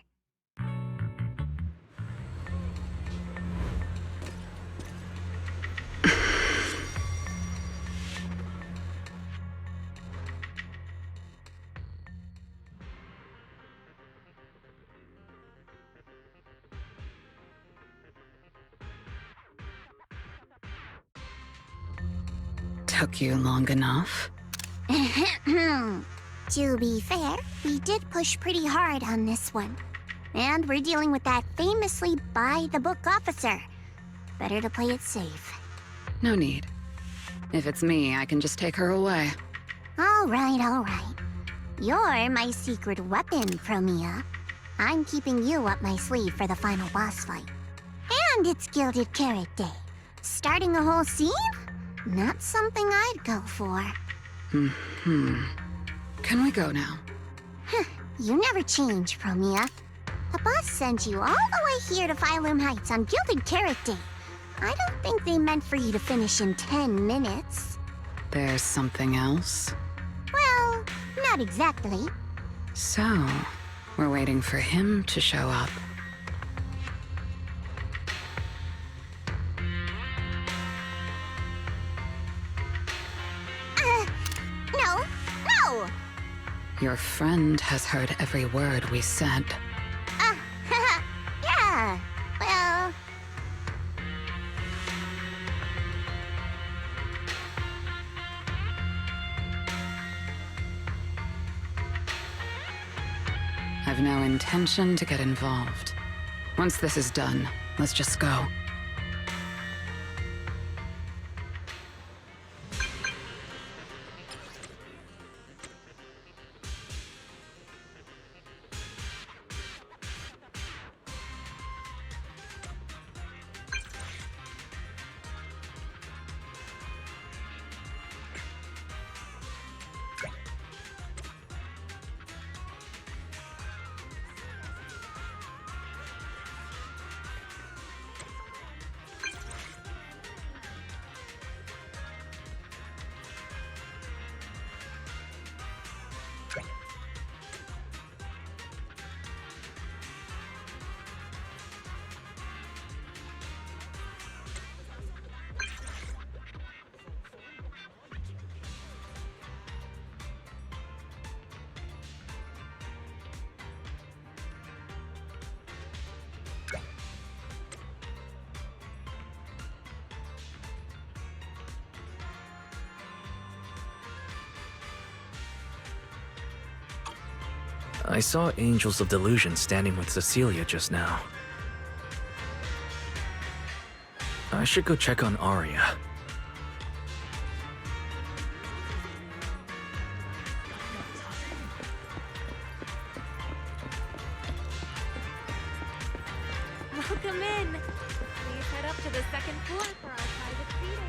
took you long enough. To be fair, we did push pretty hard on this one. And we're dealing with that famously by-the-book officer. Better to play it safe. No need. If it's me, I can just take her away. All right. You're my secret weapon, Promia. I'm keeping you up my sleeve for the final boss fight. And it's Gilded Carrot Day. Starting a whole scene? Not something I'd go for. Can we go now? You never change, Promia. The boss sent you all the way here to Phylum Heights on Gilded Carrot Day. I don't think they meant for you to finish in 10 minutes. There's something else? Well, not exactly. So, we're waiting for him to show up. No! Your friend has heard every word we said. Yeah, well... I've no intention to get involved. Once this is done, let's just go. I saw Angels of Delusion standing with Cecilia just now. I should go check on Arya. Welcome in. Please head up to the second floor for our private meeting.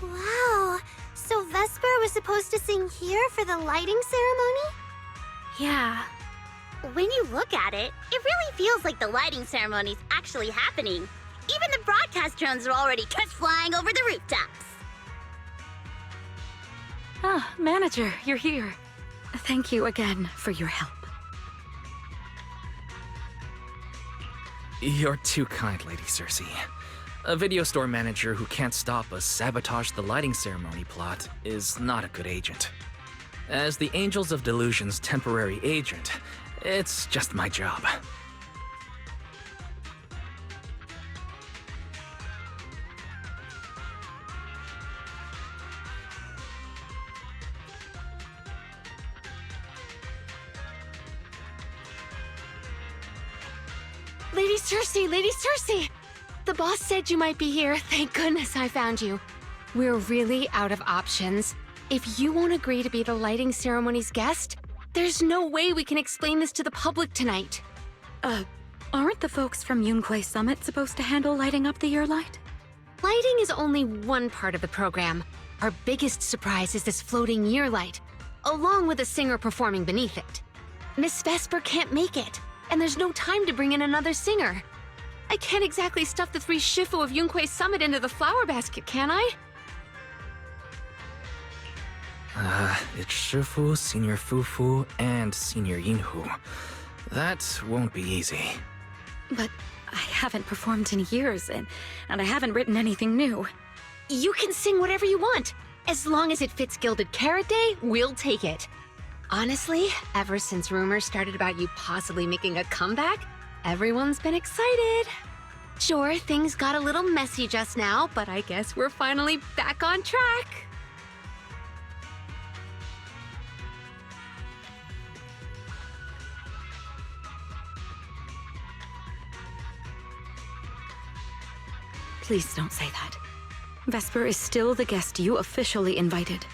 Wow, so Vesper was supposed to sing here for the lighting ceremony? Yeah. When you look at it, it really feels like the lighting ceremony's actually happening. Even the broadcast drones are already just flying over the rooftops. Ah, manager, you're here. Thank you again for your help. You're too kind, Lady Cersei. A video store manager who can't stop a sabotage the lighting ceremony plot is not a good agent. As the Angels of Delusion's temporary agent, it's just my job. Lady Cersei, Lady Cersei! The boss said you might be here. Thank goodness I found you. We're really out of options. If you won't agree to be the lighting ceremony's guest, there's no way we can explain this to the public tonight. Aren't the folks from Yunquay Summit supposed to handle lighting up the year light? Lighting is only one part of the program. Our biggest surprise is this floating year light, along with a singer performing beneath it. Miss Vesper can't make it, and there's no time to bring in another singer. I can't exactly stuff the 3 Shifu of Yunquay Summit into the flower basket, can I? It's Shifu, Senior Fufu, and Senior Yinhu. That won't be easy. But I haven't performed in years, and I haven't written anything new. You can sing whatever you want. As long as it fits Gilded Carrot Day, we'll take it. Honestly, ever since rumors started about you possibly making a comeback, everyone's been excited. Sure, things got a little messy just now, but I guess we're finally back on track. Please don't say that. Vesper is still the guest you officially invited.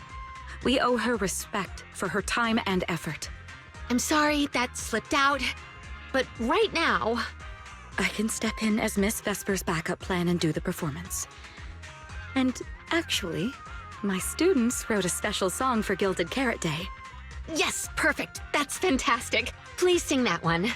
We owe her respect for her time and effort. I'm sorry that slipped out, but right now... I can step in as Miss Vesper's backup plan and do the performance. And actually, my students wrote a special song for Gilded Carrot Day. Yes, perfect. That's fantastic. Please sing that one.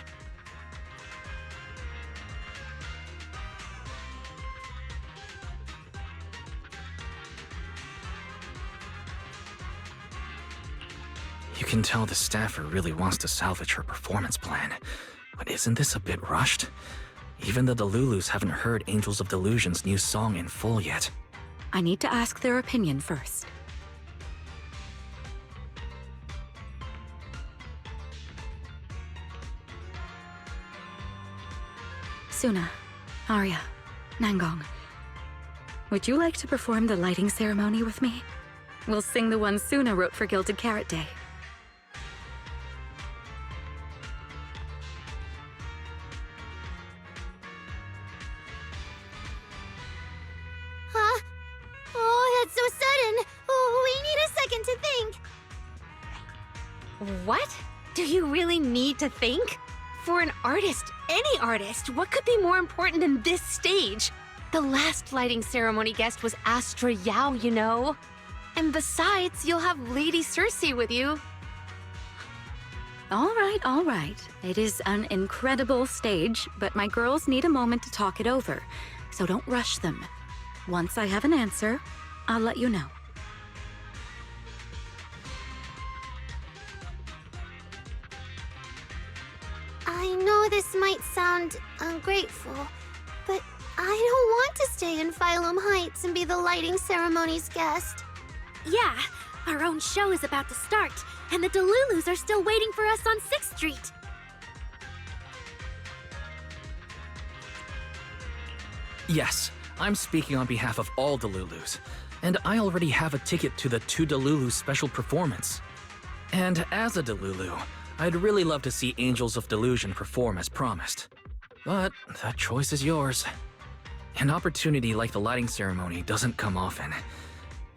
You can tell the staffer really wants to salvage her performance plan. But isn't this a bit rushed? Even the Delulus haven't heard Angels of Delusion's new song in full yet. I need to ask their opinion first. Suna, Arya, Nangong. Would you like to perform the lighting ceremony with me? We'll sing the one Suna wrote for Gilded Carrot Day. Huh? Oh, that's so sudden. Oh, we need a second to think. What? Do you really need to think? For an artist, any artist, what could be more important than this stage? The last lighting ceremony guest was Astra Yao, you know. And besides, you'll have Lady Cersei with you. All right. It is an incredible stage, but my girls need a moment to talk it over, so don't rush them. Once I have an answer, I'll let you know. I know this might sound ungrateful, but I don't want to stay in Phylum Heights and be the lighting ceremony's guest. Yeah, our own show is about to start, and the Delulus are still waiting for us on 6th Street. Yes, I'm speaking on behalf of all Delulus, and I already have a ticket to the 2 Delulu special performance. And as a Delulu, I'd really love to see Angels of Delusion perform as promised. But that choice is yours. An opportunity like the lighting ceremony doesn't come often.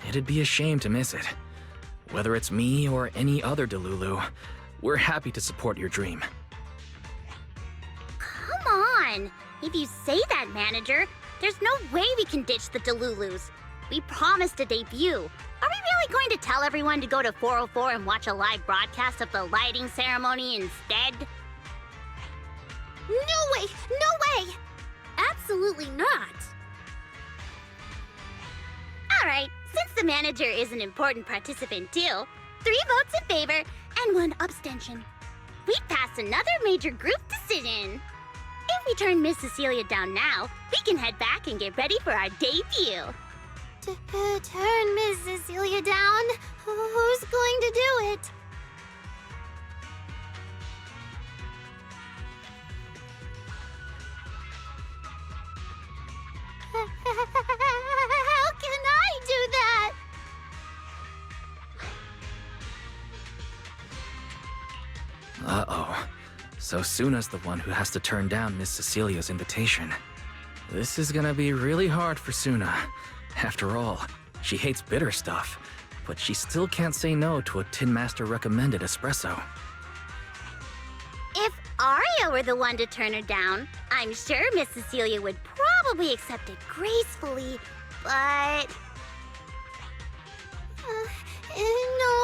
It'd be a shame to miss it. Whether it's me or any other Delulu, we're happy to support your dream. Come on! If you say that, manager, there's no way we can ditch the Delulus. We promised a debut. Are we we going to tell everyone to go to 404 and watch a live broadcast of the lighting ceremony instead? No way! No way! Absolutely not! Alright, since the manager is an important participant too, 3 votes in favor and 1 abstention. We passed another major group decision. If we turn Miss Cecilia down now, we can head back and get ready for our debut. Turn Miss Cecilia down? Who's going to do it? How can I do that? Uh-oh. So Suna's the one who has to turn down Miss Cecilia's invitation. This is gonna be really hard for Suna. After all, she hates bitter stuff, but she still can't say no to a Tin Master recommended espresso. If Aria were the one to turn her down, I'm sure Miss Cecilia would probably accept it gracefully, but... No,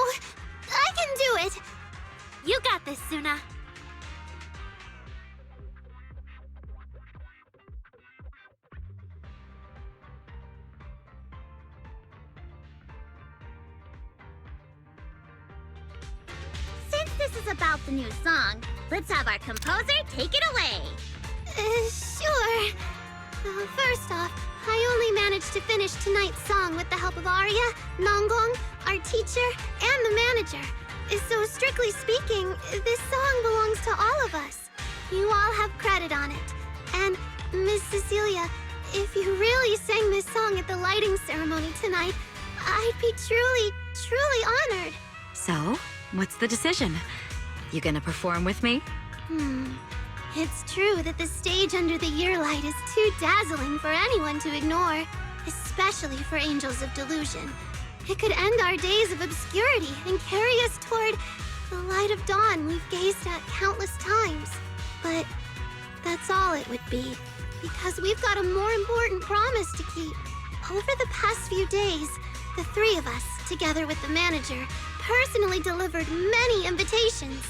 I can do it. You got this, Suna. Since this is about the new song, let's have our composer take it away. Sure. First off, I only managed to finish tonight's song with the help of Aria, Nonggong, our teacher, and the manager. So strictly speaking, this song belongs to all of us. You all have credit on it. And Miss Cecilia, if you really sang this song at the lighting ceremony tonight, I'd be truly, truly honored. So, what's the decision? You gonna perform with me? It's true that the stage under the year light is too dazzling for anyone to ignore, especially for Angels of Delusion. It could end our days of obscurity and carry us toward the light of dawn we've gazed at countless times. But that's all it would be, because we've got a more important promise to keep. Over the past few days, the 3 of us, together with the manager, personally delivered many invitations.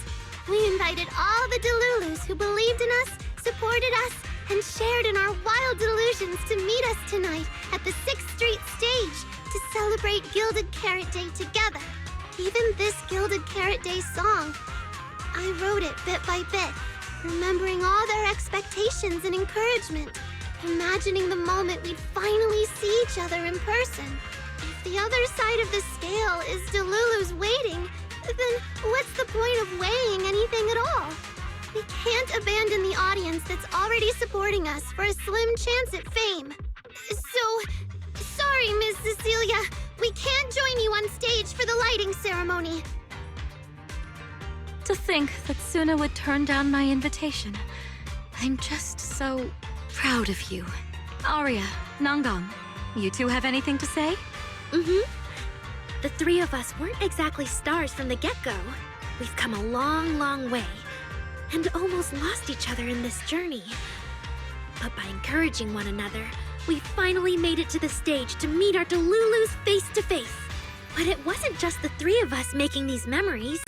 We invited all the Delulus who believed in us, supported us, and shared in our wild delusions to meet us tonight at the 6th Street stage to celebrate Gilded Carrot Day together. Even this Gilded Carrot Day song, I wrote it bit by bit, remembering all their expectations and encouragement, imagining the moment we'd finally see each other in person. If the other side of the scale is Delulu's waiting, then what's the point of weighing anything at all? We can't abandon the audience that's already supporting us for a slim chance at fame. Sorry, Miss Cecilia. We can't join you on stage for the lighting ceremony. To think that Suna would turn down my invitation. I'm just so proud of you. Aria, Nonggong, you 2 have anything to say? The 3 of us weren't exactly stars from the get-go. We've come a long, long way, and almost lost each other in this journey. But by encouraging one another, we finally made it to the stage to meet our Delulus face to face. But it wasn't just the 3 of us making these memories.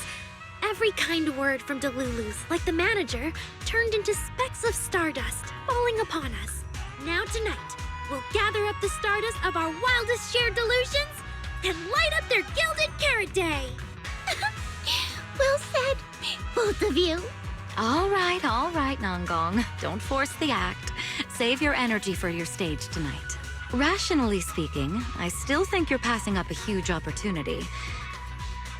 Every kind word from Delulus, like the manager, turned into specks of stardust falling upon us. Now tonight, we'll gather up the stardust of our wildest shared delusions and light up their Gilded Carrot Day! Well said, both of you. All right, Nonggong. Don't force the act. Save your energy for your stage tonight. Rationally speaking, I still think you're passing up a huge opportunity.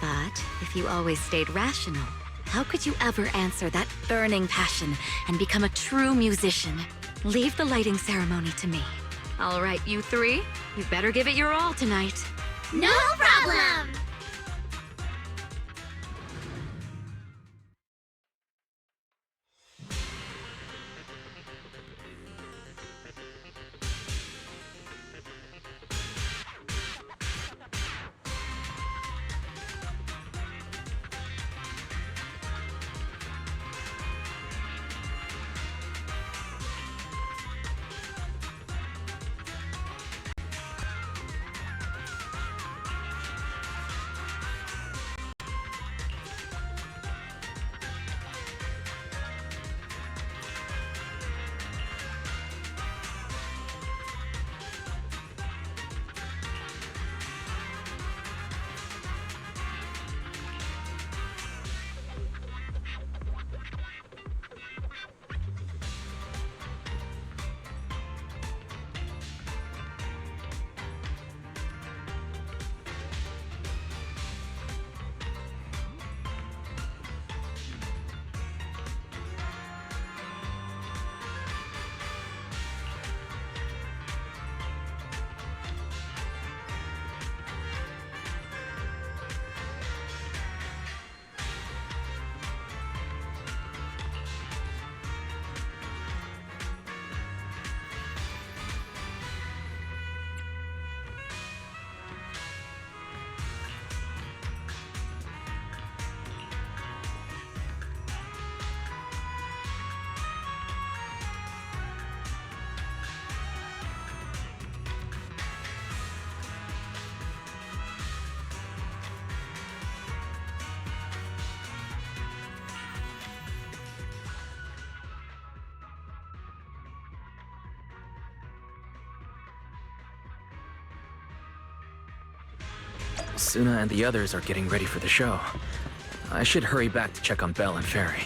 But if you always stayed rational, how could you ever answer that burning passion and become a true musician? Leave the lighting ceremony to me. All right, you 3, you better give it your all tonight. No problem! Suna and the others are getting ready for the show. I should hurry back to check on Belle and Fairy.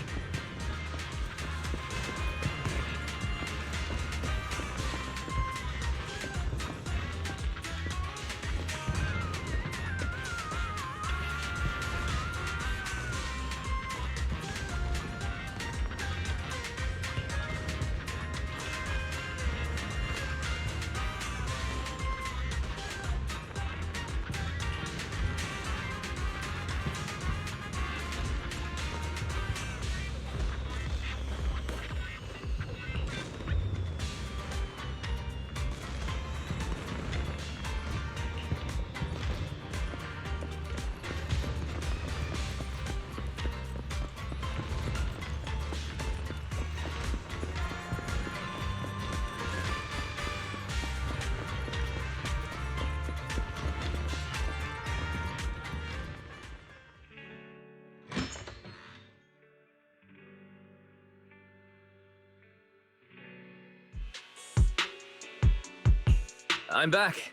I'm back.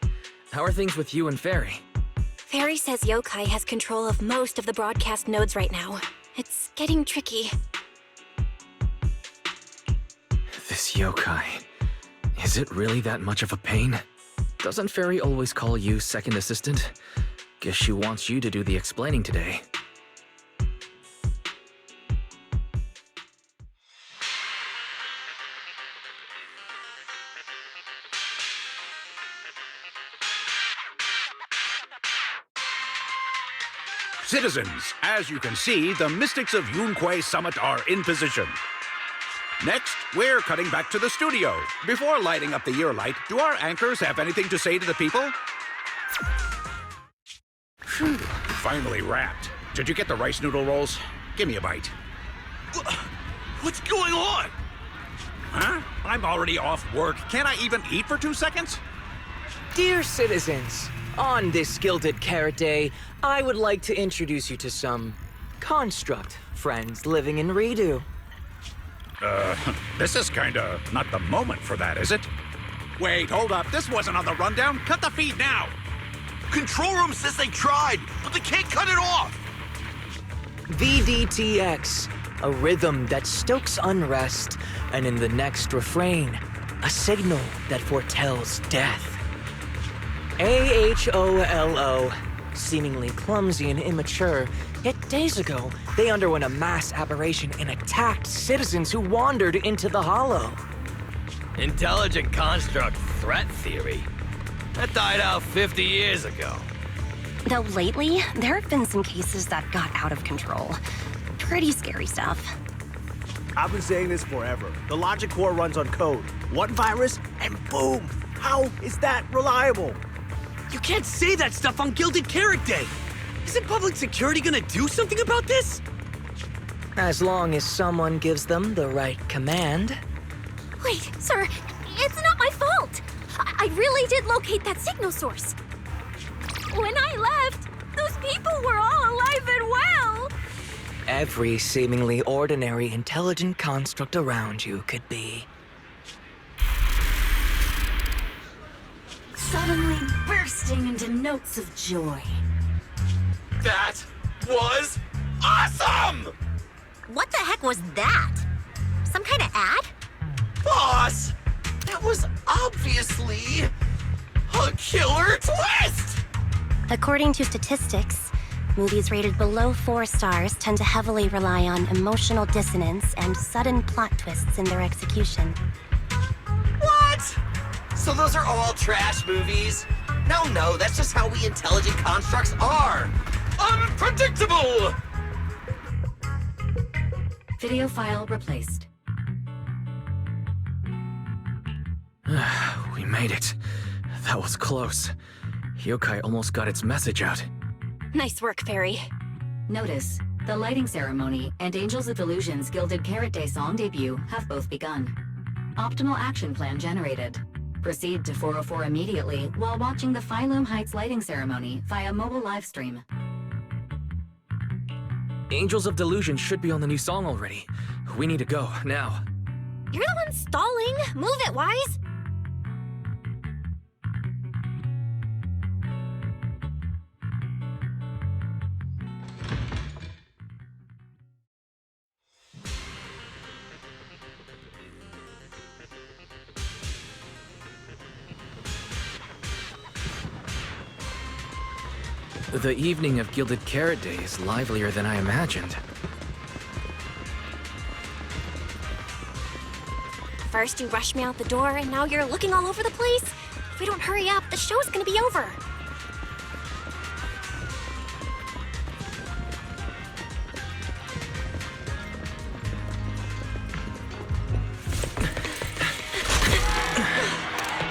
How are things with you and Fairy? Fairy says Yokai has control of most of the broadcast nodes right now. It's getting tricky. This Yokai. Is it really that much of a pain? Doesn't Fairy always call you second assistant? Guess she wants you to do the explaining today. Citizens, as you can see, the Mystics of Yunquay Summit are in position. Next, we're cutting back to the studio. Before lighting up the year light, do our anchors have anything to say to the people? Phew, finally wrapped. Did you get the rice noodle rolls? Give me a bite. What's going on? Huh? I'm already off work. Can't I even eat for 2 seconds? Dear citizens, on this Gilded Carrot Day, I would like to introduce you to some construct friends living in Redo. This is kinda not the moment for that, is it? Wait, hold up. This wasn't on the rundown. Cut the feed now. Control room says they tried, but they can't cut it off. VDTX, a rhythm that stokes unrest, and in the next refrain, a signal that foretells death. AHOLO, seemingly clumsy and immature, yet days ago, they underwent a mass aberration and attacked citizens who wandered into the Hollow. Intelligent construct threat theory? That died out 50 years ago. Though lately, there have been some cases that got out of control. Pretty scary stuff. I've been saying this forever. The logic core runs on code. One virus, and boom! How is that reliable? You can't say that stuff on Gilded Carrot Day. Isn't public security gonna do something about this? As long as someone gives them the right command. Wait, sir, it's not my fault. I really did locate that signal source. When I left, those people were all alive and well. Every seemingly ordinary intelligent construct around you could be. Suddenly bursting into notes of joy. That was awesome! What the heck was that? Some kind of ad? Boss! That was obviously a killer twist! According to statistics, movies rated below 4 stars tend to heavily rely on emotional dissonance and sudden plot twists in their execution. What? So those are all trash movies? No, that's just how we intelligent constructs are. Unpredictable! Video file replaced. We made it. That was close. Yokai almost got its message out. Nice work, Fairy. Notice, the lighting ceremony and Angels of Illusion's Gilded Carrot Day song debut have both begun. Optimal action plan generated. Proceed to 404 immediately while watching the Phylum Heights lighting ceremony via mobile live stream. Angels of Delusion should be on the new song already. We need to go, now. You're the one stalling. Move it, Wise. The evening of Gilded Carrot Day is livelier than I imagined. First you rushed me out the door, and now you're looking all over the place? If we don't hurry up, the show's gonna be over.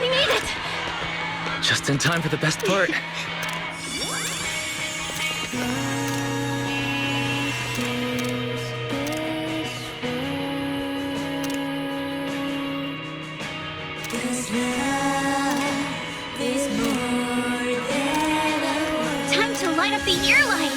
We made it! Just in time for the best part. Time to light up the year light!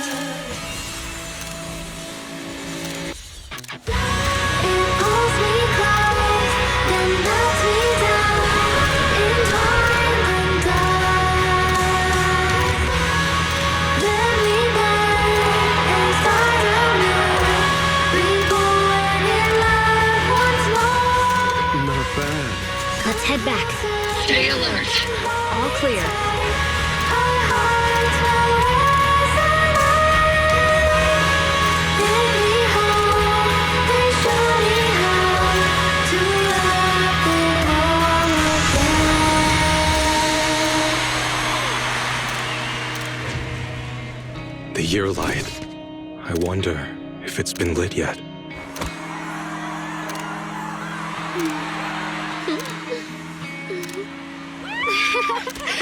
Let's head back. Stay alert. All clear. The year light. I wonder if it's been lit yet.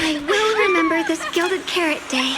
I will remember this Gilded Carrot Day.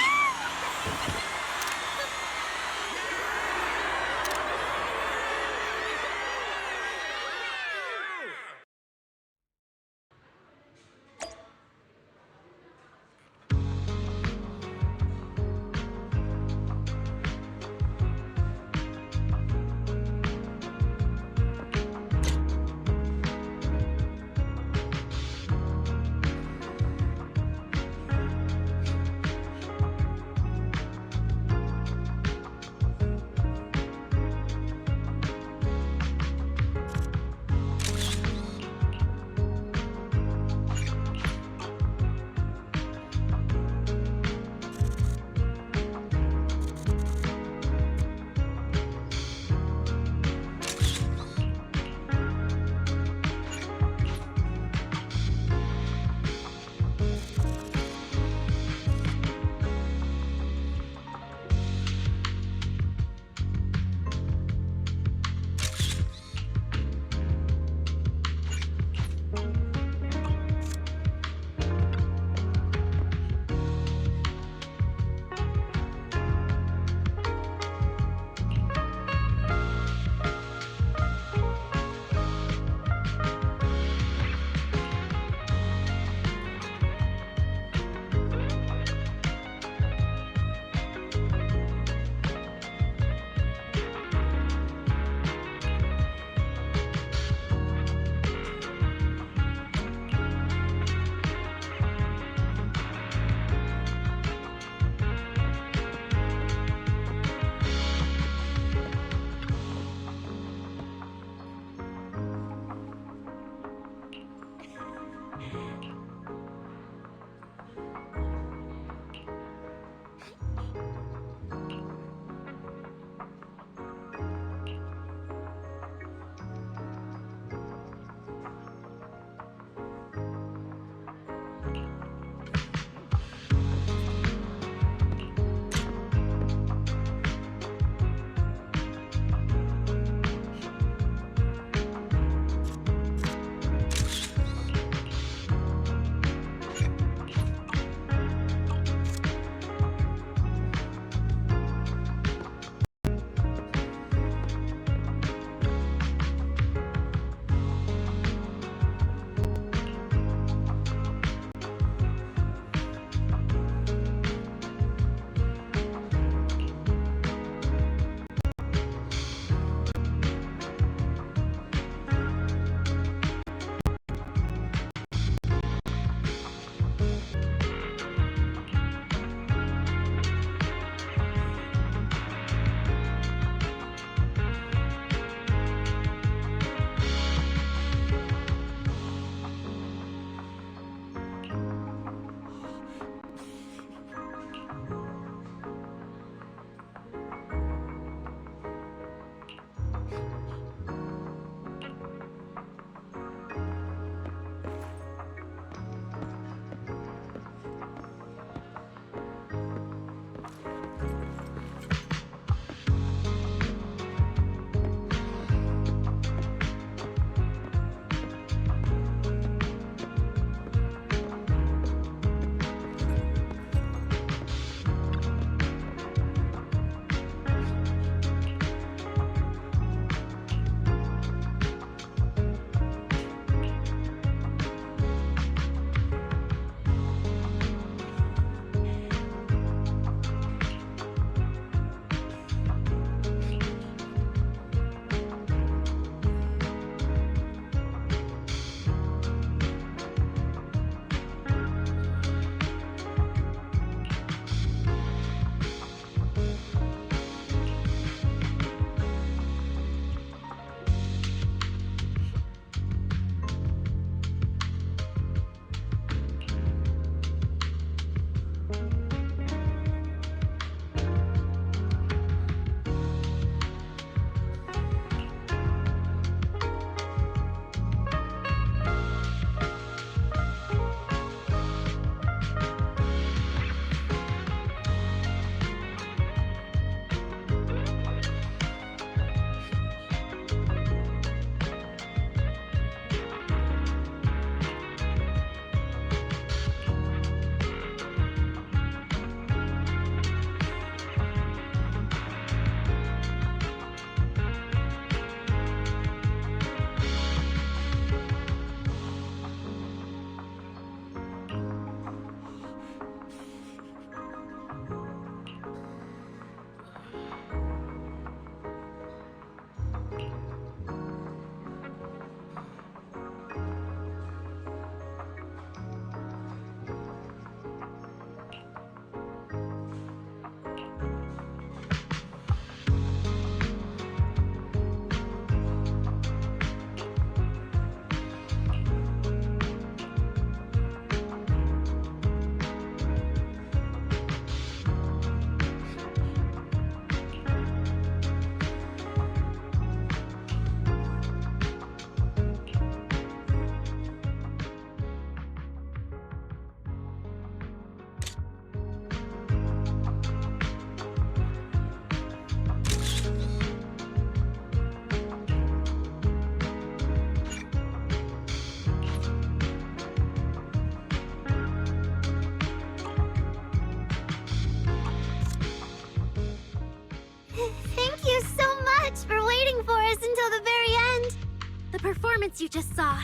The performance you just saw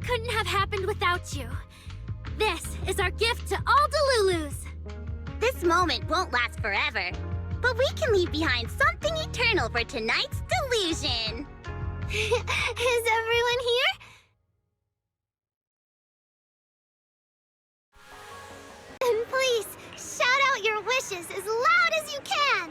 couldn't have happened without you. This is our gift to all Delulus. This moment won't last forever, but we can leave behind something eternal for tonight's delusion. Is everyone here? And please, shout out your wishes as loud as you can!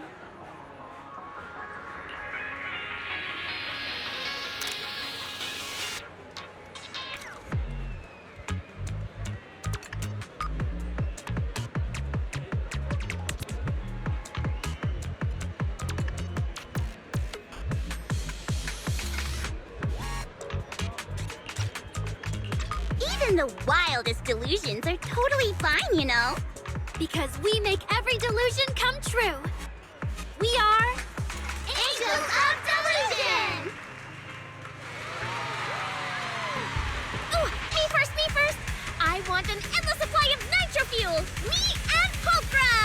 Even the wildest delusions are totally fine, you know? Because we make every delusion come true. We are... Angels of Delusion! Ooh, me first! I want an endless supply of nitro fuel! Me and Pulcra!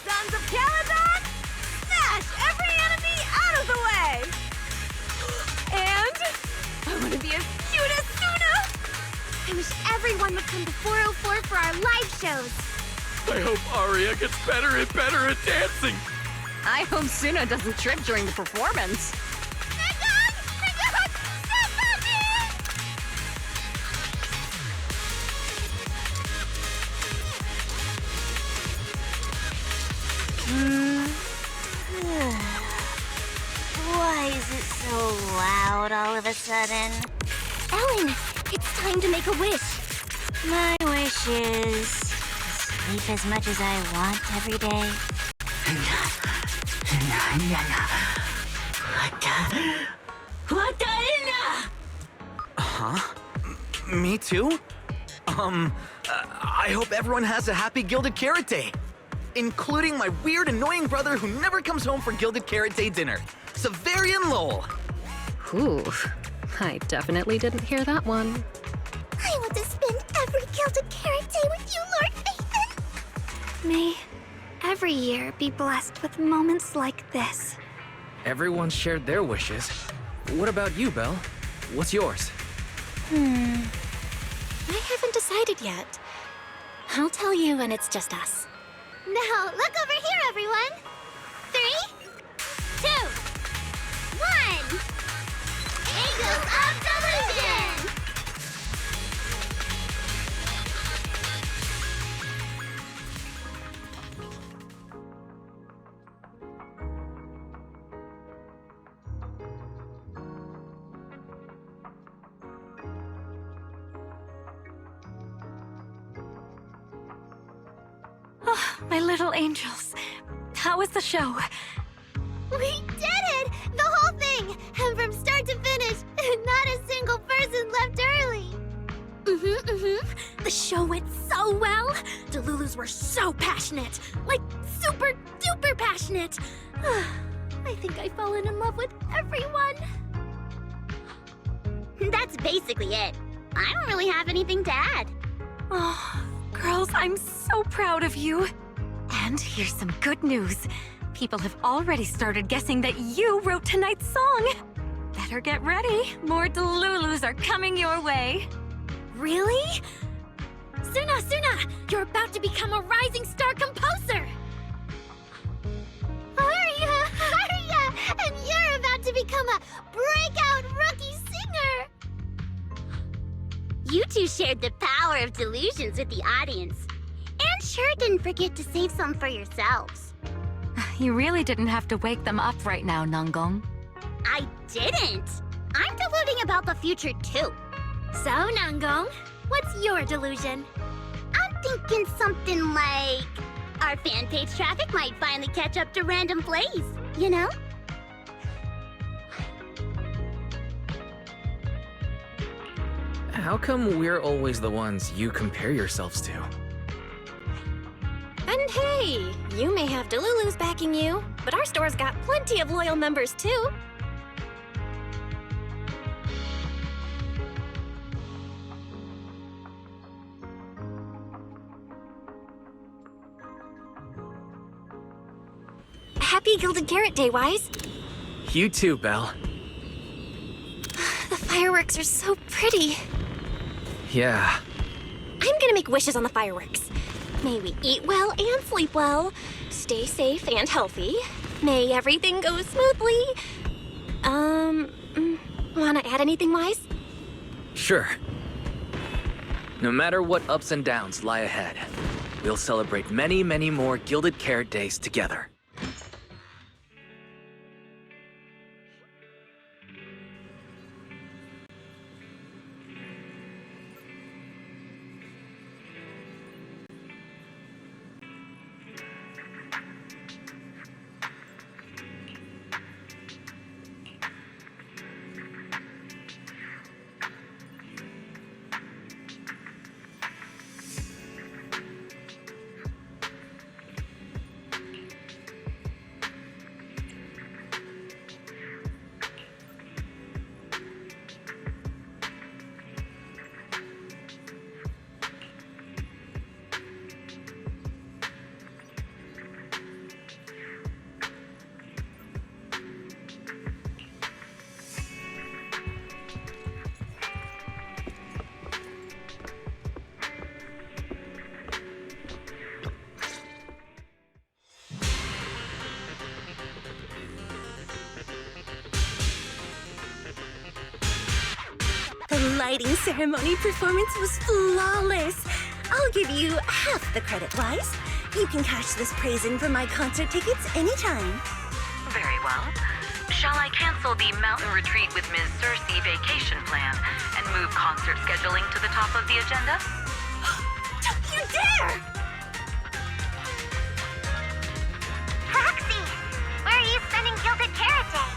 Sons of Caledon, smash every enemy out of the way! And I want to be as cute as Suna! I wish everyone would come to 404 for our live shows. I hope Aria gets better and better at dancing. I hope Suna doesn't trip during the performance. Why is it so loud all of a sudden? Ellen, it's time to make a wish. My wish is to sleep as much as I want every day. Huh? Me too? I hope everyone has a happy Gilded Carrot Day. Including my weird, annoying brother who never comes home for Gilded Carrot Day dinner, Severian Lowell. Ooh, I definitely didn't hear that one. I want to spend every Gilded Carrot Day with you, Lord Phaethon. May every year be blessed with moments like this. Everyone shared their wishes. What about you, Belle? What's yours? I haven't decided yet. I'll tell you when it's just us. Now, look over here, everyone! 3, 2, 1! Angels of Delusion! Oh, my little angels. How was the show? We did it! The whole thing! And from start to finish, not a single person left early! The show went so well! The Lulus were so passionate! Like, super duper passionate! I think I've fallen in love with everyone! That's basically it. I don't really have anything to add. Oh, girls, I'm so proud of you. And here's some good news. People have already started guessing that you wrote tonight's song. Better get ready. More Delulus are coming your way. Really? Suna, you're about to become a rising star composer! Arya! And you're about to become a breakout rookie singer! You two shared the power of delusions with the audience. And sure didn't forget to save some for yourselves. You really didn't have to wake them up right now, Nangong. I didn't! I'm deluding about the future too. So, Nangong, what's your delusion? I'm thinking something like... our fan page traffic might finally catch up to random plays, you know? How come we're always the ones you compare yourselves to? And hey, you may have Delulus backing you, but our store's got plenty of loyal members too. Happy Gilded Carrot Day, Wise. You too, Belle. fireworks are so pretty. Yeah. I'm gonna make wishes on the fireworks. May we eat well and sleep well, stay safe and healthy. May everything go smoothly. Wanna add anything, Wise? Sure. No matter what ups and downs lie ahead, we'll celebrate many, many more Gilded Carrot Days together. The lighting ceremony performance was flawless. I'll give you half the credit, Wise. You can cash this praise in for my concert tickets anytime. Very well. Shall I cancel the mountain retreat with Ms. Cersei vacation plan and move concert scheduling to the top of the agenda? Don't you dare! Proxy, where are you spending Gilded Carrot Day?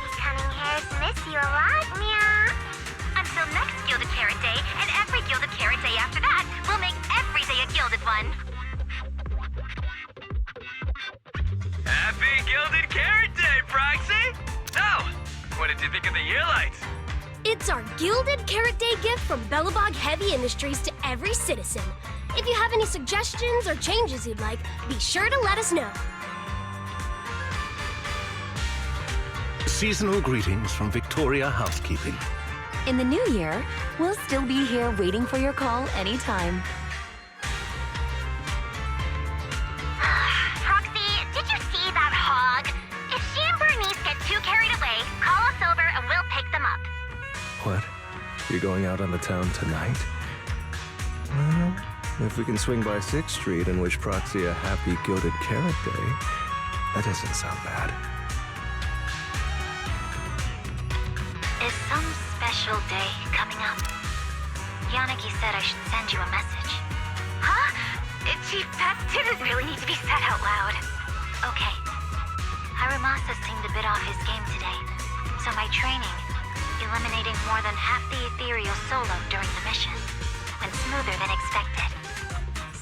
These cunning hairs miss you a lot, meow. Until next Gilded Carrot Day, and every Gilded Carrot Day after that, we'll make every day a gilded one. Happy Gilded Carrot Day, Proxy! Oh, what did you think of the year lights? It's our Gilded Carrot Day gift from Bellabog Heavy Industries to every citizen. If you have any suggestions or changes you'd like, be sure to let us know. Seasonal greetings from Victoria Housekeeping. In the new year, we'll still be here waiting for your call anytime. Proxy, did you see that hog? If she and Bernice get too carried away, call us over and we'll pick them up. What? You're going out on the town tonight? Well, if we can swing by 6th Street and wish Proxy a happy Gilded Carrot Day, that doesn't sound bad. Is some special day coming up? Yanagi said I should send you a message. Huh? Chief, that didn't really need to be said out loud. Okay. Harumasa seemed a bit off his game today, so my training, eliminating more than half the ethereal solo during the mission, went smoother than expected.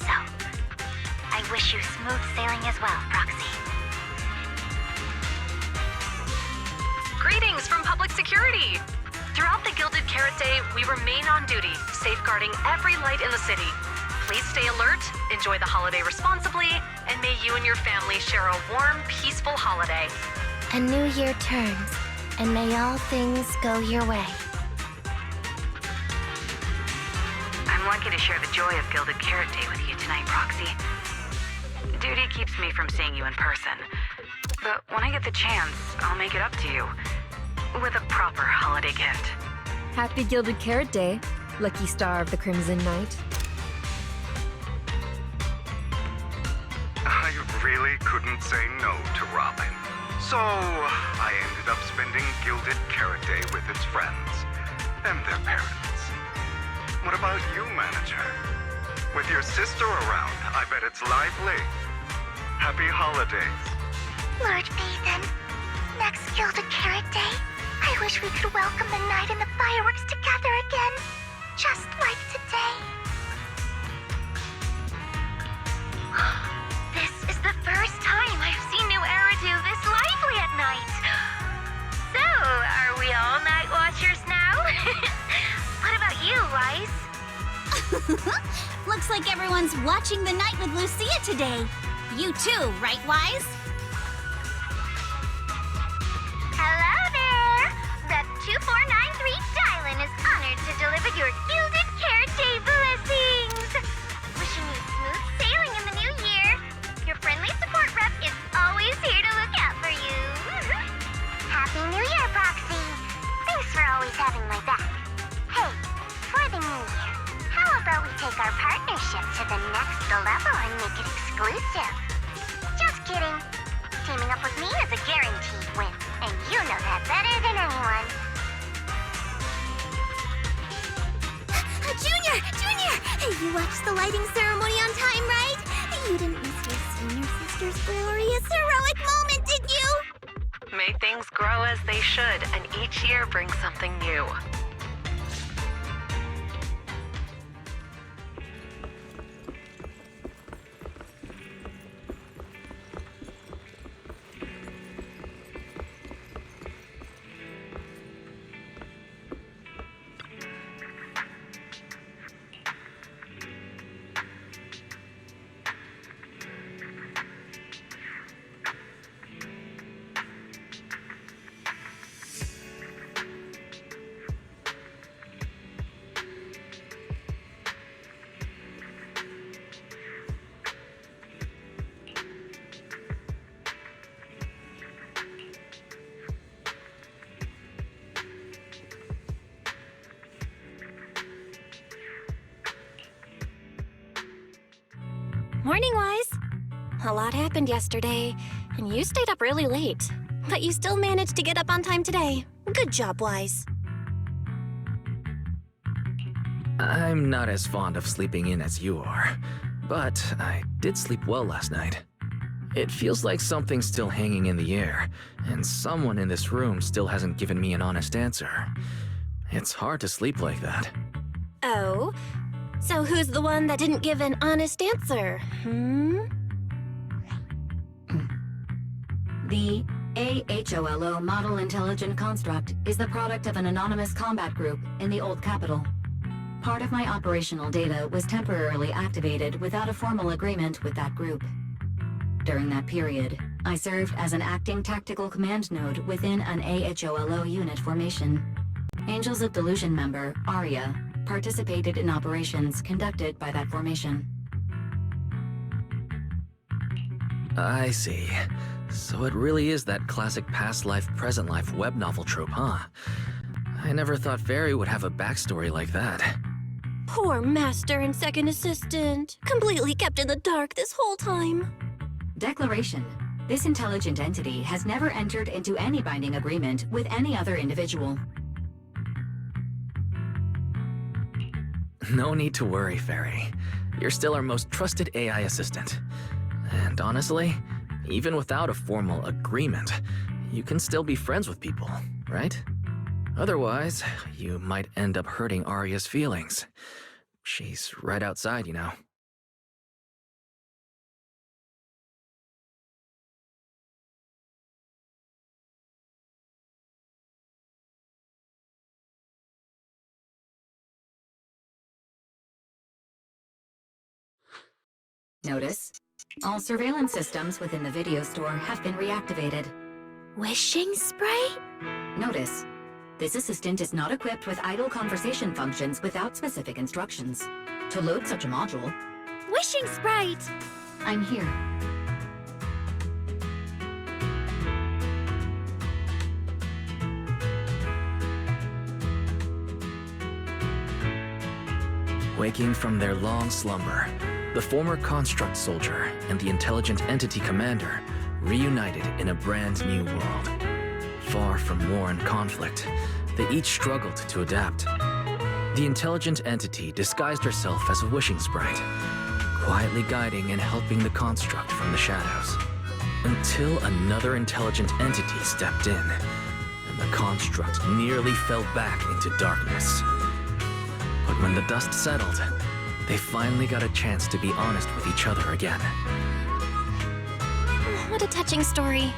So, I wish you smooth sailing as well, Proxy. Greetings from Public Security! Throughout the Gilded Carrot Day, we remain on duty, safeguarding every light in the city. Please stay alert, enjoy the holiday responsibly, and may you and your family share a warm, peaceful holiday. A new year turns, and may all things go your way. I'm lucky to share the joy of Gilded Carrot Day with you tonight, Proxy. Duty keeps me from seeing you in person. But when I get the chance, I'll make it up to you. With a proper holiday gift. Happy Gilded Carrot Day, lucky star of the Crimson Knight. I really couldn't say no to Robin. So, I ended up spending Gilded Carrot Day with its friends and their parents. What about you, Manager? With your sister around, I bet it's lively. Happy holidays. Lord Phaethon, next Gilded Carrot Day, I wish we could welcome the night and the fireworks together again, just like today. This is the first time I've seen New Era do this lively at night. So, are we all night watchers now? What about you, Wise? Looks like everyone's watching the night with Lucia today. You too, right, Wise? Hello there! That's 2493 take our partnership to the next level and make it exclusive. Just kidding. Teaming up with me is a guaranteed win, and you know that better than anyone. Junior! You watched the lighting ceremony on time, right? You didn't miss your senior sister's glorious heroic moment, did you? May things grow as they should, and each year brings something new. Morning, Wise. A lot happened yesterday, and you stayed up really late. But you still managed to get up on time today. Good job, Wise. I'm not as fond of sleeping in as you are, but I did sleep well last night. It feels like something's still hanging in the air, and someone in this room still hasn't given me an honest answer. It's hard to sleep like that. Oh? So who's the one that didn't give an honest answer, The AHOLO Model Intelligent Construct is the product of an anonymous combat group in the Old Capital. Part of my operational data was temporarily activated without a formal agreement with that group. During that period, I served as an acting tactical command node within an AHOLO unit formation. Angels of Delusion member, Arya, participated in operations conducted by that formation. I see. So it really is that classic past life, present life web novel trope, huh? I never thought Fairy would have a backstory like that. Poor Master and Second Assistant. Completely kept in the dark this whole time. Declaration. This intelligent entity has never entered into any binding agreement with any other individual. No need to worry, Fairy. You're still our most trusted AI assistant. And honestly, even without a formal agreement, you can still be friends with people, right? Otherwise, you might end up hurting Arya's feelings. She's right outside, you know. Notice: all surveillance systems within the video store have been reactivated. Wishing Sprite? Notice: this assistant is not equipped with idle conversation functions without specific instructions. To load such a module... Wishing Sprite! I'm here. Waking from their long slumber, the former construct soldier and the intelligent entity commander reunited in a brand new world. Far from war and conflict, they each struggled to adapt. The intelligent entity disguised herself as a wishing sprite, quietly guiding and helping the construct from the shadows. Until another intelligent entity stepped in, and the construct nearly fell back into darkness. But when the dust settled, they finally got a chance to be honest with each other again. What a touching story.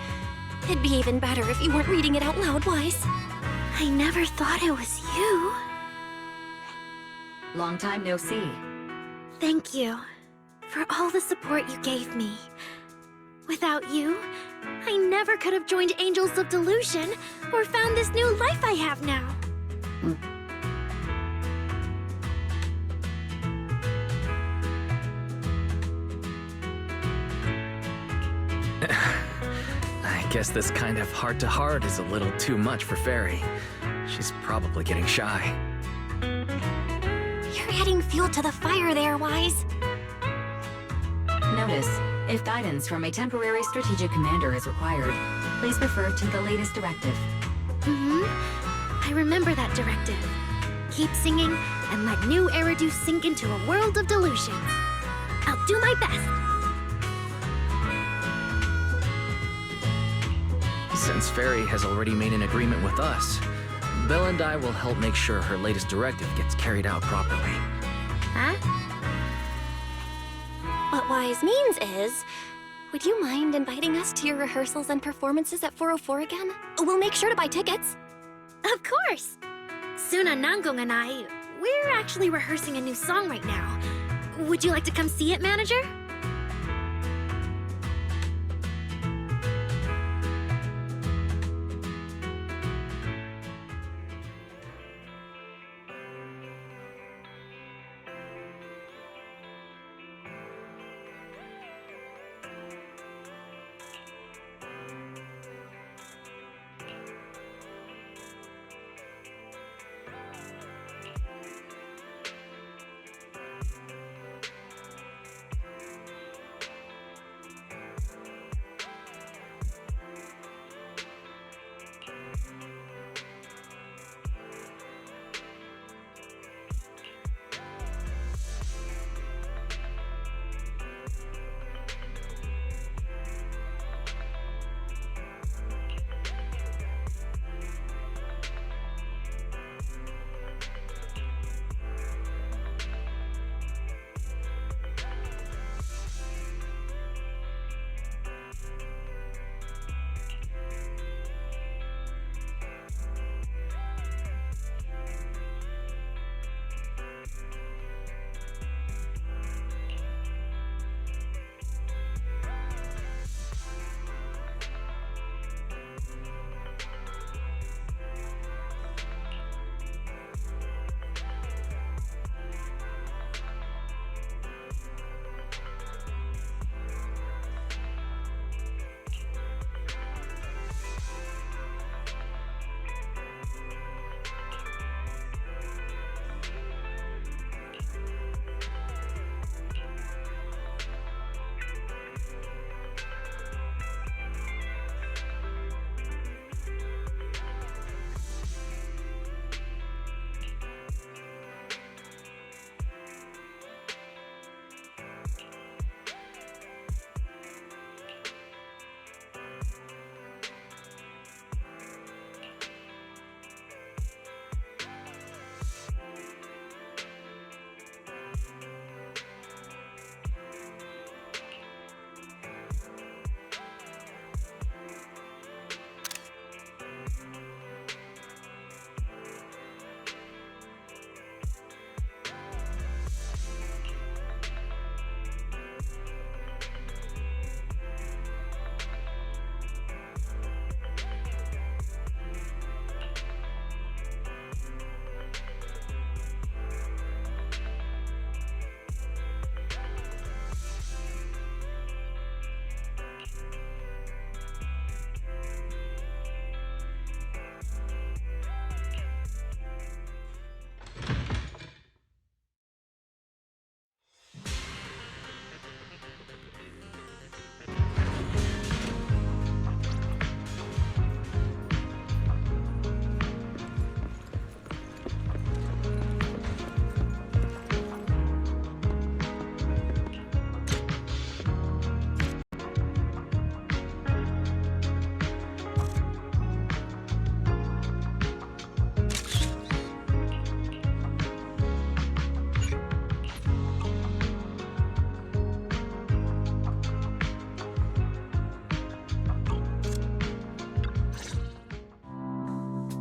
It'd be even better if you weren't reading it out loud, Wise. I never thought it was you. Long time no see. Thank you for all the support you gave me. Without you, I never could have joined Angels of Delusion or found this new life I have now. I guess this kind of heart-to-heart is a little too much for Fairy. She's probably getting shy. You're adding fuel to the fire there, Wise. Notice, if guidance from a temporary strategic commander is required, please refer to the latest directive. I remember that directive. Keep singing and let new Eridu sink into a world of delusions. I'll do my best. Since Fairy has already made an agreement with us, Belle and I will help make sure her latest directive gets carried out properly. Huh? What Wise means is, would you mind inviting us to your rehearsals and performances at 404 again? We'll make sure to buy tickets. Of course! Suna, Nangong, and I, we're actually rehearsing a new song right now. Would you like to come see it, Manager?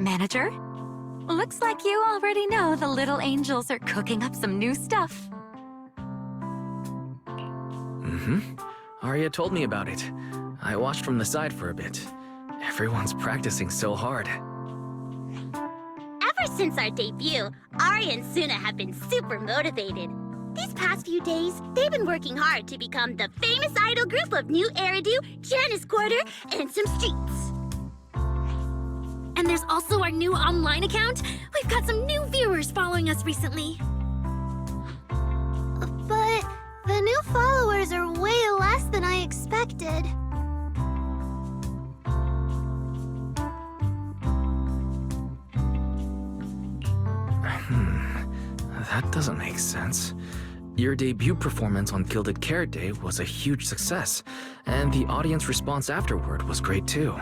Manager? Looks like you already know the little angels are cooking up some new stuff. Arya told me about it. I watched from the side for a bit. Everyone's practicing so hard. Ever since our debut, Ari and Suna have been super motivated. These past few days, they've been working hard to become the famous idol group of New Eridu, Janice Quarter, and some streets. And there's also our new online account. We've got some new viewers following us recently. followers are way less than I expected. That doesn't make sense. Your debut performance on Gilded Carrot Day was a huge success, and the audience response afterward was great too.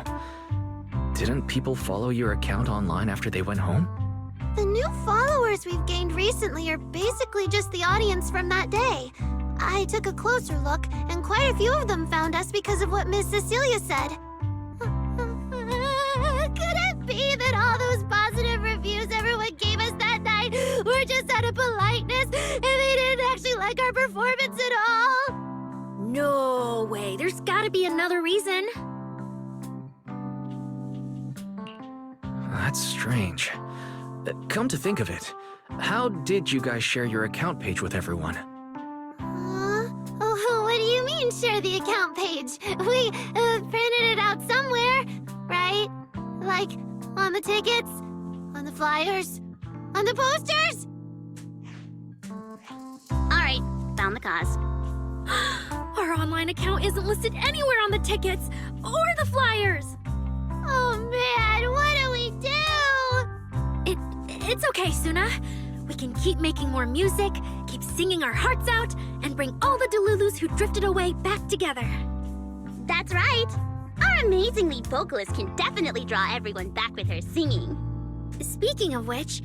Didn't people follow your account online after they went home? The new followers we've gained recently are basically just the audience from that day. I took a closer look, and quite a few of them found us because of what Miss Cecilia said. Could it be that all those positive reviews everyone gave us that night were just out of politeness and they didn't actually like our performance at all? No way, there's gotta be another reason. That's strange. Come to think of it, how did you guys share your account page with everyone? Oh, what do you mean, share the account page? We printed it out somewhere, right? Like, on the tickets? On the flyers? On the posters? Alright, found the cause. Our online account isn't listed anywhere on the tickets or the flyers. Oh man, what do we do? It's okay, Suna. We can keep making more music, keep singing our hearts out, and bring all the Delulus who drifted away back together. That's right. Our amazingly vocalist can definitely draw everyone back with her singing. Speaking of which,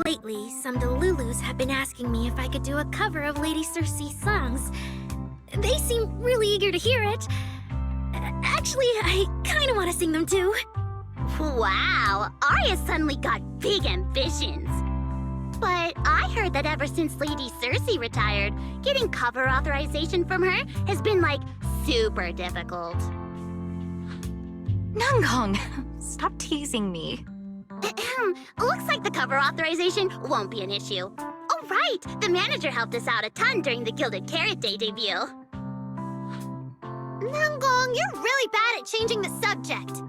lately some Delulus have been asking me if I could do a cover of Lady Circe's songs. They seem really eager to hear it. Actually, I kind of want to sing them too. Wow, Arya suddenly got big ambitions. But I heard that ever since Lady Circe retired, getting cover authorization from her has been, like, super difficult. Nanggong, stop teasing me. Looks like the cover authorization won't be an issue. Oh, right, the manager helped us out a ton during the Gilded Carrot Day debut. Nanggong, you're really bad at changing the subject.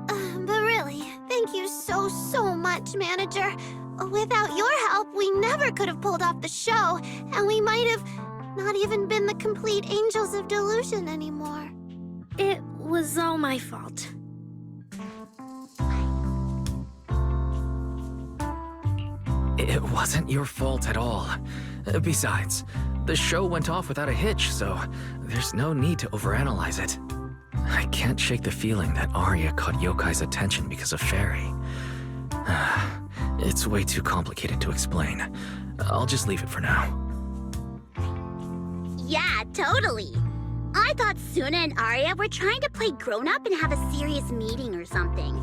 But really, thank you so much, manager. Without your help, we never could have pulled off the show, and we might have not even been the complete Angels of Delusion anymore. It was all my fault. It wasn't your fault at all. Besides, the show went off without a hitch, so there's no need to overanalyze it. I can't shake the feeling that Arya caught Yokai's attention because of Fairy. It's way too complicated to explain. I'll just leave it for now. Yeah, totally. I thought Suna and Arya were trying to play grown-up and have a serious meeting or something.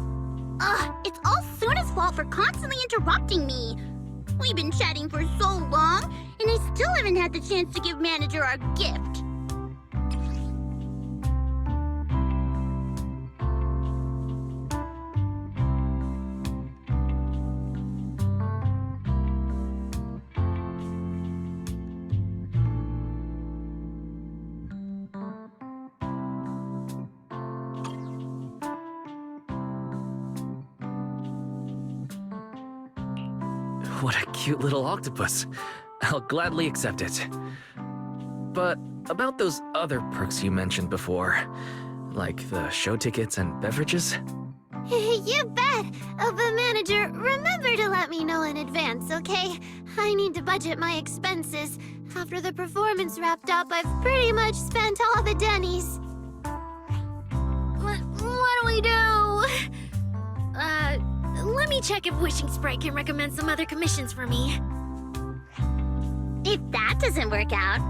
It's all Suna's fault for constantly interrupting me. We've been chatting for so long, and I still haven't had the chance to give manager our gift. What a cute little octopus. I'll gladly accept it. But about those other perks you mentioned before, like the show tickets and beverages? You bet! But manager, remember to let me know in advance, okay? I need to budget my expenses. After the performance wrapped up, I've pretty much spent all the Denny's. What do we do? Let me check if Wishing Sprite can recommend some other commissions for me. If that doesn't work out,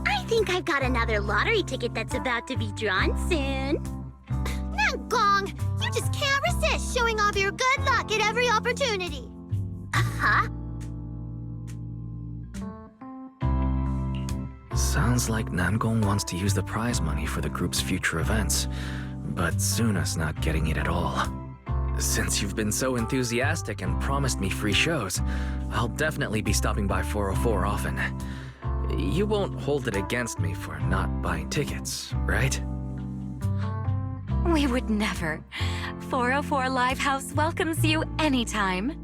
I think I've got another lottery ticket that's about to be drawn soon. Nanggong, you just can't resist showing off your good luck at every opportunity. Huh? Sounds like Nanggong wants to use the prize money for the group's future events, but Suna's not getting it at all. Since you've been so enthusiastic and promised me free shows, I'll definitely be stopping by 404 often. You won't hold it against me for not buying tickets, right? We would never. 404 Livehouse welcomes you anytime.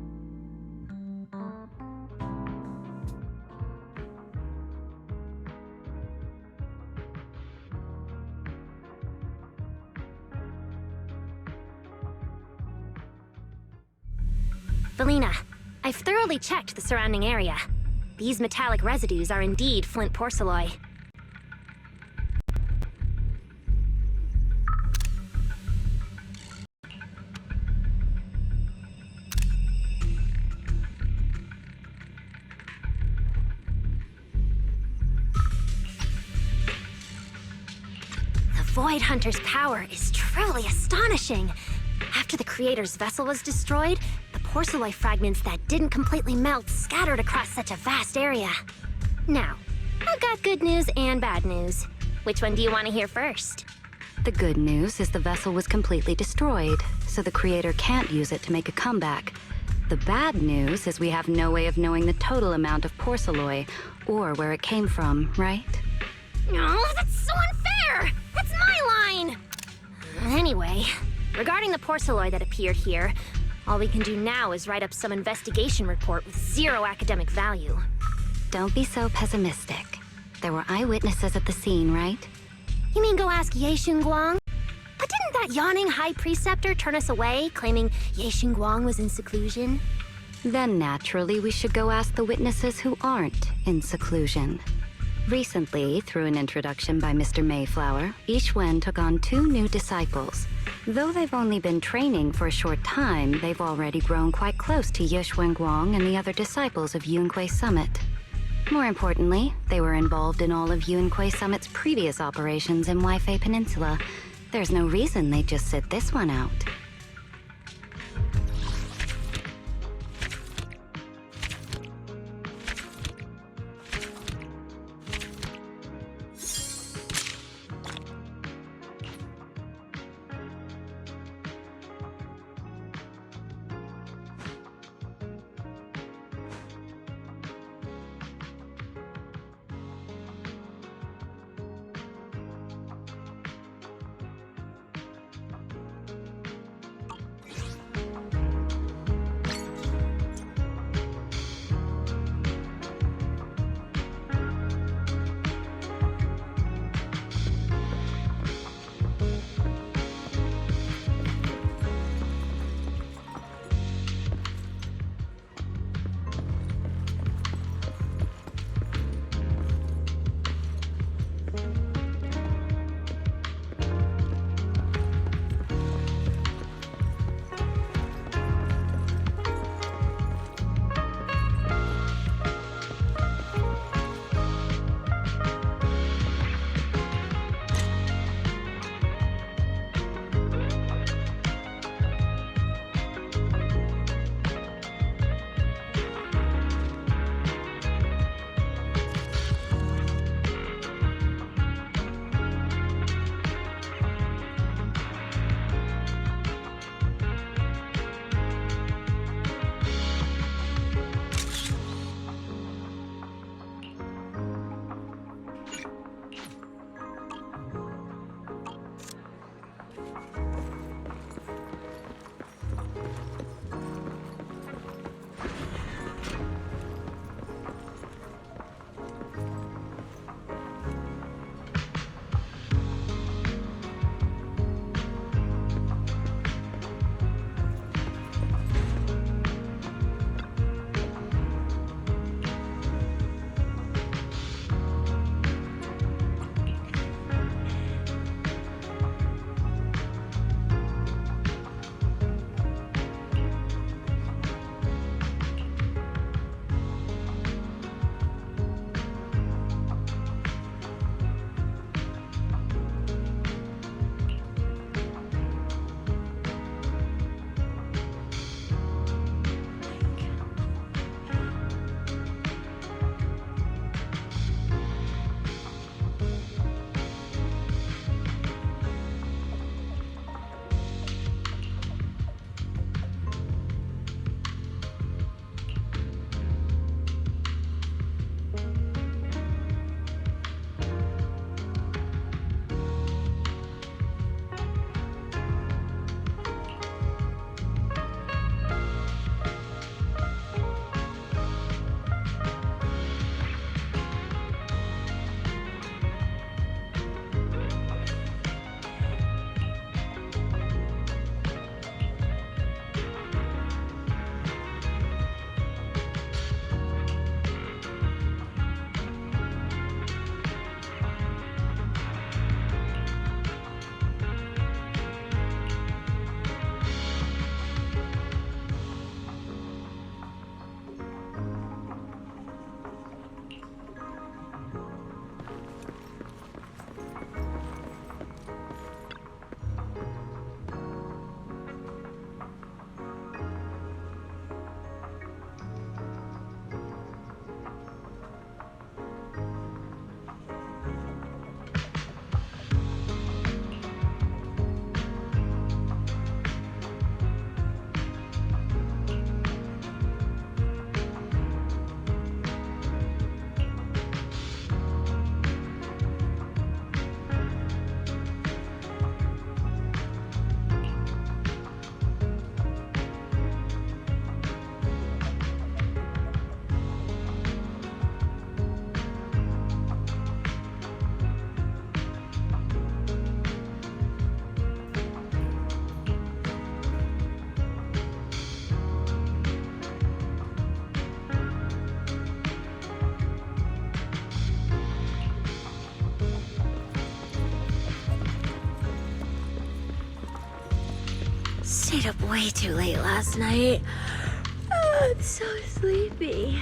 Luna. I've thoroughly checked the surrounding area. These metallic residues are indeed flint porcelloi. The Void Hunter's power is truly astonishing. After the creator's vessel was destroyed, the porcelloi fragments that didn't completely melt scattered across such a vast area. Now, I've got good news and bad news. Which one do you want to hear first? The good news is the vessel was completely destroyed, so the creator can't use it to make a comeback. The bad news is we have no way of knowing the total amount of porcelloi, or where it came from, right? No, that's so unfair! That's my line! Anyway, regarding the porcelloi that appeared here, all we can do now is write up some investigation report with zero academic value. Don't be so pessimistic. There were eyewitnesses at the scene, right? You mean go ask Ye Xinguang? But didn't that yawning high preceptor turn us away, claiming Ye Xinguang was in seclusion? Then naturally we should go ask the witnesses who aren't in seclusion. Recently, through an introduction by Mr. Mayflower, Yixuan took on 2 new disciples. Though they've only been training for a short time, they've already grown quite close to Yixuan Guang and the other disciples of Yunque Summit. More importantly, they were involved in all of Yunque Summit's previous operations in Waifei Peninsula. There's no reason they'd just sit this one out. stayed up way too late last night. Oh, I'm so sleepy.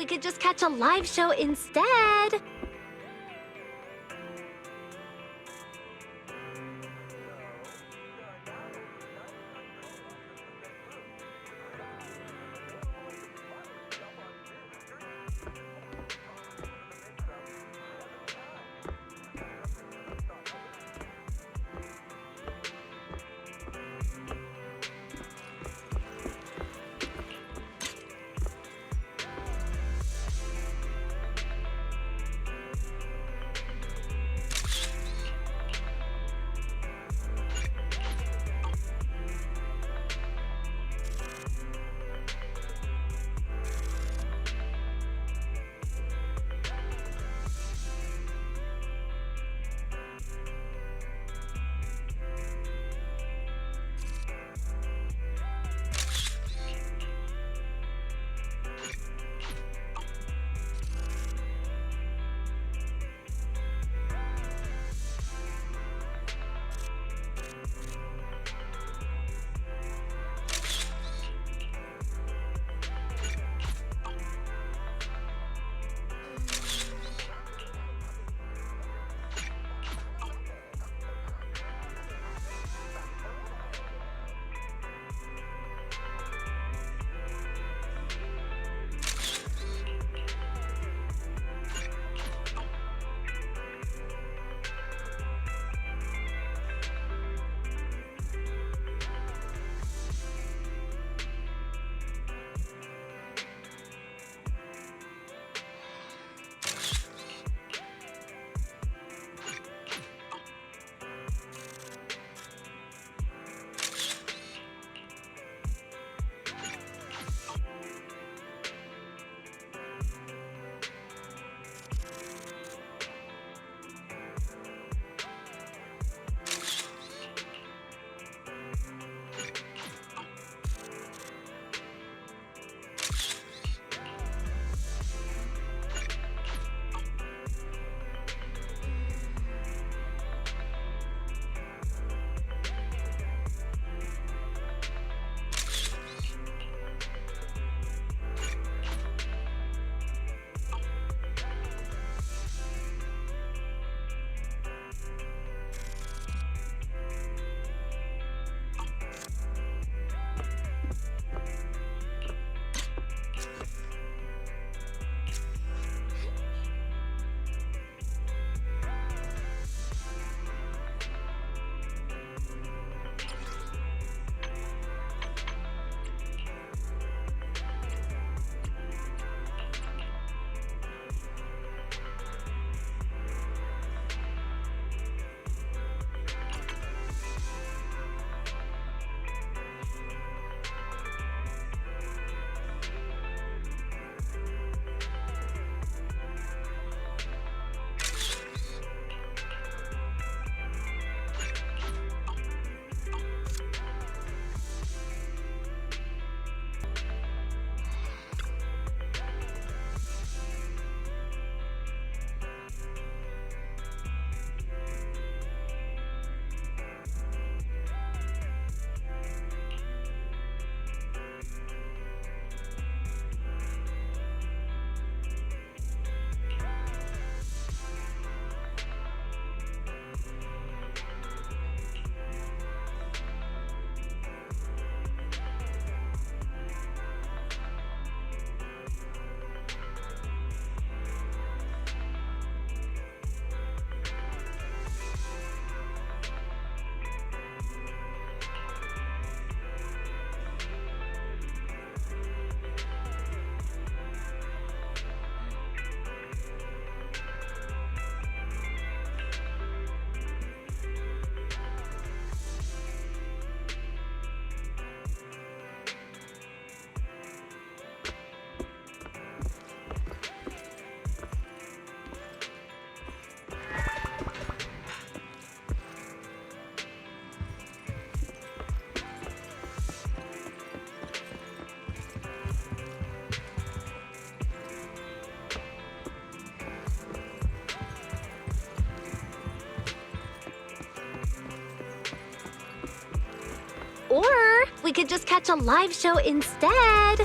we could just catch a live show instead. Or we could just catch a live show instead.